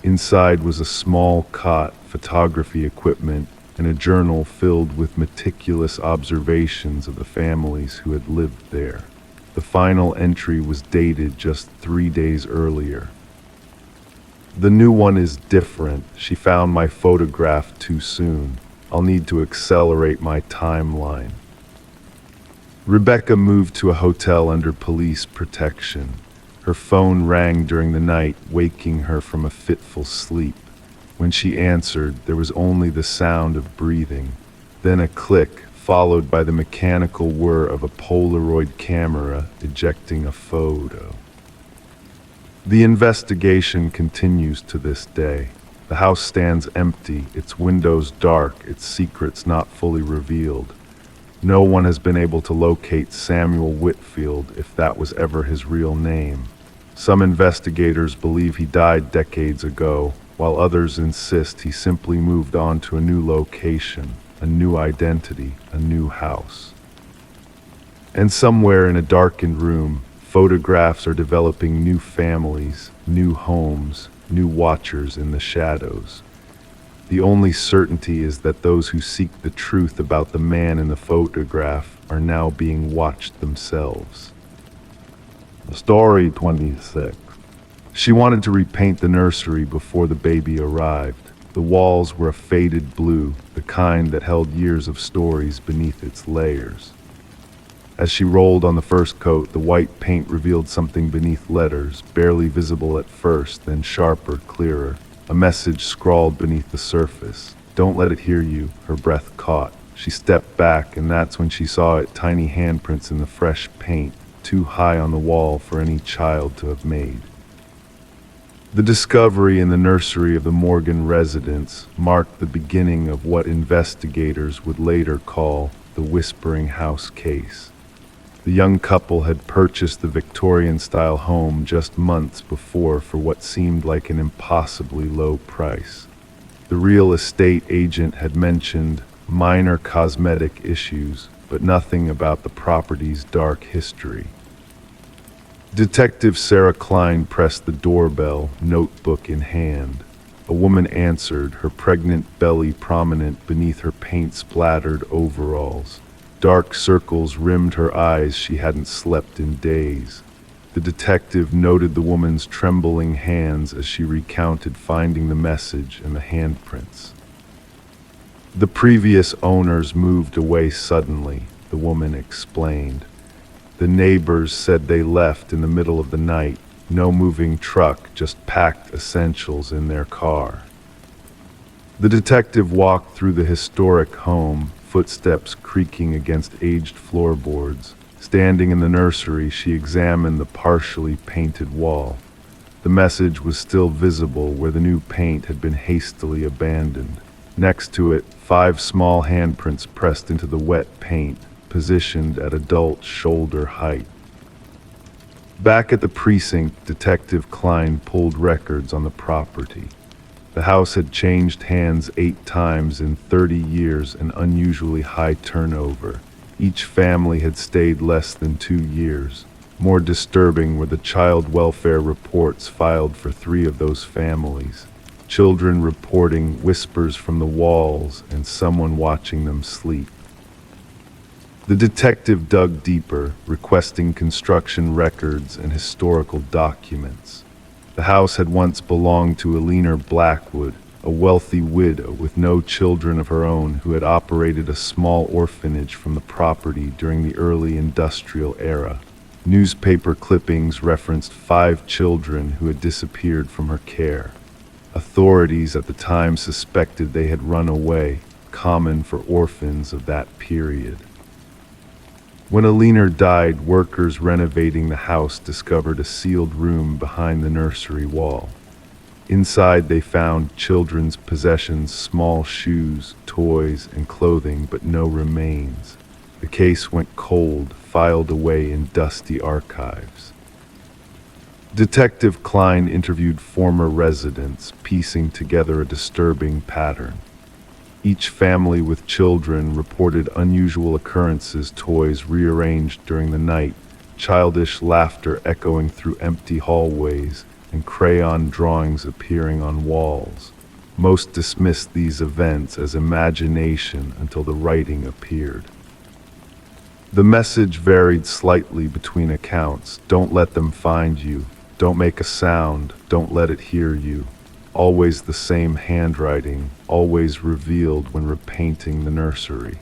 Inside was a small cot, photography equipment, and a journal filled with meticulous observations of the families who had lived there. The final entry was dated just 3 days earlier. "The new one is different. She found my photograph too soon. I'll need to accelerate my timeline." Rebecca moved to a hotel under police protection. Her phone rang during the night, waking her from a fitful sleep. When she answered, there was only the sound of breathing, then a click, followed by the mechanical whir of a Polaroid camera ejecting a photo. The investigation continues to this day. The house stands empty, its windows dark, its secrets not fully revealed. No one has been able to locate Samuel Whitfield, if that was ever his real name. Some investigators believe he died decades ago, while others insist he simply moved on to a new location, a new identity, a new house. And somewhere in a darkened room, photographs are developing new families, new homes, new watchers in the shadows. The only certainty is that those who seek the truth about the man in the photograph are now being watched themselves. Story 26. She wanted to repaint the nursery before the baby arrived. The walls were a faded blue, the kind that held years of stories beneath its layers. As she rolled on the first coat, the white paint revealed something beneath letters, barely visible at first, then sharper, clearer. A message scrawled beneath the surface. "Don't let it hear you." Her breath caught. She stepped back, and that's when she saw it, tiny handprints in the fresh paint, too high on the wall for any child to have made. The discovery in the nursery of the Morgan residence marked the beginning of what investigators would later call the Whispering House case. The young couple had purchased the Victorian-style home just months before for what seemed like an impossibly low price. The real estate agent had mentioned minor cosmetic issues, but nothing about the property's dark history. Detective Sarah Klein pressed the doorbell, notebook in hand. A woman answered, her pregnant belly prominent beneath her paint-splattered overalls. Dark circles rimmed her eyes. She hadn't slept in days. The detective noted the woman's trembling hands as she recounted finding the message and the handprints. The previous owners moved away suddenly, the woman explained. The neighbors said they left in the middle of the night. No moving truck, just packed essentials in their car. The detective walked through the historic home, footsteps creaking against aged floorboards. Standing in the nursery, she examined the partially painted wall. The message was still visible where the new paint had been hastily abandoned. Next to it, 5 small handprints pressed into the wet paint, positioned at adult shoulder height. Back at the precinct, Detective Klein pulled records on the property. The house had changed hands 8 times in 30 years, an unusually high turnover. Each family had stayed less than 2 years. More disturbing were the child welfare reports filed for 3 of those families. Children reporting whispers from the walls and someone watching them sleep. The detective dug deeper, requesting construction records and historical documents. The house had once belonged to Eleanor Blackwood, a wealthy widow with no children of her own who had operated a small orphanage from the property during the early industrial era. Newspaper clippings referenced 5 children who had disappeared from her care. Authorities at the time suspected they had run away, common for orphans of that period. When Eleanor died, workers renovating the house discovered a sealed room behind the nursery wall. Inside they found children's possessions, small shoes, toys, and clothing, but no remains. The case went cold, filed away in dusty archives. Detective Klein interviewed former residents, piecing together a disturbing pattern. Each family with children reported unusual occurrences, toys rearranged during the night, childish laughter echoing through empty hallways, and crayon drawings appearing on walls. Most dismissed these events as imagination until the writing appeared. The message varied slightly between accounts. Don't let them find you. Don't make a sound. Don't let it hear you. Always the same handwriting, always revealed when repainting the nursery.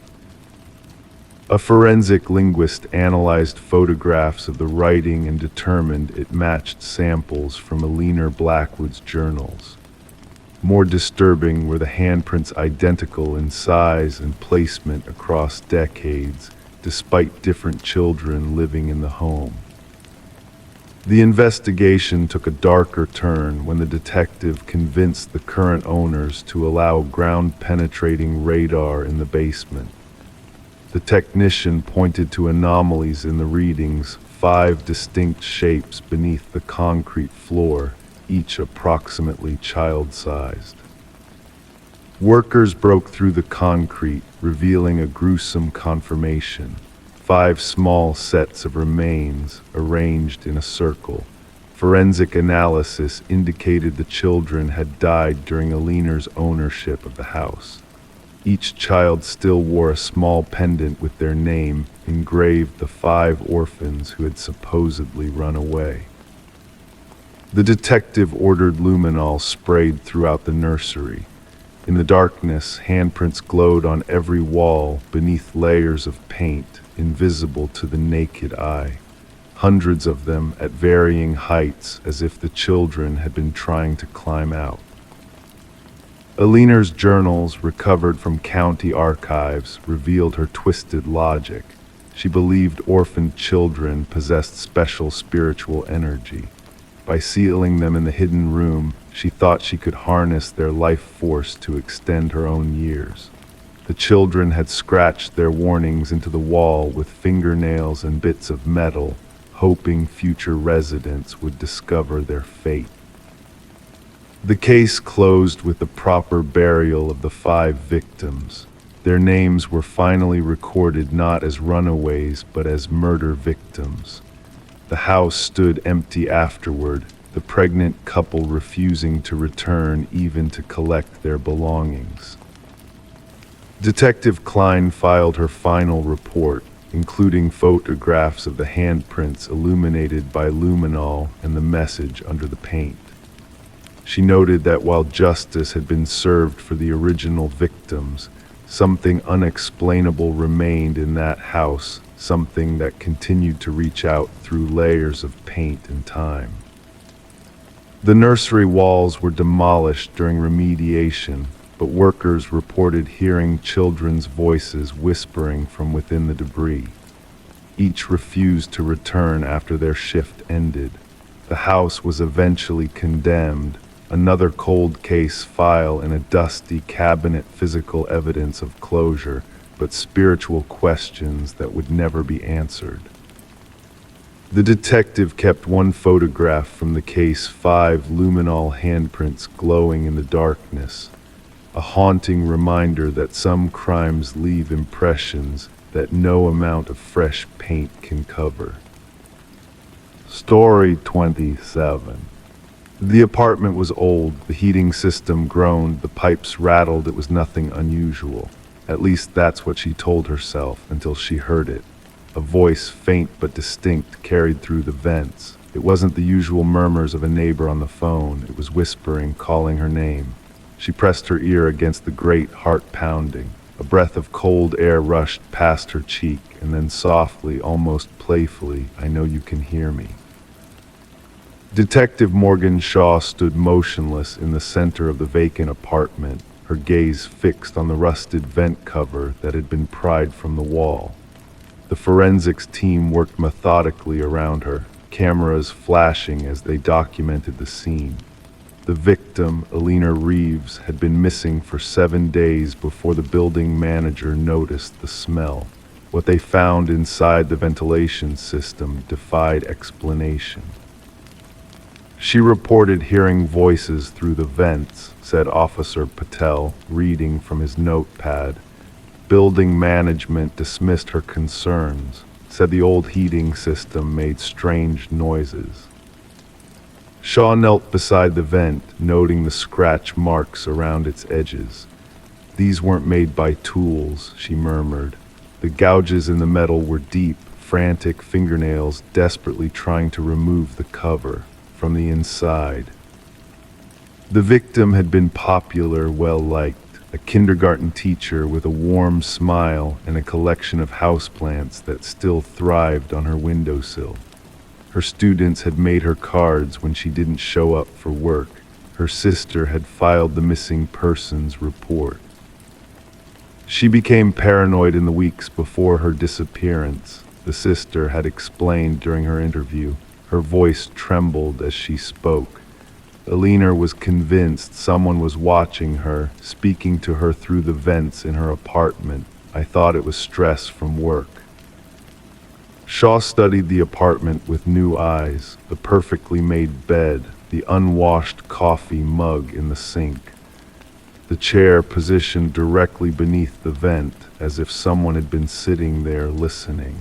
A forensic linguist analyzed photographs of the writing and determined it matched samples from Eleanor Blackwood's journals. More disturbing were the handprints, identical in size and placement across decades, despite different children living in the home. The investigation took a darker turn when the detective convinced the current owners to allow ground-penetrating radar in the basement. The technician pointed to anomalies in the readings, 5 distinct shapes beneath the concrete floor, each approximately child-sized. Workers broke through the concrete, revealing a gruesome confirmation. 5 small sets of remains arranged in a circle. Forensic analysis indicated the children had died during Aliner's ownership of the house. Each child still wore a small pendant with their name engraved, the 5 orphans who had supposedly run away. The detective ordered luminol sprayed throughout the nursery. In the darkness, handprints glowed on every wall beneath layers of paint, invisible to the naked eye. Hundreds of them at varying heights, as if the children had been trying to climb out. Aliner's journals, recovered from county archives, revealed her twisted logic. She believed orphaned children possessed special spiritual energy. By sealing them in the hidden room, she thought she could harness their life force to extend her own years. The children had scratched their warnings into the wall with fingernails and bits of metal, hoping future residents would discover their fate. The case closed with the proper burial of the 5 victims. Their names were finally recorded not as runaways but as murder victims. The house stood empty afterward, the pregnant couple refusing to return even to collect their belongings. Detective Klein filed her final report, including photographs of the handprints illuminated by luminol and the message under the paint. She noted that while justice had been served for the original victims, something unexplainable remained in that house, something that continued to reach out through layers of paint and time. The nursery walls were demolished during remediation, but workers reported hearing children's voices whispering from within the debris. Each refused to return after their shift ended. The house was eventually condemned, another cold case file in a dusty cabinet, physical evidence of closure, but spiritual questions that would never be answered. The detective kept one photograph from the case, 5 luminol handprints glowing in the darkness, a haunting reminder that some crimes leave impressions that no amount of fresh paint can cover. Story 27. The apartment was old, the heating system groaned, the pipes rattled. It was nothing unusual. At least that's what she told herself until she heard it. A voice, faint but distinct, carried through the vents. It wasn't the usual murmurs of a neighbor on the phone. It was whispering, calling her name. She pressed her ear against the grate, heart pounding. A breath of cold air rushed past her cheek, and then softly, almost playfully, "I know you can hear me." Detective Morgan Shaw stood motionless in the center of the vacant apartment, her gaze fixed on the rusted vent cover that had been pried from the wall. The forensics team worked methodically around her, cameras flashing as they documented the scene. The victim, Aliner Reeves, had been missing for 7 days before the building manager noticed the smell. What they found inside the ventilation system defied explanation. She reported hearing voices through the vents, said Officer Patel, reading from his notepad. Building management dismissed her concerns, said the old heating system made strange noises. Shaw knelt beside the vent, noting the scratch marks around its edges. "These weren't made by tools," she murmured. The gouges in the metal were deep, frantic fingernails desperately trying to remove the cover from the inside. The victim had been popular, well-liked, a kindergarten teacher with a warm smile and a collection of houseplants that still thrived on her windowsill. Her students had made her cards when she didn't show up for work. Her sister had filed the missing persons report. She became paranoid in the weeks before her disappearance, the sister had explained during her interview. Her voice trembled as she spoke. Aliner was convinced someone was watching her, speaking to her through the vents in her apartment. "I thought it was stress from work." Shaw studied the apartment with new eyes, the perfectly made bed, the unwashed coffee mug in the sink, the chair positioned directly beneath the vent, as if someone had been sitting there listening.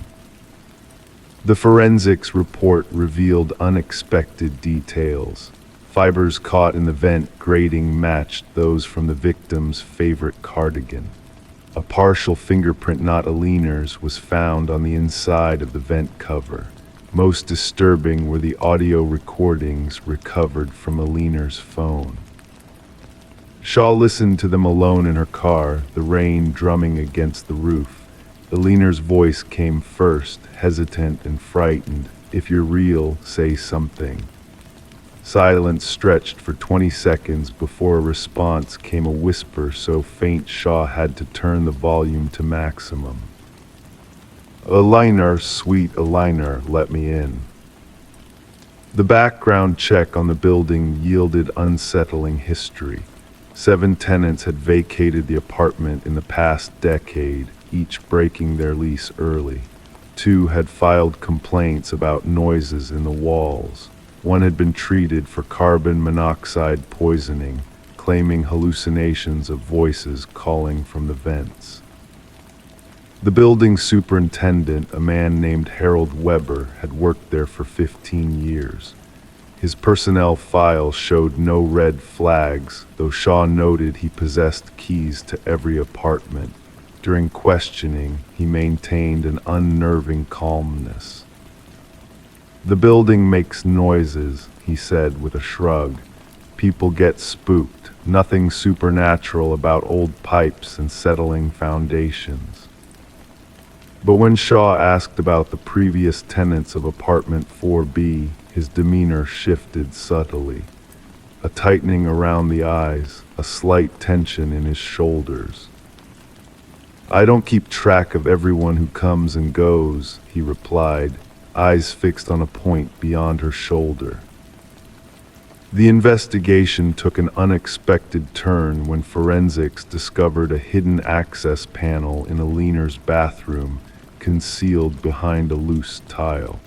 The forensics report revealed unexpected details. Fibers caught in the vent grating matched those from the victim's favorite cardigan. A partial fingerprint, not Aliner's, was found on the inside of the vent cover. Most disturbing were the audio recordings recovered from Aliner's phone. Shaw listened to them alone in her car, the rain drumming against the roof. Aliner's voice came first, hesitant and frightened. "If you're real, say something." Silence stretched for 20 seconds before a response came, a whisper so faint Shaw had to turn the volume to maximum. "Aliner, sweet Aliner, let me in." The background check on the building yielded unsettling history. 7 tenants had vacated the apartment in the past decade, each breaking their lease early. 2 had filed complaints about noises in the walls. 1 had been treated for carbon monoxide poisoning, claiming hallucinations of voices calling from the vents. The building superintendent, a man named Harold Weber, had worked there for 15 years. His personnel file showed no red flags, though Shaw noted he possessed keys to every apartment. During questioning, he maintained an unnerving calmness. "The building makes noises," he said with a shrug. "People get spooked. Nothing supernatural about old pipes and settling foundations." But when Shaw asked about the previous tenants of apartment 4B, his demeanor shifted subtly. A tightening around the eyes, a slight tension in his shoulders. "I don't keep track of everyone who comes and goes," he replied, eyes fixed on a point beyond her shoulder. The investigation took an unexpected turn when forensics discovered a hidden access panel in Aliner's bathroom, concealed behind a loose tile.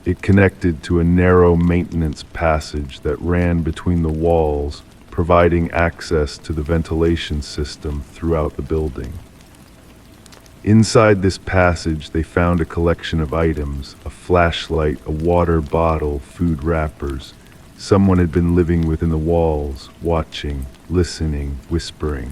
It connected to a narrow maintenance passage that ran between the walls, providing access to the ventilation system throughout the building. Inside this passage, they found a collection of items: a flashlight, a water bottle, food wrappers. Someone had been living within the walls, watching, listening, whispering.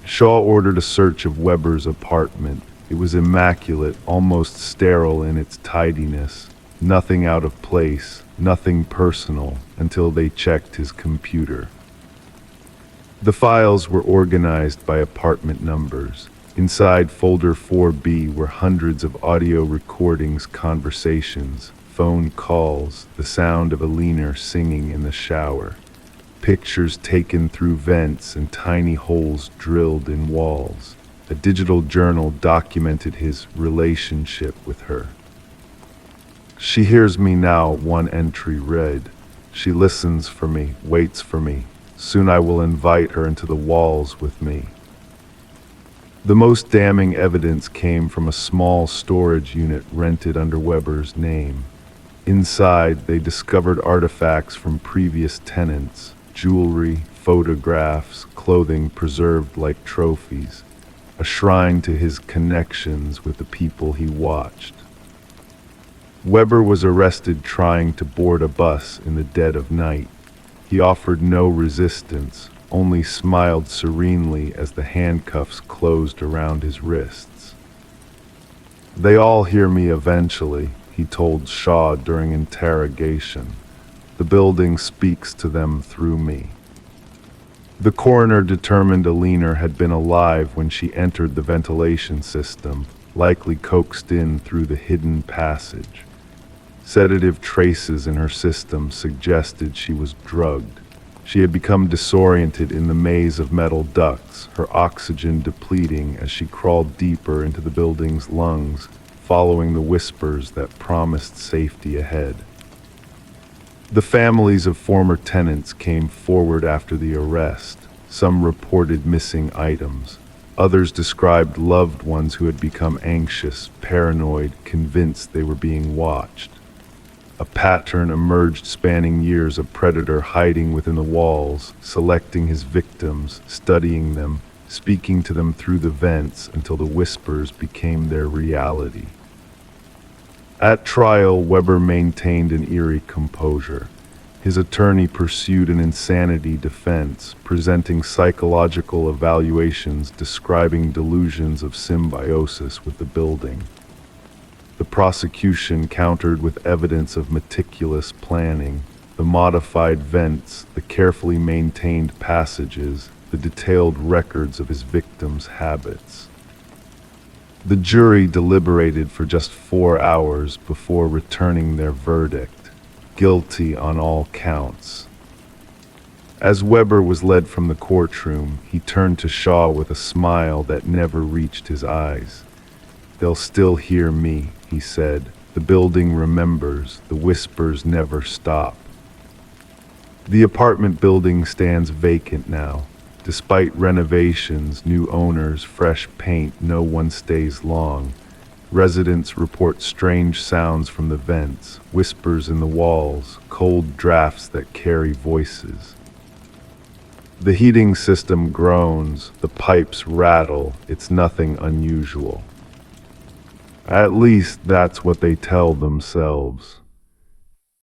Shaw ordered a search of Weber's apartment. It was immaculate, almost sterile in its tidiness. Nothing out of place, nothing personal, until they checked his computer. The files were organized by apartment numbers. Inside folder 4B were hundreds of audio recordings, conversations, phone calls, the sound of Aliner singing in the shower, pictures taken through vents and tiny holes drilled in walls. A digital journal documented his relationship with her. "She hears me now," one entry read. "She listens for me, waits for me. Soon I will invite her into the walls with me." The most damning evidence came from a small storage unit rented under Weber's name. Inside, they discovered artifacts from previous tenants, jewelry, photographs, clothing preserved like trophies, a shrine to his connections with the people he watched. Weber was arrested trying to board a bus in the dead of night. He offered no resistance, only smiled serenely as the handcuffs closed around his wrists. "They all hear me eventually," he told Shaw during interrogation. "The building speaks to them through me." The coroner determined Aliner had been alive when she entered the ventilation system, likely coaxed in through the hidden passage. Sedative traces in her system suggested she was drugged. She had become disoriented in the maze of metal ducts, her oxygen depleting as she crawled deeper into the building's lungs, following the whispers that promised safety ahead. The families of former tenants came forward after the arrest. Some reported missing items. Others described loved ones who had become anxious, paranoid, convinced they were being watched. A pattern emerged spanning years: a predator hiding within the walls, selecting his victims, studying them, speaking to them through the vents until the whispers became their reality. At trial, Weber maintained an eerie composure. His attorney pursued an insanity defense, presenting psychological evaluations describing delusions of symbiosis with the building. The prosecution countered with evidence of meticulous planning, the modified vents, the carefully maintained passages, the detailed records of his victims' habits. The jury deliberated for just 4 hours before returning their verdict, guilty on all counts. As Weber was led from the courtroom, he turned to Shaw with a smile that never reached his eyes. "They'll still hear me," he said. "The building remembers, the whispers never stop." The apartment building stands vacant now. Despite renovations, new owners, fresh paint, no one stays long. Residents report strange sounds from the vents, whispers in the walls, cold drafts that carry voices. The heating system groans, the pipes rattle, it's nothing unusual. At least that's what they tell themselves.